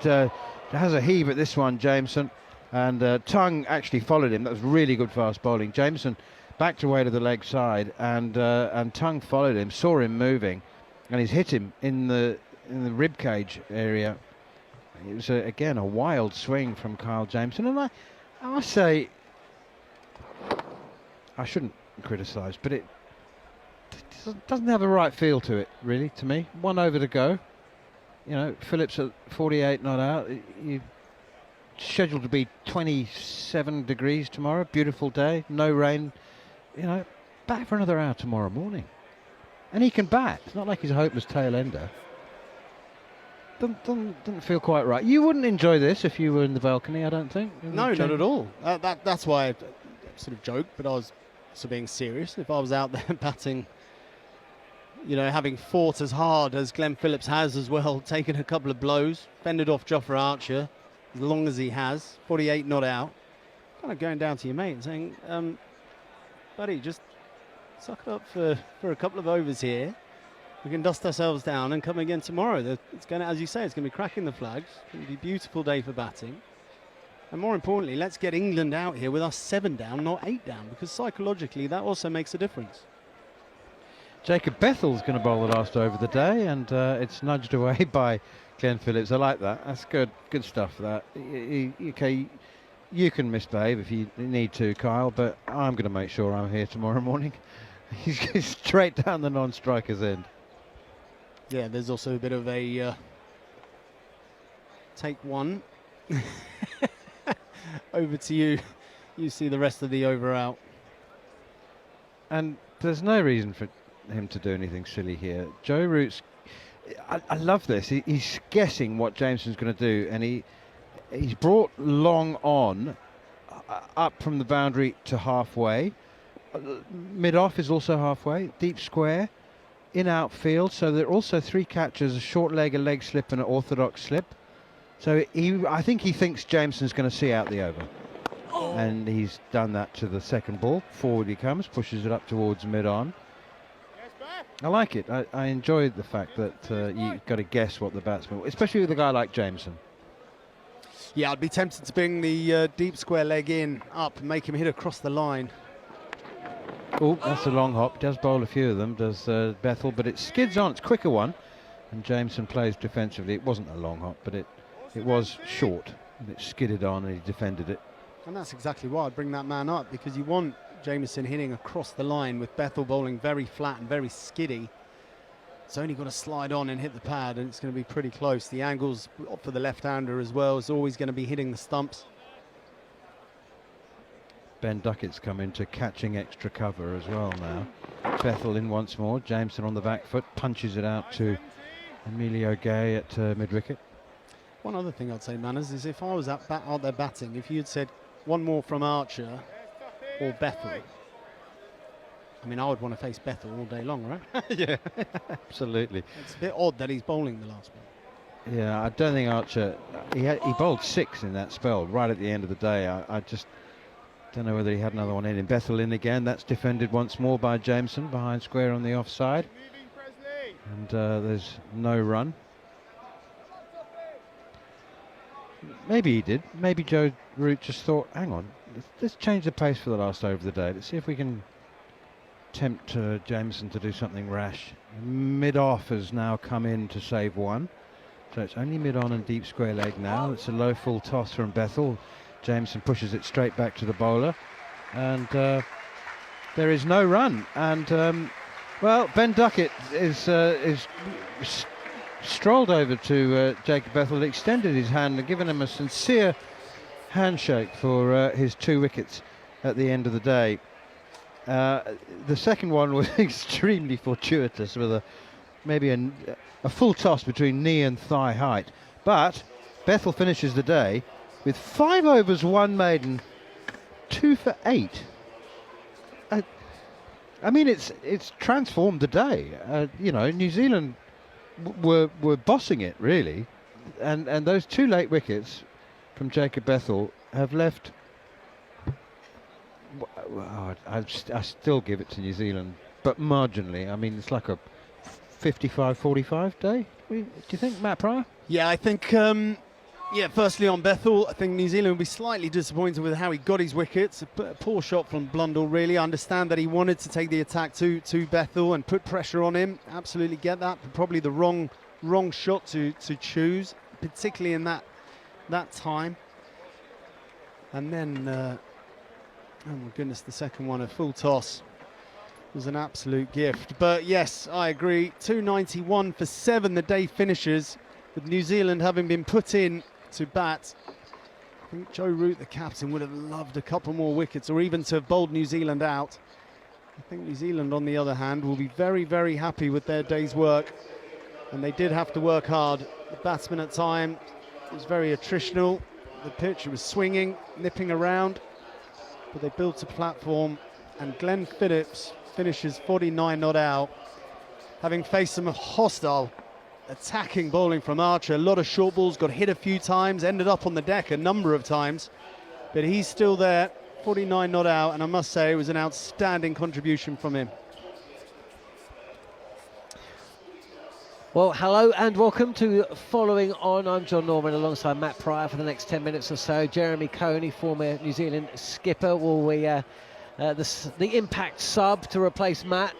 has a heave at this one, Jameson. And Tongue actually followed him. That was really good fast bowling. Jameson backed away to the leg side, and Tongue followed him, saw him moving, and he's hit him in the rib cage area. It was again a wild swing from Kyle Jameson, and I say I shouldn't criticise, but it doesn't have a right feel to it, really, to me. 1 over to go. You know, Phillips at 48 not out. You scheduled to be 27 degrees tomorrow. Beautiful day, no rain. You know, back for another hour tomorrow morning. And he can bat. It's not like he's a hopeless tail ender. Doesn't feel quite right. You wouldn't enjoy this if you were in the balcony, I don't think. No, not at all. That's why I sort of joked, but I was also being serious. If I was out there batting, you know, having fought as hard as Glenn Phillips has as well, taken a couple of blows, fended off Jofra Archer as long as he has, 48 not out, kind of going down to your mate and saying, buddy, just suck it up for a couple of overs here. We can dust ourselves down and come again tomorrow. It's going to, as you say, it's going to be cracking the flags. It's going to be a beautiful day for batting. And more importantly, let's get England out here with us 7 down, not 8 down, because psychologically that also makes a difference. Jacob Bethel's going to bowl the last over of the day, and it's nudged away by Glenn Phillips. I like that. That's good stuff, that. Okay, you can misbehave if you need to, Kyle, but I'm going to make sure I'm here tomorrow morning. He's straight down the non-striker's end. Yeah, there's also a bit of a take one. Over to you. You see the rest of the over out. And there's no reason for him to do anything silly here. Joe Root's, I love this. He's guessing what Jameson's going to do, and he's brought long on up from the boundary to halfway. Mid-off is also halfway. Deep square. In outfield, so there are also 3 catches, a short leg, a leg slip and an orthodox slip. So I think he thinks Jameson's going to see out the over. And he's done that to the second ball. Forward he comes, pushes it up towards mid-on. I like it. I enjoy the fact that you've got to guess what the batsman, especially with a guy like Jameson. Yeah, I'd be tempted to bring the deep square leg in, up, and make him hit across the line. Oh, that's a long hop. Does bowl a few of them, does Bethel, but it skids on. It's a quicker one, and Jameson plays defensively. It wasn't a long hop, but it was short, and it skidded on, and he defended it. And that's exactly why I'd bring that man up, because you want Jameson hitting across the line with Bethel bowling very flat and very skiddy. It's only got to slide on and hit the pad, and it's going to be pretty close. The angles for the left-hander as well is always going to be hitting the stumps. Ben Duckett's come into catching extra cover as well now. Bethel in once more. Jameson on the back foot, punches it out to Emilio Gay at mid-wicket. One other thing I'd say, Manners, is if I was out there batting, if you had said one more from Archer or Bethel, I mean, I would want to face Bethel all day long, right? Yeah, absolutely. It's a bit odd that he's bowling the last one. Yeah, I don't think Archer, he bowled 6 in that spell right at the end of the day. I just don't know whether he had another one in him. Bethel in again. That's defended once more by Jameson behind square on the offside. And there's no run. Maybe he did. Maybe Joe Root just thought, hang on, let's change the pace for the last over of the day. Let's see if we can tempt Jameson to do something rash. Mid-off has now come in to save 1. So it's only mid-on and deep square leg now. It's a low full toss from Bethel. Jameson pushes it straight back to the bowler, and there is no run. And well, Ben Duckett is strolled over to Jacob Bethel, extended his hand and given him a sincere handshake for his 2 wickets at the end of the day. The second one was extremely fortuitous, with maybe a full toss between knee and thigh height. But Bethel finishes the day with 5 overs, 1 maiden, 2 for 8. I mean, it's transformed the day. You know, New Zealand were bossing it really, and those 2 late wickets from Jacob Bethell have left. Well, I still give it to New Zealand, but marginally. I mean, it's like a 55-45 day. Do you think, Matt Pryor? Yeah, I think. Yeah, firstly on Bethell, I think New Zealand will be slightly disappointed with how he got his wickets. A poor shot from Blundell, really. I understand that he wanted to take the attack to Bethell and put pressure on him. Absolutely get that, but probably the wrong shot to choose, particularly in that time. And then, oh my goodness, the second one, a full toss, was an absolute gift. But yes, I agree. 291 for 7 the day finishes, with New Zealand having been put in to bat. I think Joe Root, the captain, would have loved a couple more wickets or even to have bowled New Zealand out. I think New Zealand, on the other hand, will be very, very happy with their day's work. And they did have to work hard. The batsman at time was very attritional. The pitch, it was swinging, nipping around. But they built a platform, and Glenn Phillips finishes 49 not out, having faced some hostile attacking bowling from Archer. A lot of short balls, got hit a few times, ended up on the deck a number of times, but he's still there, 49 not out, and I must say it was an outstanding contribution from him. Well, hello and welcome to Following On. I'm John Norman alongside Matt Pryor for the next 10 minutes or so. Jeremy Coney, former New Zealand skipper, will be the impact sub to replace Matt.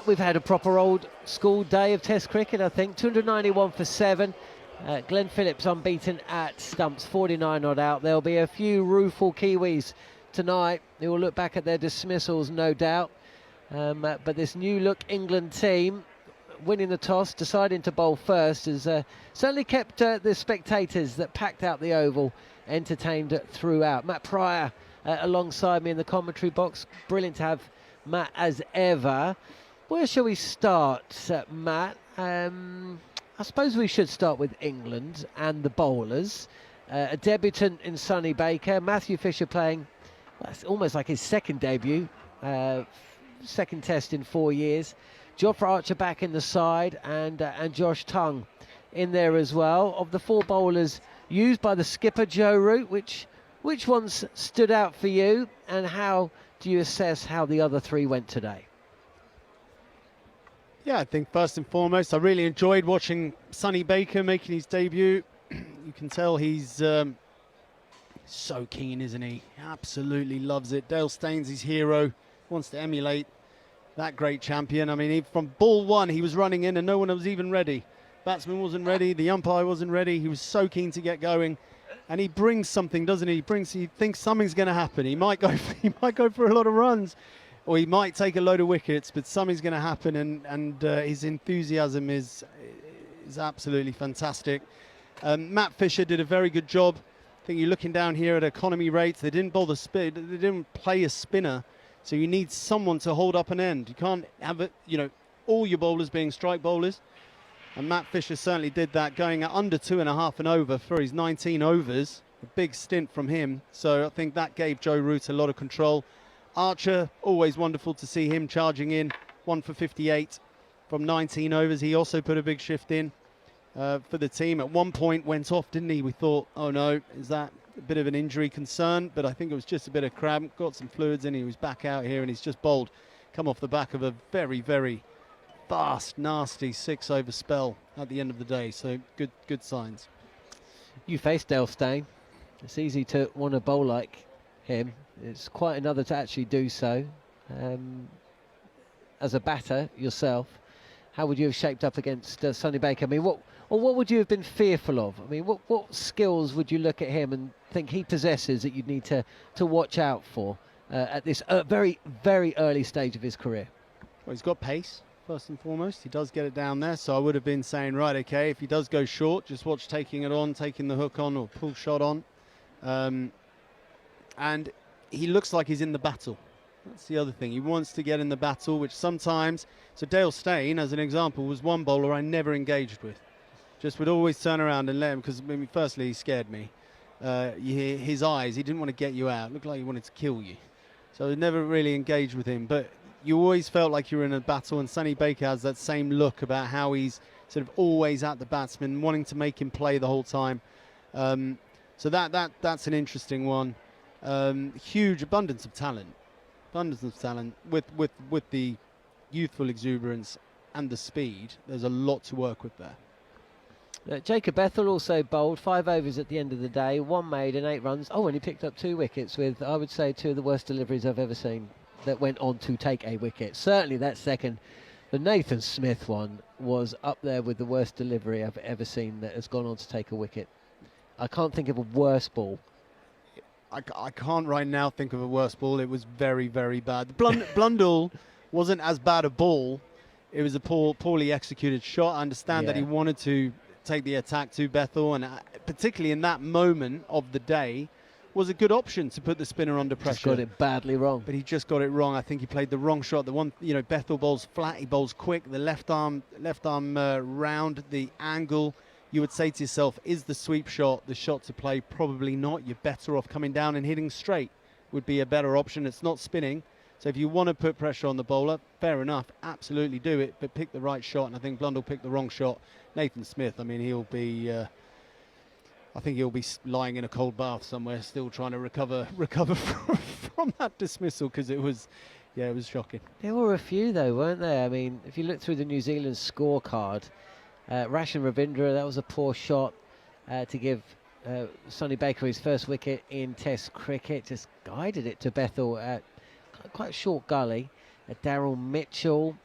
We've had a proper old school day of Test cricket, I think. 291 for 7. Glenn Phillips unbeaten at stumps, 49 not out. There'll be a few rueful Kiwis tonight who will look back at their dismissals, no doubt. But this new look England team, winning the toss, deciding to bowl first, has certainly kept the spectators that packed out the Oval entertained throughout. Matt Pryor alongside me in the commentary box. Brilliant to have Matt as ever. Where shall we start, Matt? I suppose we should start with England and the bowlers. A debutant in Sonny Baker, Matthew Fisher playing, well, it's almost like his second debut, second test in 4 years. Jofra Archer back in the side, and Josh Tongue in there as well. Of the 4 bowlers used by the skipper Joe Root, which ones stood out for you, and how do you assess how the other 3 went today? Yeah, I think first and foremost, I really enjoyed watching Sonny Baker making his debut. You can tell he's so keen, isn't he? Absolutely loves it. Dale Stains's his hero, wants to emulate that great champion. I mean, from ball 1, he was running in and no one was even ready. Batsman wasn't ready, the umpire wasn't ready. He was so keen to get going. And he brings something, doesn't he? He thinks something's going to happen. He might go for a lot of runs, or he might take a load of wickets, but something's going to happen, and his enthusiasm is absolutely fantastic. Matt Fisher did a very good job. I think you're looking down here at economy rates. They didn't bowl the spin. They didn't play a spinner, so you need someone to hold up an end. You can't have it, all your bowlers being strike bowlers. And Matt Fisher certainly did that, going at under 2.5 an over for his 19 overs. A big stint from him. So I think that gave Joe Root a lot of control. Archer, always wonderful to see him charging in. 1 for 58 from 19 overs. He also put a big shift in for the team. At one point went off, didn't he? We thought, oh no, is that a bit of an injury concern? But I think it was just a bit of cramp. Got some fluids in. He was back out here and he's just bowled. Come off the back of a very, very fast, nasty 6-over spell at the end of the day. So good signs. You faced Dale Steyn. It's easy to want to bowl like him. It's quite another to actually do so. As a batter yourself, how would you have shaped up against Sonny Baker? I mean, what would you have been fearful of? I mean, what skills would you look at him and think he possesses that you'd need to watch out for at this very, very early stage of his career? Well, he's got pace. First and foremost, he does get it down there, so I would have been saying, right, okay, if he does go short, just watch taking it on, taking the hook on or pull shot on. And he looks like he's in the battle. That's the other thing. He wants to get in the battle, which sometimes... So Dale Steyn, as an example, was one bowler I never engaged with. Just would always turn around and let him, because firstly, he scared me. You hear his eyes, he didn't want to get you out. It looked like he wanted to kill you. So I never really engaged with him. But you always felt like you were in a battle, and Sonny Baker has that same look about how he's sort of always at the batsman, wanting to make him play the whole time. So that's an interesting one. Huge abundance of talent with the youthful exuberance and the speed. There's a lot to work with there. Jacob Bethel also bowled 5 overs at the end of the day, 1 made and 8 runs. Oh, and he picked up 2 wickets with, I would say, 2 of the worst deliveries I've ever seen that went on to take a wicket. Certainly that second, the Nathan Smith one, was up there with the worst delivery I've ever seen that has gone on to take a wicket. I can't think of a worse ball. I can't right now think of a worse ball. It was very, very bad. The Blundell wasn't as bad a ball. It was a poorly executed shot. I understand that he wanted to take the attack to Bethel, and particularly in that moment of the day, was a good option to put the spinner under pressure. Just got it badly wrong. But he just got it wrong. I think he played the wrong shot. The one, Bethel bowls flat, he bowls quick. The left arm round the angle. You would say to yourself, is the sweep shot the shot to play? Probably not. You're better off coming down and hitting straight. Would be a better option. It's not spinning. So if you want to put pressure on the bowler, fair enough, absolutely do it, but pick the right shot. And I think Blundell picked the wrong shot. Nathan Smith, I mean, he'll be, I think he'll be lying in a cold bath somewhere, still trying to recover from that dismissal, because it was shocking. There were a few though, weren't there? I mean, if you look through the New Zealand scorecard, Rashan Ravindra, that was a poor shot to give Sonny Baker his first wicket in Test cricket. Just guided it to Bethel at quite a short gully. Daryl Mitchell,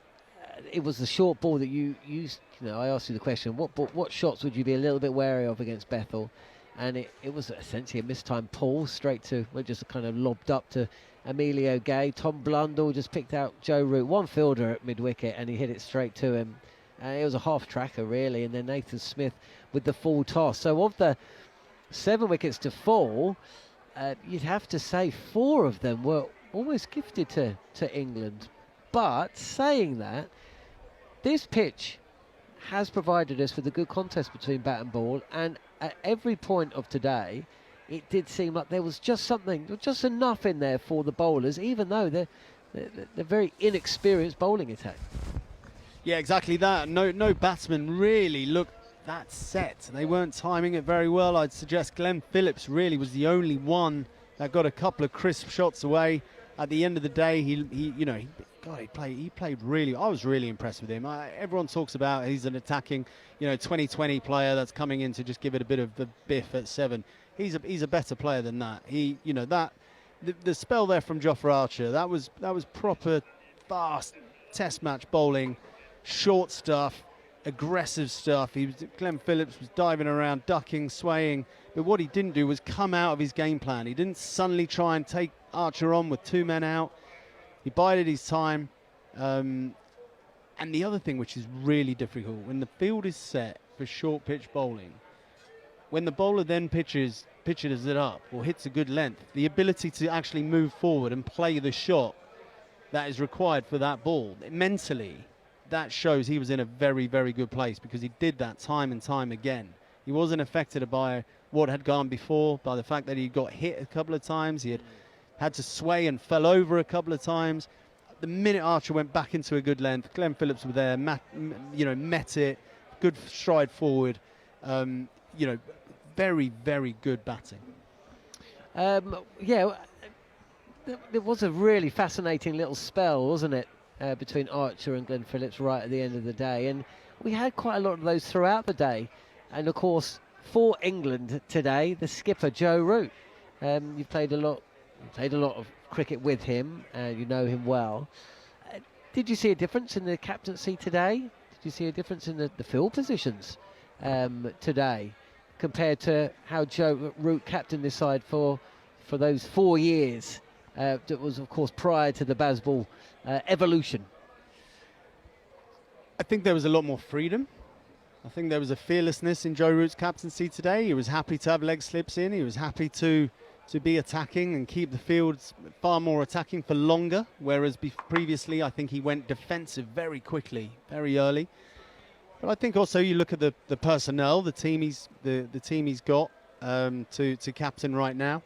it was the short ball that you used. I asked you the question, what shots would you be a little bit wary of against Bethel? And it was essentially a mistimed pull straight to, just kind of lobbed up to Emilio Gay. Tom Blundell just picked out Joe Root, one fielder at mid-wicket, and he hit it straight to him. It was a half-tracker, really, and then Nathan Smith with the full toss. So of the 7 wickets to fall, you'd have to say 4 of them were almost gifted to England. But saying that, this pitch has provided us with a good contest between bat and ball, and at every point of today, it did seem like there was just enough in there for the bowlers, even though they're very inexperienced bowling attack. Yeah, exactly that. No batsman really looked that set. They weren't timing it very well. I'd suggest Glenn Phillips really was the only one that got a couple of crisp shots away. At the end of the day, he played really. I was really impressed with him. Everyone talks about he's an attacking, 2020 player that's coming in to just give it a bit of the biff at 7. He's a better player than that. The spell there from Jofra Archer, that was proper fast Test match bowling, short stuff, aggressive stuff. Glenn Phillips was diving around, ducking, swaying, but what he didn't do was come out of his game plan. He didn't suddenly try and take Archer on with 2 men out. He bided his time. And the other thing which is really difficult, when the field is set for short pitch bowling, when the bowler then pitches it up or hits a good length, the ability to actually move forward and play the shot that is required for that ball, mentally, that shows he was in a very, very good place, because he did that time and time again. He wasn't affected by what had gone before, by the fact that he got hit a couple of times. He had to sway and fell over a couple of times. The minute Archer went back into a good length, Glenn Phillips was there, met it, good stride forward. Very, very good batting. It was a really fascinating little spell, wasn't it, between Archer and Glenn Phillips right at the end of the day, and we had quite a lot of those throughout the day. And of course, for England today, the skipper Joe Root. You've played a lot of cricket with him, and you know him well. Did you see a difference in the captaincy today? Did you see a difference in the field positions today compared to how Joe Root captained this side for those 4 years? That was, of course, prior to the Bazball evolution. I think there was a lot more freedom. I think there was a fearlessness in Joe Root's captaincy today. He was happy to have leg slips in. He was happy to be attacking and keep the fields far more attacking for longer, whereas previously I think he went defensive very quickly, very early. But I think also you look at the personnel, the team he's got to captain right now.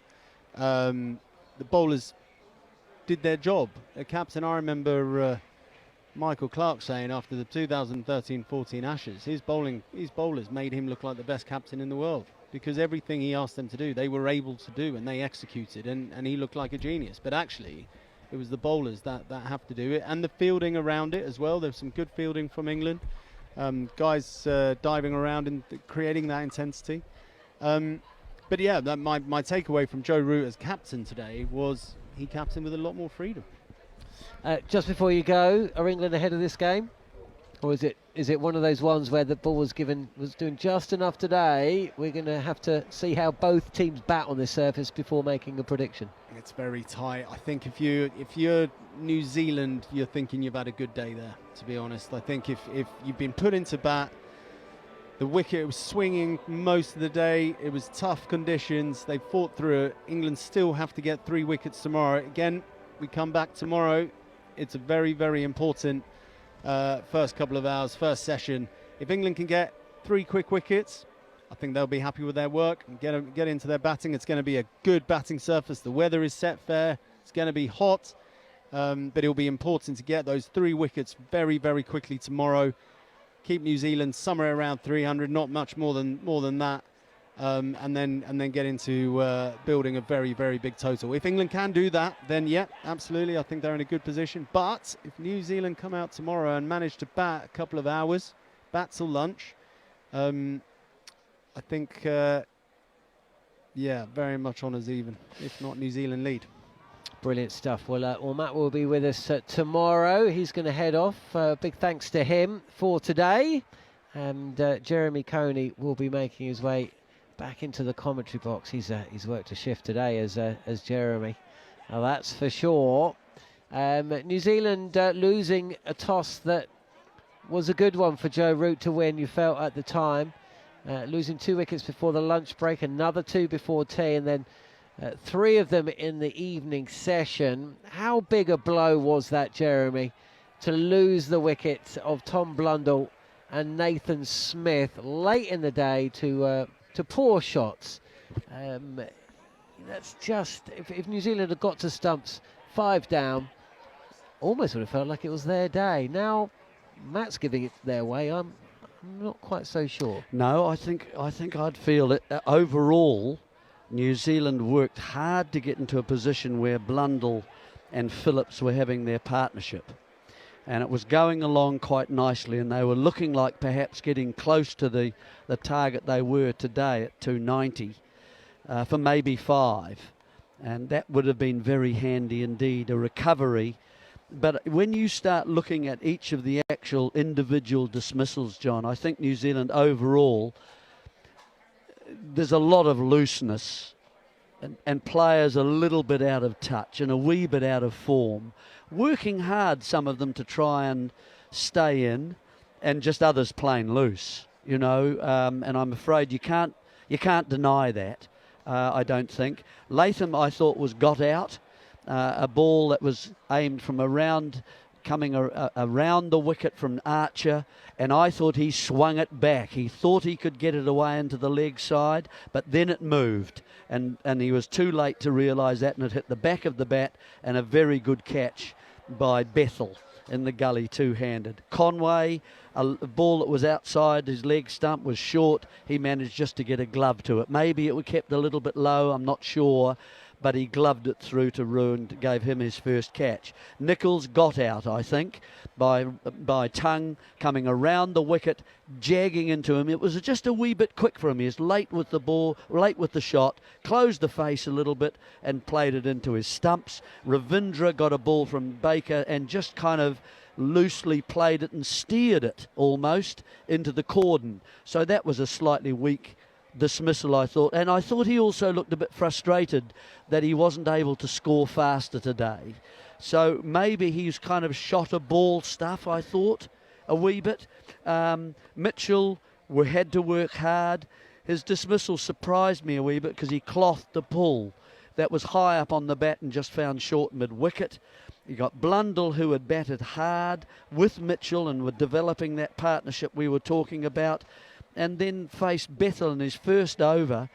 The bowlers did their job. A captain, I remember Michael Clark saying after the 2013-14 Ashes, his bowlers made him look like the best captain in the world, because everything he asked them to do, they were able to do, and they executed, and he looked like a genius. But actually, it was the bowlers that have to do it, and the fielding around it as well. There's some good fielding from England. Guys diving around and creating that intensity. But yeah, my takeaway from Joe Root as captain today was he captained with a lot more freedom. Just before you go, are England ahead of this game? Or is it one of those ones where the ball was doing just enough today? We're going to have to see how both teams bat on this surface before making a prediction. It's very tight. I think if you're New Zealand, you're thinking you've had a good day there, to be honest. I think if you've been put into bat, the wicket was swinging most of the day. It was tough conditions. They fought through it. England still have to get 3 wickets tomorrow. Again, we come back tomorrow. It's a very, very important first couple of hours, first session. If England can get 3 quick wickets, I think they'll be happy with their work and get into their batting. It's going to be a good batting surface. The weather is set fair. It's going to be hot, but it'll be important to get those 3 wickets very, very quickly tomorrow. Keep New Zealand somewhere around 300, not much more than that, and then get into building a very, very big total. If England can do that, then yeah, absolutely, I think they're in a good position. But if New Zealand come out tomorrow and manage to bat a couple of hours, bat till lunch, I think, yeah, very much on as even, if not New Zealand lead. Brilliant stuff. Well, Matt will be with us tomorrow. He's going to head off. Big thanks to him for today. And Jeremy Coney will be making his way back into the commentary box. He's worked a shift today as Jeremy. Now that's for sure. New Zealand losing a toss that was a good one for Joe Root to win, you felt at the time. Losing 2 wickets before the lunch break, another 2 before tea, and then 3 of them in the evening session. How big a blow was that, Jeremy, to lose the wickets of Tom Blundell and Nathan Smith late in the day to poor shots? That's just, if New Zealand had got to stumps 5 down, almost would have felt like it was their day. Now Matt's giving it their way. I'm not quite so sure. No, I think I'd feel it. Overall, New Zealand worked hard to get into a position where Blundell and Phillips were having their partnership. And it was going along quite nicely, and they were looking like perhaps getting close to the target they were today at 290 for maybe 5. And that would have been very handy indeed, a recovery. But when you start looking at each of the actual individual dismissals, John, I think New Zealand overall, there's a lot of looseness and players a little bit out of touch and a wee bit out of form. Working hard, some of them, to try and stay in, and just others playing loose, you know. And I'm afraid you can't deny that. I don't think Latham, I thought, was got out. A ball that was aimed from around, coming around the wicket from Archer, and I thought he swung it back. He thought he could get it away into the leg side, but then it moved, and he was too late to realise that, and it hit the back of the bat, and a very good catch by Bethel in the gully, two-handed. Conway, a ball that was outside his leg stump, was short. He managed just to get a glove to it. Maybe it was kept a little bit low, I'm not sure, but he gloved it through to Ruin, gave him his first catch. Nichols got out, I think, by Tongue coming around the wicket, jagging into him. It was just a wee bit quick for him. He was late with the ball, late with the shot, closed the face a little bit and played it into his stumps. Ravindra got a ball from Baker and just kind of loosely played it and steered it almost into the cordon. So that was a slightly weak dismissal, I thought, and I thought he also looked a bit frustrated that he wasn't able to score faster today. So maybe he's kind of shot a ball stuff, I thought, a wee bit. Mitchell had to work hard. His dismissal surprised me a wee bit because he clothed the pull that was high up on the bat and just found short mid-wicket. You got Blundell, who had batted hard with Mitchell and were developing that partnership we were talking about, and then faced Bethel in his first over,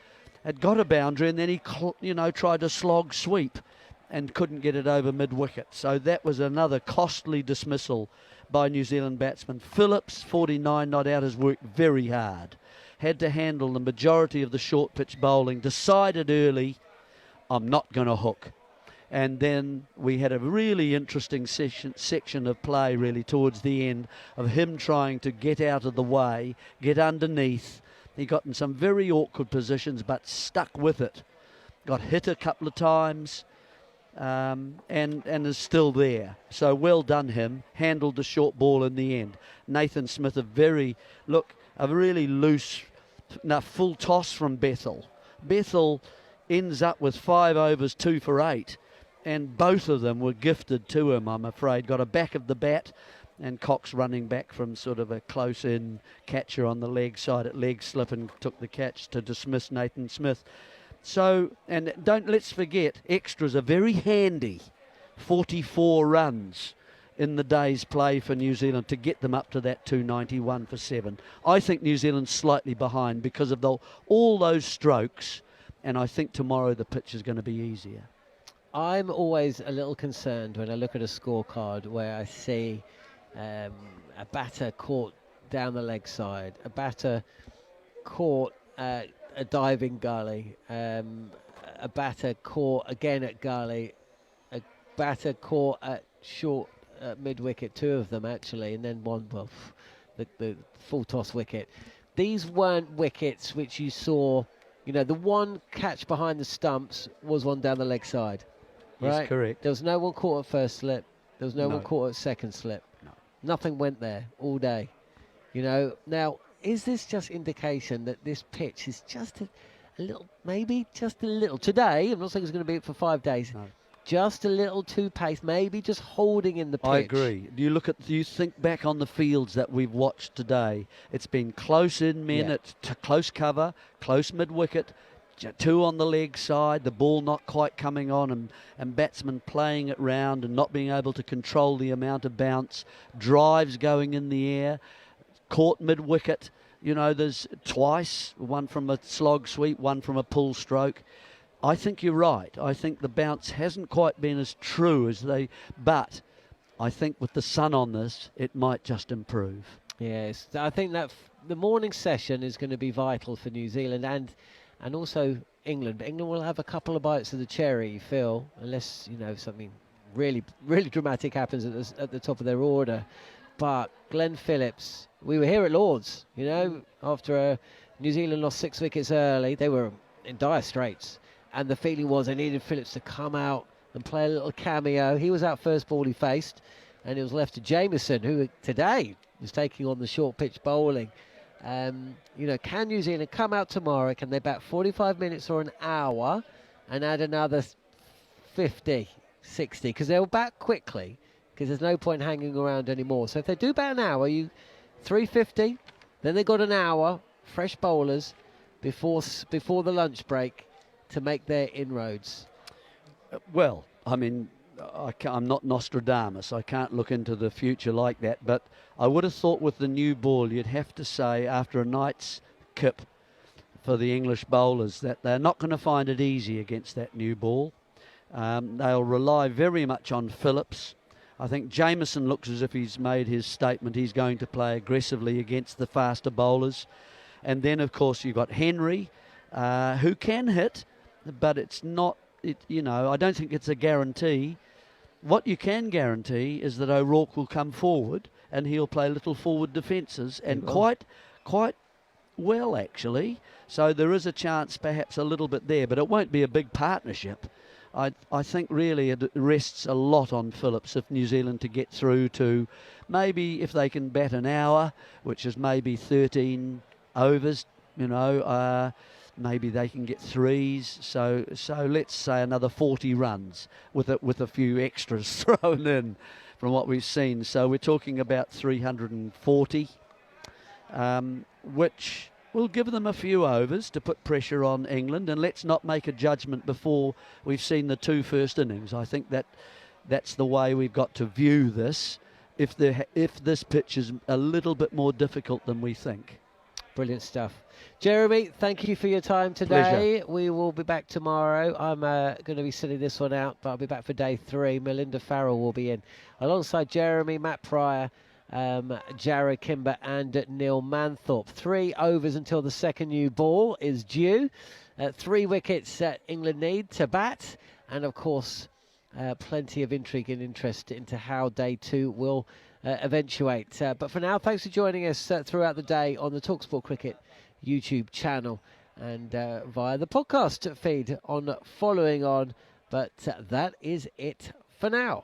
had got a boundary, and then he tried to slog sweep and couldn't get it over mid-wicket. So that was another costly dismissal by New Zealand batsman. Phillips, 49 not out, has worked very hard. Had to handle the majority of the short pitch bowling. Decided early, I'm not going to hook. And then we had a really interesting section of play really towards the end of him trying to get out of the way, get underneath. He got in some very awkward positions but stuck with it. Got hit a couple of times and is still there. So well done him. Handled the short ball in the end. Nathan Smith, a really loose, full toss from Bethel. Bethel ends up with 5 overs, 2 for 8. And both of them were gifted to him, I'm afraid. Got a back of the bat, and Cox running back from sort of a close-in catcher on the leg side at leg slip and took the catch to dismiss Nathan Smith. So, and let's forget, extras are very handy. 44 runs in the day's play for New Zealand to get them up to that 291 for 7. I think New Zealand's slightly behind because of all those strokes, and I think tomorrow the pitch is going to be easier. I'm always a little concerned when I look at a scorecard where I see a batter caught down the leg side, a batter caught a diving gully, a batter caught again at gully, a batter caught at short mid-wicket, 2 of them actually, and then one, the full toss wicket. These weren't wickets which you saw, the one catch behind the stumps was one down the leg side. Right? Yes, correct. There was no one caught at first slip. There was no one caught at second slip. No. Nothing went there all day. Now, is this just indication that this pitch is just a little, maybe just a little, today, I'm not saying it's going to be it for 5 days, just a little too pace, maybe just holding in the pitch. I agree. You think back on the fields that we've watched today, it's been close in men, it's close cover, close mid-wicket, 2 on the leg side, the ball not quite coming on, and batsmen playing it round and not being able to control the amount of bounce, drives going in the air, caught mid-wicket. There's twice, one from a slog sweep, one from a pull stroke. I think you're right. I think the bounce hasn't quite been as true as but I think with the sun on this, it might just improve. Yes, I think that the morning session is going to be vital for New Zealand and also England. England will have a couple of bites of the cherry, Phil, unless something really, really dramatic happens at the top of their order. But Glenn Phillips, we were here at Lord's, after New Zealand lost 6 wickets early, they were in dire straits, and the feeling was they needed Phillips to come out and play a little cameo. He was out first ball he faced, and it was left to Jamieson, who today was taking on the short pitch bowling. Can New Zealand come out tomorrow? Can they bat 45 minutes or an hour and add another 50, 60? Because they'll bat quickly, because there's no point hanging around anymore. So if they do bat an hour, 350, then they've got an hour, fresh bowlers, before the lunch break to make their inroads. Well, I mean, I'm not Nostradamus. I can't look into the future like that. But I would have thought with the new ball, you'd have to say after a night's kip for the English bowlers that they're not going to find it easy against that new ball. They'll rely very much on Phillips. I think Jamieson looks as if he's made his statement. He's going to play aggressively against the faster bowlers. And then, of course, you've got Henry, who can hit, but it's not, I don't think it's a guarantee. What you can guarantee is that O'Rourke will come forward and he'll play little forward defences, and quite well, actually. So there is a chance perhaps a little bit there, but it won't be a big partnership. I think really it rests a lot on Phillips if New Zealand to get through to maybe if they can bat an hour, which is maybe 13 overs, maybe they can get 3s. So let's say another 40 runs with a few extras thrown in from what we've seen. So we're talking about 340, which will give them a few overs to put pressure on England. And let's not make a judgment before we've seen the 2 first innings. I think that's the way we've got to view this. If this pitch is a little bit more difficult than we think. Brilliant stuff. Jeremy, thank you for your time today. We will be back tomorrow. I'm going to be sitting this one out, but I'll be back for day 3. Melinda Farrell will be in alongside Jeremy, Matt Pryor, Jarrod, Kimber and Neil Manthorp. 3 overs until the second new ball is due. 3 wickets England need to bat, and of course plenty of intrigue and interest into how day 2 will eventuate. But for now, thanks for joining us throughout the day on the Talksport Cricket YouTube channel and via the podcast feed on Following On. But that is it for now.